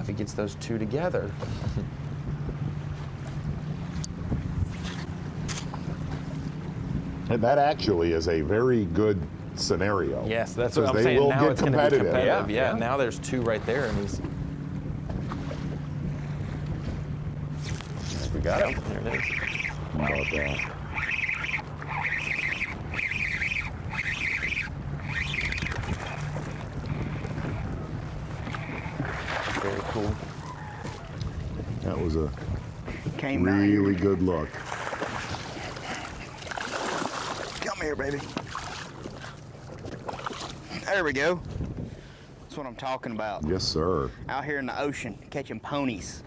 if he gets those two together. And that actually is a very good scenario. Yes, that's what I'm they saying. will Now get it's going to be competitive. competitive. Yeah, now there's two right there, and he's. We got it. There it is. How about that? Very cool. That was a Came back. really good look. Come here, baby. There we go. That's what I'm talking about. Yes, sir. Out here in the ocean, catching ponies.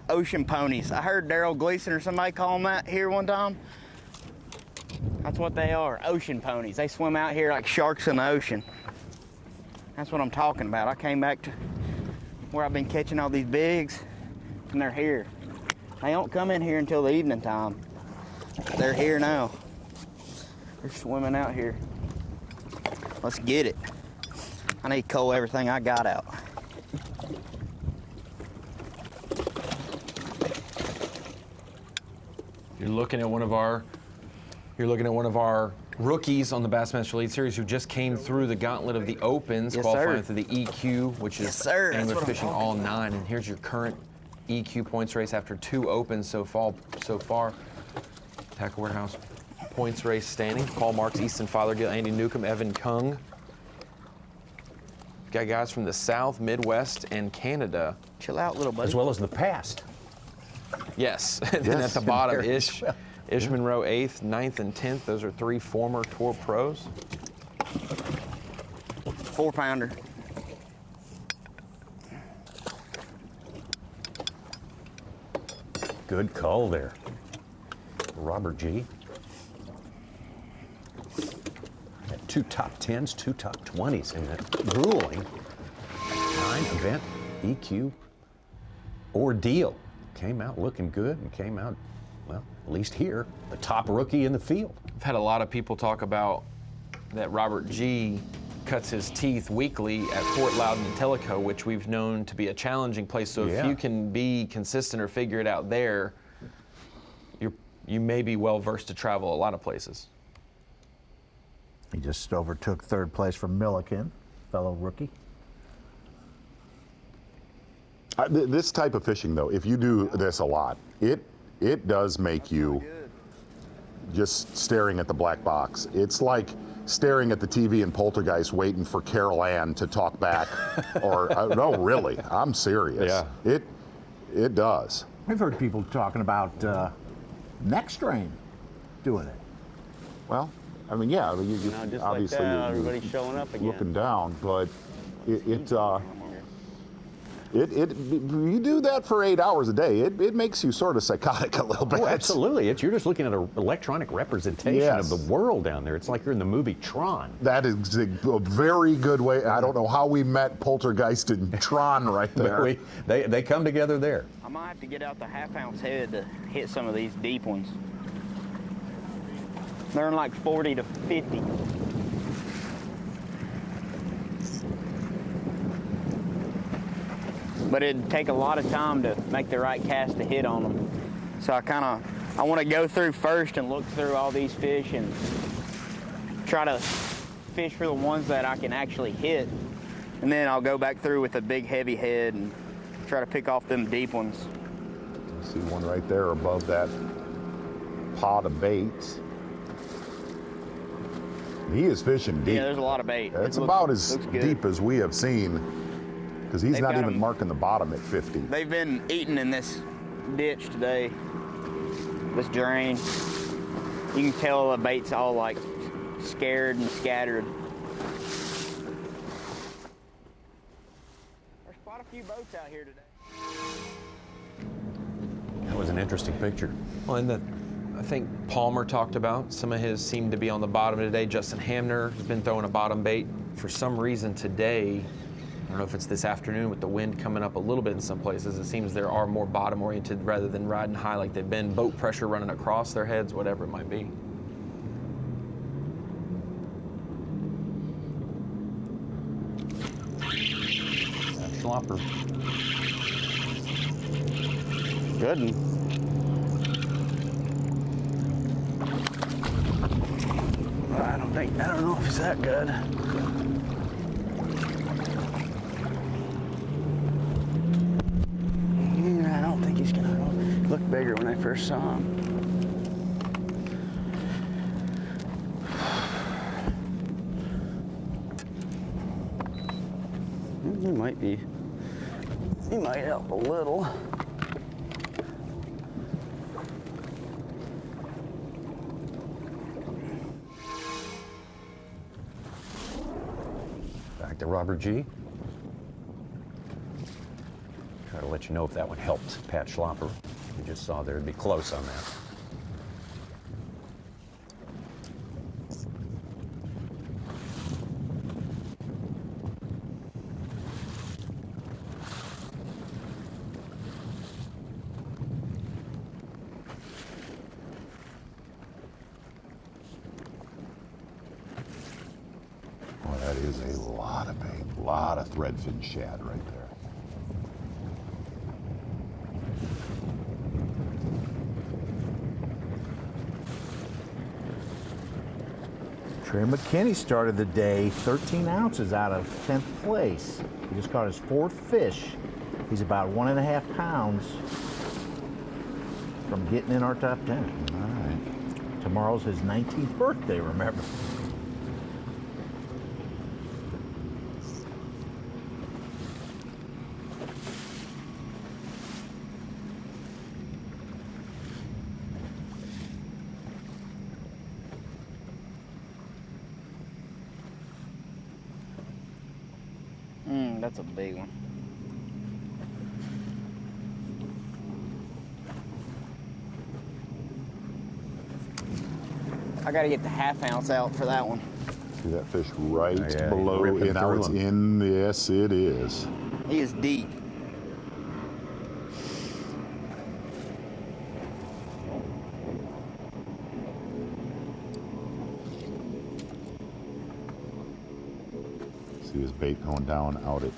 Ocean ponies. I heard Daryl Gleason or somebody call them that here one time. That's what they are, ocean ponies. They swim out here like sharks in the ocean. That's what I'm talking about. I came back to where I've been catching all these bigs, and they're here. They don't come in here until the evening time. They're here now. They're swimming out here. Let's get it. I need to cull everything I got out. You're looking at one of our rookies on the Bassmaster Elite Series who just came through the gauntlet of the Opens, Yes, qualifying sir. for the EQ, which is Yes, sir. That's angler what I'm fishing talking all about. 9. And here's your current EQ points race after 2 Opens so far. Tackle Warehouse points race standing. Paul Marks, Easton Fothergill, Andy Newcomb, Evan Kung. Got guys from the South, Midwest, and Canada. Chill out, little buddy. As well as the past. Yes. And then at the bottom, Very Ish well. Monroe 8th, 9th, and 10th. Those are 3 former Tour pros. 4-pounder. Good call there. Robert G. Had 2 top 10s, 2 top 20s in that grueling 9-event EQ ordeal. Came out looking good and came out, well, at least here, the top rookie in the field. I've had a lot of people talk about that Robert G cuts his teeth weekly at Fort Loudon and Tellico, which we've known to be a challenging place. So if you can be consistent or figure it out there, you may be well versed to travel a lot of places. He just overtook 3rd place from Milliken, fellow rookie. This type of fishing, though, if you do this a lot, it does make you just staring at the black box. It's like staring at the TV in Poltergeist waiting for Carol Ann to talk back. Or, no, really, I'm serious. Yeah. It does. I've heard people talking about next strain doing it. Well, I mean, yeah, you just obviously like that, you're everybody's showing up again. looking down, but you do that for 8 hours a day, it makes you sort of psychotic a little bit. Oh, absolutely. You're just looking at an electronic representation of the world down there. It's like you're in the movie Tron. That is a very good way. I don't know how we met Poltergeist and Tron right there. They come together there. I might have to get out the 1/2 ounce head to hit some of these deep ones. They're in like 40 to 50. But it'd take a lot of time to make the right cast to hit on them. So I want to go through first and look through all these fish and try to fish for the ones that I can actually hit. And then I'll go back through with a big heavy head and try to pick off them deep ones. See one right there above that pot of baits. He is fishing deep. Yeah, there's a lot of bait. It's about as deep as we have seen, because he's not even marking the bottom at 50. They've been eating in this ditch today, this drain. You can tell the bait's all like scared and scattered. There's quite a few boats out here today. That was an interesting picture. Well, and I think Palmer talked about some of his seemed to be on the bottom today. Justin Hamner has been throwing a bottom bait. For some reason today, I don't know if it's this afternoon with the wind coming up a little bit in some places, it seems there are more bottom oriented rather than riding high like they've been. Boat pressure running across their heads, whatever it might be. Schlopper. Good one. I don't know if it's that good. I don't think he's gonna look bigger when I first saw him. He might help a little. Back to Robert G. Try to let you know if that one helped Pat Schlopper. We just saw there, it'd be close on that. Well, that is a lot of bait, a lot of threadfin shad right there. Trey McKinney started the day 13 ounces out of 10th place. He just caught his 4th fish. He's about 1.5 pounds from getting in our top 10. All right. Tomorrow's his 19th birthday, remember? That's a big one. I gotta get the half-ounce out for that one. See that fish right Yeah, below ripping it. Now through it's him. in. Yes, it is. He is deep. See his bait going down out at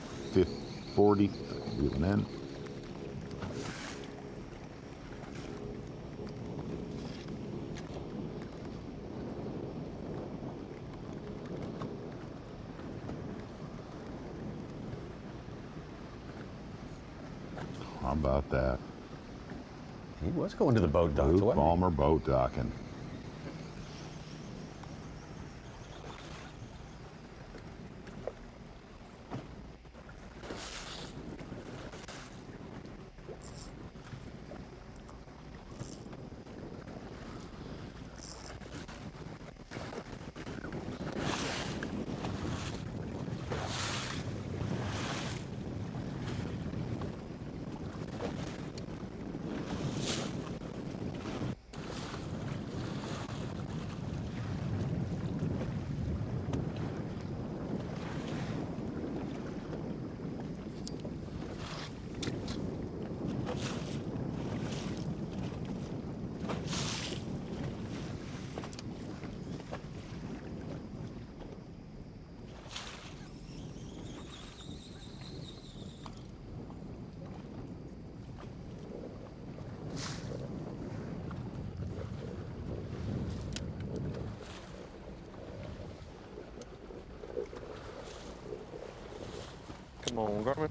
40, reeling in. How about that? He was going to the boat dock. Luke Ballmer boat docking. Come on, Garmin.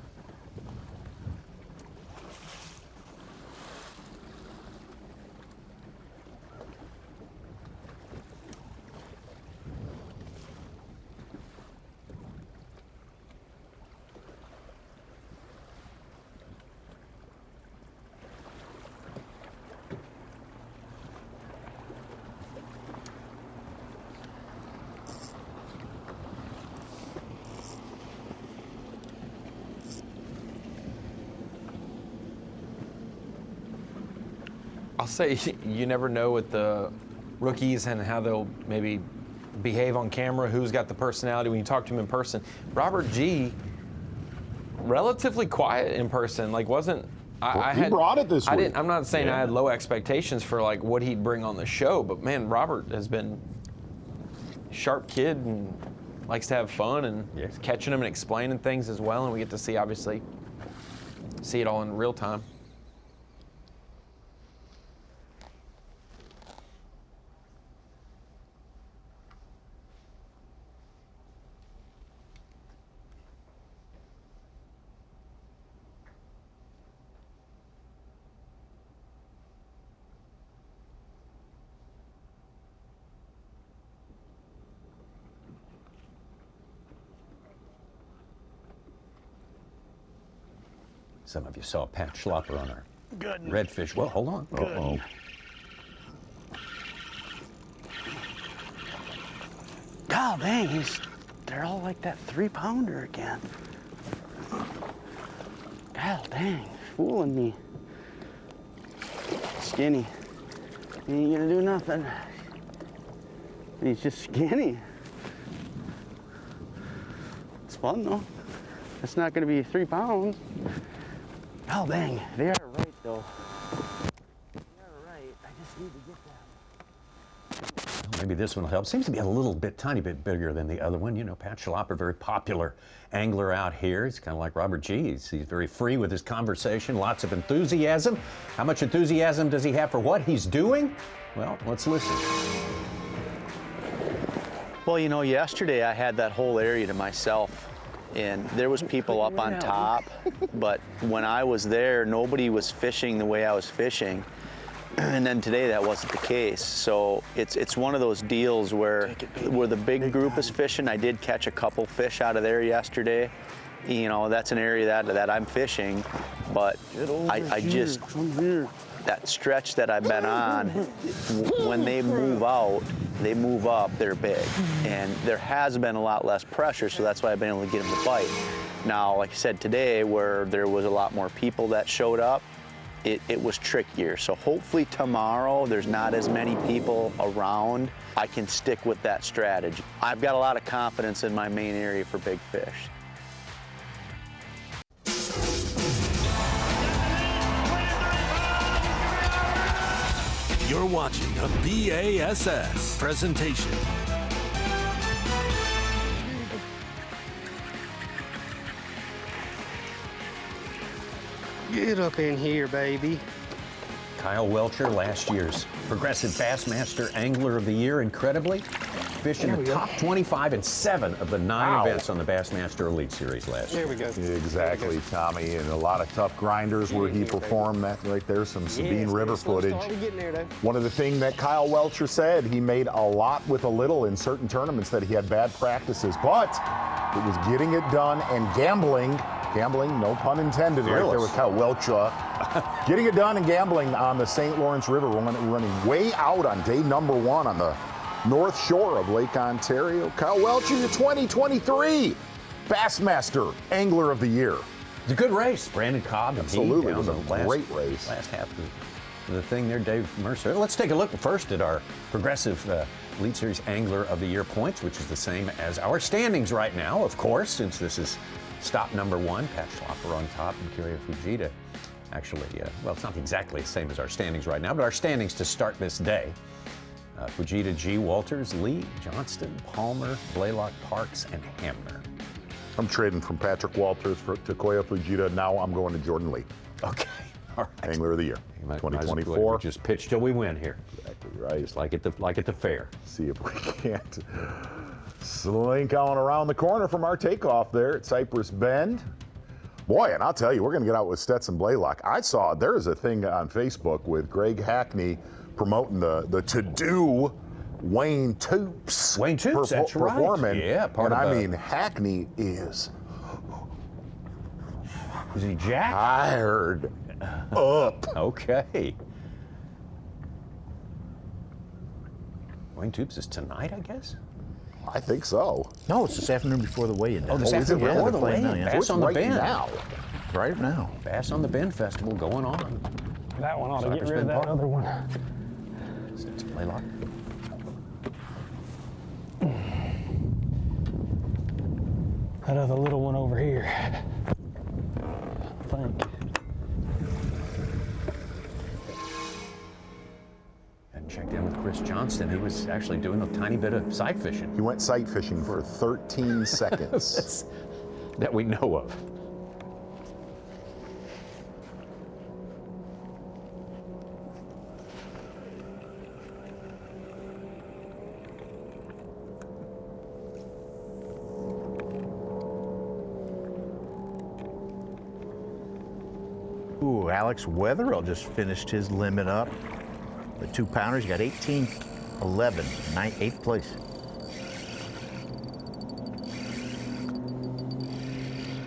I'll say you never know with the rookies and how they'll maybe behave on camera, who's got the personality when you talk to him in person. Robert G, relatively quiet in person, like wasn't, He brought it this week. I'm not saying I had low expectations for like what he'd bring on the show, but man, Robert has been a sharp kid and likes to have fun and catching them and explaining things as well, and we get to see, obviously, see it all in real time. Some of you saw Pat Schlopper on our Good. redfish. Well, hold on. Uh-oh. God dang, they're all like that 3-pounder again. God dang, fooling me. Skinny. He ain't gonna do nothing. He's just skinny. It's fun though. It's not gonna be 3 pounds. Oh dang, they are right though. They are right. I just need to get that. Well, maybe this one will help. Seems to be a little bit, tiny bit bigger than the other one. You know, Pat Schlopper, very popular angler out here. He's kind of like Robert G. He's very free with his conversation, lots of enthusiasm. How much enthusiasm does he have for what he's doing? Well, let's listen. Well, you know, yesterday I had that whole area to myself. And there was people up on top, but when I was there, nobody was fishing the way I was fishing. And then today that wasn't the case. So it's one of those deals where the big group is fishing. I did catch a couple fish out of there yesterday. You know, that's an area that I'm fishing, but I just, that stretch that I've been on, when they move out, they move up, they're big. And there has been a lot less pressure, so that's why I've been able to get them to bite. Now, like I said, today, where there was a lot more people that showed up, it was trickier. So hopefully tomorrow, there's not as many people around. I can stick with that strategy. I've got a lot of confidence in my main area for big fish. You're watching a B.A.S.S. presentation. Get up in here, baby. Kyle Welcher, last year's Progressive Bassmaster Angler of the Year, incredibly. Fishing the top 25 in 7 of the 9 events on the Bassmaster Elite Series last year. There we go. Exactly, Tommy, and a lot of tough grinders where he performed. That right there, some Sabine River footage. One of the things that Kyle Welcher said, he made a lot with a little in certain tournaments that he had bad practices, but it was getting it done and gambling, no pun intended, right there with Kyle Welcher. Getting it done and gambling on the St. Lawrence River, running way out on day number 1 on the north shore of Lake Ontario. Kyle Welcher, your 2023 Bassmaster Angler of the Year. It's a good race. Brandon Cobb. Absolutely, it was a great race. Last half of the thing there, Dave Mercer. Let's take a look first at our Progressive Elite Series Angler of the Year points, which is the same as our standings right now, of course, since this is stop number 1. Pat Schlopper on top and Kiryu Fujita. Actually, well, it's not exactly the same as our standings right now, but our standings to start this day. Fujita, G, Walters, Lee, Johnston, Palmer, Blaylock, Parks, and Hamner. I'm trading from Patrick Walters to Koya Fujita. Now I'm going to Jordan Lee. Okay, all right. Angler of the Year, 2024. Just pitch till we win here. Exactly right. Just like at the fair. See if we can't slink on around the corner from our takeoff there at Cypress Bend. Boy, and I'll tell you, we're going to get out with Stetson Blaylock. I saw there's a thing on Facebook with Greg Hackney promoting the to-do Wayne Toops. Wayne Toops, that's performing. Right. Yeah, and I mean, Hackney is he jacked? Fired up. Okay. Wayne Toops is tonight, I guess? I think so. No, it's this afternoon before the weigh-in. Oh, this afternoon before the weigh-in. Bass on the Bend. Now. Right now. Bass on the Bend Festival going on. That one ought to get rid of that other one. It's Blaylock. That other little one over here. I think. And checked in with Chris Johnston. He was actually doing a tiny bit of sight fishing. He went sight fishing for 13 seconds. That we know of. Ooh, Alex Wetherell just finished his limit up. The 2-pounders, he got 18-11, 8th place.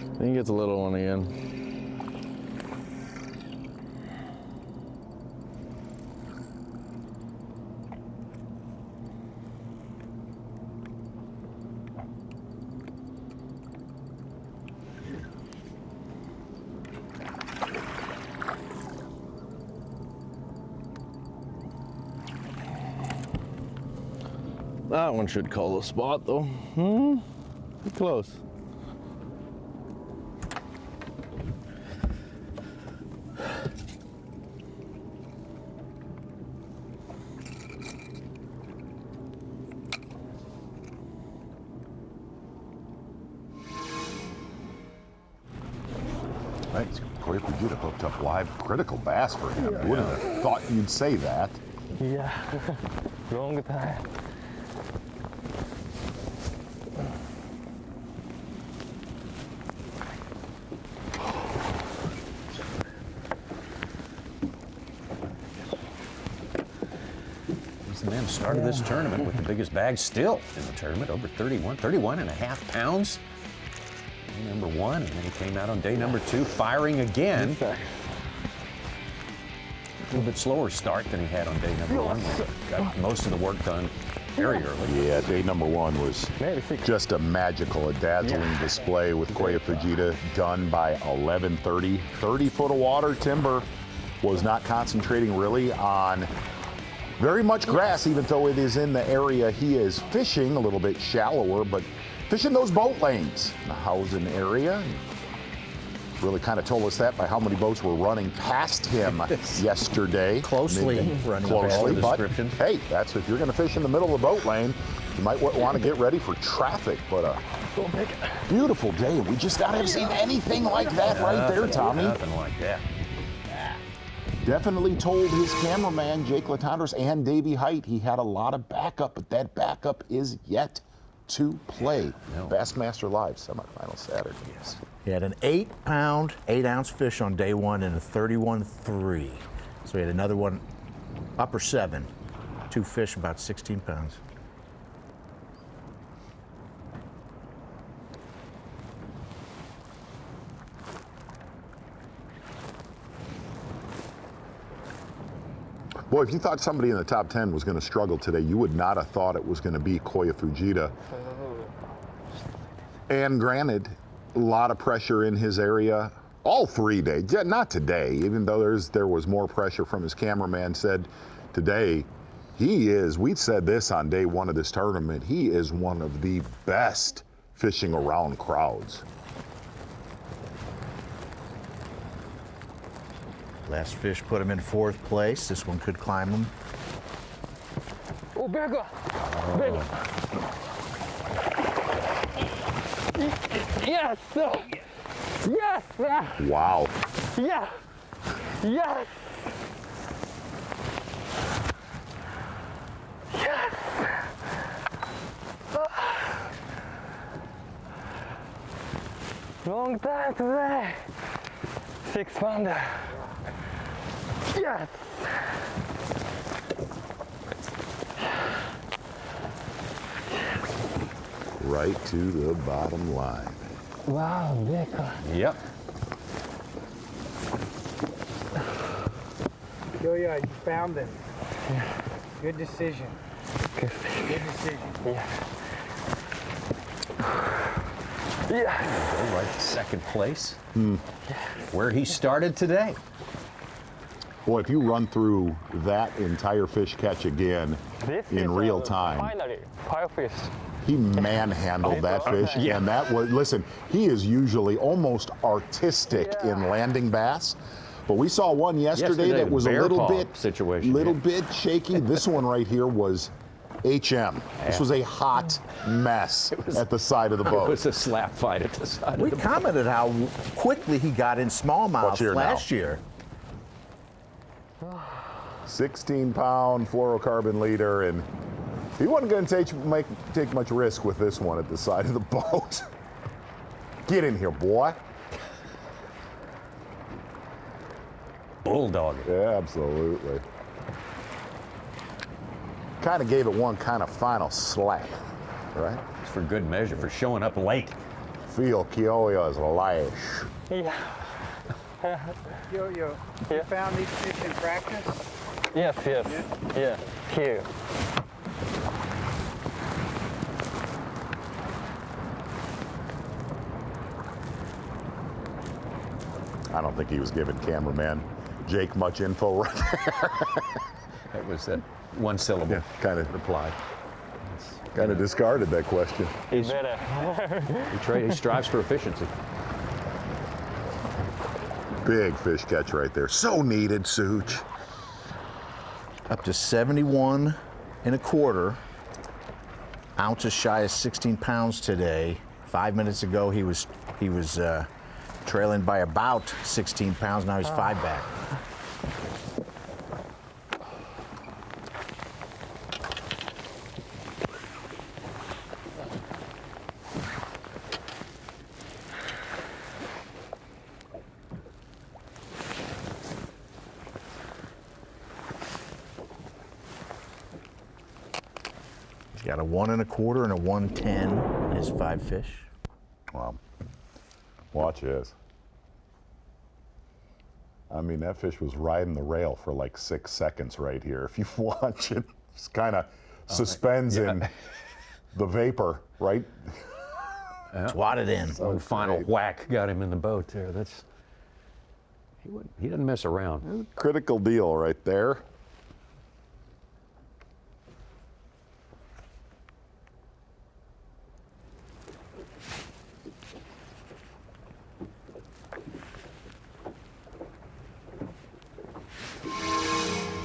I think it's a little one again. That one should call the spot though. Pretty close. Thanks. Corey Fujita hooked up live critical bass for him. I wouldn't have thought you'd say that. Yeah, wrong with that. Started this tournament with the biggest bag still in the tournament, over 31 and a half pounds. Day number 1, and then he came out on day number 2, firing again. A little bit slower start than he had on day number 1. Got most of the work done very early. Yeah, day number 1 was just a magical, a dazzling display with Koya Fujita done by 11:30. 30 foot of water. Timber was not concentrating really on very much grass, even though it is in the area he is fishing, a little bit shallower, but fishing those boat lanes. The Housen area. Really kind of told us that by how many boats were running past him yesterday. Closely running past the description. Hey, that's if you're going to fish in the middle of the boat lane, you might want to get ready for traffic. But a beautiful day. We just not have seen anything like that right there, Tommy. Nothing like that. Definitely told his cameraman, Jake Latondras and Davey Height, he had a lot of backup, but that backup is yet to play. Bassmaster Live semifinal Saturday. Yes. He had an 8-pound, 8-ounce fish on day 1 and a 31.3. So he had another one, upper 7. 2 fish about 16 pounds. Boy, if you thought somebody in the top 10 was going to struggle today, you would not have thought it was going to be Koya Fujita. And granted, a lot of pressure in his area all 3 days. Yeah, not today, even though there was more pressure from his cameraman. Said today, he is, we said this on day 1 of this tournament, he is one of the best fishing around crowds. Last fish put him in 4th place. This one could climb him. Oh, bigger. Bigger. Yes, sir. Yes, sir. Wow. Yeah. Yes. Yes. Long time today. 6-pounder. Yes. Right to the bottom line. Wow, big one. Yep. Yo, you found them. Yeah. Good decision. Good decision. Yeah. Yeah. Right to 2nd place. Where he started today. Boy, if you run through that entire fish catch again in real time, Finally, 5 fish. he manhandled that fish, and that was, listen, he is usually almost artistic in landing bass, but we saw one yesterday that was a little bit shaky. This one right here was HM. This was a hot mess at the side of the boat. It was a slap fight at the side. We commented how quickly he got in smallmouth last year. 16-pound fluorocarbon leader, and he wasn't going to take much risk with this one at the side of the boat. Get in here, boy. Bulldog. Yeah, absolutely. Kind of gave it one kind of final slap, right? It's for good measure, for showing up late. Feel Kioya's lash. Yeah. Yo, you found these fish in practice? Yes. Yeah. Here. I don't think he was giving cameraman Jake much info right there. That was one syllable kind of reply. Kind of discarded that question. He strives for efficiency. Big fish catch right there. So needed, Such. Up to 71.25 ounces, shy of 16 pounds today. 5 minutes ago, he was trailing by about 16 pounds. Now he's 5 back. Got a 1 1/4 and a 110 in his 5 fish. Wow. Watch this. I mean, that fish was riding the rail for like 6 seconds right here. If you watch it, just kind of suspends in the vapor, right? Swatted in. So final whack got him in the boat there. He doesn't mess around. Critical deal right there.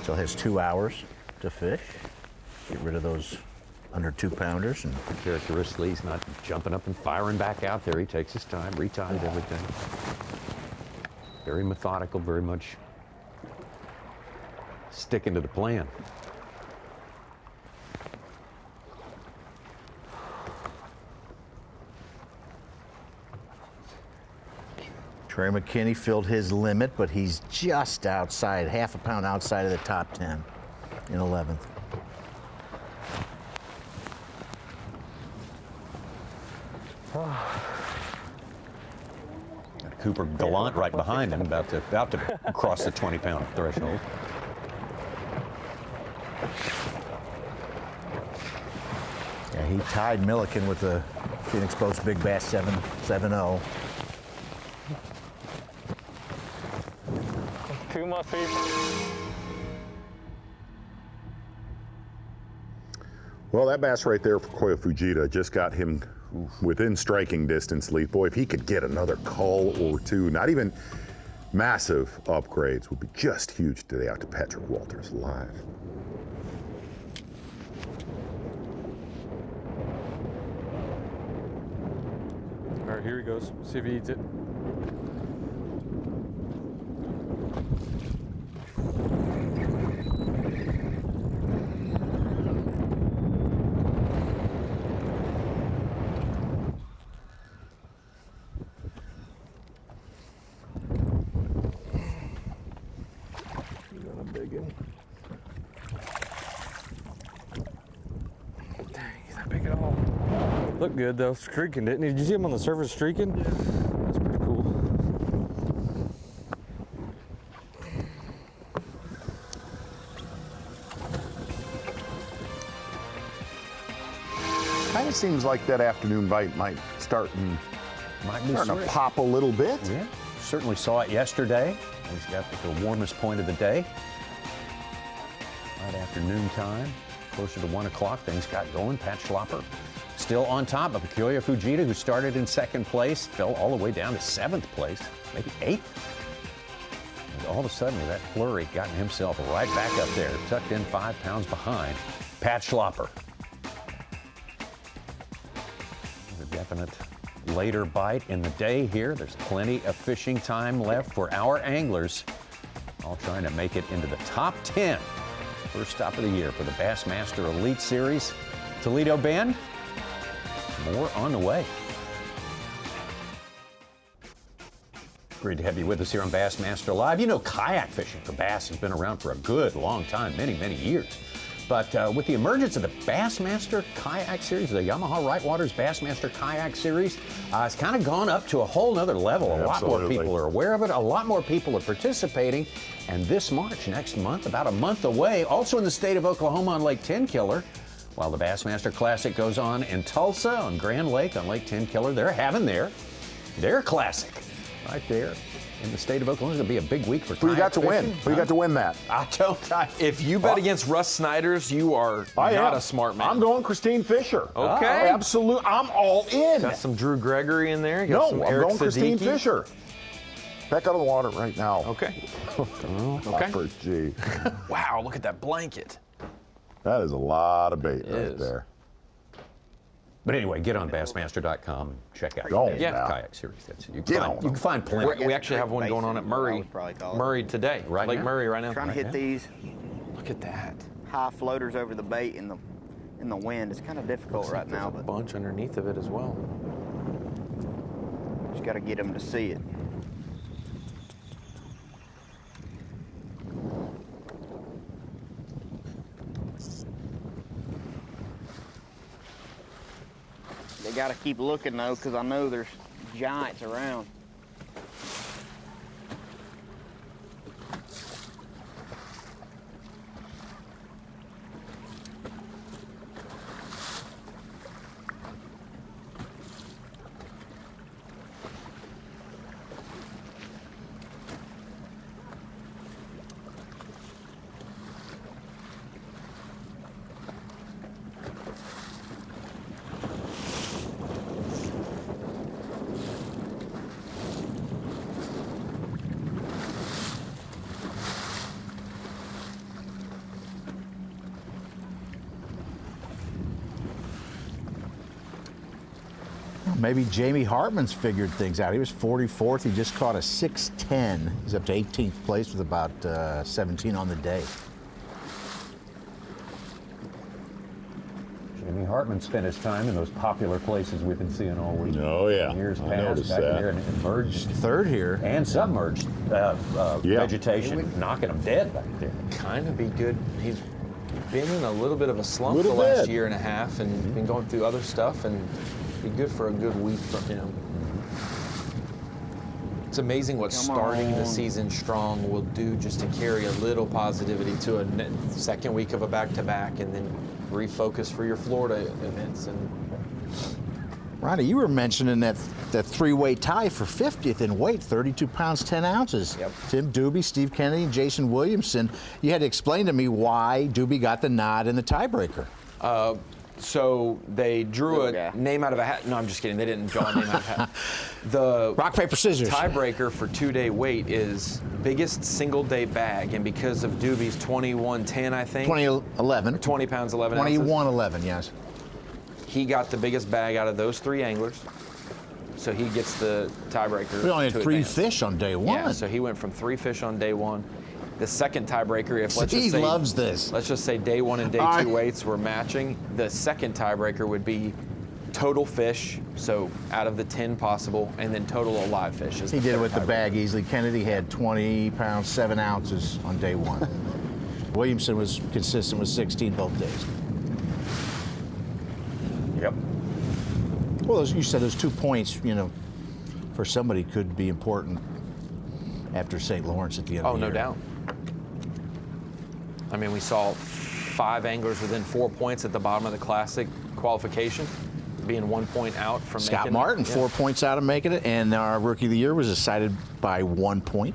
Still has 2 hours to fish. Get rid of those under 2-pounders. And characteristically, he's not jumping up and firing back out there. He takes his time, reties everything. Very methodical, very much sticking to the plan. Trey McKinney filled his limit, but he's just outside, half a pound outside of the top 10 in 11th. Cooper Gallant right behind him, about to cross the 20-pound threshold. Yeah, he tied Milliken with the Phoenix Boats Big Bass 7-0. Too much people. Well, that bass right there for Koya Fujita just got him within striking distance, Leith. Boy, if he could get another cull or two, not even massive upgrades, would be just huge today out to Patrick Walters live. All right, here he goes. See if he eats it. Looked good though, streaking, didn't he? Did you see him on the surface streaking? Yeah. That's pretty cool. Kind of seems like that afternoon bite might start starting to pop a little bit. Yeah, certainly saw it yesterday. He's got the warmest point of the day. Right after noontime, closer to 1 o'clock, things got going. Pat Schlopper still on top, but Koya Fujita, who started in 2nd place, fell all the way down to 7th place, maybe 8th. And all of a sudden, with that flurry, gotten himself right back up there, tucked in 5 pounds behind Pat Schlopper. A definite later bite in the day here. There's plenty of fishing time left for our anglers, all trying to make it into the top 10. First stop of the year for the Bassmaster Elite Series. Toledo Bend, more on the way. Great to have you with us here on Bassmaster Live. You know, kayak fishing for bass has been around for a good long time, many, many years. But with the emergence of the Bassmaster Kayak Series, the Yamaha Right Waters Bassmaster Kayak Series, it's kind of gone up to a whole nother level. A lot more people are aware of it. A lot more people are participating. And this March, next month, about a month away, also in the state of Oklahoma on Lake Tenkiller, while the Bassmaster Classic goes on in Tulsa on Grand Lake on Lake Tenkiller, they're having their classic right there in the state of Oklahoma. It's going to be a big week for kayak Who you got to fishing. win? Who you got to win that? I don't. If you bet against Russ Snyder's, you are not a smart man. I'm going Christine Fisher. Okay. Absolutely. I'm all in. Got some Drew Gregory in there. Got some I'm Eric going Christine Siddiqui. Fisher. Back out of the water right now. Okay. Okay. Gee. Wow, look at that blanket. That is a lot of bait right there. But anyway, get on Bassmaster.com and check out Go the now. kayak series. You Get can find plenty. We actually have one going on at Murray today. Right Lake now? Murray right now. Trying to hit these Look at that. high floaters over the bait in the wind. It's kind of difficult right now, A but bunch underneath of it as well. just got to get them to see it. They got to keep looking though, because I know there's giants around. Maybe Jamie Hartman's figured things out. He was 44th. He just caught a 610. He's up to 18th place with about 17 on the day. Jamie Hartman spent his time in those popular places we've been seeing all week. Oh, yeah. Years I past, noticed back that. there and emerged. Third here. And submerged vegetation, knocking them dead back there. Kind of be good. He's been in a little bit of a slump Little the last bit. year and a half and been going through other stuff, and be good for a good week from him. It's amazing what starting the season strong will do just to carry a little positivity to a second week of a back-to-back and then refocus for your Florida events. And Ronnie, you were mentioning that three-way tie for 50th in weight, 32 pounds, 10 ounces. Yep. Tim Doobie, Steve Kennedy, and Jason Williamson. You had to explain to me why Doobie got the nod in the tiebreaker. So they drew a name out of a hat. No, I'm just kidding. They didn't draw a name out of a hat. The rock, paper, scissors tiebreaker for 2-day weight is biggest single day bag, and because of Doobie's 21.10, I think 2011, 20 pounds 11 ounces. 21.11, yes. He got the biggest bag out of those 3 anglers, so he gets the tiebreaker. We only had to 3 advance. fish on day 1. Yeah, so he went from 3 fish on day 1. The second tiebreaker, if let's He just say, loves this. Let's just say day 1 and day 2 weights were matching. The second tiebreaker would be total fish, so out of the 10 possible, and then total alive fish. He did it with the bag easily. Kennedy had 20 pounds, 7 ounces on day 1. Williamson was consistent with 16 both days. Yep. Well, you said those 2 points, for somebody could be important after St. Lawrence at the end of the year. Oh, no doubt. I mean, we saw 5 anglers within 4 points at the bottom of the Classic qualification, being 1 point out from Scott making Martin, it. Yeah. 4 points out of making it, and our Rookie of the Year was decided by 1 point.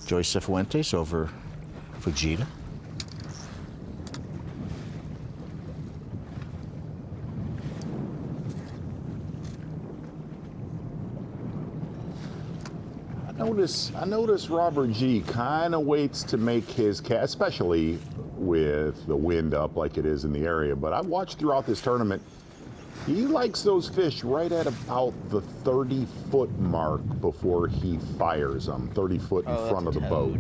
Joyce Cifuentes over Fujita. I notice Robert G kind of waits to make his cast, especially with the wind up like it is in the area. But I've watched throughout this tournament, he likes those fish right at about the 30-foot mark before he fires them, 30 foot in front of the boat.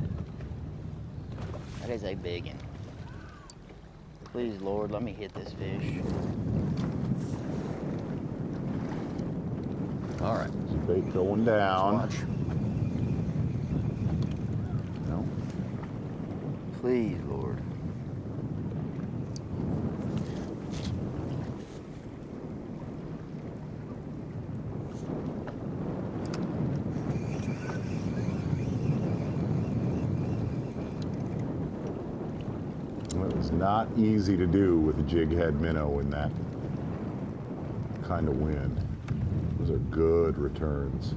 That is a big one. Please, Lord, let me hit this fish. All right. Bait going down. Watch. No. Please, Lord. It was not easy to do with a jig head minnow in that kind of wind. Those are good returns.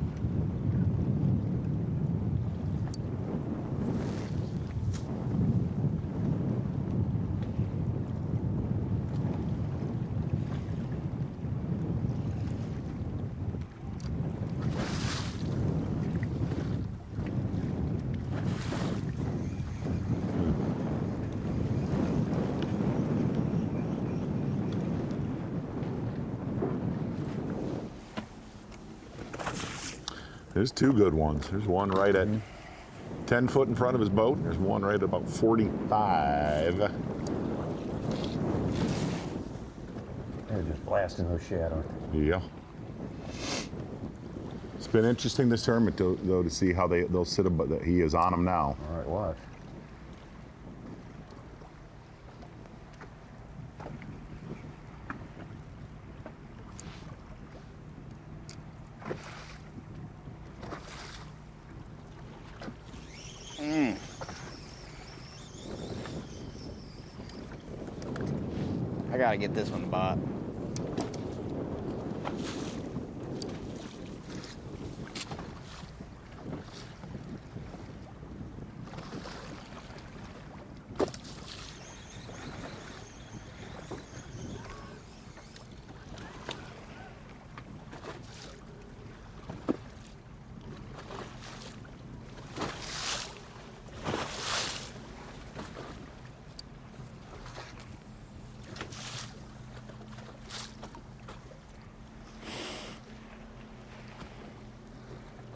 There's 2 good ones. There's one right at 10 foot in front of his boat. There's one right at about 45. They're just blasting those shad, aren't they? Yeah. It's been interesting this tournament, though, to see how they'll sit about that. He is on them now. All right, watch. I gotta get this one to bite.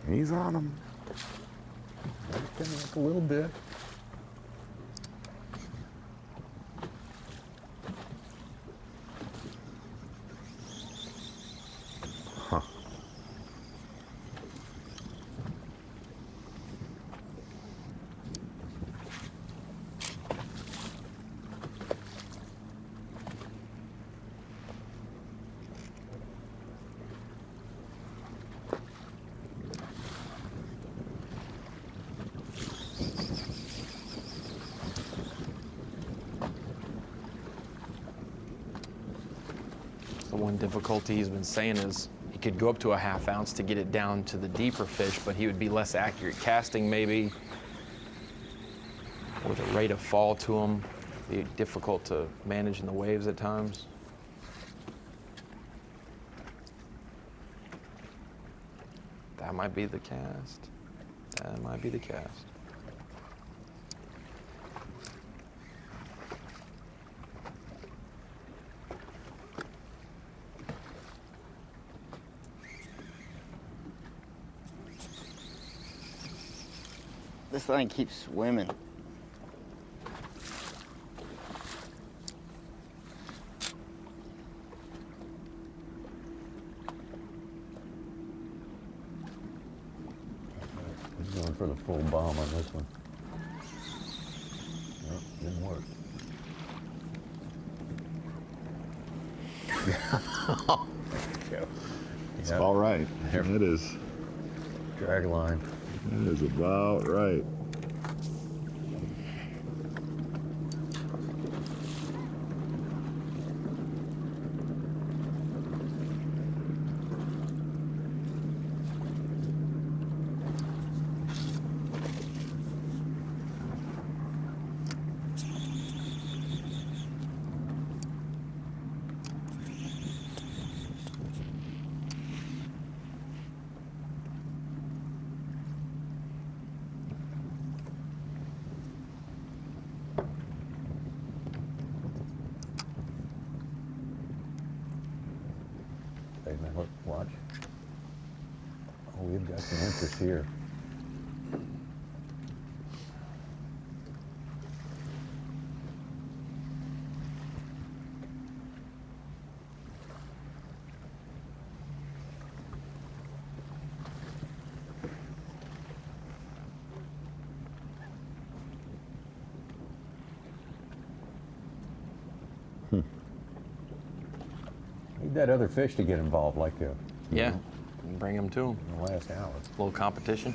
He's on him. Coming up a little bit. Huh. The one difficulty he's been saying is he could go up to a ½ ounce to get it down to the deeper fish, but he would be less accurate casting maybe, or the rate of fall to him be difficult to manage in the waves at times. That might be the cast. That might be the cast. This thing keeps swimming. He's going for the full bomb on this one. Nope, didn't work. It's about right. There it is. Drag line. That is about right. Hey man, look, watch. Oh, we've got some interest here. Need that other fish to get involved, like Yeah, bring him to him. in the last hour. A little competition.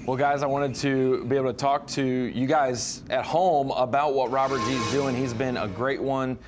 Well, guys, I wanted to be able to talk to you guys at home about what Robert G's doing. He's been a great one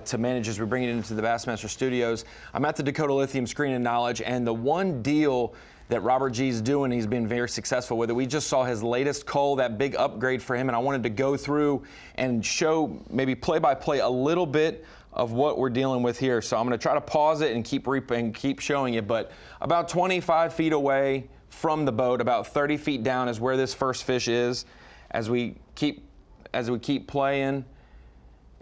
to manage as we bring it into the Bassmaster studios. I'm at the Dakota Lithium Screen and Knowledge, and the one deal that Robert G's doing, he's been very successful with it. We just saw his latest cull, that big upgrade for him, and I wanted to go through and show maybe play-by-play a little bit of what we're dealing with here. So I'm going to try to pause it and keep showing it, but about 25 feet away from the boat, about 30 feet down is where this first fish is. As we keep playing,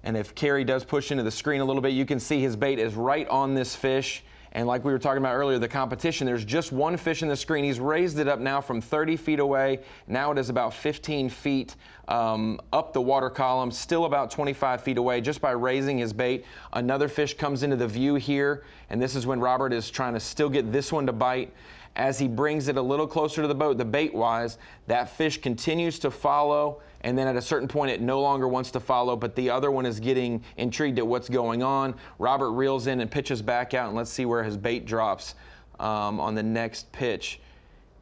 and if Carrie does push into the screen a little bit, you can see his bait is right on this fish. And like we were talking about earlier, the competition, there's just one fish in the screen. He's raised it up now from 30 feet away. Now it is about 15 feet up the water column, still about 25 feet away just by raising his bait. Another fish comes into the view here, and this is when Robert is trying to still get this one to bite. As he brings it a little closer to the boat, the bait-wise, that fish continues to follow, and then at a certain point it no longer wants to follow, but the other one is getting intrigued at what's going on. Robert reels in and pitches back out, and let's see where his bait drops on the next pitch.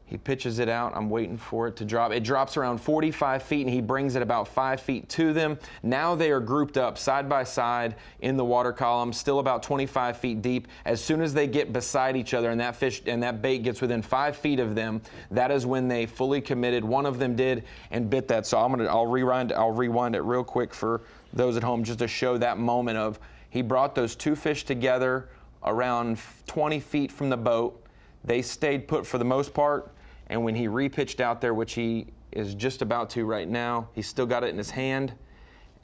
He pitches it out. I'm waiting for it to drop. It drops around 45 feet, and he brings it about 5 feet to them. Now they are grouped up side by side in the water column, still about 25 feet deep. As soon as they get beside each other and that fish and that bait gets within 5 feet of them, that is when they fully committed. One of them did and bit that. So I'll rewind it real quick for those at home just to show that moment of he brought those two fish together around 20 feet from the boat. They stayed put for the most part. And when he repitched out there, which he is just about to right now, he's still got it in his hand.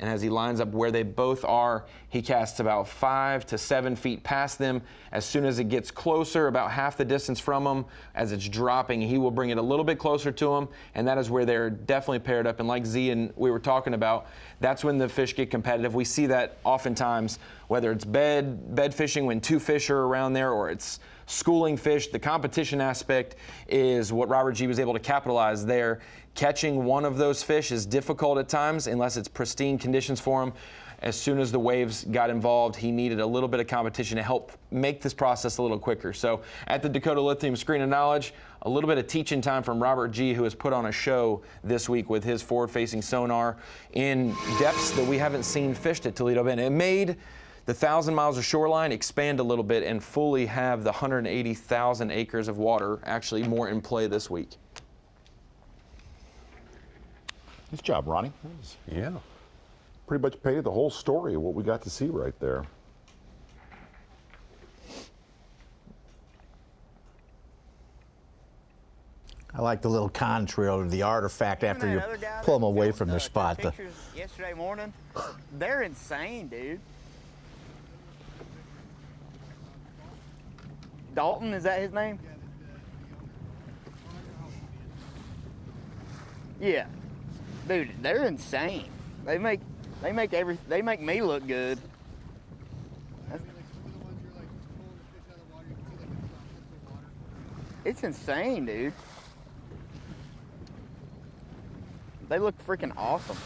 And as he lines up where they both are, he casts about 5 to 7 feet past them. As soon as it gets closer, about half the distance from them, as it's dropping, he will bring it a little bit closer to him. And that is where they're definitely paired up. And like Z and we were talking about, that's when the fish get competitive. We see that oftentimes, whether it's bed fishing when two fish are around there, or it's schooling fish. The competition aspect is what Robert G was able to capitalize there. Catching one of those fish is difficult at times unless it's pristine conditions for him. As soon as the waves got involved, he needed a little bit of competition to help make this process a little quicker. So at the Dakota Lithium Screen of Knowledge, a little bit of teaching time from Robert G, who has put on a show this week with his forward-facing sonar in depths that we haven't seen fished at Toledo Bend. It made the 1,000 miles of shoreline expand a little bit and fully have the 180,000 acres of water actually more in play this week. Nice job, Ronnie. Yeah. Pretty much painted the whole story of what we got to see right there. I like the little contrail or the artifact after you pull them away from their spot. Pictures yesterday morning, they're insane, dude. Dalton, is that his name? Yeah, dude, they're insane. They make me look good. It's insane, dude. They look freaking awesome.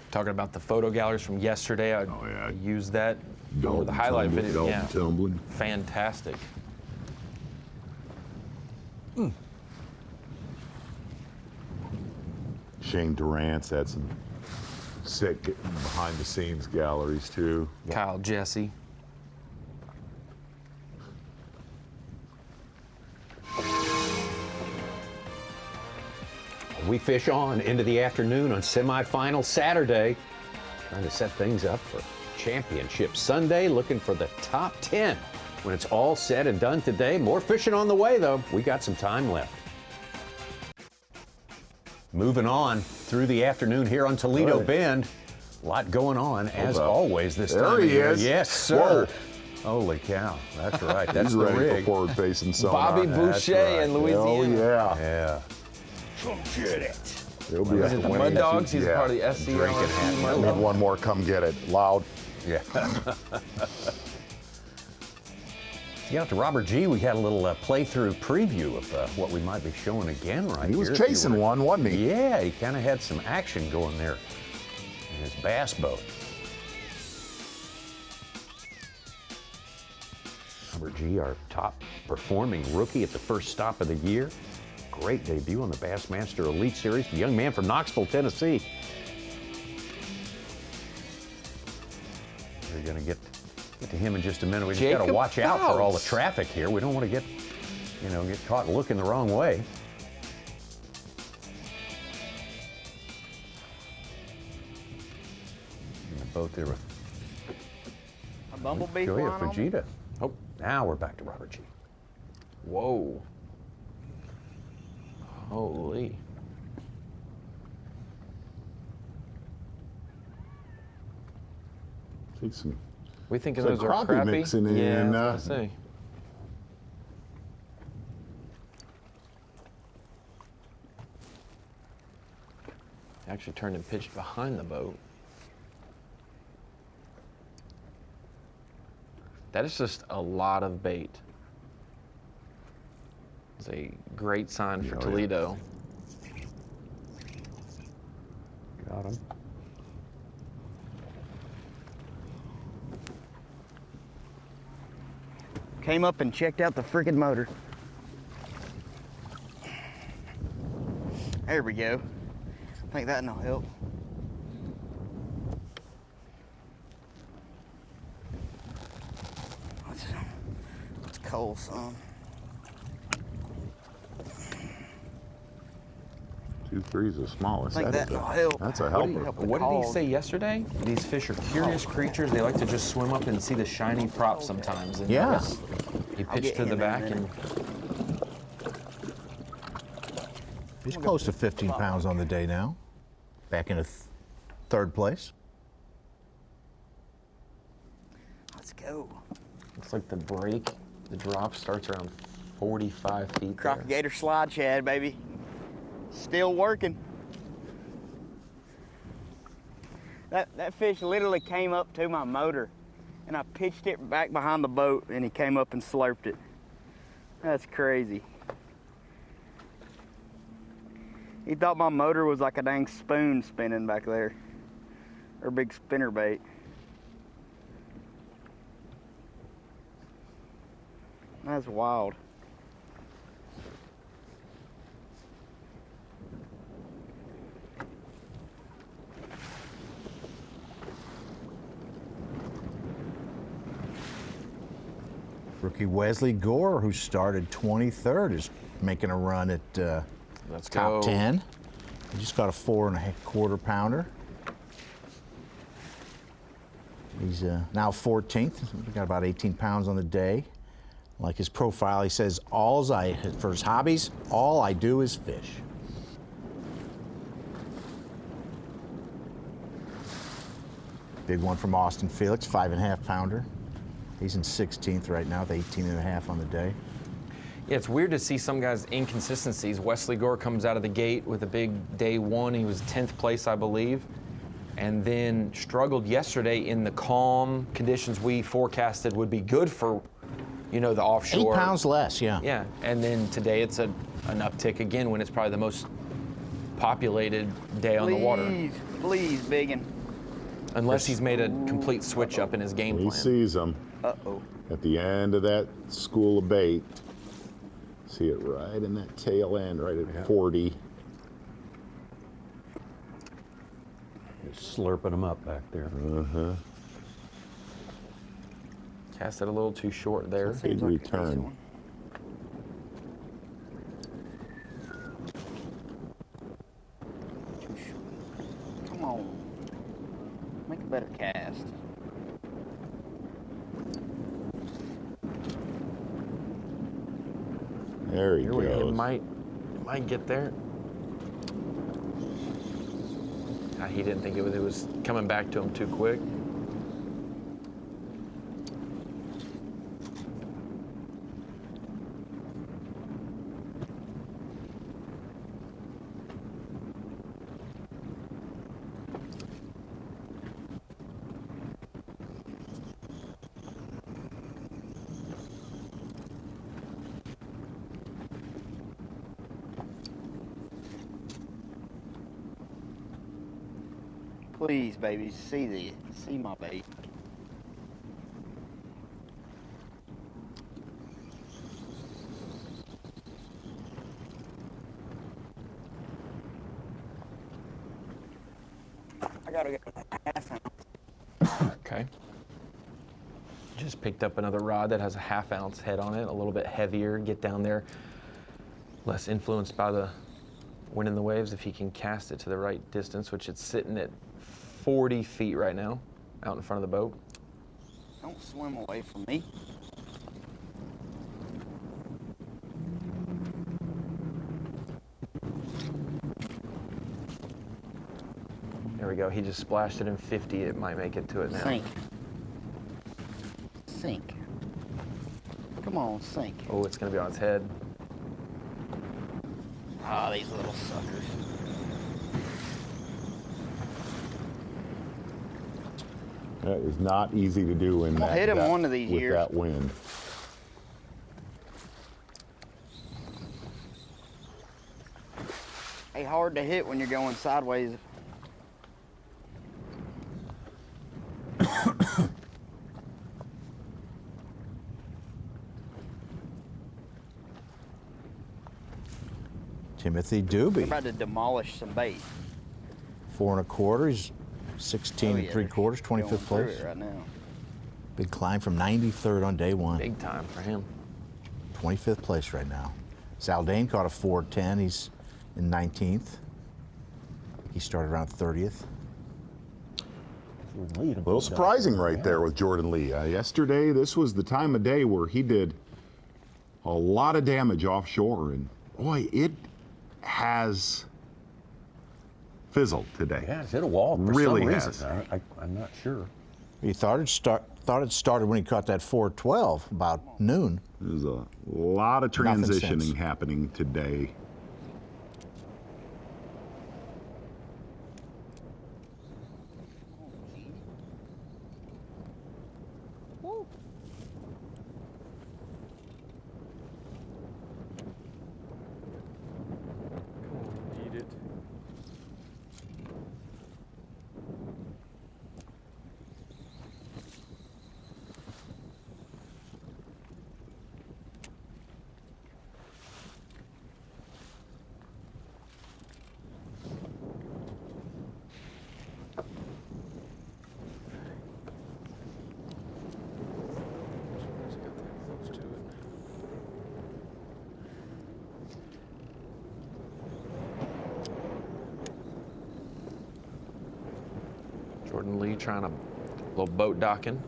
Talking about the photo galleries from yesterday, I used that for the highlight video. Yeah, tumbling. Fantastic. Shane Durant's had some sick behind-the-scenes galleries too. Kyle Jesse. We fish on into the afternoon on semifinal Saturday, trying to set things up for championship Sunday, looking for the top 10 when it's all said and done today. More fishing on the way, though. We got some time left. Moving on through the afternoon here on Toledo Bend. A lot going on, as always, this time of year. Yes, sir. Whoa. Holy cow. That's right. That's He's the ready rig. for forward-facing sonar. Bobby Boucher in Louisiana. Oh, yeah. Yeah. Come get it. He'll be Is it the Mud Dogs? He's part of the SCR. Need one more. Come get it. Loud. Yeah. Yeah, to Robert G, we had a little playthrough preview of what we might be showing again right here. He was chasing one, wasn't he? Yeah, he kind of had some action going there in his bass boat. Robert G, our top performing rookie at the first stop of the year. Great debut on the Bassmaster Elite Series. The young man from Knoxville, Tennessee. We're going to get to him in just a minute. We just got to watch out for all the traffic here. We don't want to get caught looking the wrong way. In the boat there with A bumblebee Joya flying on me? Fujita. Oh, now we're back to Robert G. Whoa. Holy. Take some. We think Some those are crappie crappie. mixing in, Yeah, I was gonna say. Actually turned and pitched behind the boat. That is just a lot of bait. It's a great sign for Toledo. Got him. Came up and checked out the freaking motor. There we go. I think that'll help. It's cold, son. 2-3 is the smallest. I think that'll help. That's a helper. What did he say yesterday? These fish are curious creatures. They like to just swim up and see the shiny prop sometimes. And Yeah. He pitched to the back and He's close to 15 pounds on the day now. Back in third place. Let's go. looks like the break, the drop starts around 45 feet. Crappie gator slide shad, baby. Still working. That fish literally came up to my motor, and I pitched it back behind the boat, and he came up and slurped it. That's crazy. He thought my motor was like a dang spoon spinning back there, or a big spinner bait. That's wild. Rookie Wesley Gore, who started 23rd, is making a run at top 10. He just got a 4 1/4 pounder. He's now 14th. He's got about 18 pounds on the day. Like his profile, he says, for his hobbies, all I do is fish. Big one from Austin Felix, 5 1/2 pounder. He's in 16th right now with 18 1/2 on the day. Yeah, it's weird to see some guys' inconsistencies. Wesley Gore comes out of the gate with a big day one. He was 10th place, I believe, and then struggled yesterday in the calm conditions we forecasted would be good for, the offshore. 8 pounds less, yeah. Yeah, and then today it's an uptick again when it's probably the most populated day on the water. Please, biggin. Unless he's made a complete switch up in his game plan. He sees them. Uh-oh. At the end of that school of bait. See it right in that tail end, right at 40. They're slurping them up back there. Uh-huh. Cast it a little too short there. Big return. Come on. Make a better cast. There he goes. It might get there. He didn't think it was coming back to him too quick. Please, baby, see my bait. I gotta get half ounce. Okay. Just picked up another rod that has a 1/2 ounce head on it, a little bit heavier, get down there, less influenced by the wind and the waves if he can cast it to the right distance, which it's sitting at 40 feet right now, out in front of the boat. Don't swim away from me. There we go. He just splashed it in 50. It might make it to it now. Sink. Come on, sink. Oh, it's going to be on its head. Ah, these little suckers. That is not easy to do in I'll that, hit him one of these with years. that wind. Hey, hard to hit when you're going sideways. Timothy They're Doobie, about to demolish some bait. 4 1/4. He's 16 Oh, yeah, 3/4, going 25th through place. it right now. Big climb from 93rd on day one. Big time for him. 25th place right now. Zaldane caught a 4.10. He's in 19th. He started around 30th. A little surprising right there with Jordan Lee. Yesterday, this was the time of day where he did a lot of damage offshore, and boy, it has fizzled today. Yeah, it's hit a wall for really some has. reason. I'm not sure. He thought it started when he caught that 4.12 about noon. There's a lot of Nothing transitioning since. happening today. Eat it. Jordan Lee trying a little boat docking.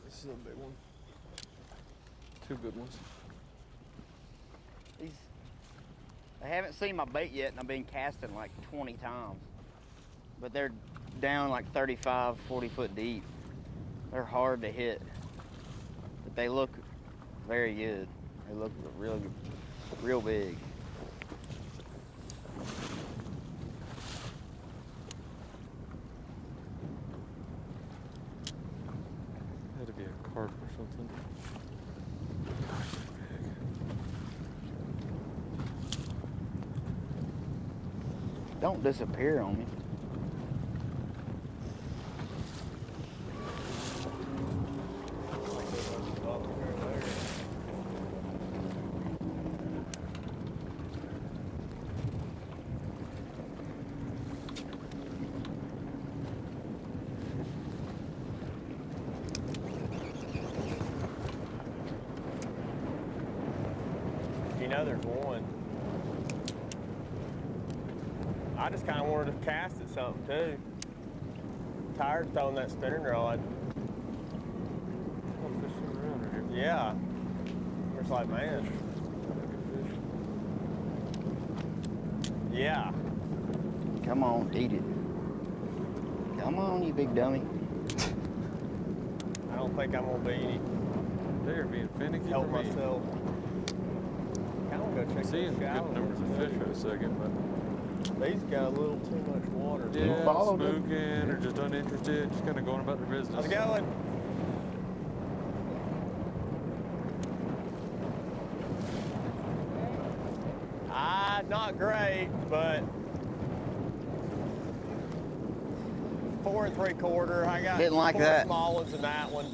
This is a big one. Two good ones. I haven't seen my bait yet, and I've been casting like 20 times. But they're down like 35, 40 foot deep. They're hard to hit. But they look very good. They look real big. Had to be a carp or something. Don't disappear on me. You know there's one. I just kind of wanted to cast at something too. Tired of throwing that spinning rod. Yeah. It's like, man. Yeah. Come on, eat it. Come on, you big dummy. I don't think I'm gonna be any. They're being finicky Help for me. myself. I don't go check Seeing those good shallows. numbers of fish for a second, but These got a little too much water. yeah, followed it. spooking or just uninterested, just kind of going about their business. How's it going? Not great, but 4 3/4. I got Didn't like 4 that. small ones in that one.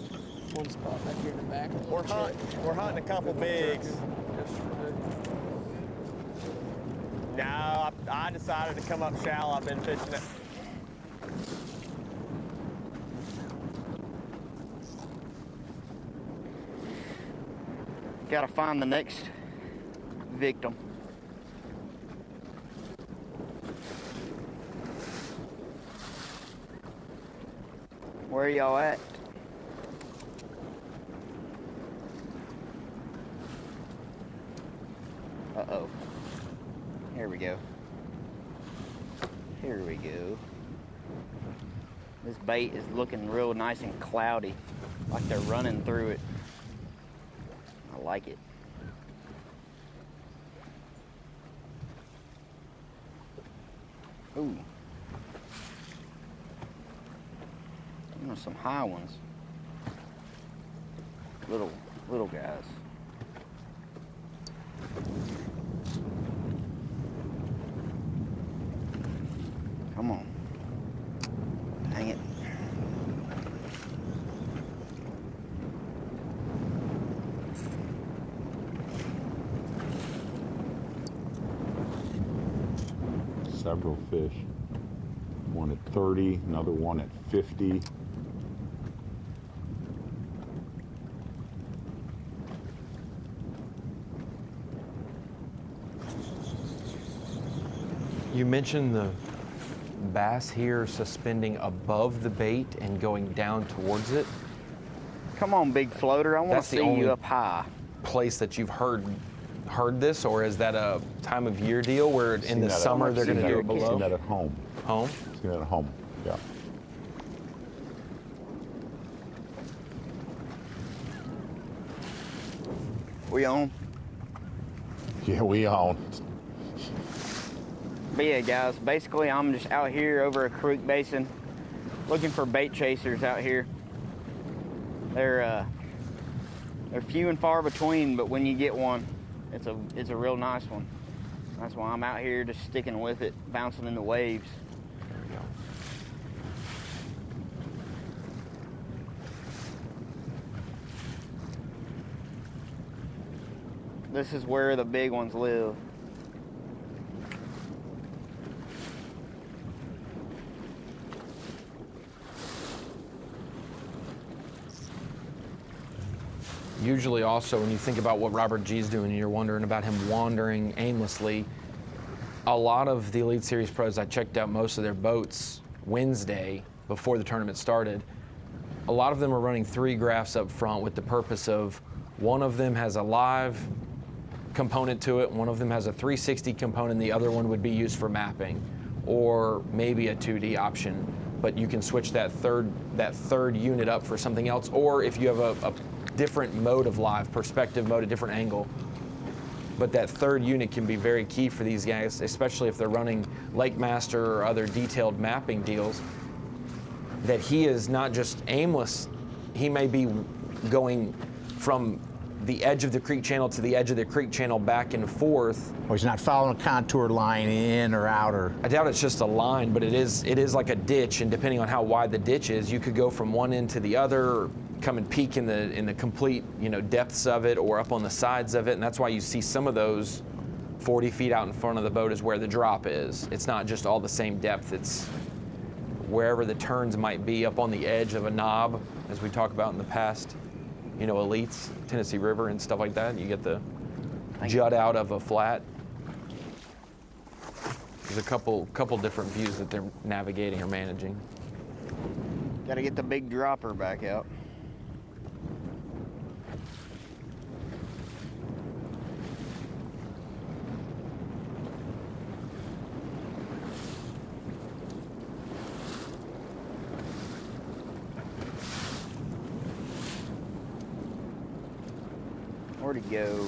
One spot back here in the back. We're hunting a couple bigs. No, I decided to come up shallow. I've been fishing it. Gotta find the next victim. Where y'all at? Uh-oh. Here we go. Here we go. This bait is looking real nice and cloudy, like they're running through it. I like it. Ooh. Some high ones. Little guys. Come on. Dang it. Several fish. One at 30, another one at 50. You mentioned the bass here suspending above the bait and going down towards it. Come on, big floater. I want to see you up high. Place that you've heard this, or is that a time of year deal where in the summer they're going to do it below? Seen that at home. Home? Seen that at home, yeah. We on? Yeah, we on. But yeah, guys, basically I'm just out here over a creek basin looking for bait chasers out here. They're few and far between, but when you get one, it's a real nice one. That's why I'm out here just sticking with it, bouncing in the waves. There we go. This is where the big ones live. Usually also when you think about what Robert G's doing and you're wondering about him wandering aimlessly, a lot of the Elite Series pros, I checked out most of their boats Wednesday before the tournament started. A lot of them are running 3 graphs up front with the purpose of one of them has a live component to it, one of them has a 360 component, the other one would be used for mapping or maybe a 2D option. But you can switch that third unit up for something else, or if you have a different mode of live, perspective mode, a different angle. But that third unit can be very key for these guys, especially if they're running Lake Master or other detailed mapping deals, that he is not just aimless, he may be going from the edge of the creek channel to the edge of the creek channel back and forth. Or he's not following a contour line in or out, or... I doubt it's just a line, but it is like a ditch, and depending on how wide the ditch is, you could go from one end to the other, or come and peek in the complete, depths of it, or up on the sides of it, and that's why you see some of those 40 feet out in front of the boat is where the drop is. It's not just all the same depth, it's wherever the turns might be, up on the edge of a knob, as we talked about in the past. Elites, Tennessee River and stuff like that. You get the jut out of a flat. There's a couple different views that they're navigating or managing. Got to get the big dropper back out. Where'd he go?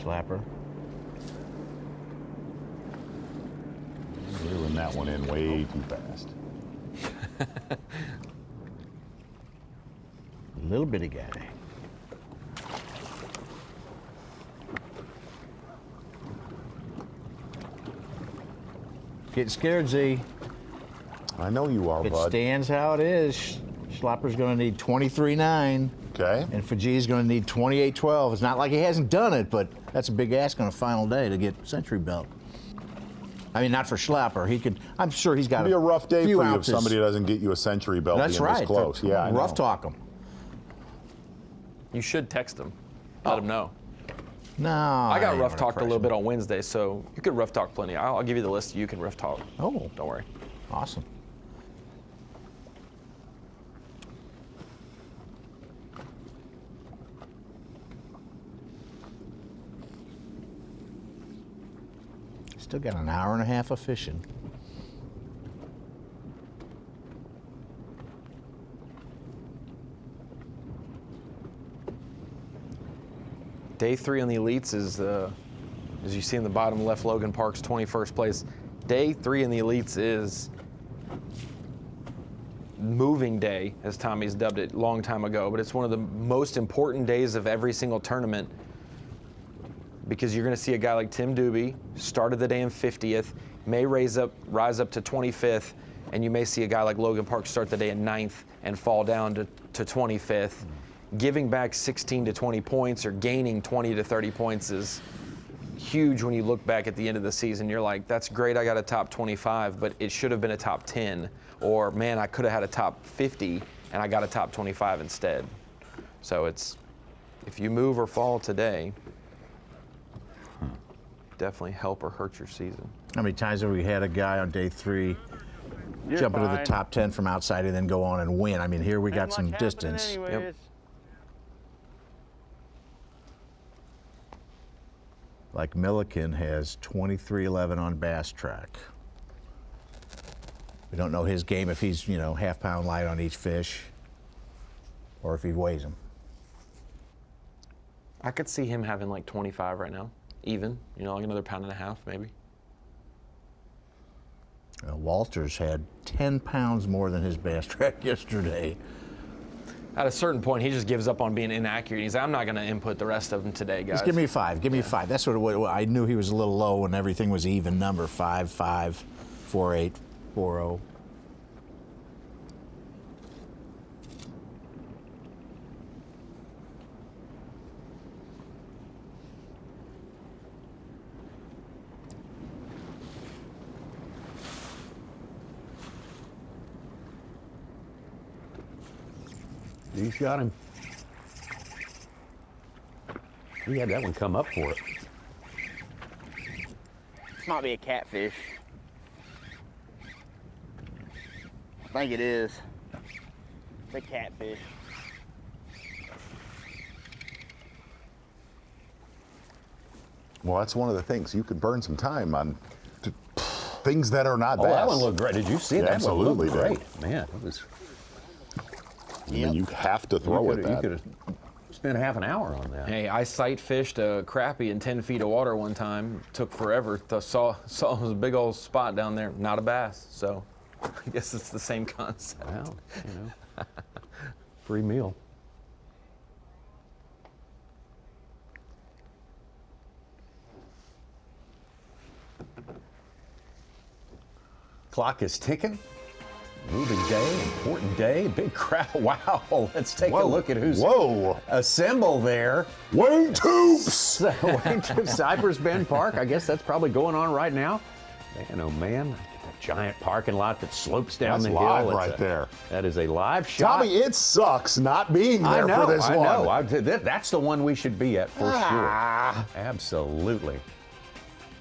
Slapper. Reeling that one in way too fast. Little bitty guy. Getting scared, Z. I know you are, It bud. stands how it is. Schlapper's going to need 23.9. Okay. And Fuji's going to need 28.12. It's not like he hasn't done it, but that's a big ask on a final day to get century belt. I mean, not for Schlapper. He could. I'm sure he's got. It'll be a rough day few for you ounces. if somebody doesn't get you a century belt That's being right. this close. Yeah, I know. Rough talk him. You should text him. Let him know. No. I got ain't rough gonna talked a crush little him. bit on Wednesday, so you could rough talk plenty. I'll give you the list. You can rough talk. Oh. Don't worry. Awesome. Still got an hour and a half of fishing. Day 3 on the Elites is, as you see in the bottom left, Logan Park's 21st place. Day 3 in the Elites is moving day, as Tommy's dubbed it a long time ago, but it's one of the most important days of every single tournament because you're going to see a guy like Tim Doobie started the day in 50th, may rise up to 25th, and you may see a guy like Logan Park start the day in 9th and fall down to 25th. Giving back 16 to 20 points or gaining 20 to 30 points is huge when you look back at the end of the season. You're like, that's great, I got a top 25, but it should have been a top 10. Or, man, I could have had a top 50 and I got a top 25 instead. So it's, if you move or fall today, definitely help or hurt your season. How many times have we had a guy on day 3 jump into the top 10 from outside and then go on and win? I mean, here we got some distance. Yep. Like Milliken has 23-11 on Bass Track. We don't know his game, if he's, half-pound light on each fish or if he weighs them. I could see him having like 25 right now, even, like another pound and a half maybe. Walters had 10 pounds more than his Bass Track yesterday. At a certain point, he just gives up on being inaccurate. He's like, I'm not going to input the rest of them today, guys. Just give me 5. Give me 5. That's what I knew he was a little low when everything was even number. 5, 5, 4, 8, 4, 0. He's got him. He had that one come up for it. This might be a catfish. I think it is. It's a catfish. Well, that's one of the things. You could burn some time on things that are not bass. That one looked great. Did you see it? That Absolutely one looked did. great. Man, it was. I mean, you have to throw it. You could have spent half an hour on that. Hey, I sight fished a crappie in 10 feet of water one time. Took forever. Saw it was a big old spot down there. Not a bass. So I guess it's the same concept. Well, free meal. Clock is ticking. Moving day, important day, big crowd. Wow, let's take a look at who's assembled there. Wayne Toops! Wayne Toops, Cypress Bend Park. I guess that's probably going on right now. Man, oh man, a giant parking lot that slopes down the hill. That's live right there. That is a live shot. Tommy, it sucks not being there for this one. I know. That's the one we should be at for sure. Absolutely.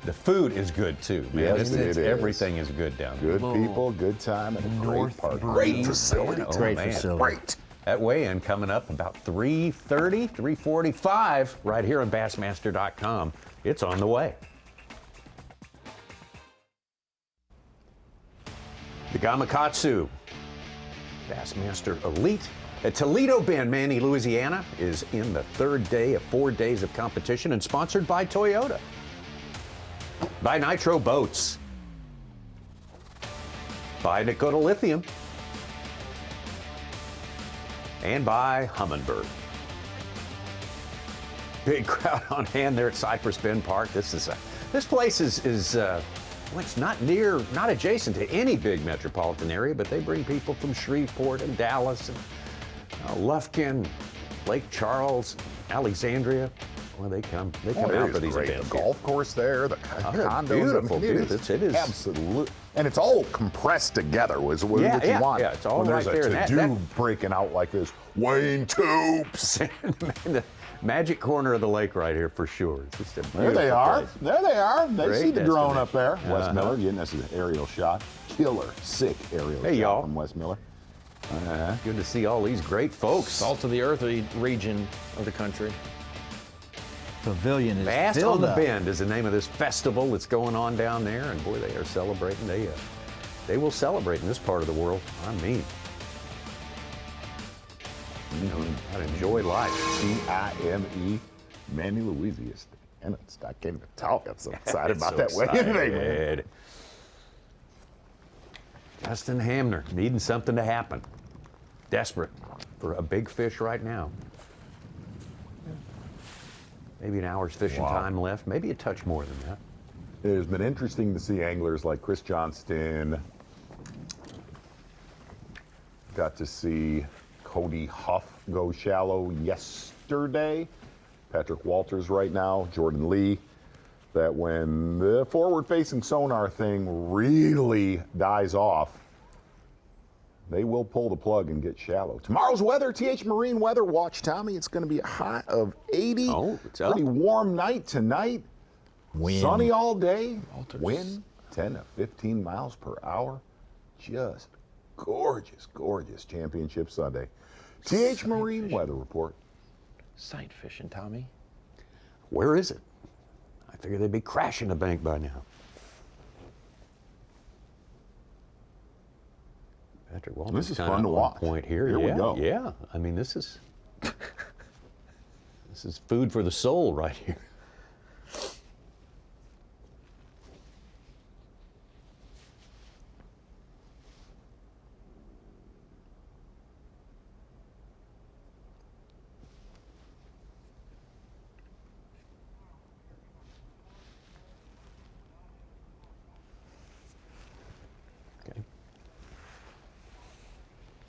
The food is good too, man. Yes, it is. Everything is good down there. Good people, good time, and a great park. Great facility. Great facility. Great. That weigh-in coming up about 3:30, 3:45 right here on Bassmaster.com. It's on the way. The Gamakatsu Bassmaster Elite at Toledo Bend, Manny, Louisiana, is in the third day of 4 days of competition and sponsored by Toyota, by Nitro Boats, by Dakota Lithium, and by Humminbird. Big crowd on hand there at Cypress Bend Park. This place is well, it's not adjacent to any big metropolitan area, but they bring people from Shreveport and Dallas and Lufkin, Lake Charles, Alexandria. Well, they come out for these events. The golf course there, the condos. Beautiful, dude. It is absolute, and it's all compressed together. What you want? Yeah, it's all when right there's there. a to-do breaking out like this. Wayne Toops. Magic corner of the lake right here for sure. It's just a There they beautiful are. place. There they are. They Great see the drone up there. destination. Wes Miller getting us an aerial shot. Killer, sick aerial Hey, shot y'all. from Wes Miller. Good to see all these great folks. Salt of the earth region of the country. Pavilion is Bass on filled the up. Bend is the name of this festival that's going on down there, and boy, they are celebrating. They will celebrate in this part of the world. I mean, you know, gotta enjoy life. T-I-M-E, Manny Louisiana. And I can't even talk. I'm so excited about that So wedding today, man. excited. Justin Hamner needing something to happen. Desperate for a big fish right now. Maybe an hour's fishing time left. Maybe a touch more than that. It has been interesting to see anglers like Chris Johnston. Got to see Cody Huff go shallow yesterday. Patrick Walters right now, Jordan Lee. That when the forward-facing sonar thing really dies off, they will pull the plug and get shallow. Tomorrow's weather, TH Marine Weather Watch, Tommy. It's going to be a high of 80. Oh, it's up. Pretty warm night tonight. Wind. Sunny all day. Wind 10 to 15 miles per hour. Just gorgeous, gorgeous championship Sunday. TH Marine Weather Report. Sight fishing, Tommy. Where is it? I figure they'd be crashing the bank by now. Patrick Walters. This is kinda fun to on watch. Point here. Here we Yeah, go. Yeah, I mean this is food for the soul right here.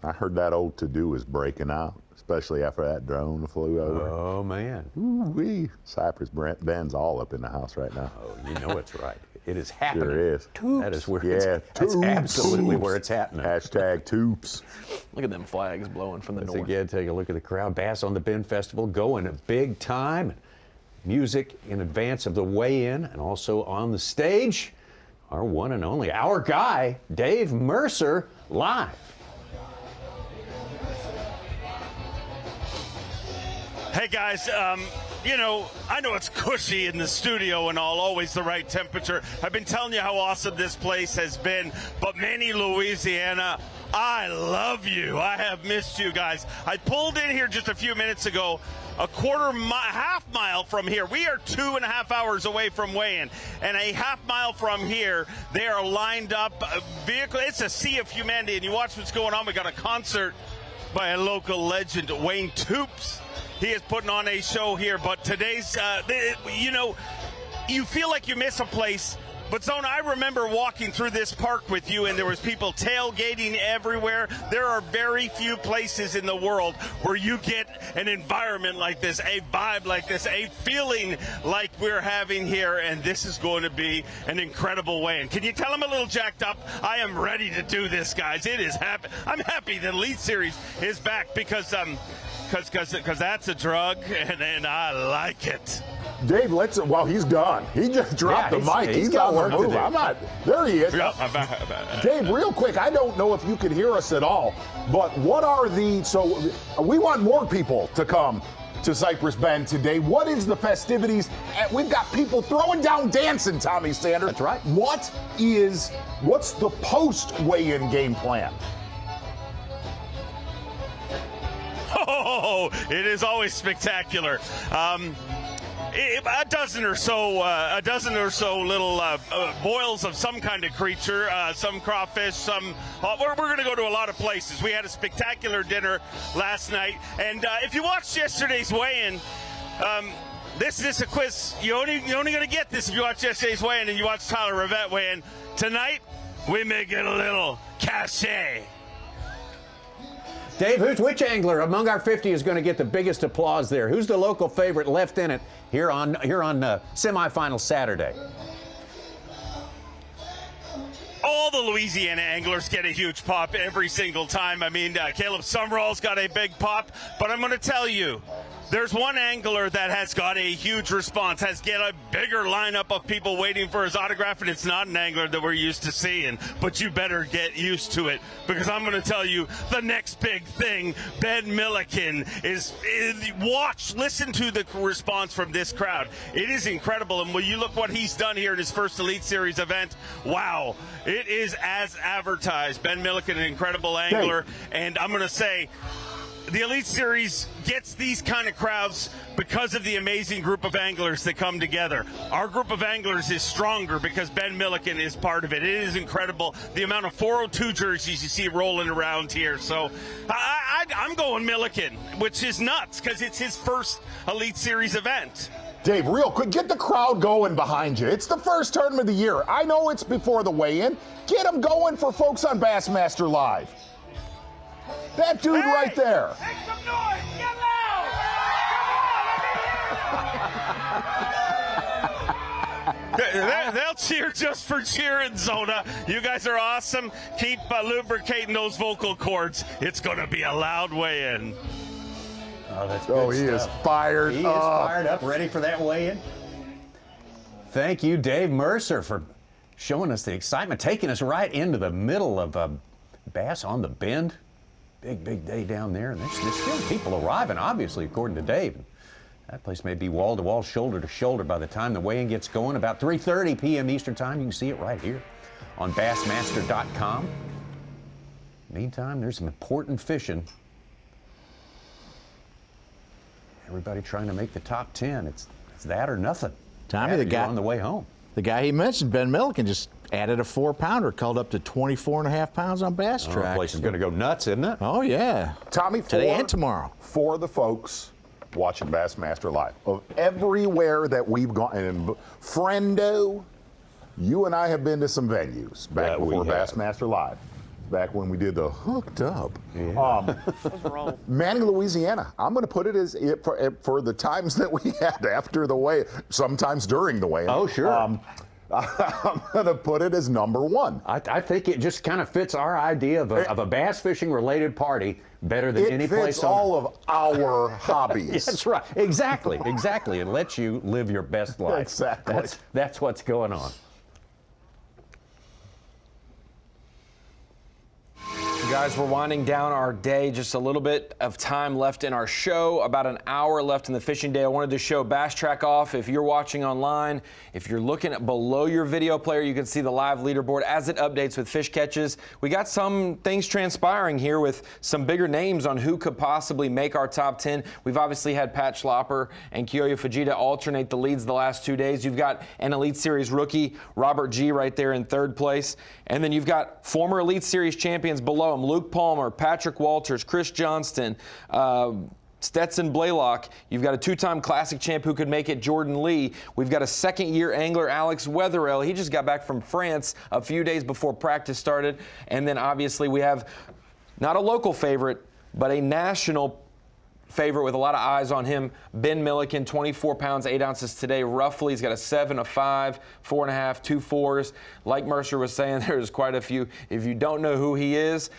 I heard that old to-do is breaking out, especially after that drone flew over. Oh, man. Ooh-wee. Cypress Bend's all up in the house right now. Oh, you know it's right. It is happening. Sure is. That is where Yeah, that's tubes. absolutely where it's happening. Hashtag tubes. Look at them flags blowing from the Once north. again, take a look at the crowd. Bass on the Bend Festival going a big time. Music in advance of the weigh-in, and also on the stage, our one and only, our guy, Dave Mercer, live. Hey guys, you know, I know it's cushy in the studio and all, always the right temperature. I've been telling you how awesome this place has been, but Manny, Louisiana, I love you. I have missed you guys. I pulled in here just a few minutes ago, half mile from here. We are 2.5 hours away from weigh-in, and a half mile from here, they are lined up. Vehicle. It's a sea of humanity, and you watch what's going on. We got a concert by a local legend, Wayne Toops. He is putting on a show here, but today's, you know, you feel like you miss a place. But Zona, I remember walking through this park with you, and there was people tailgating everywhere. There are very few places in the world where you get an environment like this, a vibe like this, a feeling like we're having here, and this is going to be an incredible weigh-in. Can you tell I'm a little jacked up? I am ready to do this, guys. It is happy. I'm happy the Elite Series is back because that's a drug, and I like it. Dave, well, he's done. He just dropped the mic. He's got on the work to move. do. I'm not. There he is. Dave, real quick, I don't know if you can hear us at all, but what are so we want more people to come to Cypress Bend today. What is the festivities? We've got people throwing down dancing, Tommy Sanders. That's right. What's the post weigh-in game plan? Oh, it is always spectacular. A dozen or so little boils of some kind of creature, some crawfish, some. We're going to go to a lot of places. We had a spectacular dinner last night, and if you watched yesterday's weigh-in, this is a quiz. You're only going to get this if you watch yesterday's weigh-in and you watch Tyler Rivette weigh-in. Tonight, we may get a little cachet. Dave, which angler among our 50 is going to get the biggest applause there? Who's the local favorite left in it here on semifinal Saturday? All the Louisiana anglers get a huge pop every single time. I mean, Caleb Summerall's got a big pop, but I'm going to tell you, there's one angler that has got a huge response, has got a bigger lineup of people waiting for his autograph, and it's not an angler that we're used to seeing. But you better get used to it, because I'm going to tell you the next big thing. Ben Milliken is listen to the response from this crowd. It is incredible. And when you look what he's done here in his first Elite Series event, wow, it is as advertised. Ben Milliken, an incredible angler. And I'm going to say, the Elite Series gets these kind of crowds because of the amazing group of anglers that come together. Our group of anglers is stronger because Ben Milliken is part of it. It is incredible the amount of 402 jerseys you see rolling around here. So I'm going Milliken, which is nuts because it's his first Elite Series event. Dave, real quick, get the crowd going behind you. It's the first tournament of the year. I know it's before the weigh-in. Get them going for folks on Bassmaster Live. That dude right there. Make some noise! Get loud! They'll cheer just for cheering, Zona. You guys are awesome. Keep lubricating those vocal cords. It's going to be a loud weigh-in. Oh, that's good he stuff. is fired He up. is fired up, ready for that weigh-in. Thank you, Dave Mercer, for showing us the excitement, taking us right into the middle of Bass on the Bend. Big day down there, and there's still people arriving, obviously, according to Dave. That place may be wall-to-wall, shoulder-to-shoulder by the time the weigh-in gets going. About 3:30 p.m. Eastern Time. You can see it right here on Bassmaster.com. Meantime, there's some important fishing. Everybody trying to make the top 10. It's that or nothing. Tommy, the guy on the way home. The guy he mentioned, Ben Milliken, just added a 4-pounder, called up to 24.5 pounds on Bass Track. The place is going to go nuts, isn't it? Oh, yeah. Tommy, today and tomorrow. For the folks watching Bassmaster Live, of everywhere that we've gone, and Friendo, you and I have been to some venues back before Bassmaster Live. Back when we did the Hooked Up. Manning, Louisiana. I'm going to put it as for the times that we had after the weigh, sometimes during the weigh. Oh, sure. I'm going to put it as number one. I think it just kind of fits our idea of a bass fishing related party better than any place. It fits all of our hobbies. That's right. Exactly. It lets you live your best life. Exactly. That's what's going on. Guys, we're winding down our day. Just a little bit of time left in our show, about an hour left in the fishing day. I wanted to show Bass Track off. If you're watching online, if you're looking at below your video player, you can see the live leaderboard as it updates with fish catches. We got some things transpiring here with some bigger names on who could possibly make our top 10. We've obviously had Pat Schlopper and Kiyoya Fujita alternate the leads the last 2 days. You've got an Elite Series rookie, Robert G, right there in third place. And then you've got former Elite Series champions below him, Luke Palmer, Patrick Walters, Chris Johnston, Stetson Blaylock. You've got a two-time Classic champ who could make it, Jordan Lee. We've got a second-year angler, Alex Wetherell. He just got back from France a few days before practice started. And then obviously we have not a local favorite, but a national favorite with a lot of eyes on him, Ben Milliken, 24 pounds, 8 ounces today, roughly. He's got a 7, a 5, 4.5, 2 4s. Like Mercer was saying, there's quite a few. If you don't know who he is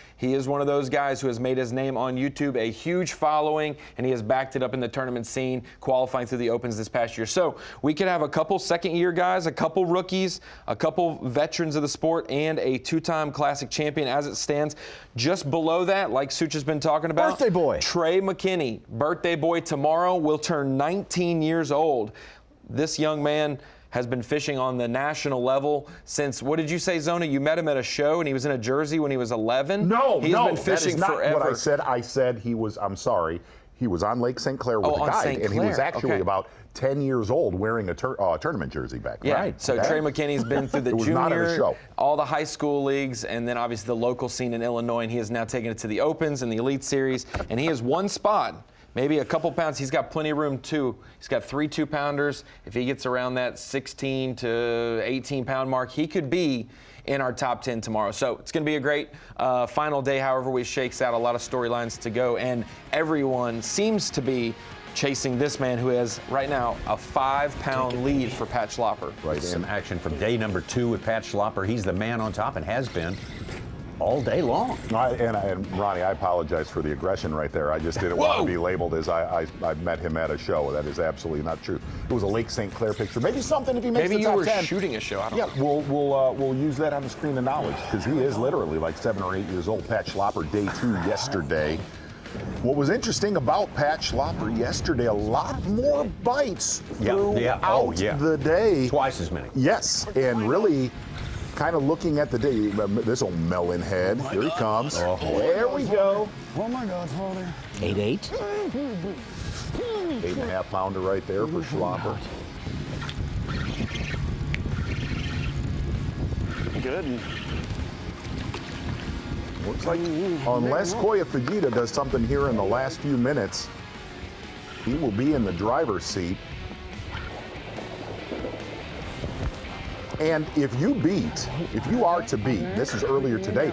one of those guys who has made his name on YouTube, a huge following, and he has backed it up in the tournament scene, qualifying through the Opens this past year. So we could have a couple second-year guys, a couple rookies, a couple veterans of the sport, and a two-time Classic champion as it stands. Just below that, like Such has been talking about, birthday boy Trey McKinney, birthday boy tomorrow, will turn 19 years old. This young man has been fishing on the national level since, what did you say, Zona? You met him at a show and he was in a jersey when he was 11? He's been fishing that is not forever. what I said. I said he was, I'm sorry, he was on Lake St. Clair with a guide, and he was actually about 10 years old wearing a tournament jersey back then. Yeah, so Trey McKinney's been through the it was not at a junior, show. all the high school leagues, and then obviously the local scene in Illinois, and he has now taken it to the Opens and the Elite Series, and he has one spot. Maybe a couple pounds. He's got plenty of room, too. He's got 3 2-pounders. If he gets around that 16 to 18-pound mark, he could be in our top 10 tomorrow. So it's going to be a great final day, however we shakes out. A lot of storylines to go, and everyone seems to be chasing this man who has, right now, a 5-pound lead for Pat Schlopper. Right, some action from day number 2 with Pat Schlopper. He's the man on top and has been all day long. And Ronnie, I apologize for the aggression right there. I just didn't want to be labeled as I met him at a show. That is absolutely not true. It was a Lake St. Clair picture. Maybe something if he makes the top 10. Maybe you were shooting a show. I don't know. We'll use that on the screen of knowledge because he is literally like 7 or 8 years old. Pat Schlopper, day 2 yesterday. What was interesting about Pat Schlopper yesterday, a lot more bites throughout the day. Twice as many. Yes, and really kind of looking at the day. This old melon head. Here he comes. Oh, there we go. Oh my God, Father. 8.8. 8.5 pounder right there for Schlopper. Good. Looks like unless Koya Fujita does something here in the last few minutes, he will be in the driver's seat. And if you are to beat, this is earlier today,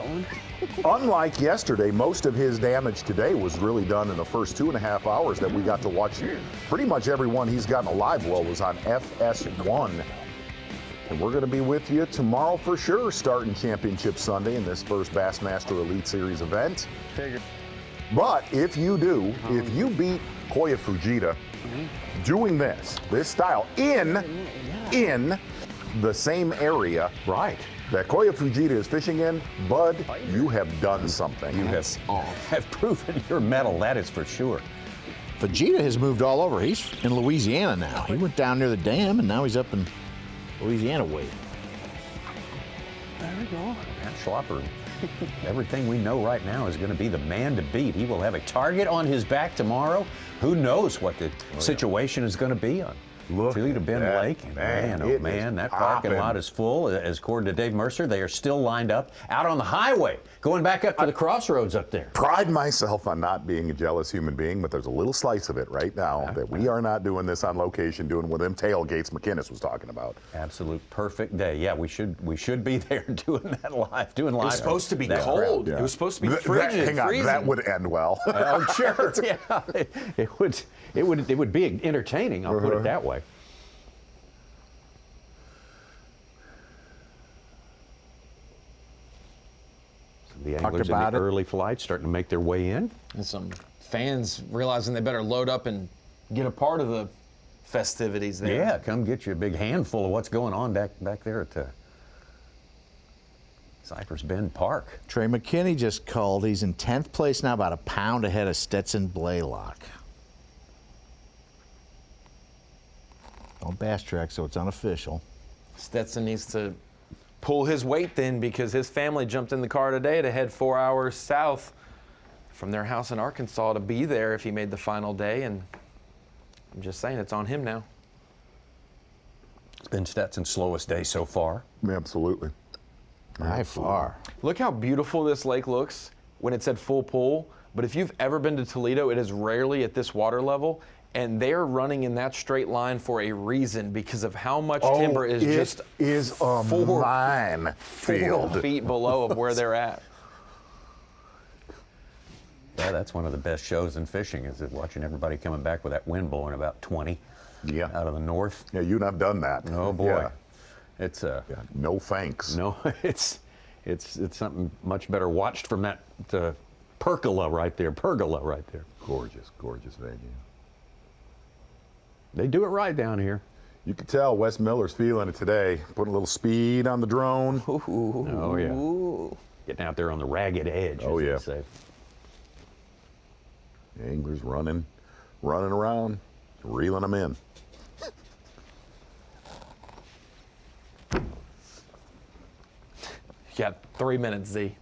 unlike yesterday, most of his damage today was really done in the first 2.5 hours that we got to watch. Pretty much everyone he's gotten a live well was on FS1. And we're going to be with you tomorrow for sure, starting Championship Sunday in this first Bassmaster Elite Series event. But if you do, if you beat Koya Fujita doing this style in the same area that Koya Fujita is fishing in, bud, you have done something. You have proven your mettle, that is for sure. Fujita has moved all over. He's in Louisiana now. He went down near the dam, and now he's up in Louisiana way. There we go. Pat Schlopper, everything we know right now is going to be the man to beat. He will have a target on his back tomorrow. Who knows what the situation is going to be on Toledo Bend Lake. Man, oh man, that parking lot is full. As according to Dave Mercer, they are still lined up out on the highway, going back up to the crossroads up there. Pride myself on not being a jealous human being, but there's a little slice of it right now that we are not doing this on location, doing with them tailgates McInnes was talking about. Absolute perfect day. Yeah, we should be there doing that live, doing live. It was supposed to be cold. It was supposed to be frigid. Hang on, that would end well. Oh, sure. Yeah, it would be entertaining. I'll put it that way. The anglers in the early flight starting to make their way in. And some fans realizing they better load up and get a part of the festivities there. Yeah, come get you a big handful of what's going on back there at Cypress Bend Park. Trey McKinney just called. He's in 10th place now, about a pound ahead of Stetson Blaylock. On Bass Track, so it's unofficial. Stetson needs to pull his weight then because his family jumped in the car today to head 4 hours south from their house in Arkansas to be there if he made the final day, and I'm just saying it's on him now. It's been Stetson's slowest day so far. Absolutely. By far. Look how beautiful this lake looks when it's at full pull, but if you've ever been to Toledo, it is rarely at this water level. And they're running in that straight line for a reason because of how much timber is just a 4 feet below of where they're at. Yeah, that's one of the best shows in fishing, is watching everybody coming back with that wind blowing about 20 out of the north. Yeah, you and I've done that. Oh boy. Yeah. It's no thanks. No, it's something much better watched from that pergola right there. Gorgeous venue. They do it right down here. You can tell Wes Miller's feeling it today. Putting a little speed on the drone. Oh, yeah. Getting out there on the ragged edge. Oh, yeah. Say. The anglers running around, reeling them in. You got 3 minutes, Z.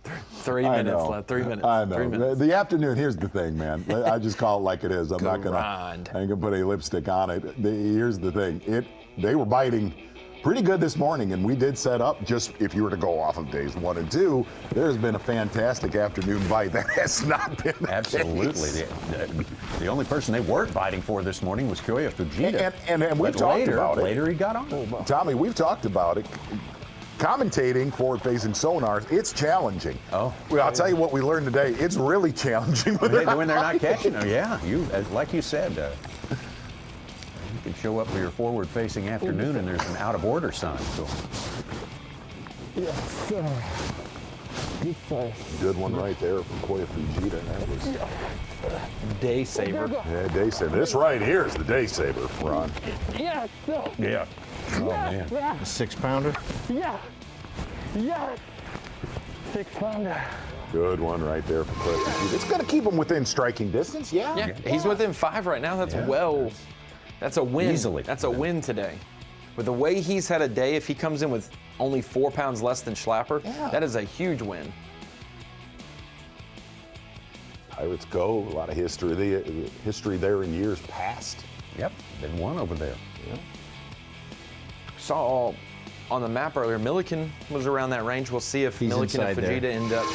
3 minutes left. 3 minutes. I know. 3 minutes. The afternoon, here's the thing, man. I just call it like it is. I ain't gonna put any lipstick on it. Here's the thing. They were biting pretty good this morning, and we did set up, just if you were to go off of days 1 and 2, there's been a fantastic afternoon bite. That has not been the Absolutely. The only person they weren't biting for this morning was Koya Fujita. And we've talked about it. Later he got on. Tommy, we've talked about it. Commentating forward-facing sonars, it's challenging. Oh. Well, I'll tell you what we learned today. It's really challenging when they're not catching them. Yeah, like you said, you can show up for your forward-facing afternoon and there's an out-of-order sign. So. Yes, sir. Good size. Good one right there from Koya Fujita. That was day saver. Yeah, day saver. This right here is the day saver, Ron. Yes. Yeah. Oh, yes. man. A 6-pounder? Yes. Yes. 6-pounder. Good one right there from Koya Fujita. It's going to keep him within striking distance, yeah. Yeah, he's within 5 right now. That's that's a win. Easily. That's a win today. With the way he's had a day, if he comes in with only 4 pounds less than Schlapper, that is a huge win. Pirates go. A lot of history there in years past. Yep, been one over there. Yeah. Saw on the map earlier, Milliken was around that range. We'll see if Milliken and Fujita end up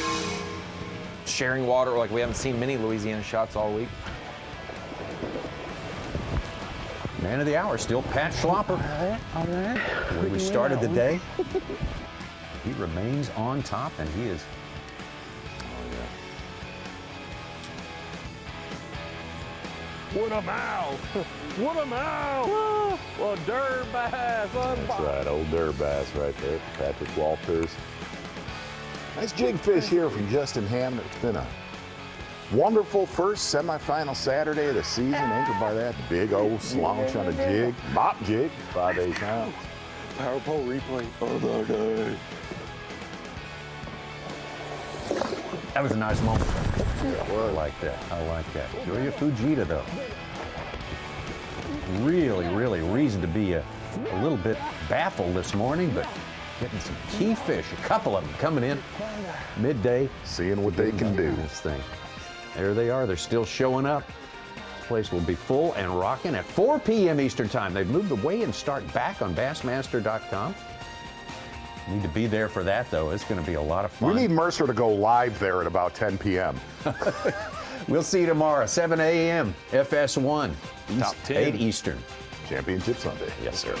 sharing water. Like we haven't seen many Louisiana shots all week. Man of the hour, still Pat Schlapper. All right. When we started the day, he remains on top, and he is. What a mouth! What a mouth! Well, Durr Bass. That's right, old Durr Bass right there, Patrick Walters. Nice jig fish here from Justin Hamner. It's been a wonderful first semifinal Saturday of the season, anchored by that big old slouch on a jig, mop jig, 5/8 ounce. Power pole replay of the day. That was a nice moment. I like that. I like that. Koya Fujita, though. Really reason to be a little bit baffled this morning, but getting some key fish, a couple of them coming in midday. Seeing what they can do. This thing. There they are. They're still showing up. This place will be full and rocking at 4 p.m. Eastern Time. They've moved the weigh-in start back on Bassmaster.com. Need to be there for that, though. It's going to be a lot of fun. We need Mercer to go live there at about 10 p.m. We'll see you tomorrow, 7 a.m. FS1, Top 10. 8 Eastern. Championship Sunday. Yes, sir.